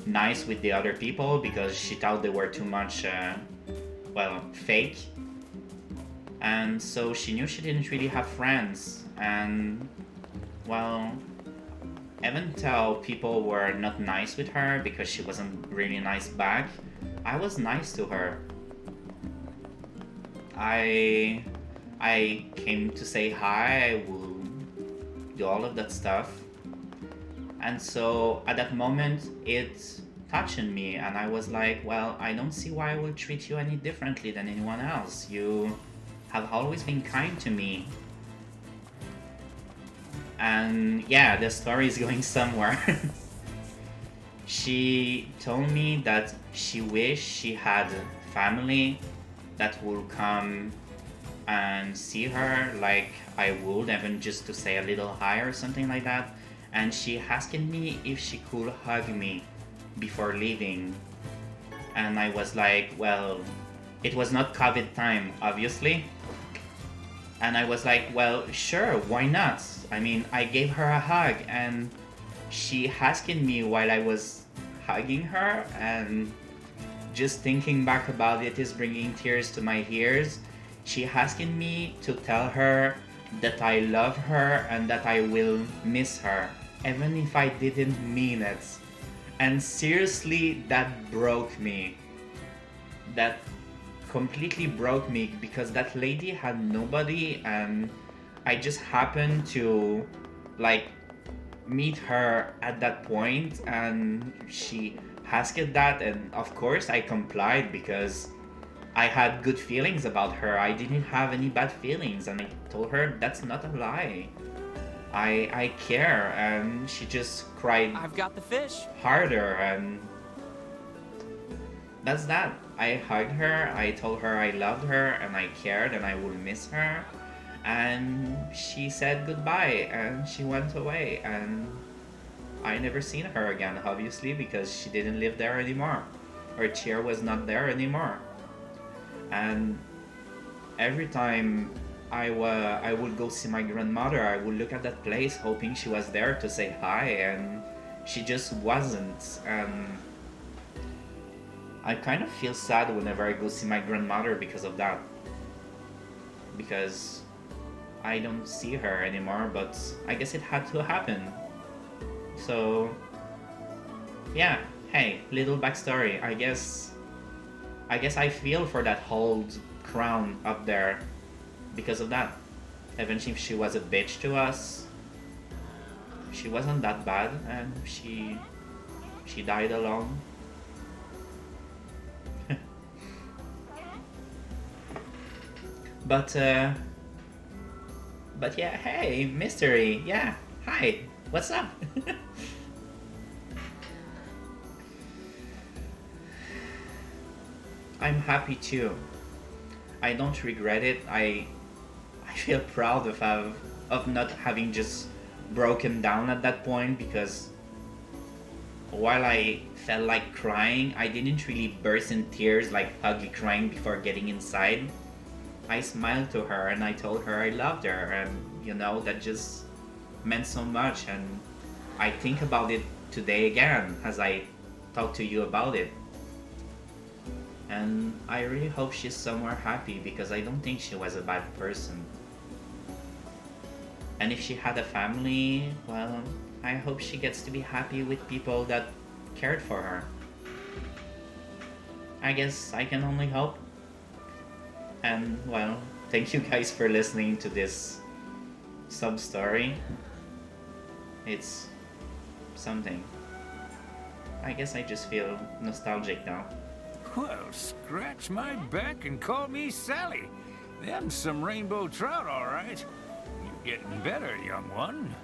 nice with the other people because she thought they were too much, fake. And so she knew she didn't really have friends. And, well, even though people were not nice with her because she wasn't really nice back, I was nice to her. I came to say hi, I will do all of that stuff. And so at that moment, it touched me, and I was like, well, I don't see why I will treat you any differently than anyone else. You have always been kind to me. And yeah, the story is going somewhere. She told me that she wished she had family that will come and see her like I would, even just to say a little hi or something like that. And she asked me if she could hug me before leaving. And I was like, well, it was not COVID time, obviously. And I was like, well, sure, why not? I mean, I gave her a hug and she asked me while I was hugging her, and just thinking back about it is bringing tears to my ears. She asked me to tell her that I love her and that I will miss her, even if I didn't mean it. And seriously, that broke me. That completely broke me because that lady had nobody, and I just happened to meet her at that point, and she asked that, and of course I complied because I had good feelings about her. I didn't have any bad feelings, and I told her that's not a lie. I care, and she just cried. I've got the fish. Harder, and that's that. I hugged her, I told her I loved her and I cared and I would miss her, and she said goodbye and she went away, and I never seen her again, obviously, because she didn't live there anymore. Her chair was not there anymore. And every time I would go see my grandmother, I would look at that place hoping she was there to say hi, and she just wasn't. And I kind of feel sad whenever I go see my grandmother because of that. Because I don't see her anymore, but I guess it had to happen. So yeah, hey, little backstory. I guess I feel for that whole crown up there because of that. Even if she was a bitch to us, she wasn't that bad, and she died alone. But yeah, hey, mystery, yeah, hi, what's up? I'm happy too. I don't regret it. I feel proud of not having just broken down at that point, because while I felt like crying, I didn't really burst in tears like ugly crying before getting inside. I smiled to her and I told her I loved her, and you know, that just meant so much, and I think about it today again as I talk to you about it. And I really hope she's somewhere happy, because I don't think she was a bad person. And if she had a family, well, I hope she gets to be happy with people that cared for her. I guess I can only hope. And well, thank you guys for listening to this sub-story. It's something. I guess I just feel nostalgic now. Well, scratch my back and call me Sally. Them's some rainbow trout, all right. You're getting better, young one.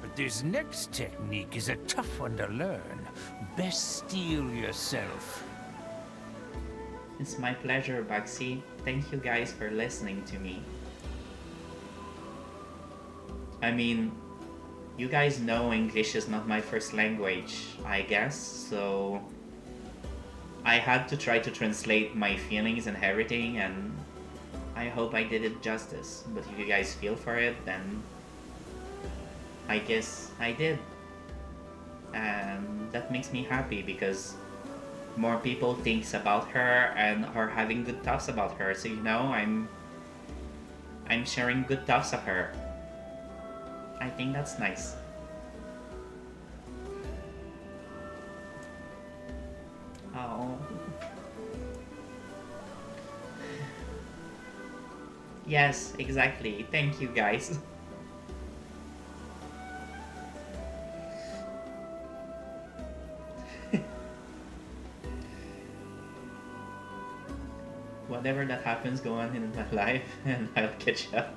But this next technique is a tough one to learn. Best steel yourself. It's my pleasure, Bugsy. Thank you guys for listening to me. I mean, you guys know English is not my first language, I guess, so I had to try to translate my feelings and everything, and I hope I did it justice. But if you guys feel for it, then I guess I did. And that makes me happy, because more people thinks about her and are having good thoughts about her. So you know, I'm sharing good thoughts of her. I think that's nice. Oh. Yes, exactly. Thank you guys. Whatever that happens go on in my life, and I'll catch up.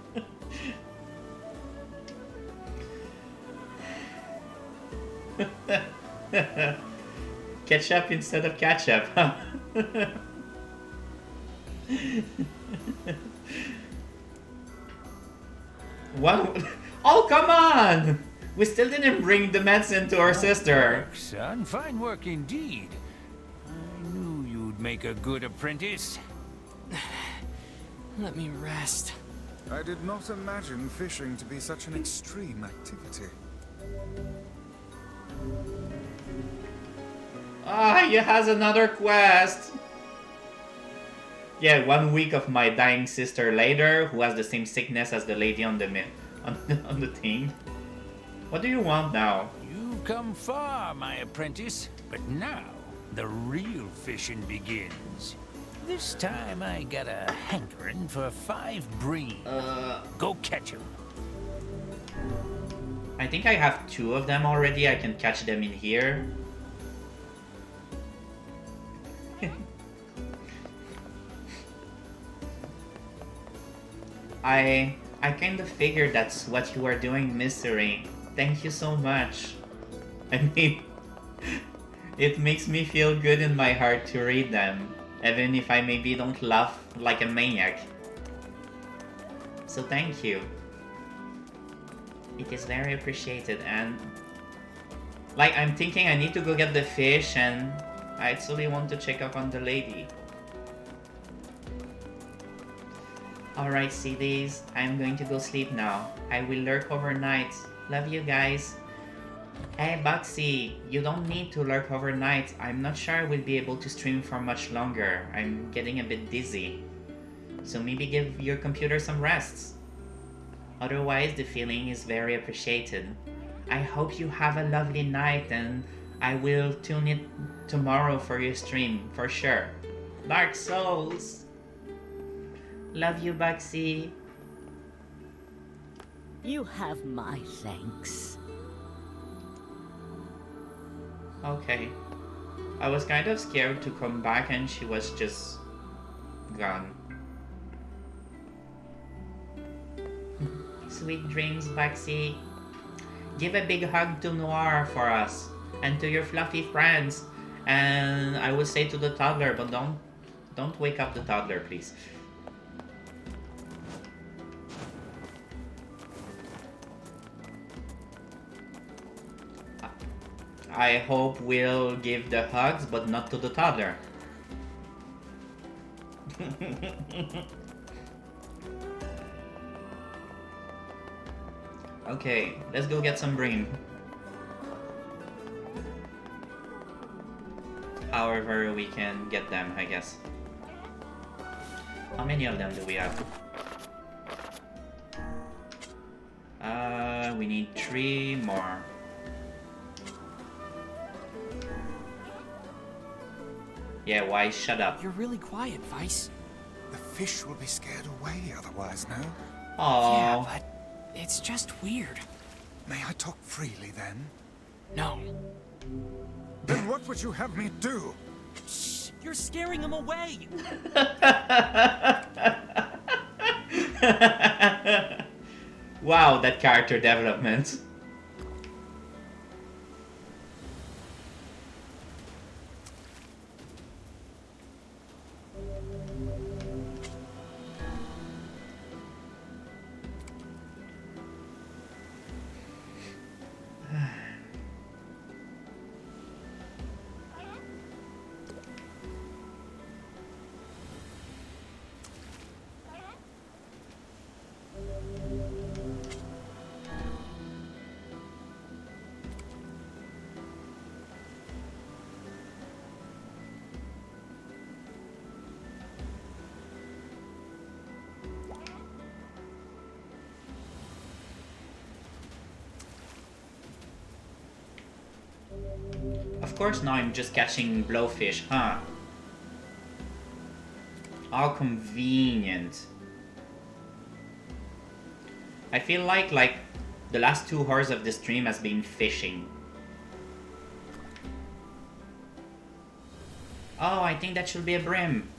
Catch up instead of catch up, huh? What? Oh, come on! We still didn't bring the medicine to our sister. Work, son. Fine work indeed. I knew you'd make a good apprentice. Let me rest. I did not imagine fishing to be such an extreme activity. Ah, he has another quest! Yeah, 1 week of my dying sister later, who has the same sickness as the lady on the on the thing. What do you want now? You've come far, my apprentice. But now, the real fishing begins. This time I got a hankering for 5 bream. Go catch 'em. I think I have 2 of them already. I can catch them in here. I kind of figured that's what you are doing, Mystery. Thank you so much. I mean, it makes me feel good in my heart to read them, even if I maybe don't laugh like a maniac. So thank you. It is very appreciated, and like, I'm thinking I need to go get the fish, and I actually want to check up on the lady. Alright, CDs, I'm going to go sleep now. I will lurk overnight. Love you guys. Hey Bugsy, you don't need to lurk overnight. I'm not sure I will be able to stream for much longer. I'm getting a bit dizzy. So maybe give your computer some rests. Otherwise, the feeling is very appreciated. I hope you have a lovely night, and I will tune in tomorrow for your stream, for sure. Dark Souls! Love you, Bugsy. You have my thanks. Okay. I was kind of scared to come back and she was just gone. Sweet dreams, Bugsy. Give a big hug to NieR for us and to your fluffy friends. And I will say to the toddler, but don't wake up the toddler, please. I hope we'll give the hugs, but not to the toddler. Okay, let's go get some bream. However we can get them, I guess. How many of them do we have? We need 3 more. Yeah, why? Shut up. You're really quiet, Vice. The fish will be scared away otherwise, no? Aww. Yeah, but it's just weird. May I talk freely then? No. Then what would you have me do? Shh, you're scaring him away. Wow, that character development. Of course now I'm just catching blowfish, huh? How convenient. I feel like the last 2 hours of the stream has been fishing. Oh, I think that should be a brim.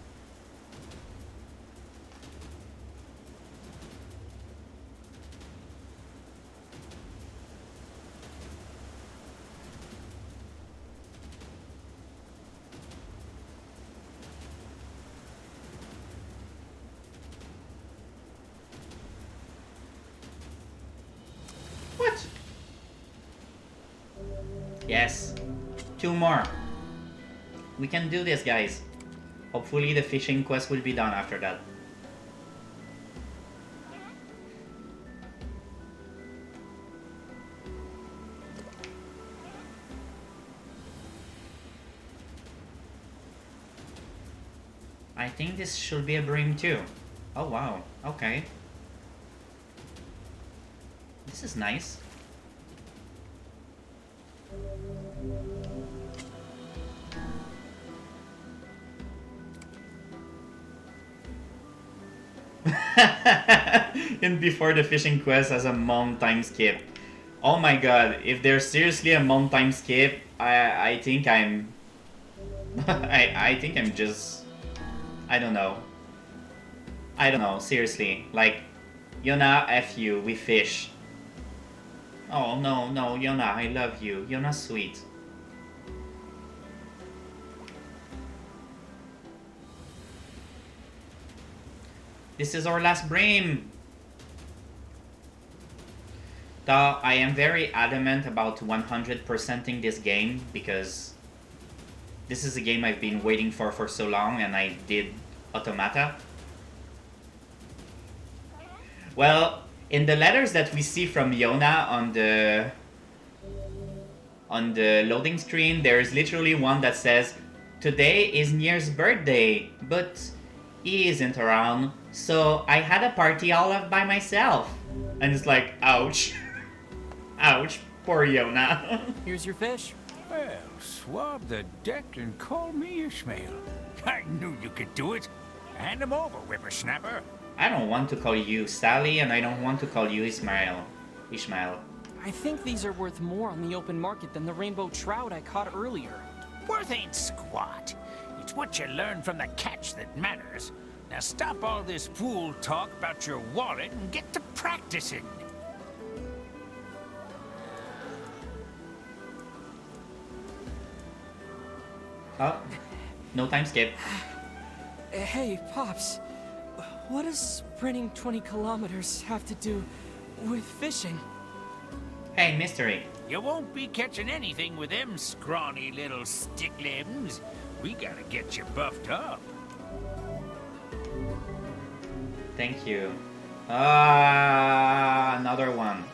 What? Yes. 2 more. We can do this, guys. Hopefully the fishing quest will be done after that. I think this should be a bream too. Oh wow, okay. This is nice. And before the fishing quest has a month time skip. Oh my god, if there's seriously a month time skip, I think I'm I think I'm just I don't know. I don't know, seriously. Like, Yona, F you, we fish. Oh no, no, Yona, I love you. Yona's sweet. This is our last bream. Though I am very adamant about 100%ing this game because this is a game I've been waiting for so long, and I did Automata. Well, in the letters that we see from Yona on the loading screen, there's literally one that says, "Today is NieR's birthday, but he isn't around, so I had a party all by myself." And it's like, ouch. Ouch, poor Yona. Here's your fish. Well, swab the deck and call me Ishmael. I knew you could do it. Hand him over, whippersnapper. I don't want to call you Sally, and I don't want to call you Ishmael. I think these are worth more on the open market than the rainbow trout I caught earlier. Worth ain't squat. It's what you learn from the catch that matters. Now stop all this fool talk about your wallet and get to practicing. Oh, no time skip. Hey, Pops. What does sprinting 20 kilometers have to do with fishing? Hey, mystery. You won't be catching anything with them scrawny little stick limbs. We gotta get you buffed up. Thank you. Another one.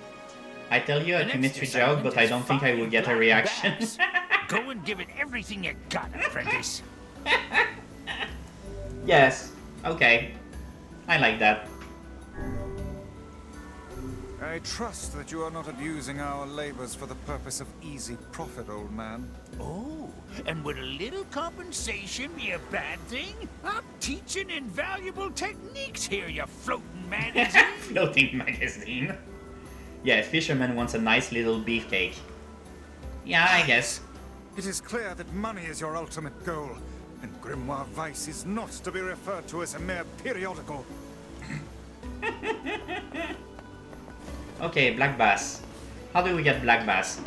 I tell you a chemistry joke, but I don't think I will get a reaction. Go and give it everything you got, apprentice. Yes. Okay. I like that. I trust that you are not abusing our labors for the purpose of easy profit, old man. Oh, and would a little compensation be a bad thing? I'm teaching invaluable techniques here, you floating magazine. Floating magazine. Yeah, fisherman wants a nice little beefcake. Yeah, I guess. It is clear that money is your ultimate goal, and Grimoire Vice is not to be referred to as a mere periodical. Okay, black bass. How do we get black bass?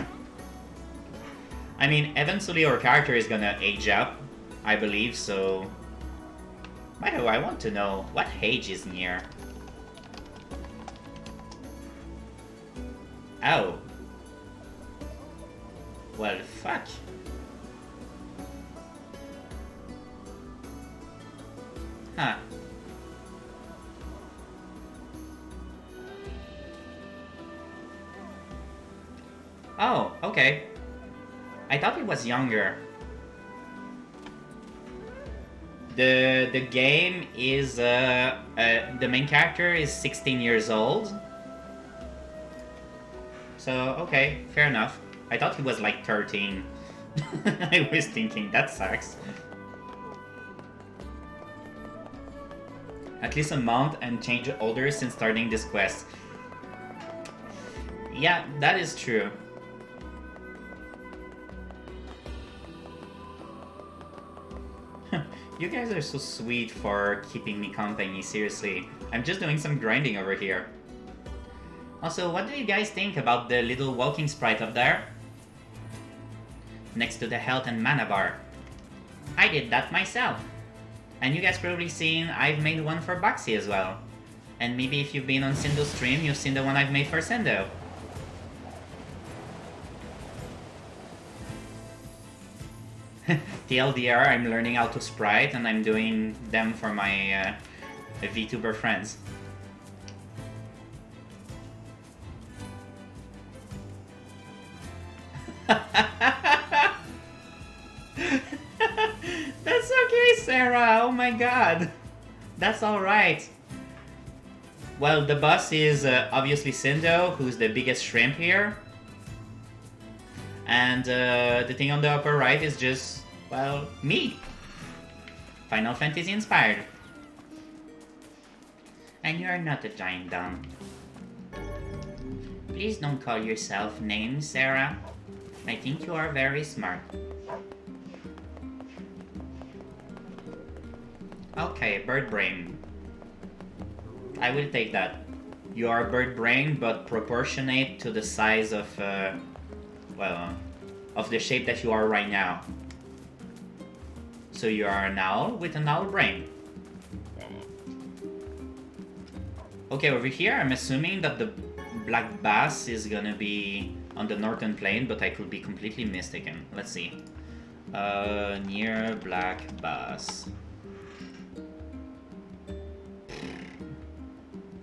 I mean, eventually our character is gonna age up, I believe, so... By the way, I want to know, what age is NieR? Oh. Well, fuck. Huh. Oh, okay. I thought it was younger. The game is the main character is 16 years old. So okay, fair enough. I thought he was like 13. I was thinking that sucks. At least a month and change older since starting this quest. Yeah, that is true. You guys are so sweet for keeping me company, seriously. I'm just doing some grinding over here. Also, what do you guys think about the little walking sprite up there? Next to the health and mana bar. I did that myself. And you guys probably seen I've made one for Boxy as well. And maybe if you've been on Sindo's stream, you've seen the one I've made for Sindo. TLDR, I'm learning how to sprite and I'm doing them for my VTuber friends. That's okay, Sarah. Oh my god. That's alright. Well, the boss is obviously Sindo, who's the biggest shrimp here. And the thing on the upper right is just, well, me. Final Fantasy inspired. And you're not a giant dumb. Please don't call yourself names, Sarah. I think you are very smart. Okay, bird brain. I will take that. You are bird brain, but proportionate to the size of, well, of the shape that you are right now. So you are an owl with an owl brain. Okay, over here I'm assuming that the black bass is gonna be on the northern plain, but I could be completely mistaken. Let's see. NieR black bass.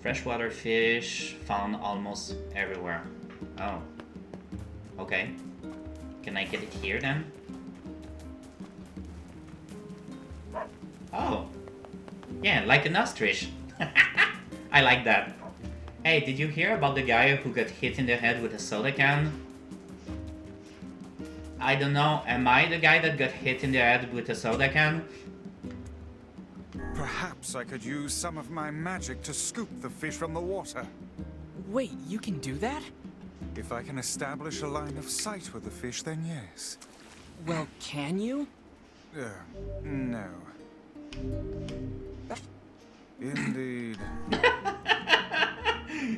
Freshwater fish found almost everywhere. Oh. Okay. Can I get it here then? Oh. Yeah, like an ostrich. I like that. Hey, did you hear about the guy who got hit in the head with a soda can? I don't know, am I the guy that got hit in the head with a soda can? Perhaps I could use some of my magic to scoop the fish from the water. Wait, you can do that? If I can establish a line of sight with the fish, then yes. Well, can you? No. Indeed.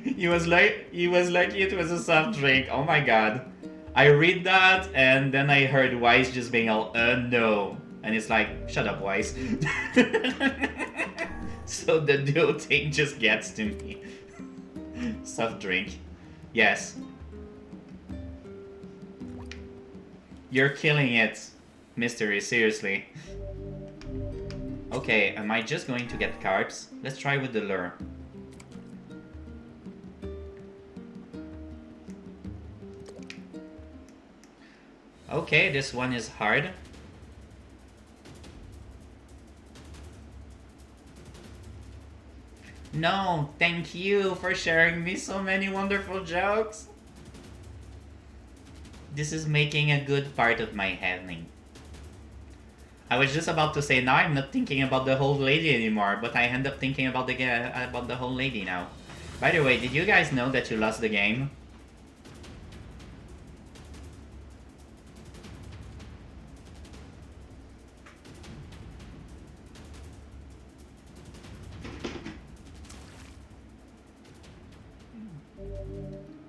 He was like it was a soft drink. Oh my god. I read that and then I heard Wise just being all, no. And it's like, shut up, Wise. So the duo thing just gets to me. Soft drink. Yes. You're killing it, Mystery, seriously. Okay, am I just going to get carbs? Let's try with the lure. Okay, this one is hard. No, thank you for sharing me so many wonderful jokes. This is making a good part of my evening. I was just about to say, now I'm not thinking about the whole lady anymore, but I end up thinking about the whole lady now. By the way, did you guys know that you lost the game?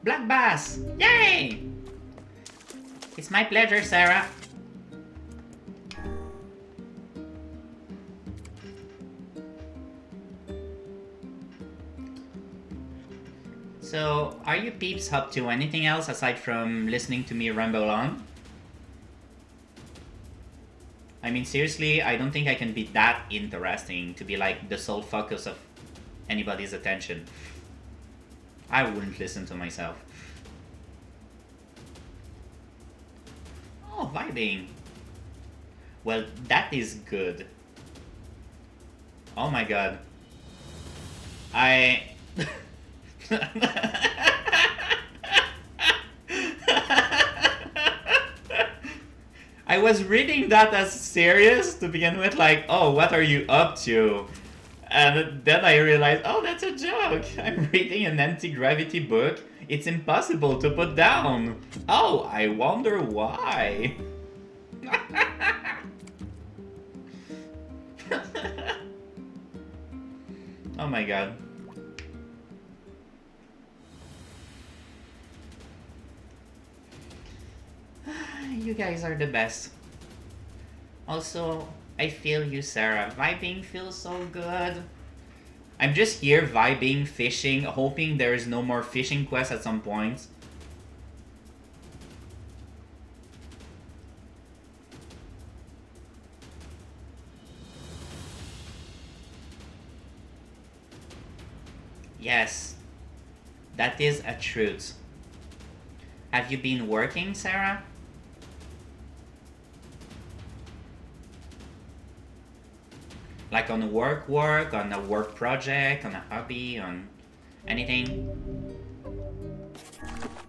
Black Bass! Yay! It's my pleasure, Sarah. So, are you peeps up to anything else aside from listening to me ramble on? I mean, seriously, I don't think I can be that interesting to be like the sole focus of anybody's attention. I wouldn't listen to myself. Oh, vibing. Well, that is good. Oh my god. I was reading that as serious to begin with, like, oh, what are you up to? And then I realized, oh, that's a joke. I'm reading an anti-gravity book. It's impossible to put down. Oh, I wonder why. Oh my god. You guys are the best. Also, I feel you, Sarah. Vibing feels so good. I'm just here vibing, fishing, hoping there is no more fishing quests at some point. Yes, that is a truth. Have you been working, Sarah? Like on work, on a work project, on a hobby, on anything?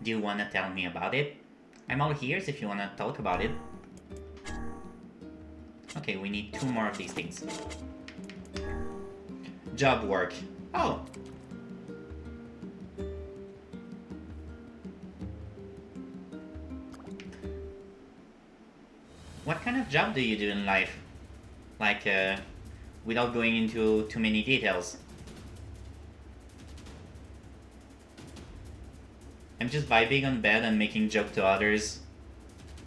Do you want to tell me about it? I'm all ears if you want to talk about it. Okay, we need 2 more of these things. Job work. Oh. What kind of job do you do in life? Like, without going into too many details. I'm just vibing on bed and making joke to others.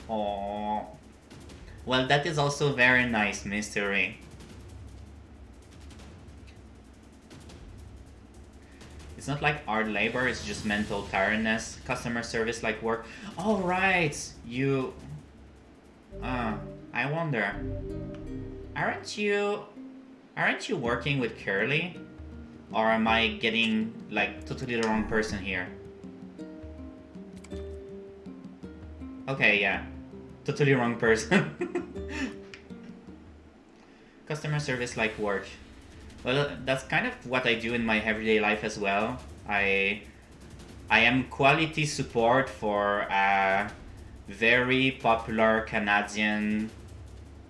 Aww. Well, that is also very nice, Mystery. It's not like hard labor, it's just mental tiredness. Customer service like work. Oh, right! You... I wonder. Aren't you working with Curly? Or am I getting, like, totally the wrong person here? Okay, yeah. Totally wrong person. Customer service like work. Well, that's kind of what I do in my everyday life as well. I am quality support for a very popular Canadian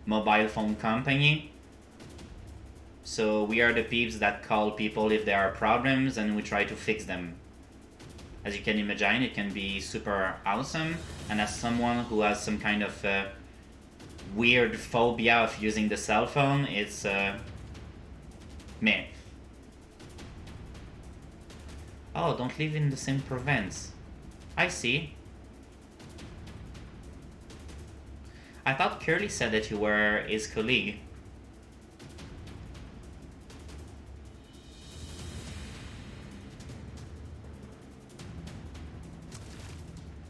mobile phone company. So we are the peeps that call people if there are problems and we try to fix them. As you can imagine, it can be super awesome, and as someone who has some kind of weird phobia of using the cell phone, it's meh. Oh, don't live in the same province. I see. I thought Curly said that you were his colleague.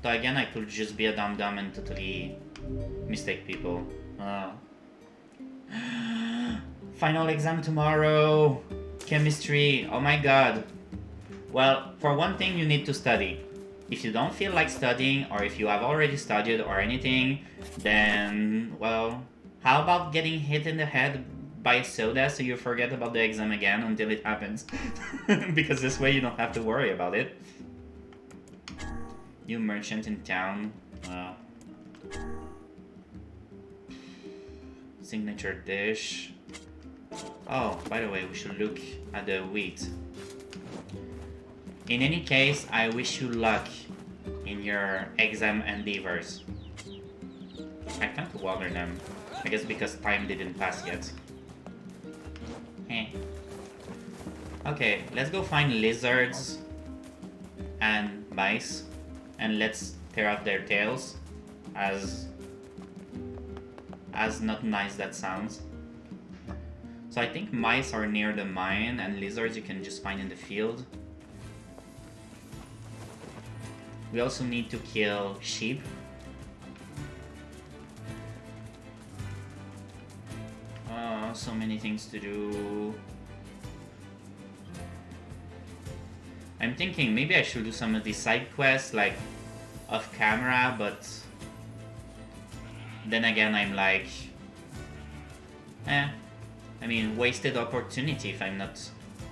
So again, I could just be a dum-dum and totally mistake people. Final exam tomorrow! Chemistry, oh my god. Well, for one thing, you need to study. If you don't feel like studying, or if you have already studied or anything, then, well, how about getting hit in the head by a soda so you forget about the exam again until it happens? Because this way you don't have to worry about it. New merchant in town. Signature dish. Oh, by the way, we should look at the wheat. In any case, I wish you luck in your exam endeavors. I can't water them. I guess because time didn't pass yet. Eh. Okay, let's go find lizards and mice. And let's tear off their tails. As not nice that sounds. So I think mice are near the mine, and lizards you can just find in the field. We also need to kill sheep. Oh, so many things to do. I'm thinking maybe I should do some of these side quests like off camera, but then again I'm like, I mean, wasted opportunity if I'm not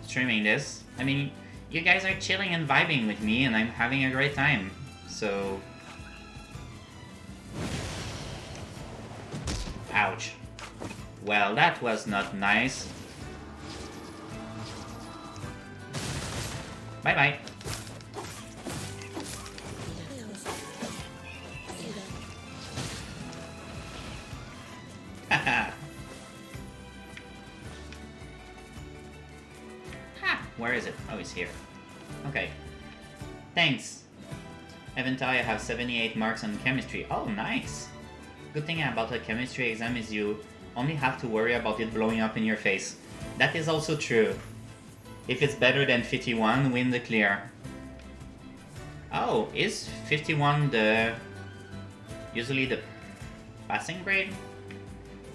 streaming this. I mean, you guys are chilling and vibing with me and I'm having a great time, so... Ouch. Well, that was not nice. Bye-bye. Haha. Where is it? Oh, it's here. Okay. Thanks. Haven't I have 78 marks on chemistry. Oh, nice. Good thing about the chemistry exam is you only have to worry about it blowing up in your face. That is also true. If it's better than 51, win the clear. Oh, is 51 the... usually the passing grade?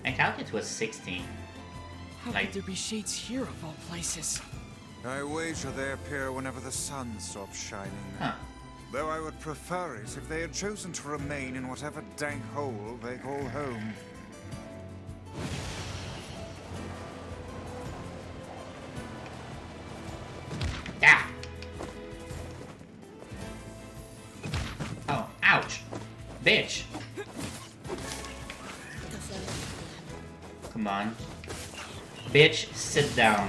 I thought it was 60. How could there be shades here of all places? I wager they appear whenever the sun stops shining. Huh. Though I would prefer it if they had chosen to remain in whatever dank hole they call home. Ah! Oh, ouch! Bitch! Come on. Bitch, sit down.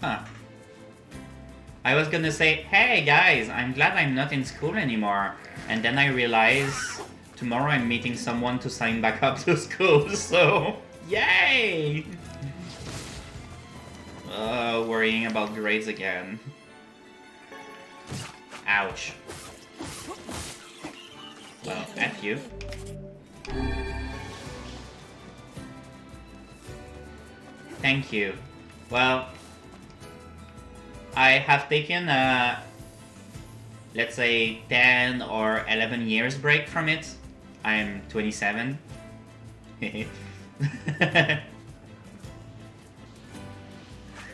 Huh. I was gonna say, hey guys, I'm glad I'm not in school anymore. And then I realize tomorrow I'm meeting someone to sign back up to school, so yay! Worrying about grades again. Ouch. Well, F you. Thank you. Well, I have taken a, let's say, 10 or 11 years break from it. I'm 27.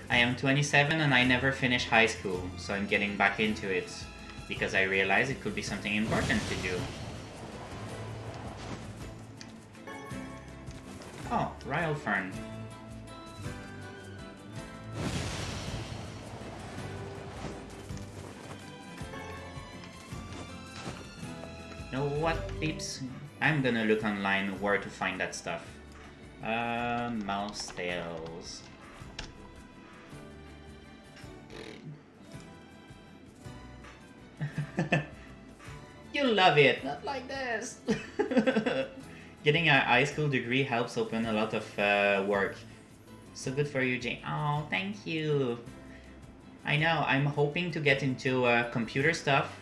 I am 27 and I never finished high school, so I'm getting back into it because I realize it could be something important to do. Oh, Royal Fern. You know what, peeps? I'm gonna look online where to find that stuff. Mouse tails. You love it, not like this. Getting a high school degree helps open a lot of work. So good for you, Jane. Oh, thank you. I know, I'm hoping to get into computer stuff,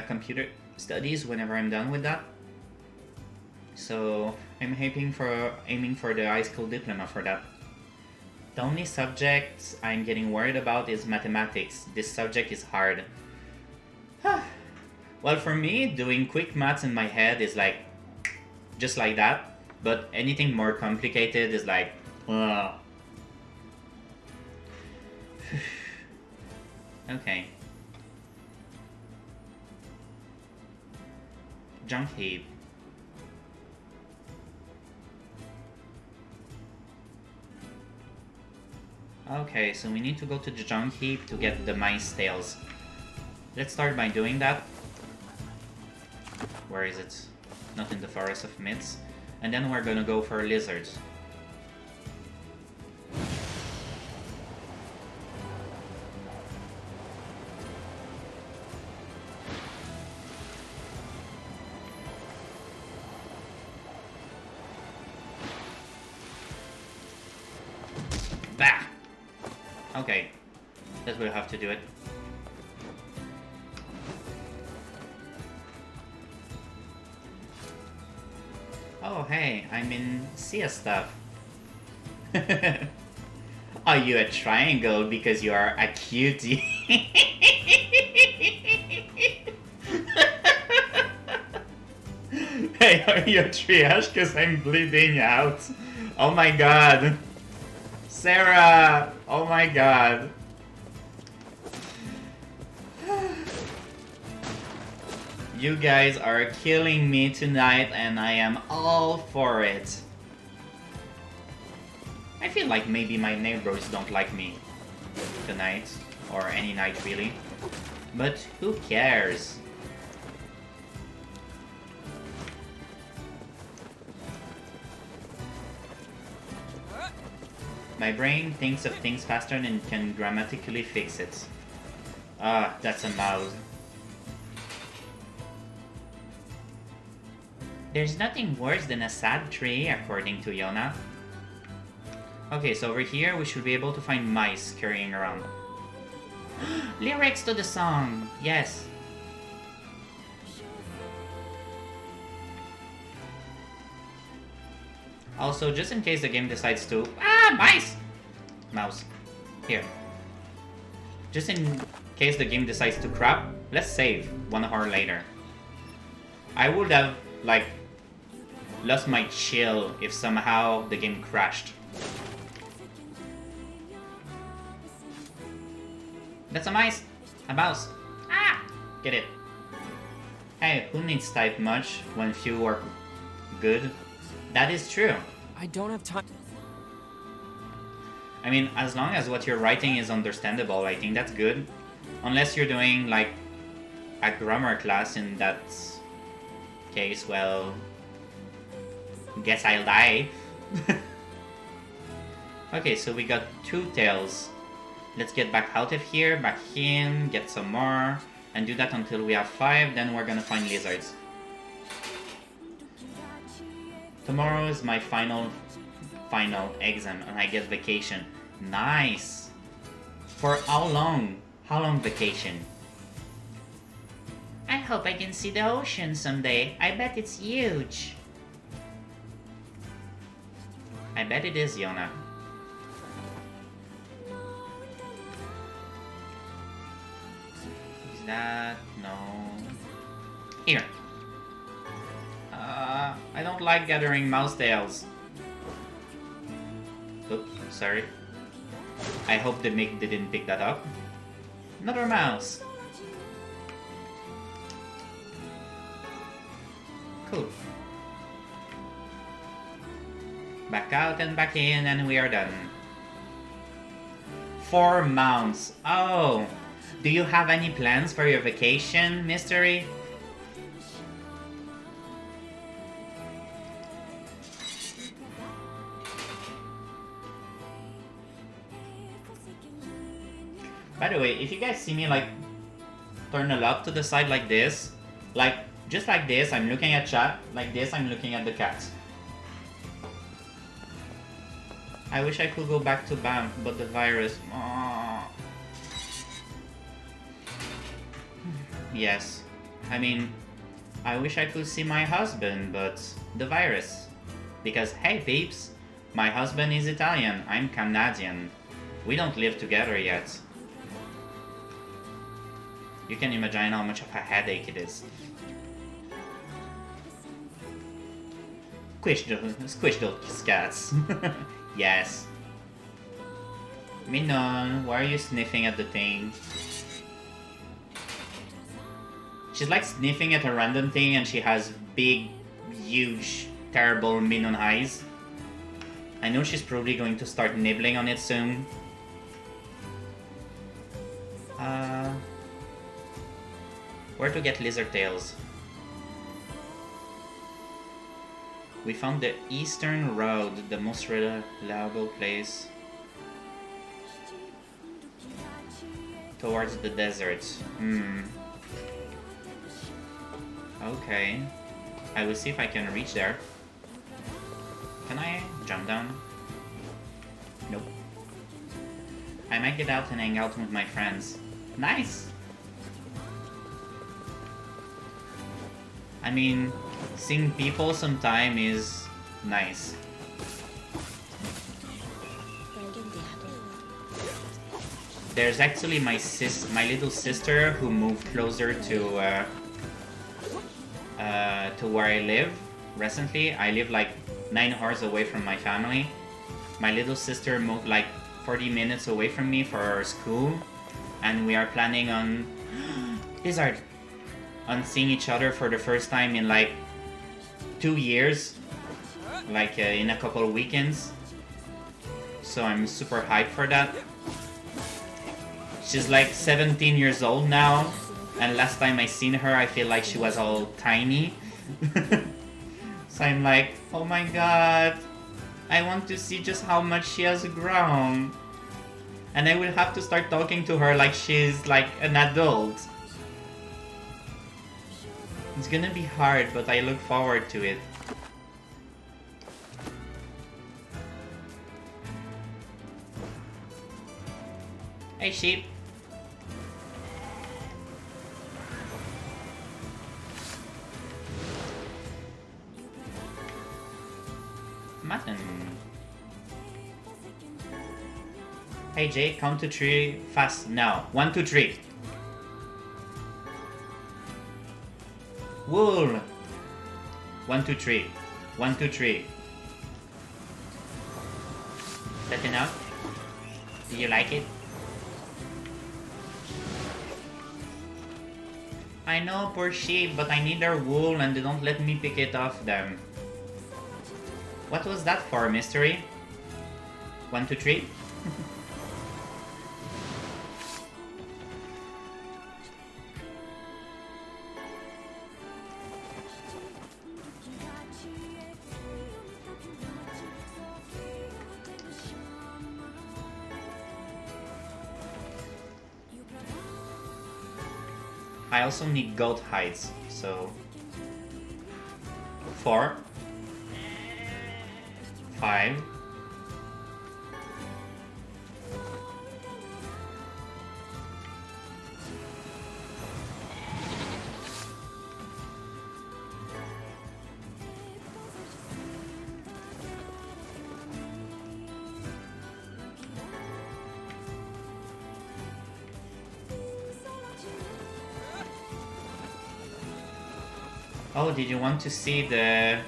computer studies whenever I'm done with that. So I'm aiming for the high school diploma for that. The only subject I'm getting worried about is mathematics. This subject is hard. Well, for me, doing quick maths in my head is like, just like that. But anything more complicated is like, okay. Junk heap. Okay, so we need to go to the junk heap to get the mice tails. Let's start by doing that. Where is it? Not in the Forest of Myths. And then we're gonna go for lizards. Bah! Okay, that will have to do it. Oh hey, I'm in Sia stuff. Are you a triangle because you are a cutie? Hey, are you a triage because I'm bleeding out? Oh my god. Sarah! Oh my god. You guys are killing me tonight and I am all for it. I feel like maybe my neighbors don't like me tonight, or any night really. But who cares? My brain thinks of things faster and can grammatically fix it. Ah, that's a mouse. There's nothing worse than a sad tree, according to Yona. Okay, so over here we should be able to find mice carrying around. Lyrics to the song! Yes! Also, just in case the game decides to... Ah! Mice! Mouse. Here. Just in case the game decides to crap, let's save 1 hour later. I would have, like, lost my chill if somehow the game crashed. That's a mice! A mouse! Ah! Get it. Hey, who needs type much when few work good? That is true. I don't have time. I mean, as long as what you're writing is understandable, I think that's good. Unless you're doing, like, a grammar class, in that case, well... guess I'll die. Okay, so we got 2 tails. Let's get back out of here, back in, get some more, and do that until we have 5, then we're gonna find lizards. Tomorrow is my final exam, and I get vacation. Nice! For how long? How long vacation? I hope I can see the ocean someday. I bet it's huge. I bet it is, Yona. Is that... no... Here. I don't like gathering mouse tails. Oops, sorry. I hope the Mick didn't pick that up. Another mouse. Cool. Back out and back in, and we are done. 4 mounts. Oh, do you have any plans for your vacation, Mystery? By the way, if you guys see me like turn a lot to the side like this, like just like this, I'm looking at chat, like this, I'm looking at the cat. I wish I could go back to Banff, but the virus. Aww. Yes, I mean, I wish I could see my husband, but the virus. Because hey peeps, my husband is Italian, I'm Canadian. We don't live together yet. You can imagine how much of a headache it is. Squish those cats. Yes. Minon, why are you sniffing at the thing? She's like sniffing at a random thing and she has big, huge, terrible Minon eyes. I know she's probably going to start nibbling on it soon. Where to get lizard tails? We found the eastern road, the most reliable place towards the desert. Okay. I will see if I can reach there. Can I jump down? Nope. I might get out and hang out with my friends. Nice! I mean, seeing people sometime is nice. There's actually my little sister who moved closer to where I live recently. I live like 9 hours away from my family. My little sister moved like 40 minutes away from me for her school, and we are planning on Lizard on seeing each other for the first time in like 2 years, like in a couple of weekends. So I'm super hyped for that. She's like 17 years old now, and last time I seen her I feel like she was all tiny. So I'm like, oh my god, I want to see just how much she has grown. And I will have to start talking to her like she's like an adult. It's gonna be hard, but I look forward to it. Hey sheep. Mutton. Hey Jay, count to 3 fast now. 1, 2, 3. Wool. 1, 2, 3. 1, 2, 3. Is that enough? Do you like it? I know, poor sheep, but I need their wool and they don't let me pick it off them. What was that for, Mystery? 1, 2, 3? I also need goat hides, so 4, 5, 'Oh, did you want to see the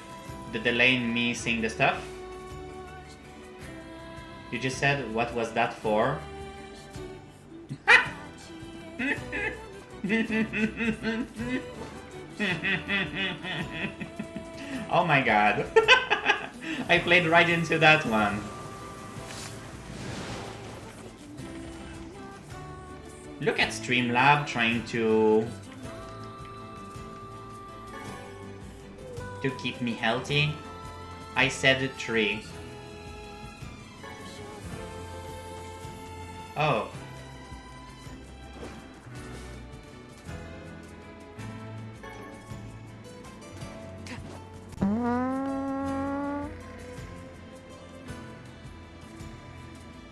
delay in me seeing the stuff? You just said, what was that for? Oh my god. I played right into that one. Look at Streamlab trying to keep me healthy. I said 3. Oh.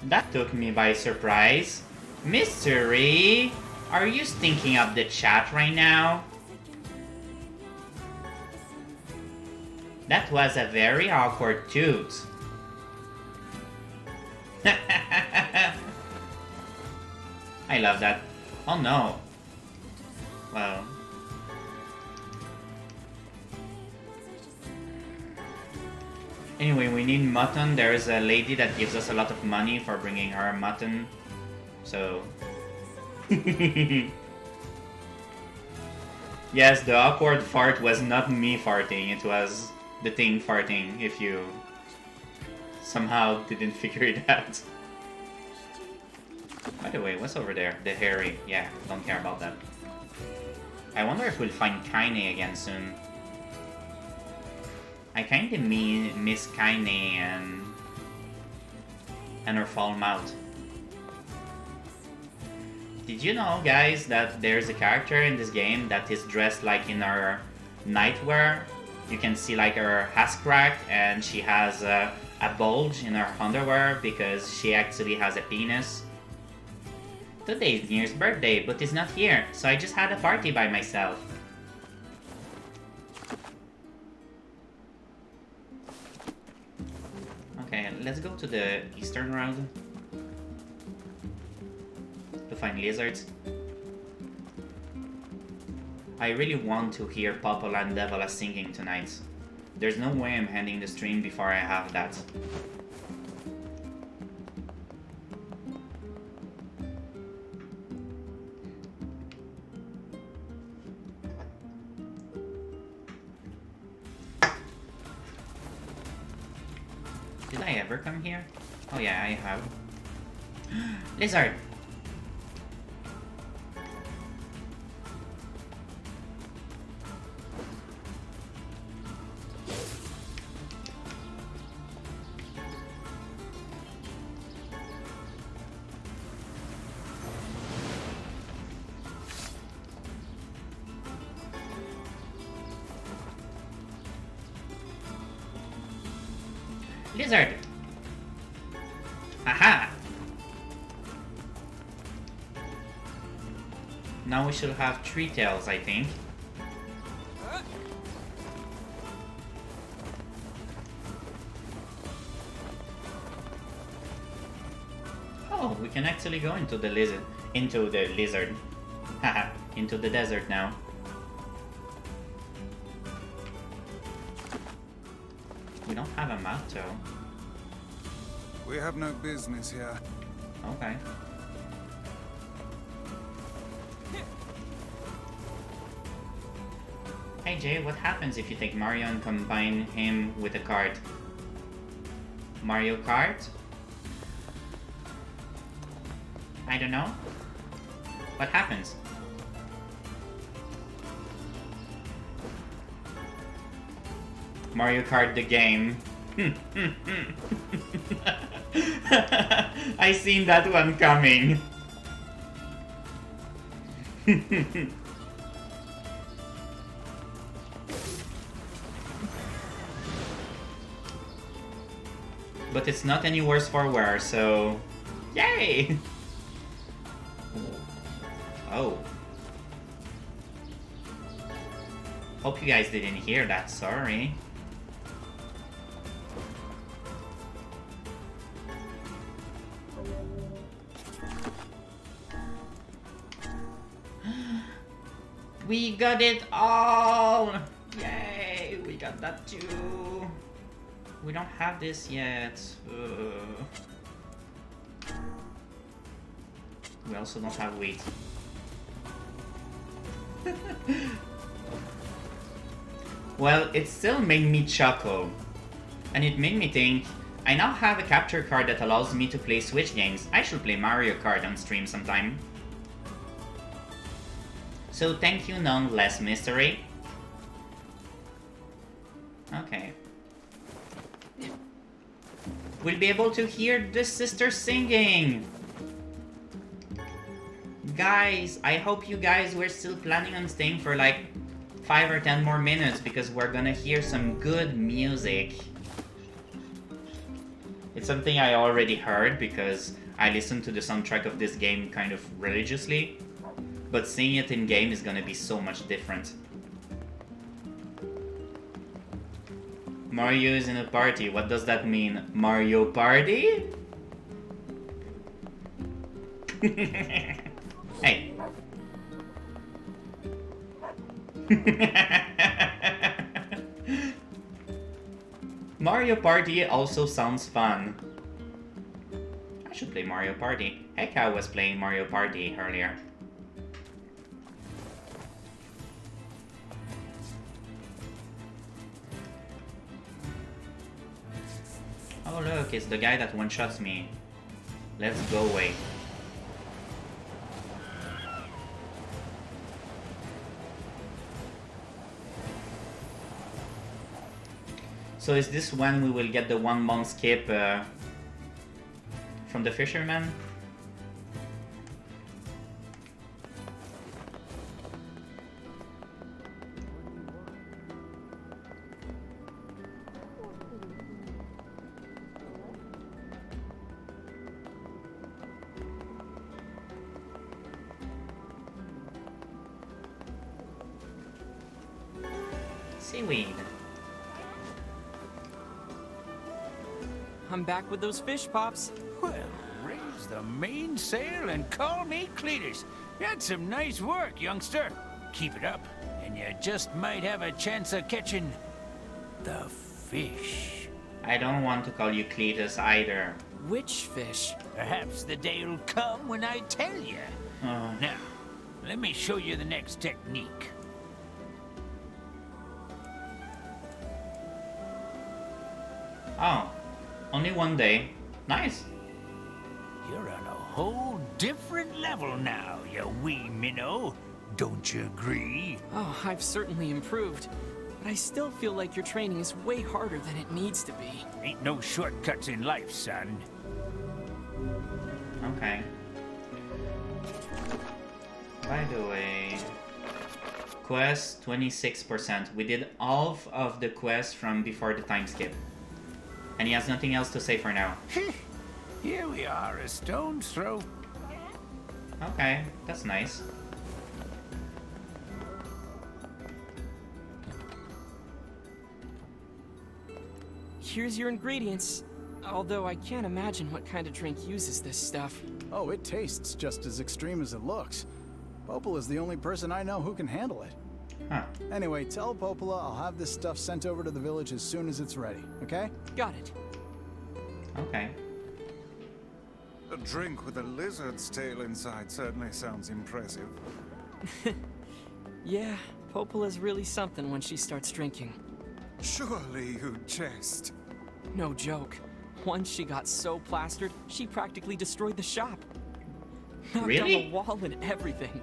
That took me by surprise. Mystery, are you stinking up the chat right now? That was a very awkward toot. I love that. Oh no. Well. Anyway, we need mutton. There is a lady that gives us a lot of money for bringing her mutton. So... Yes, the awkward fart was not me farting. It was the thing farting, if you somehow didn't figure it out. By the way, what's over there? The hairy. Yeah, don't care about that. I wonder if we'll find Kaine again soon. I kinda miss Kaine and her fall mouth. Did you know, guys, that there's a character in this game that is dressed like in her nightwear? You can see like her ass crack, and she has a bulge in her underwear because she actually has a penis. Today is NieR's birthday, but he's not here, so I just had a party by myself. Okay, let's go to the eastern road to find lizards. I really want to hear Popola and Devola singing tonight. There's no way I'm ending the stream before I have that. Did I ever come here? Oh yeah, I have. Lizard! Lizard! Aha! Now we should have 3 tails, I think. Oh, we can actually go into the lizard. Haha, into the desert now. We don't have a map, though. We have no business here. Okay. Hey Jay, what happens if you take Mario and combine him with a cart? Mario Kart? I don't know. What happens? Mario Kart the game. I seen that one coming. But it's not any worse for wear, so yay! Oh. Hope you guys didn't hear that, sorry. We got it all! Yay! We got that too! We don't have this yet. We also don't have wheat. Well, it still made me chuckle. And it made me think, I now have a capture card that allows me to play Switch games. I should play Mario Kart on stream sometime. So thank you, nonetheless, Mystery. Okay. We'll be able to hear the sister singing! Guys, I hope you guys were still planning on staying for like 5 or 10 more minutes because we're gonna hear some good music. It's something I already heard because I listened to the soundtrack of this game kind of religiously, but seeing it in game is gonna be so much different. Mario is in a party. What does that mean? Mario Party? Hey. Mario Party also sounds fun. I should play Mario Party. Heck, I was playing Mario Party earlier. Oh look, it's the guy that one-shots me. Let's go away. So is this when we will get the 1 month skip from the fisherman? Seaweed. I'm back with those fish, Pops. Well, raise the mainsail and call me Cletus. That's some nice work, youngster. Keep it up, and you just might have a chance of catching the fish. I don't want to call you Cletus either. Which fish? Perhaps the day'll come when I tell you. Now, let me show you the next technique. Oh, only 1 day. Nice. You're on a whole different level now, you wee minnow. Don't you agree? Oh, I've certainly improved. But I still feel like your training is way harder than it needs to be. Ain't no shortcuts in life, son. Okay. By the way, quest 26%. We did all of the quests from before the time skip. And he has nothing else to say for now. Here we are, a stone's throw. Okay, that's nice. Here's your ingredients. Although I can't imagine what kind of drink uses this stuff. Oh, it tastes just as extreme as it looks. Popola is the only person I know who can handle it. Huh. Anyway, tell Popola I'll have this stuff sent over to the village as soon as it's ready, okay? Got it. Okay. A drink with a lizard's tail inside certainly sounds impressive. Yeah, Popola's really something when she starts drinking. Surely you jest. No joke. Once she got so plastered, she practically destroyed the shop. Knocked Really? down the wall and everything.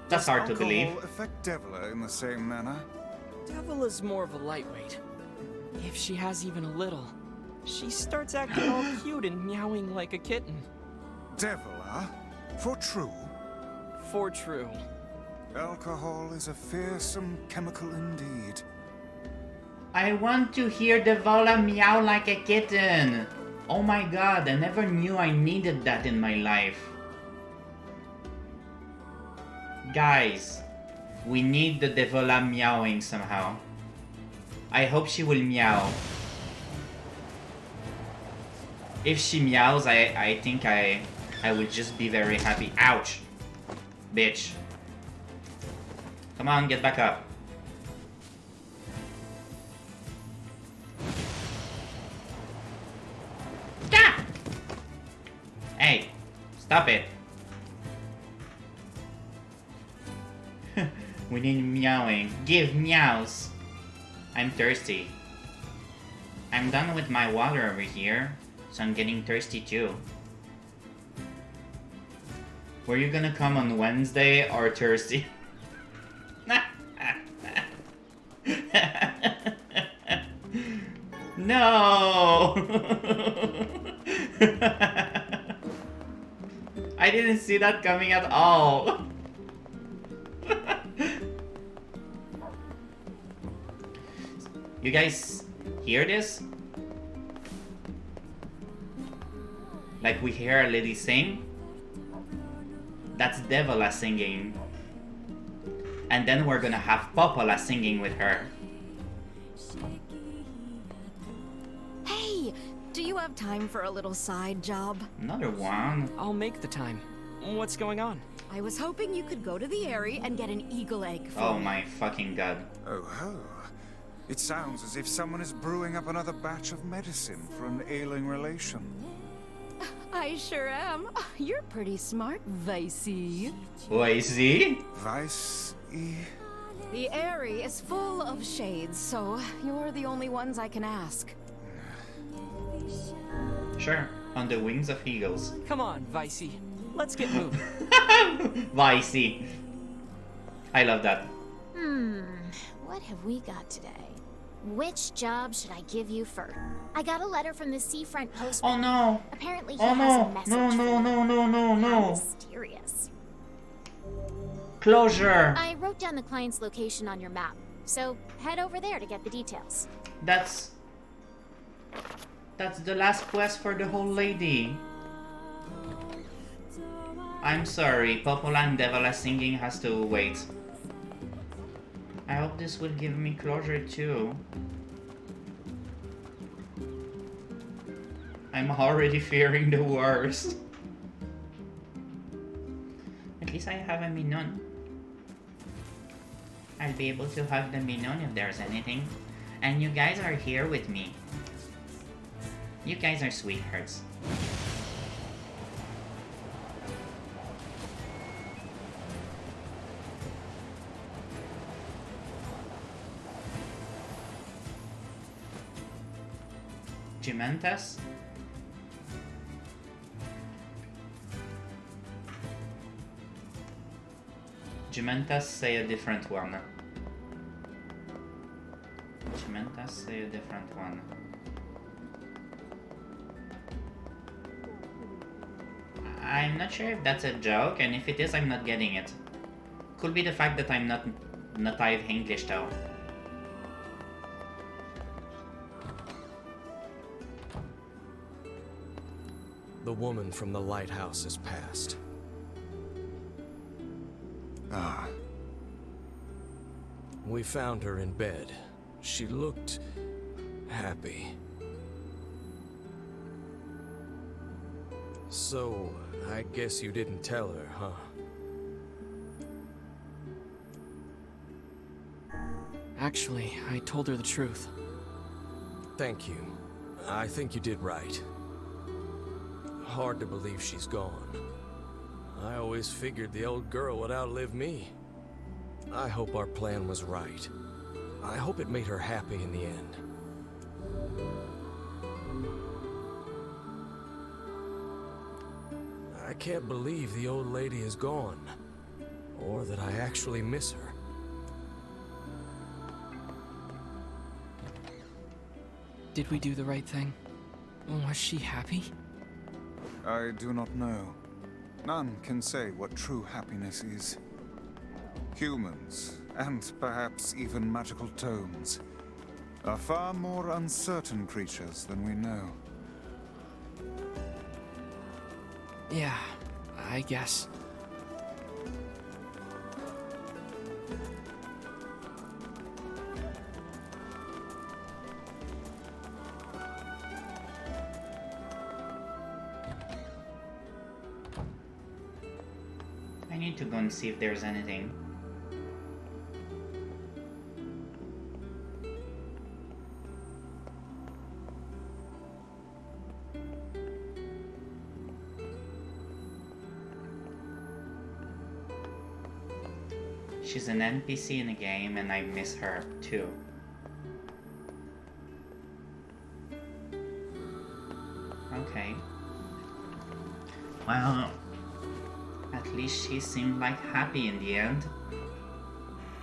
That's hard to Alcohol believe. affect Devila in the same manner? Devil more of a lightweight. If she has even a little, she starts acting all cute and meowing like a kitten. Devila? For true? For true. Alcohol is a fearsome chemical indeed. I want to hear Devola meow like a kitten. Oh my god, I never knew I needed that in my life. Guys, we need the Devola meowing somehow. I hope she will meow. If she meows, I think I will just be very happy. Ouch! Bitch. Come on, get back up. Stop! Hey, stop it. We need meowing. Give meows. I'm thirsty. I'm done with my water over here, so I'm getting thirsty too. Were you gonna come on Wednesday or Thursday? No! I didn't see that coming at all. You guys hear this? Like we hear a lady sing? That's Devola singing. And then we're gonna have Popola singing with her. Hey, do you have time for a little side job? Another one. I'll make the time. What's going on? I was hoping you could go to the Airy and get an eagle egg for Oh me. my fucking god. Oh ho. It sounds as if someone is brewing up another batch of medicine for an ailing relation. I sure am. You're pretty smart, Vicey. Vicey? Vicey? The Airy is full of shades, so you're the only ones I can ask. Sure, on the wings of eagles. Come on, Vicey. Let's get moving. Vicey. I love that. What have we got today? Which job should I give you first? I got a letter from the seafront postman. Oh no! Apparently he Oh has a no! message No, for no, you. no, no, no, How no! mysterious. Closure! I wrote down the client's location on your map, so head over there to get the details. That's the last quest for the whole lady. I'm sorry, Popola and Devola singing has to wait. I hope this will give me closure too. I'm already fearing the worst. At least I have a Minon. I'll be able to hug the Minon if there's anything. And you guys are here with me. You guys are sweethearts. Jimentas? Jimentas say a different one. Jimentas say a different one. I'm not sure if that's a joke, and if it is, I'm not getting it. Could be the fact that I'm not native English though. The woman from the lighthouse has passed. Ah. We found her in bed. She looked happy. So, I guess you didn't tell her, huh? Actually, I told her the truth. Thank you. I think you did right. Hard to believe she's gone. I always figured the old girl would outlive me. I hope our plan was right. I hope it made her happy in the end. I can't believe the old lady is gone. Or that I actually miss her. Did we do the right thing? Was she happy? I do not know. None can say what true happiness is. Humans, and perhaps even magical tomes, are far more uncertain creatures than we know. Yeah, I guess. I need to go and see if there's anything. She's an NPC in the game and I miss her too. Okay. Well, at least she seemed like happy in the end.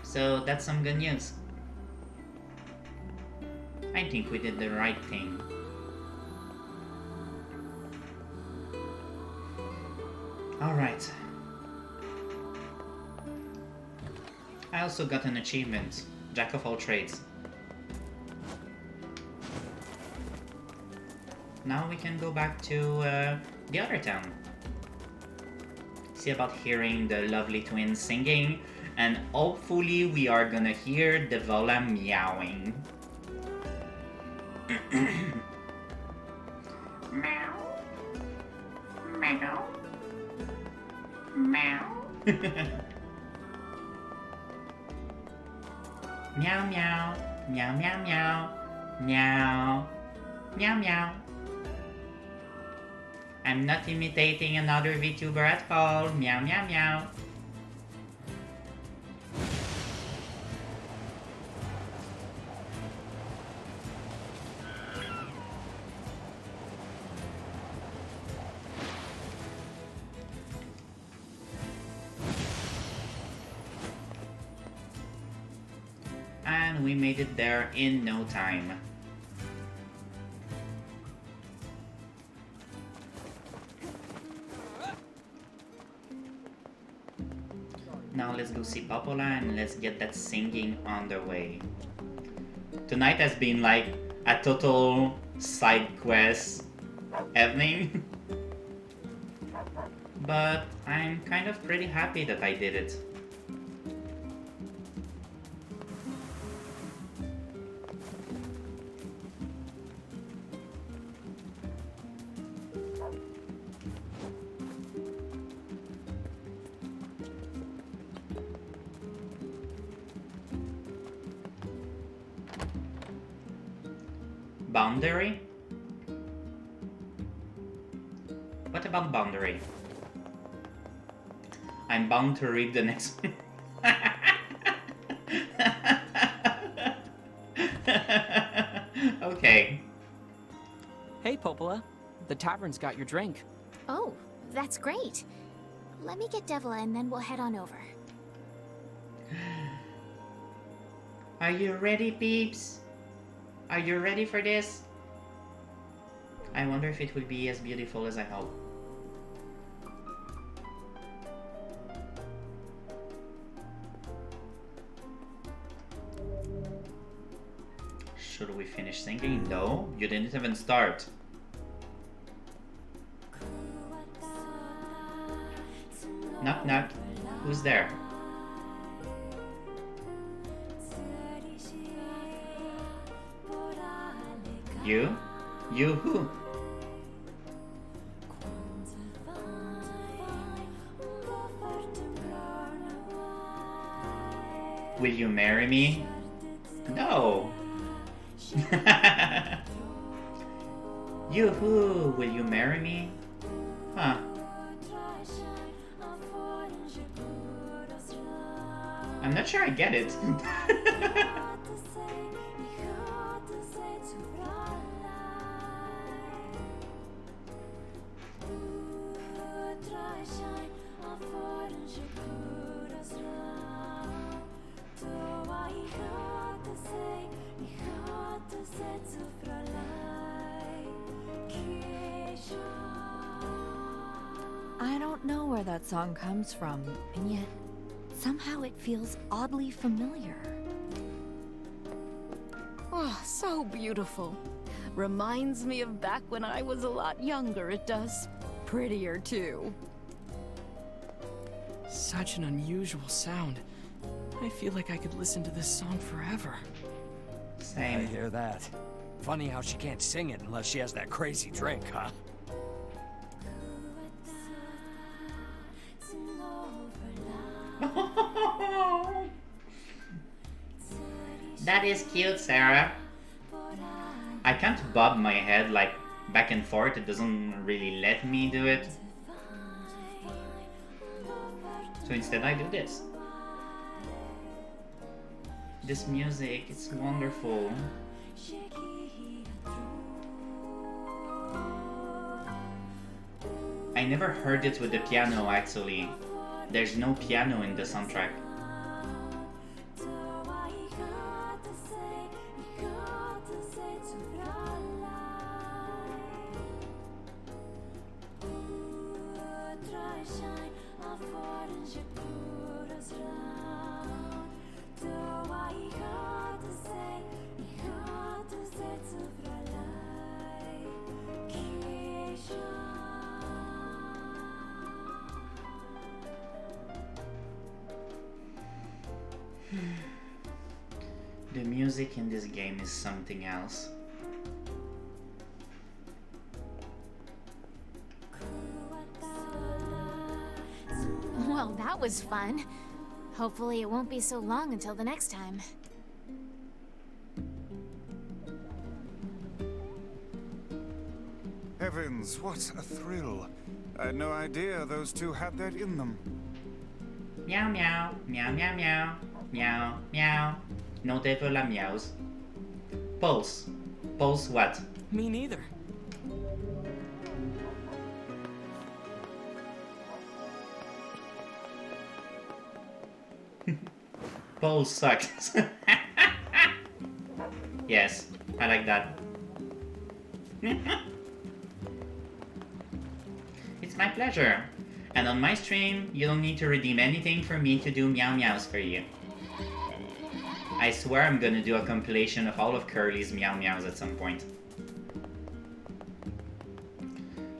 So that's some good news. I think we did the right thing. Alright. I also got an achievement, Jack of all trades. Now we can go back to the other town. See about hearing the lovely twins singing, and hopefully we are gonna hear the Vola meowing. Meow. Meow. Meow. Meow meow. Meow meow meow. Meow. Meow meow. I'm not imitating another VTuber at all. Meow meow meow. And we made it there in no time. Now let's go see Popola and let's get that singing on the way. Tonight has been like a total side quest evening. But I'm kind of pretty happy that I did it. Boundary? What about boundary? I'm bound to read the next one. Okay. Hey, Popola. The tavern's got your drink. Oh, that's great. Let me get Devila and then we'll head on over. Are you ready, peeps? Are you ready for this? I wonder if it will be as beautiful as I hope. Should we finish singing? No, you didn't even start. Knock knock. Who's there? You? You who? Will you marry me? No. You who? Will you marry me? Huh. I'm not sure I get it. I don't know where that song comes from, and yet somehow it feels oddly familiar. Oh, so beautiful. Reminds me of back when I was a lot younger, it does. Prettier, too. Such an unusual sound. I feel like I could listen to this song forever. Same. I hear that. Funny how she can't sing it unless she has that crazy drink, huh? That is cute, Sarah. I can't bob my head like back and forth. It doesn't really let me do it. So instead I do this. This music, it's wonderful. I never heard it with the piano actually. There's no piano in the soundtrack. The music in this game is something else. Well, that was fun. Hopefully it won't be so long until the next time. Heavens, what a thrill. I had no idea those two had that in them. Meow meow, meow meow meow, meow meow. No te for la meows. Pulse. Pulse what? Me neither. Pulse sucks. Yes, I like that. It's my pleasure. And on my stream, you don't need to redeem anything for me to do meow meows for you. I swear I'm gonna do a compilation of all of Curly's meow meows at some point.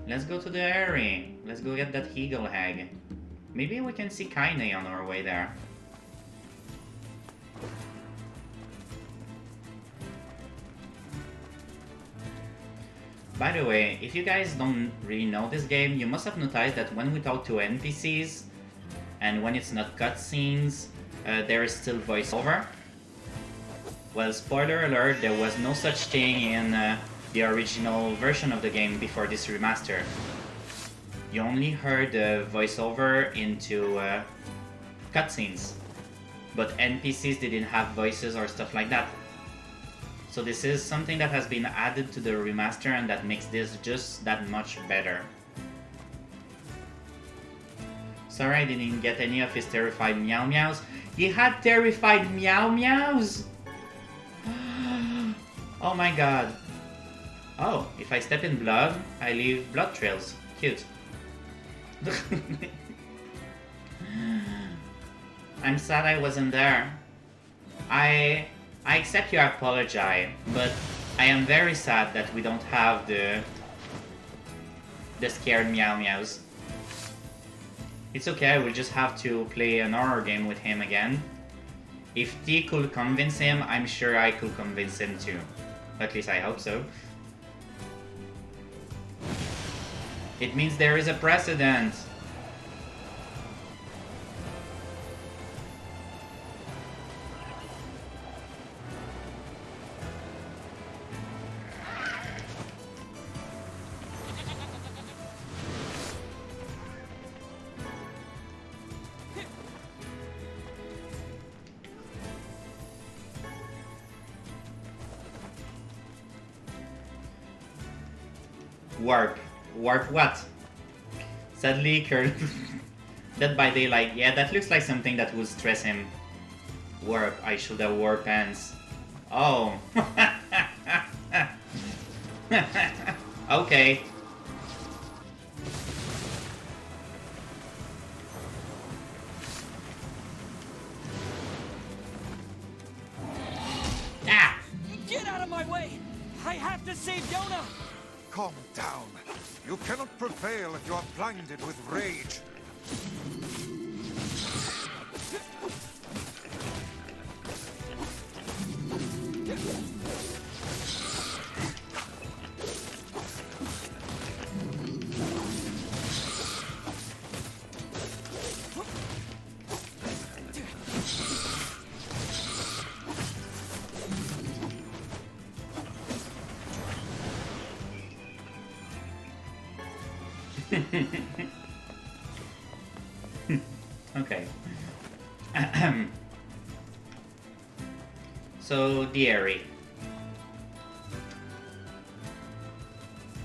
Let's go to the area. Let's go get that eagle hag. Maybe we can see Kaine on our way there. By the way, if you guys don't really know this game, you must have noticed that when we talk to NPCs, and when it's not cutscenes, there is still voiceover. Well, spoiler alert, there was no such thing in the original version of the game before this remaster. You only heard the voiceover into cutscenes, but NPCs didn't have voices or stuff like that. So this is something that has been added to the remaster and that makes this just that much better. Sorry I didn't get any of his terrified meow meows. He had terrified meow meows! Oh my god. Oh, if I step in blood, I leave blood trails. Cute. I'm sad I wasn't there. I accept your apology, but I am very sad that we don't have the scared meow meows. It's okay, I will just have to play an horror game with him again. If T could convince him, I'm sure I could convince him too. At least I hope so. It means there is a precedent. Warp. Warp what? Sadly, Kurt. Dead by Daylight. Yeah, that looks like something that would stress him. Warp. I should have wore pants. Oh. Okay. Ah! Get out of my way! I have to save Yona! Calm down. You cannot prevail if you are blinded with rage. Okay. So, Diary.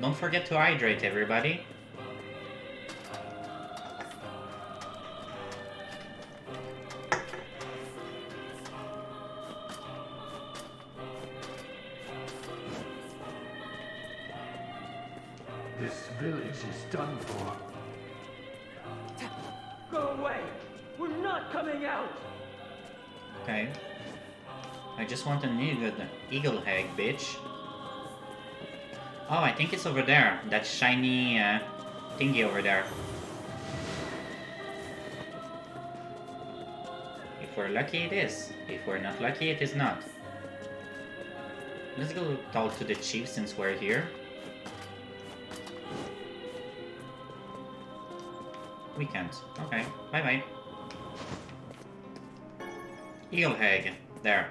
Don't forget to hydrate, everybody. This village is done for. Go away! We're not coming out! Okay. I just want an eagle egg, bitch. Oh, I think it's over there. That shiny thingy over there. If we're lucky, it is. If we're not lucky, it is not. Let's go talk to the chief since we're here. We can't. Okay, bye-bye. Eagle egg. There.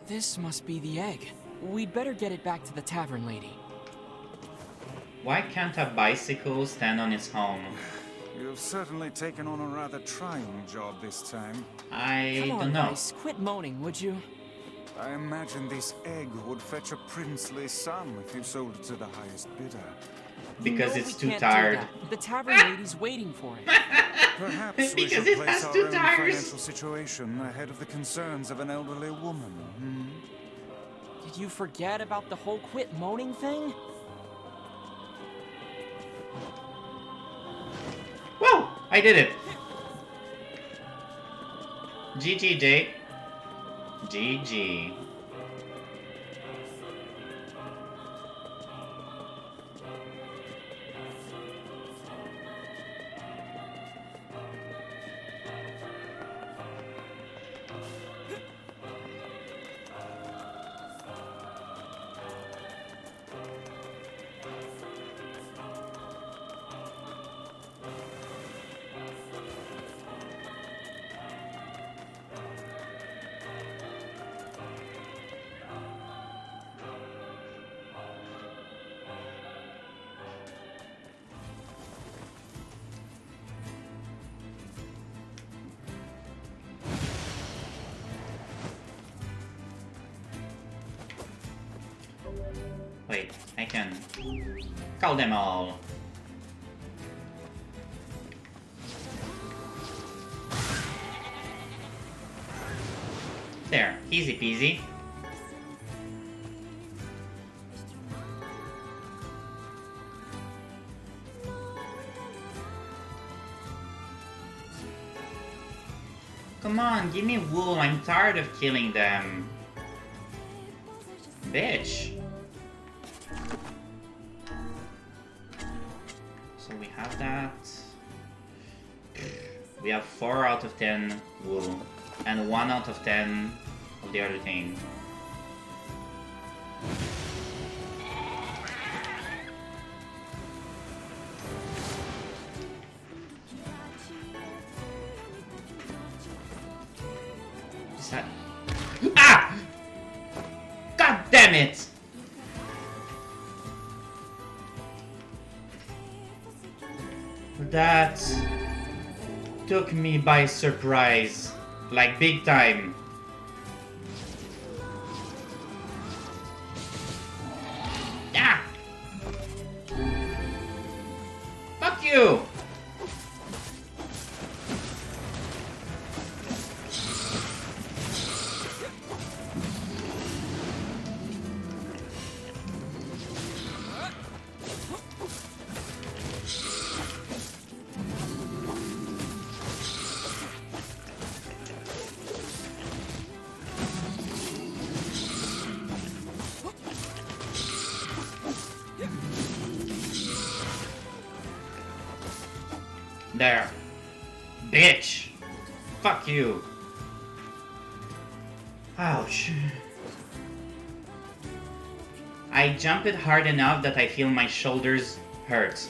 This must be the egg. We'd better get it back to the tavern lady. Why can't a bicycle stand on its own? You've certainly taken on a rather trying job this time. I Come on, don't know. Vice, quit moaning, would you? I imagine this egg would fetch a princely sum if you sold it to the highest bidder. Because No, it's we too can't tired. do that. The tavern lady's waiting for it. Perhaps we Because should it place has our 2 own tires. financial situation ahead of the concerns of an elderly woman. Did you forget about the whole quit moaning thing? Whoa! I did it! GG, Jake. GG. Wait, I can call them all. There, easy peasy. Come on, give me wool, I'm tired of killing them. Bitch. So we have that. We have 4 out of 10 wool and 1 out of 10 of the other thing. Is that... Ah! God damn it! That took me by surprise, like big time. Ah! Fuck you! There. Bitch! Fuck you. Ouch. I jump it hard enough that I feel my shoulders hurt.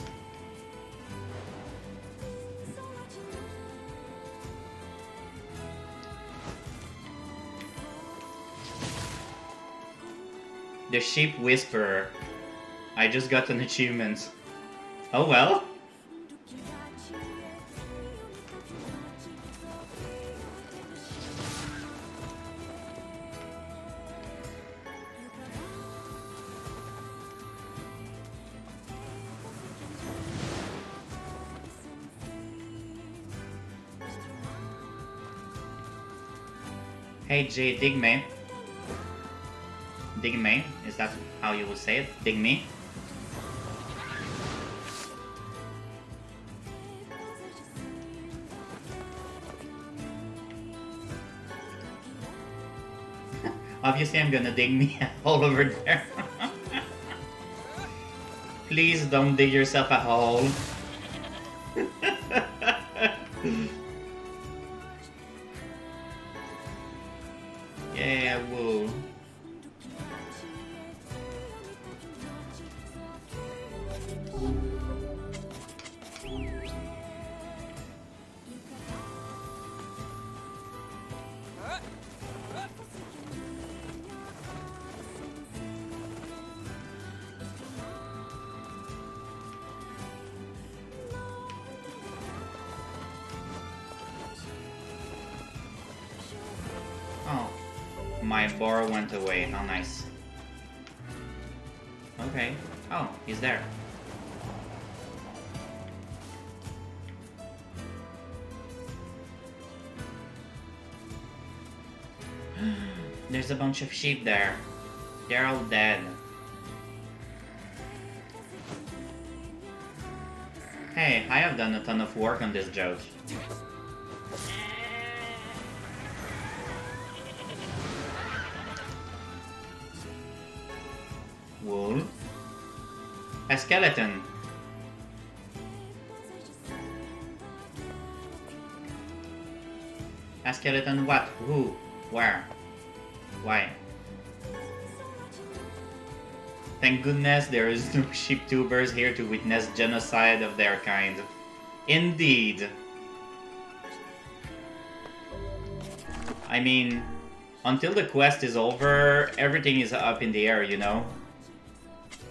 The Sheep Whisperer. I just got an achievement. Oh well. Hey Jay, dig me. Dig me? Is that how you would say it? Dig me? Obviously I'm gonna dig me all over there. Please don't dig yourself a hole. Yeah, woo. Oh, my bar went away. How nice. Okay. Oh, he's there. There's a bunch of sheep there. They're all dead. Hey, I have done a ton of work on this joke. Wool. A skeleton. A skeleton what? Who? Where? Why? Thank goodness there is no sheep-tubers here to witness genocide of their kind. Indeed. I mean, until the quest is over, everything is up in the air, you know?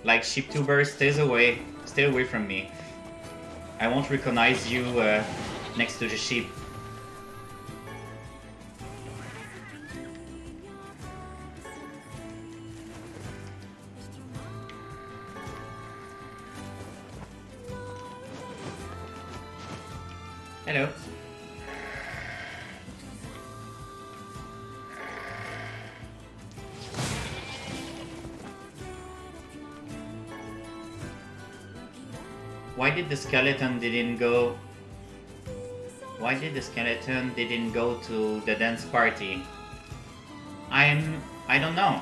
Like, sheep-tubers, stay away from me. I won't recognize you next to the sheep. Hello. Why did the skeleton didn't go? Why did the skeleton didn't go to the dance party? I don't know.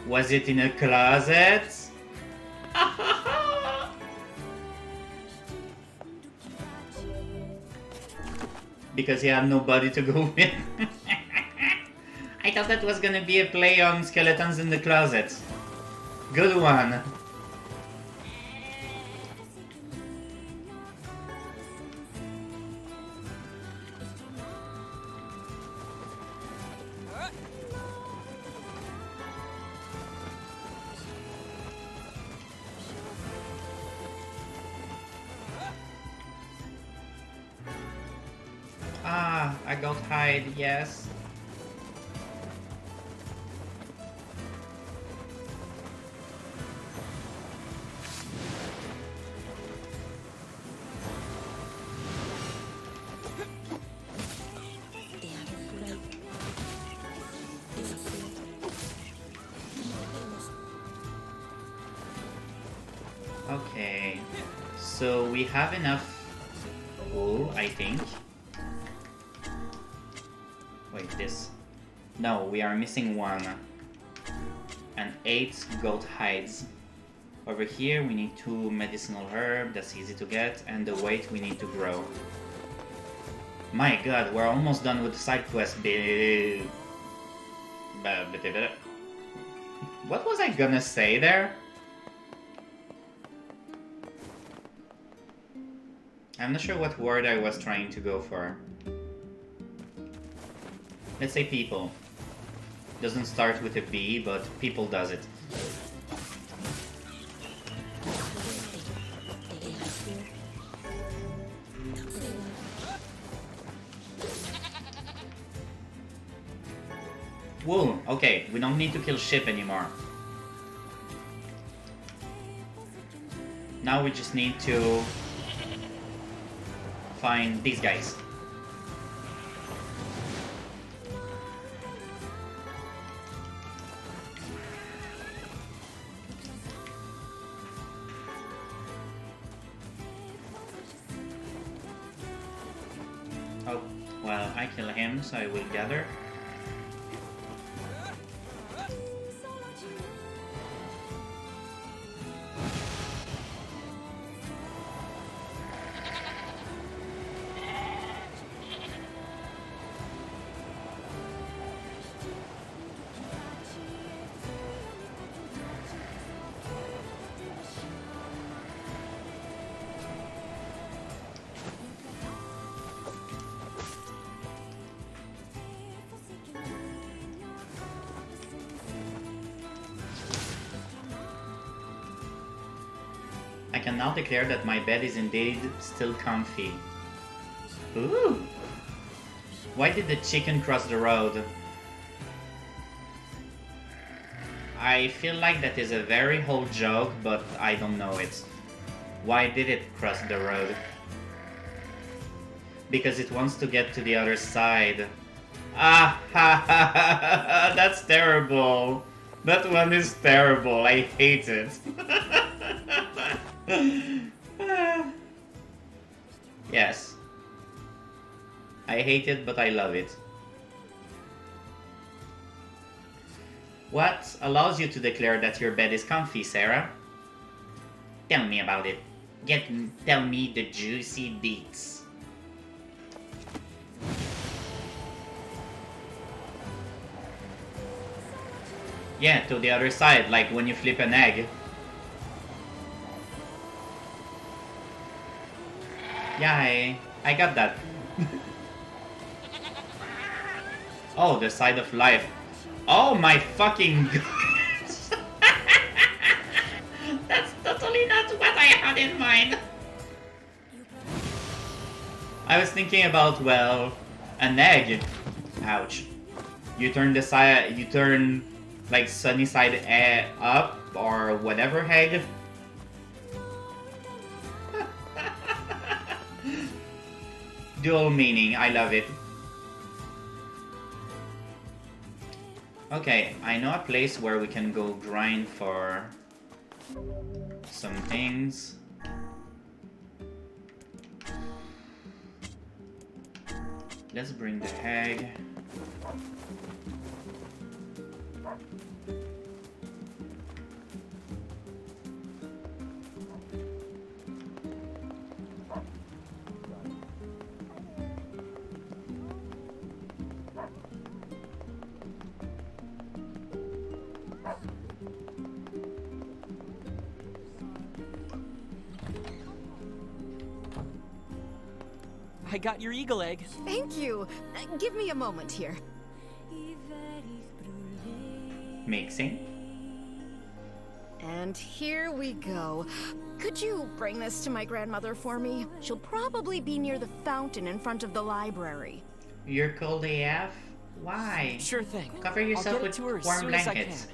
Was it in a closet? Because he had nobody to go with. I thought that was gonna be a play on skeletons in the closet. Good one. Ah, I got hide, yes. Okay, so we have enough wool, I think. Wait, this. No, we are missing one. And 8 goat hides. Over here we need 2 medicinal herb, that's easy to get, and the weight we need to grow. My god, we're almost done with the side quest. What was I gonna say there? I'm not sure what word I was trying to go for. Let's say people. Doesn't start with a B, but people does it. Wool. Okay, we don't need to kill sheep anymore. Now we just need to find these guys. Well, I kill him, so I will gather. I can now declare that my bed is indeed still comfy. Ooh! Why did the chicken cross the road? I feel like that is a very old joke, but I don't know it. Why did it cross the road? Because it wants to get to the other side. Ah ha ha ha! That's terrible! That one is terrible, I hate it. Yes. I hate it, but I love it. What allows you to declare that your bed is comfy, Sarah? Tell me about it. Tell me the juicy deets. Yeah, to the other side, like when you flip an egg. Yeah, I got that. Oh, the side of life. Oh my fucking god. That's totally not what I had in mind. I was thinking about, well, an egg. Ouch. You turn the side, you turn like sunny side up or whatever egg. Dual meaning, I love it. Okay, I know a place where we can go grind for some things. Let's bring the egg. I got your eagle egg. Thank you. Give me a moment here. Mixing. And here we go. Could you bring this to my grandmother for me? She'll probably be near the fountain in front of the library. You're cold AF? Why? Sure thing. Cover yourself with warm blankets.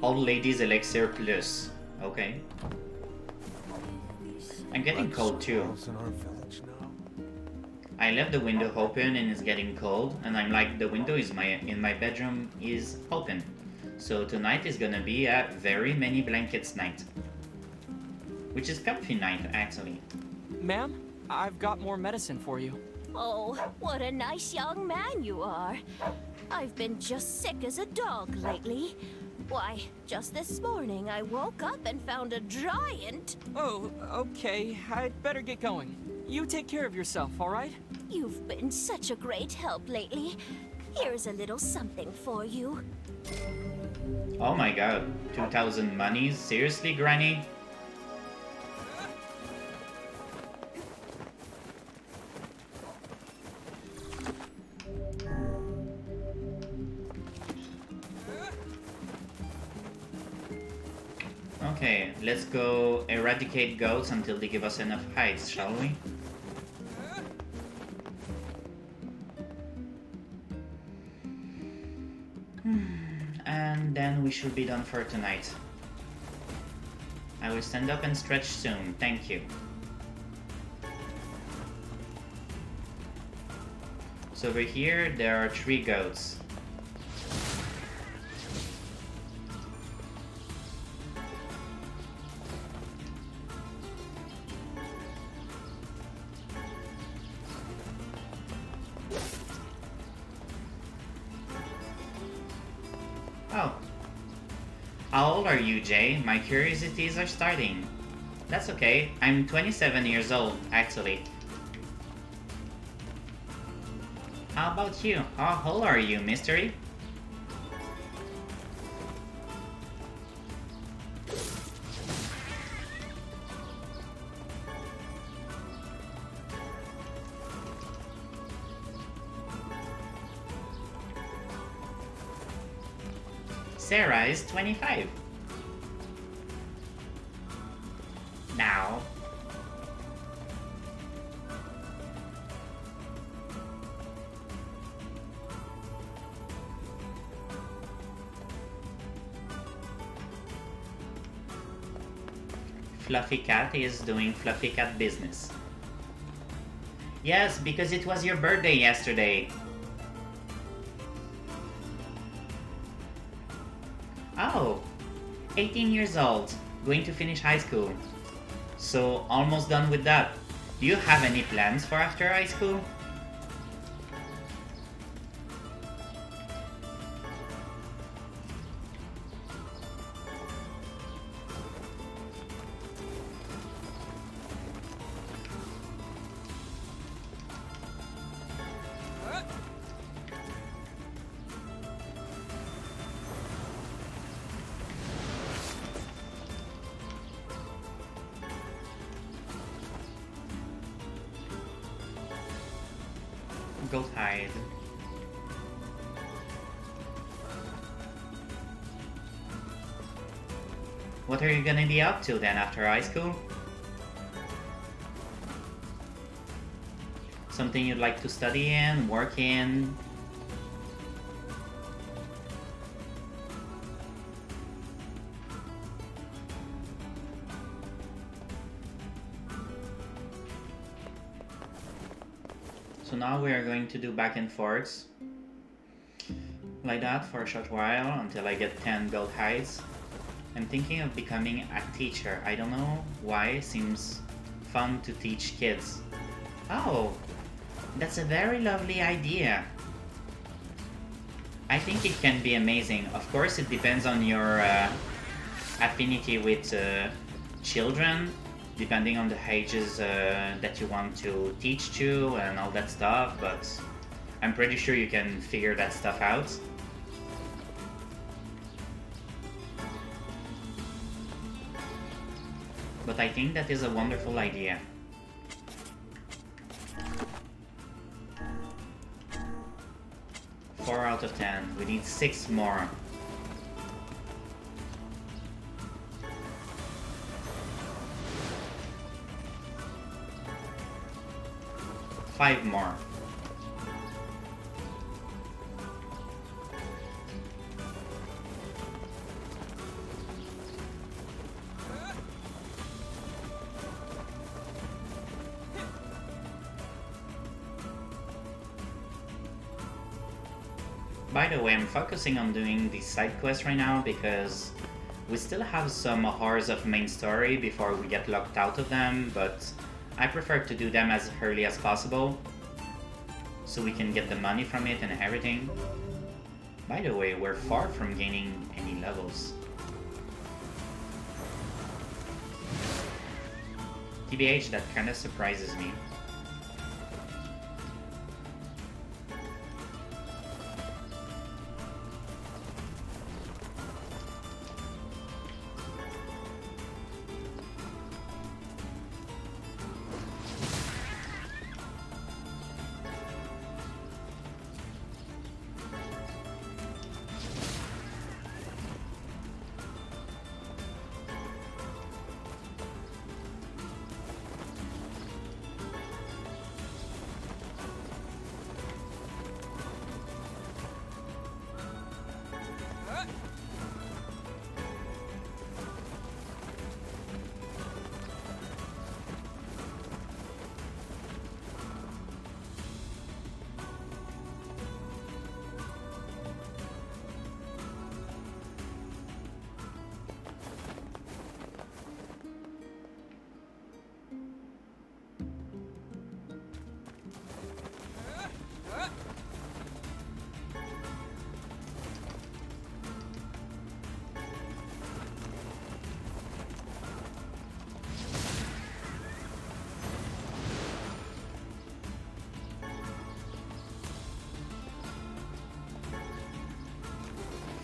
Old ladies elixir plus. Okay. I'm getting cold too. I left the window open and it's getting cold, and I'm like, the window is in my bedroom is open. So tonight is gonna be a very many blankets night. Which is comfy night, actually. Ma'am, I've got more medicine for you. Oh, what a nice young man you are. I've been just sick as a dog lately. Why, just this morning I woke up and found a giant. Oh, okay. I'd better get going. You take care of yourself, all right? You've been such a great help lately. Here's a little something for you. Oh my god, 2,000 monies? Seriously, Granny? Okay, let's go eradicate goats until they give us enough hides, shall we? And then we should be done for tonight. I will stand up and stretch soon, thank you. So over here, there are 3 goats. Oh. How old are you, Jay? My curiosities are starting. That's okay. I'm 27 years old, actually. How about you? How old are you, Mystery? Sarah is 25. Now. Fluffy Cat is doing Fluffy Cat business. Yes, because it was your birthday yesterday. Oh, 18 years old, going to finish high school. So, almost done with that. Do you have any plans for after high school? Go hide. What are you gonna be up to then after high school? Something you'd like to study in, work in? So now we are going to do back and forths like that for a short while until I get 10 gold hides. I'm thinking of becoming a teacher. I don't know why, it seems fun to teach kids. Oh, that's a very lovely idea. I think it can be amazing. Of course, it depends on your affinity with children, depending on the ages that you want to teach to and all that stuff, but I'm pretty sure you can figure that stuff out. But I think that is a wonderful idea. Four out of 10. We need 6 more. Five more. By the way, I'm focusing on doing the side quests right now because we still have some hours of main story before we get locked out of them, but I prefer to do them as early as possible so we can get the money from it and everything. By the way, we're far from gaining any levels. TBH, that kinda surprises me.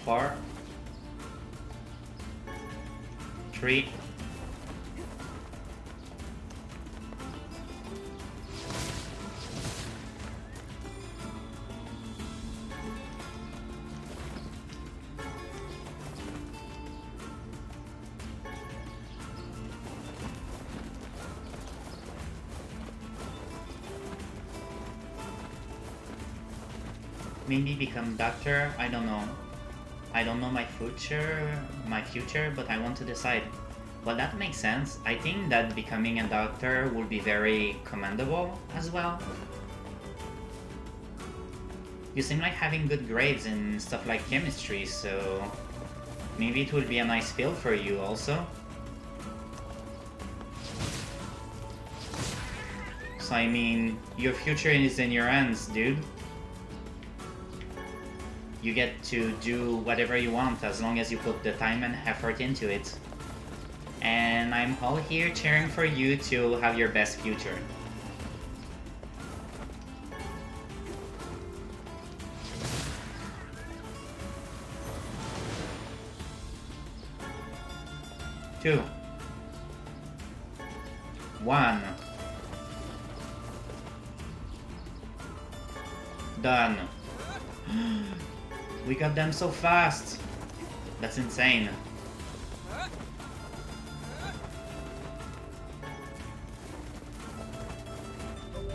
4, 3, 'Maybe become doctor, I don't know. I don't know my future, but I want to decide. Well, that makes sense. I think that becoming a doctor would be very commendable as well. You seem like having good grades in stuff like chemistry, so maybe it would be a nice field for you also. So I mean, your future is in your hands, dude. You get to do whatever you want as long as you put the time and effort into it. And I'm all here cheering for you to have your best future. Two. 1. Done. We got them so fast. That's insane.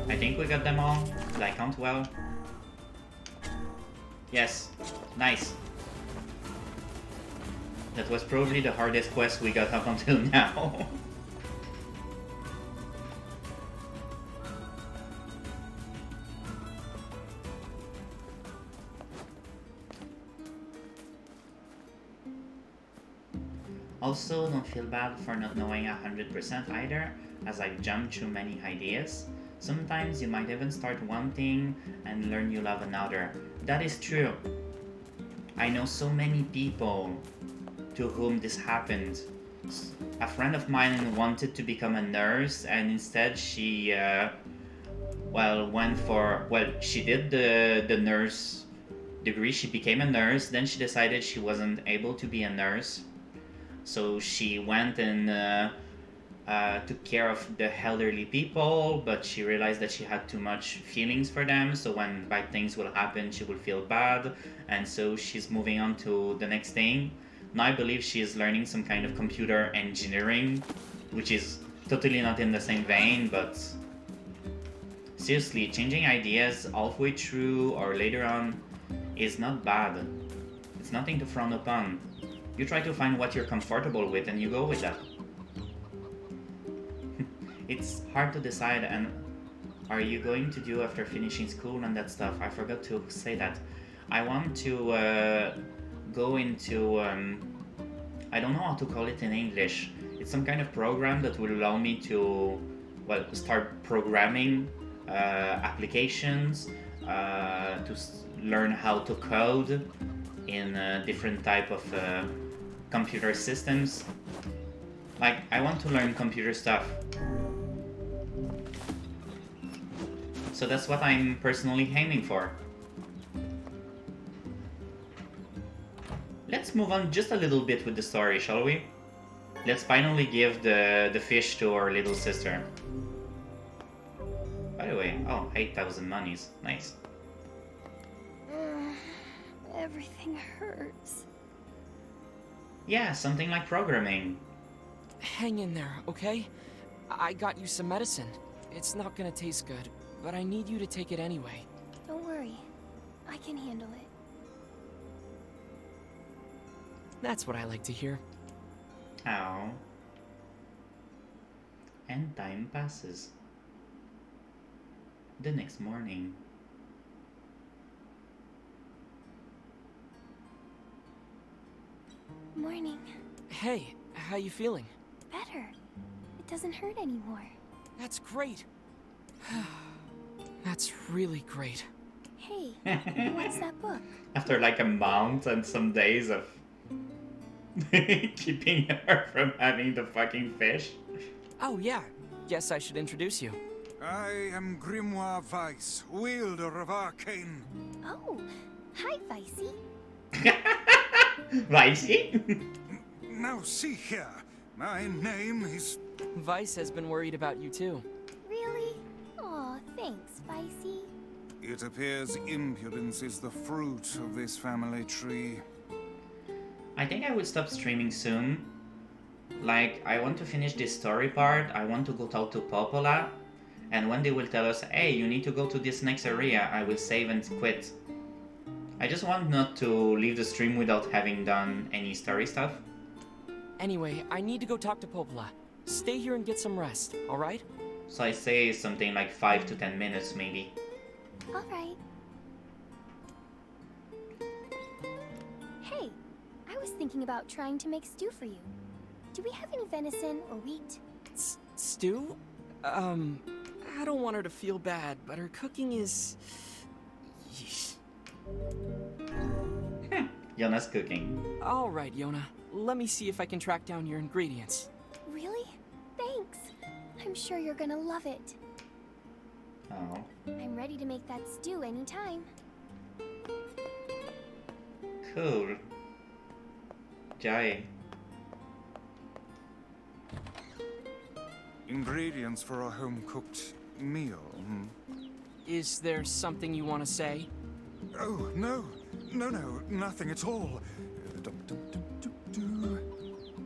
I think we got them all. Did I count well? Yes. Nice. That was probably the hardest quest we got up until now. Also, don't feel bad for not knowing 100% either, as I've jumped through many ideas. Sometimes you might even start one thing and learn you love another. That is true. I know so many people to whom this happened. A friend of mine wanted to become a nurse, and instead she, she did the nurse degree, she became a nurse, then she decided she wasn't able to be a nurse. So she went and took care of the elderly people, but she realized that she had too much feelings for them, so when bad things will happen, she will feel bad, and so she's moving on to the next thing. Now I believe she is learning some kind of computer engineering, which is totally not in the same vein, but seriously, changing ideas halfway through or later on is not bad. It's nothing to frown upon. You try to find what you're comfortable with and you go with that. It's hard to decide, and are you going to do after finishing school and that stuff? I forgot to say that. I want to go into, I don't know how to call it in English. It's some kind of program that will allow me to, start programming applications, to learn how to code in different type of computer systems. Like, I want to learn computer stuff. So that's what I'm personally aiming for. Let's move on just a little bit with the story, shall we? Let's finally give the fish to our little sister. By the way, 8,000 monies. Nice. Everything hurts. Yeah, something like programming. Hang in there, okay? I got you some medicine. It's not gonna taste good, but I need you to take it anyway. Don't worry. I can handle it. That's what I like to hear. Ow. And time passes. The next morning. Morning. Hey, how you feeling? Better. It doesn't hurt anymore. That's great. That's really great. Hey, what's that book? After like a month and some days of keeping her from having the fucking fish. Oh yeah, guess I should introduce you. I am Grimoire Weiss, wielder of arcane. Oh, hi, Vicey. Vicey? Now see here, my name is... Vice has been worried about you too. Really? Aw, thanks, Vicey. It appears impudence is the fruit of this family tree. I think I would stop streaming soon. Like, I want to finish this story part, I want to go talk to Popola, and when they will tell us, hey, you need to go to this next area, I will save and quit. I just want not to leave the stream without having done any story stuff. Anyway, I need to go talk to Popola. Stay here and get some rest, alright? So I say something like 5 to 10 minutes maybe. Alright. Hey, I was thinking about trying to make stew for you. Do we have any venison or wheat? Stew? I don't want her to feel bad, but her cooking is... Yeesh. Yona's cooking. Alright, Yona. Let me see if I can track down your ingredients. Really? Thanks. I'm sure you're gonna love it. Oh. I'm ready to make that stew anytime. Cool. Jai. Ingredients for a home-cooked meal, Is there something you want to say? Oh, no, nothing at all.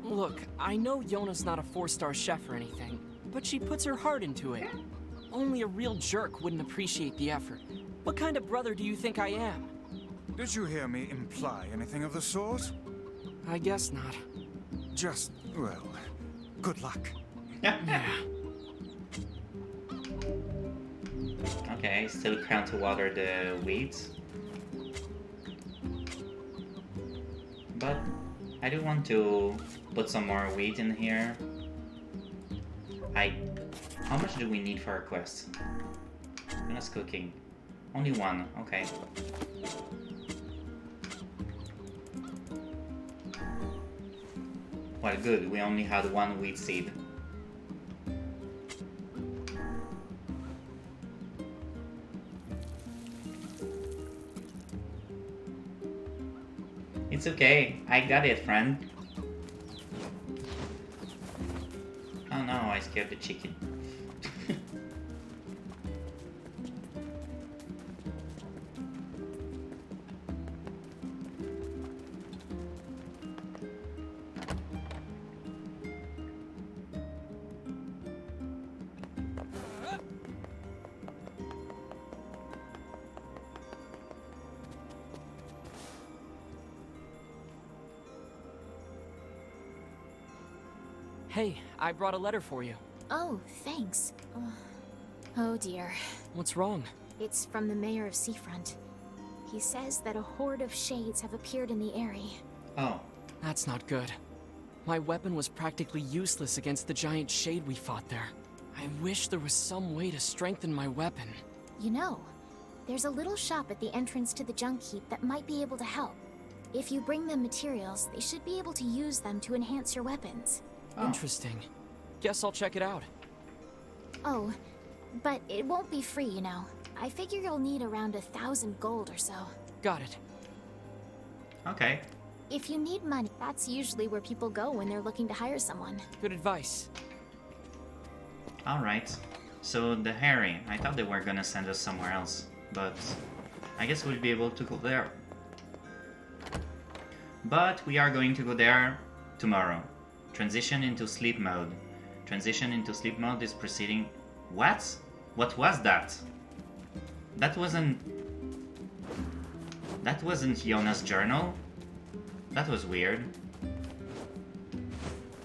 Look, I know Yona's not a 4-star chef or anything, but she puts her heart into it. Only a real jerk wouldn't appreciate the effort. What kind of brother do you think I am? Did you hear me imply anything of the sort? I guess not. Just, well, good luck. Yeah. Okay, still trying to water the weeds. But I do want to put some more wheat in here. How much do we need for our quest? Yona's cooking. Only one, okay. Well, good, we only had one wheat seed. It's okay, I got it, friend. Oh no, I scared the chicken. Hey, I brought a letter for you. Oh, thanks. Oh dear. What's wrong? It's from the mayor of Seafront. He says that a horde of shades have appeared in the area. Oh. That's not good. My weapon was practically useless against the giant shade we fought there. I wish there was some way to strengthen my weapon. You know, there's a little shop at the entrance to the junk heap that might be able to help. If you bring them materials, they should be able to use them to enhance your weapons. Oh. Interesting. Guess I'll check it out. Oh, but it won't be free, you know. I figure you'll need around 1,000 gold or so. Got it. Okay. If you need money, that's usually where people go when they're looking to hire someone. Good advice. Alright. So the Harry, I thought they were gonna send us somewhere else, but I guess we'll be able to go there. But we are going to go there tomorrow. Transition into sleep mode. Transition into sleep mode is proceeding... What? What was that? That wasn't Yona's journal? That was weird.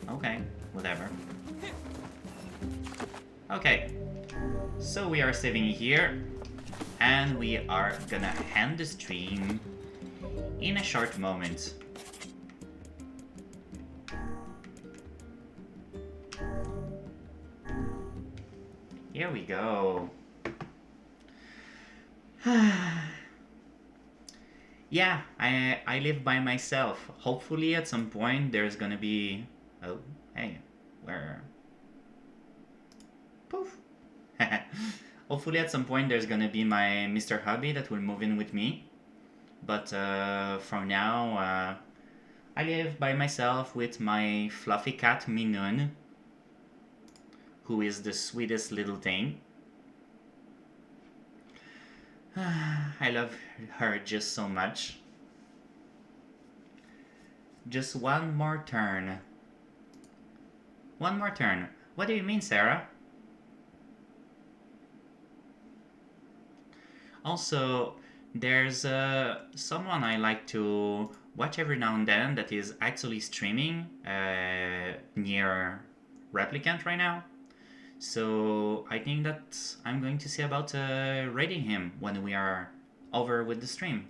Okay, whatever. Okay, so we are saving here, and we are gonna end the stream in a short moment. Here we go. Yeah, I live by myself. Hopefully at some point there's gonna be... Oh, hey, where... Poof. Hopefully at some point there's gonna be my Mr. Hubby that will move in with me. But for now, I live by myself with my fluffy cat Minun, who is the sweetest little thing. I love her just so much. Just one more turn. One more turn. What do you mean, Sarah? Also, there's someone I like to watch every now and then that is actually streaming NieR Replicant right now. So I think that I'm going to see about raiding him when we are over with the stream.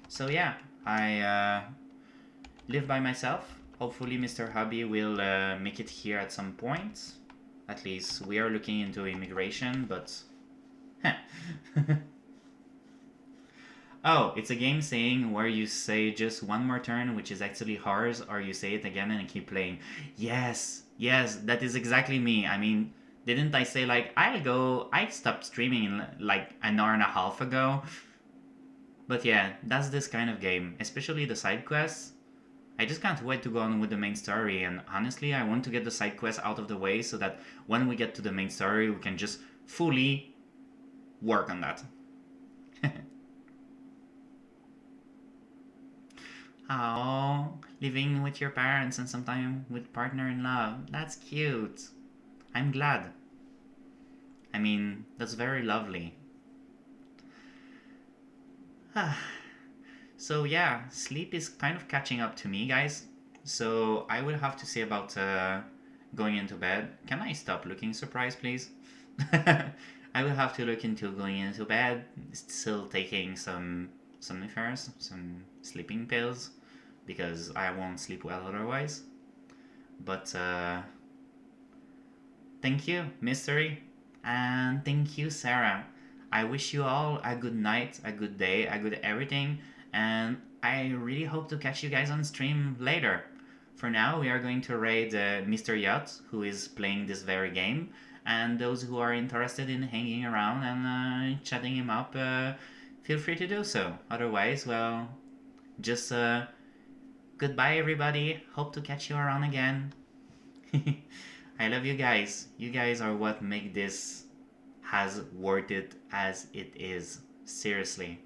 So yeah, I live by myself. Hopefully Mr. Hubby will make it here at some point. At least we are looking into immigration, but... Oh, it's a game saying where you say just one more turn, which is actually ours, or you say it again and keep playing. Yes, yes, that is exactly me. I mean, didn't I say like, I stopped streaming like an hour and a half ago? But yeah, that's this kind of game, especially the side quests. I just can't wait to go on with the main story, and honestly, I want to get the side quests out of the way so that when we get to the main story, we can just fully work on that. Oh, living with your parents and sometime with partner in love. That's cute. I'm glad. I mean, that's very lovely. So yeah, sleep is kind of catching up to me, guys. So I will have to say about going into bed. Can I stop looking surprised, please? I will have to look into going into bed, still taking some somnifers, some sleeping pills, because I won't sleep well otherwise. But thank you, Mystery, and thank you, Sarah. I wish you all a good night, a good day, a good everything, and I really hope to catch you guys on stream later. For now, we are going to raid Mr. Yacht, who is playing this very game, and those who are interested in hanging around and chatting him up, feel free to do so. Otherwise, well, just goodbye everybody. Hope to catch you around again. I love you guys. You guys are what make this as worth it as it is. Seriously.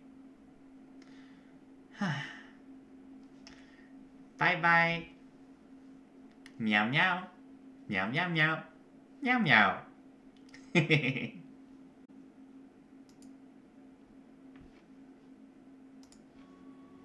Bye bye. Meow meow. Meow meow meow. Meow meow.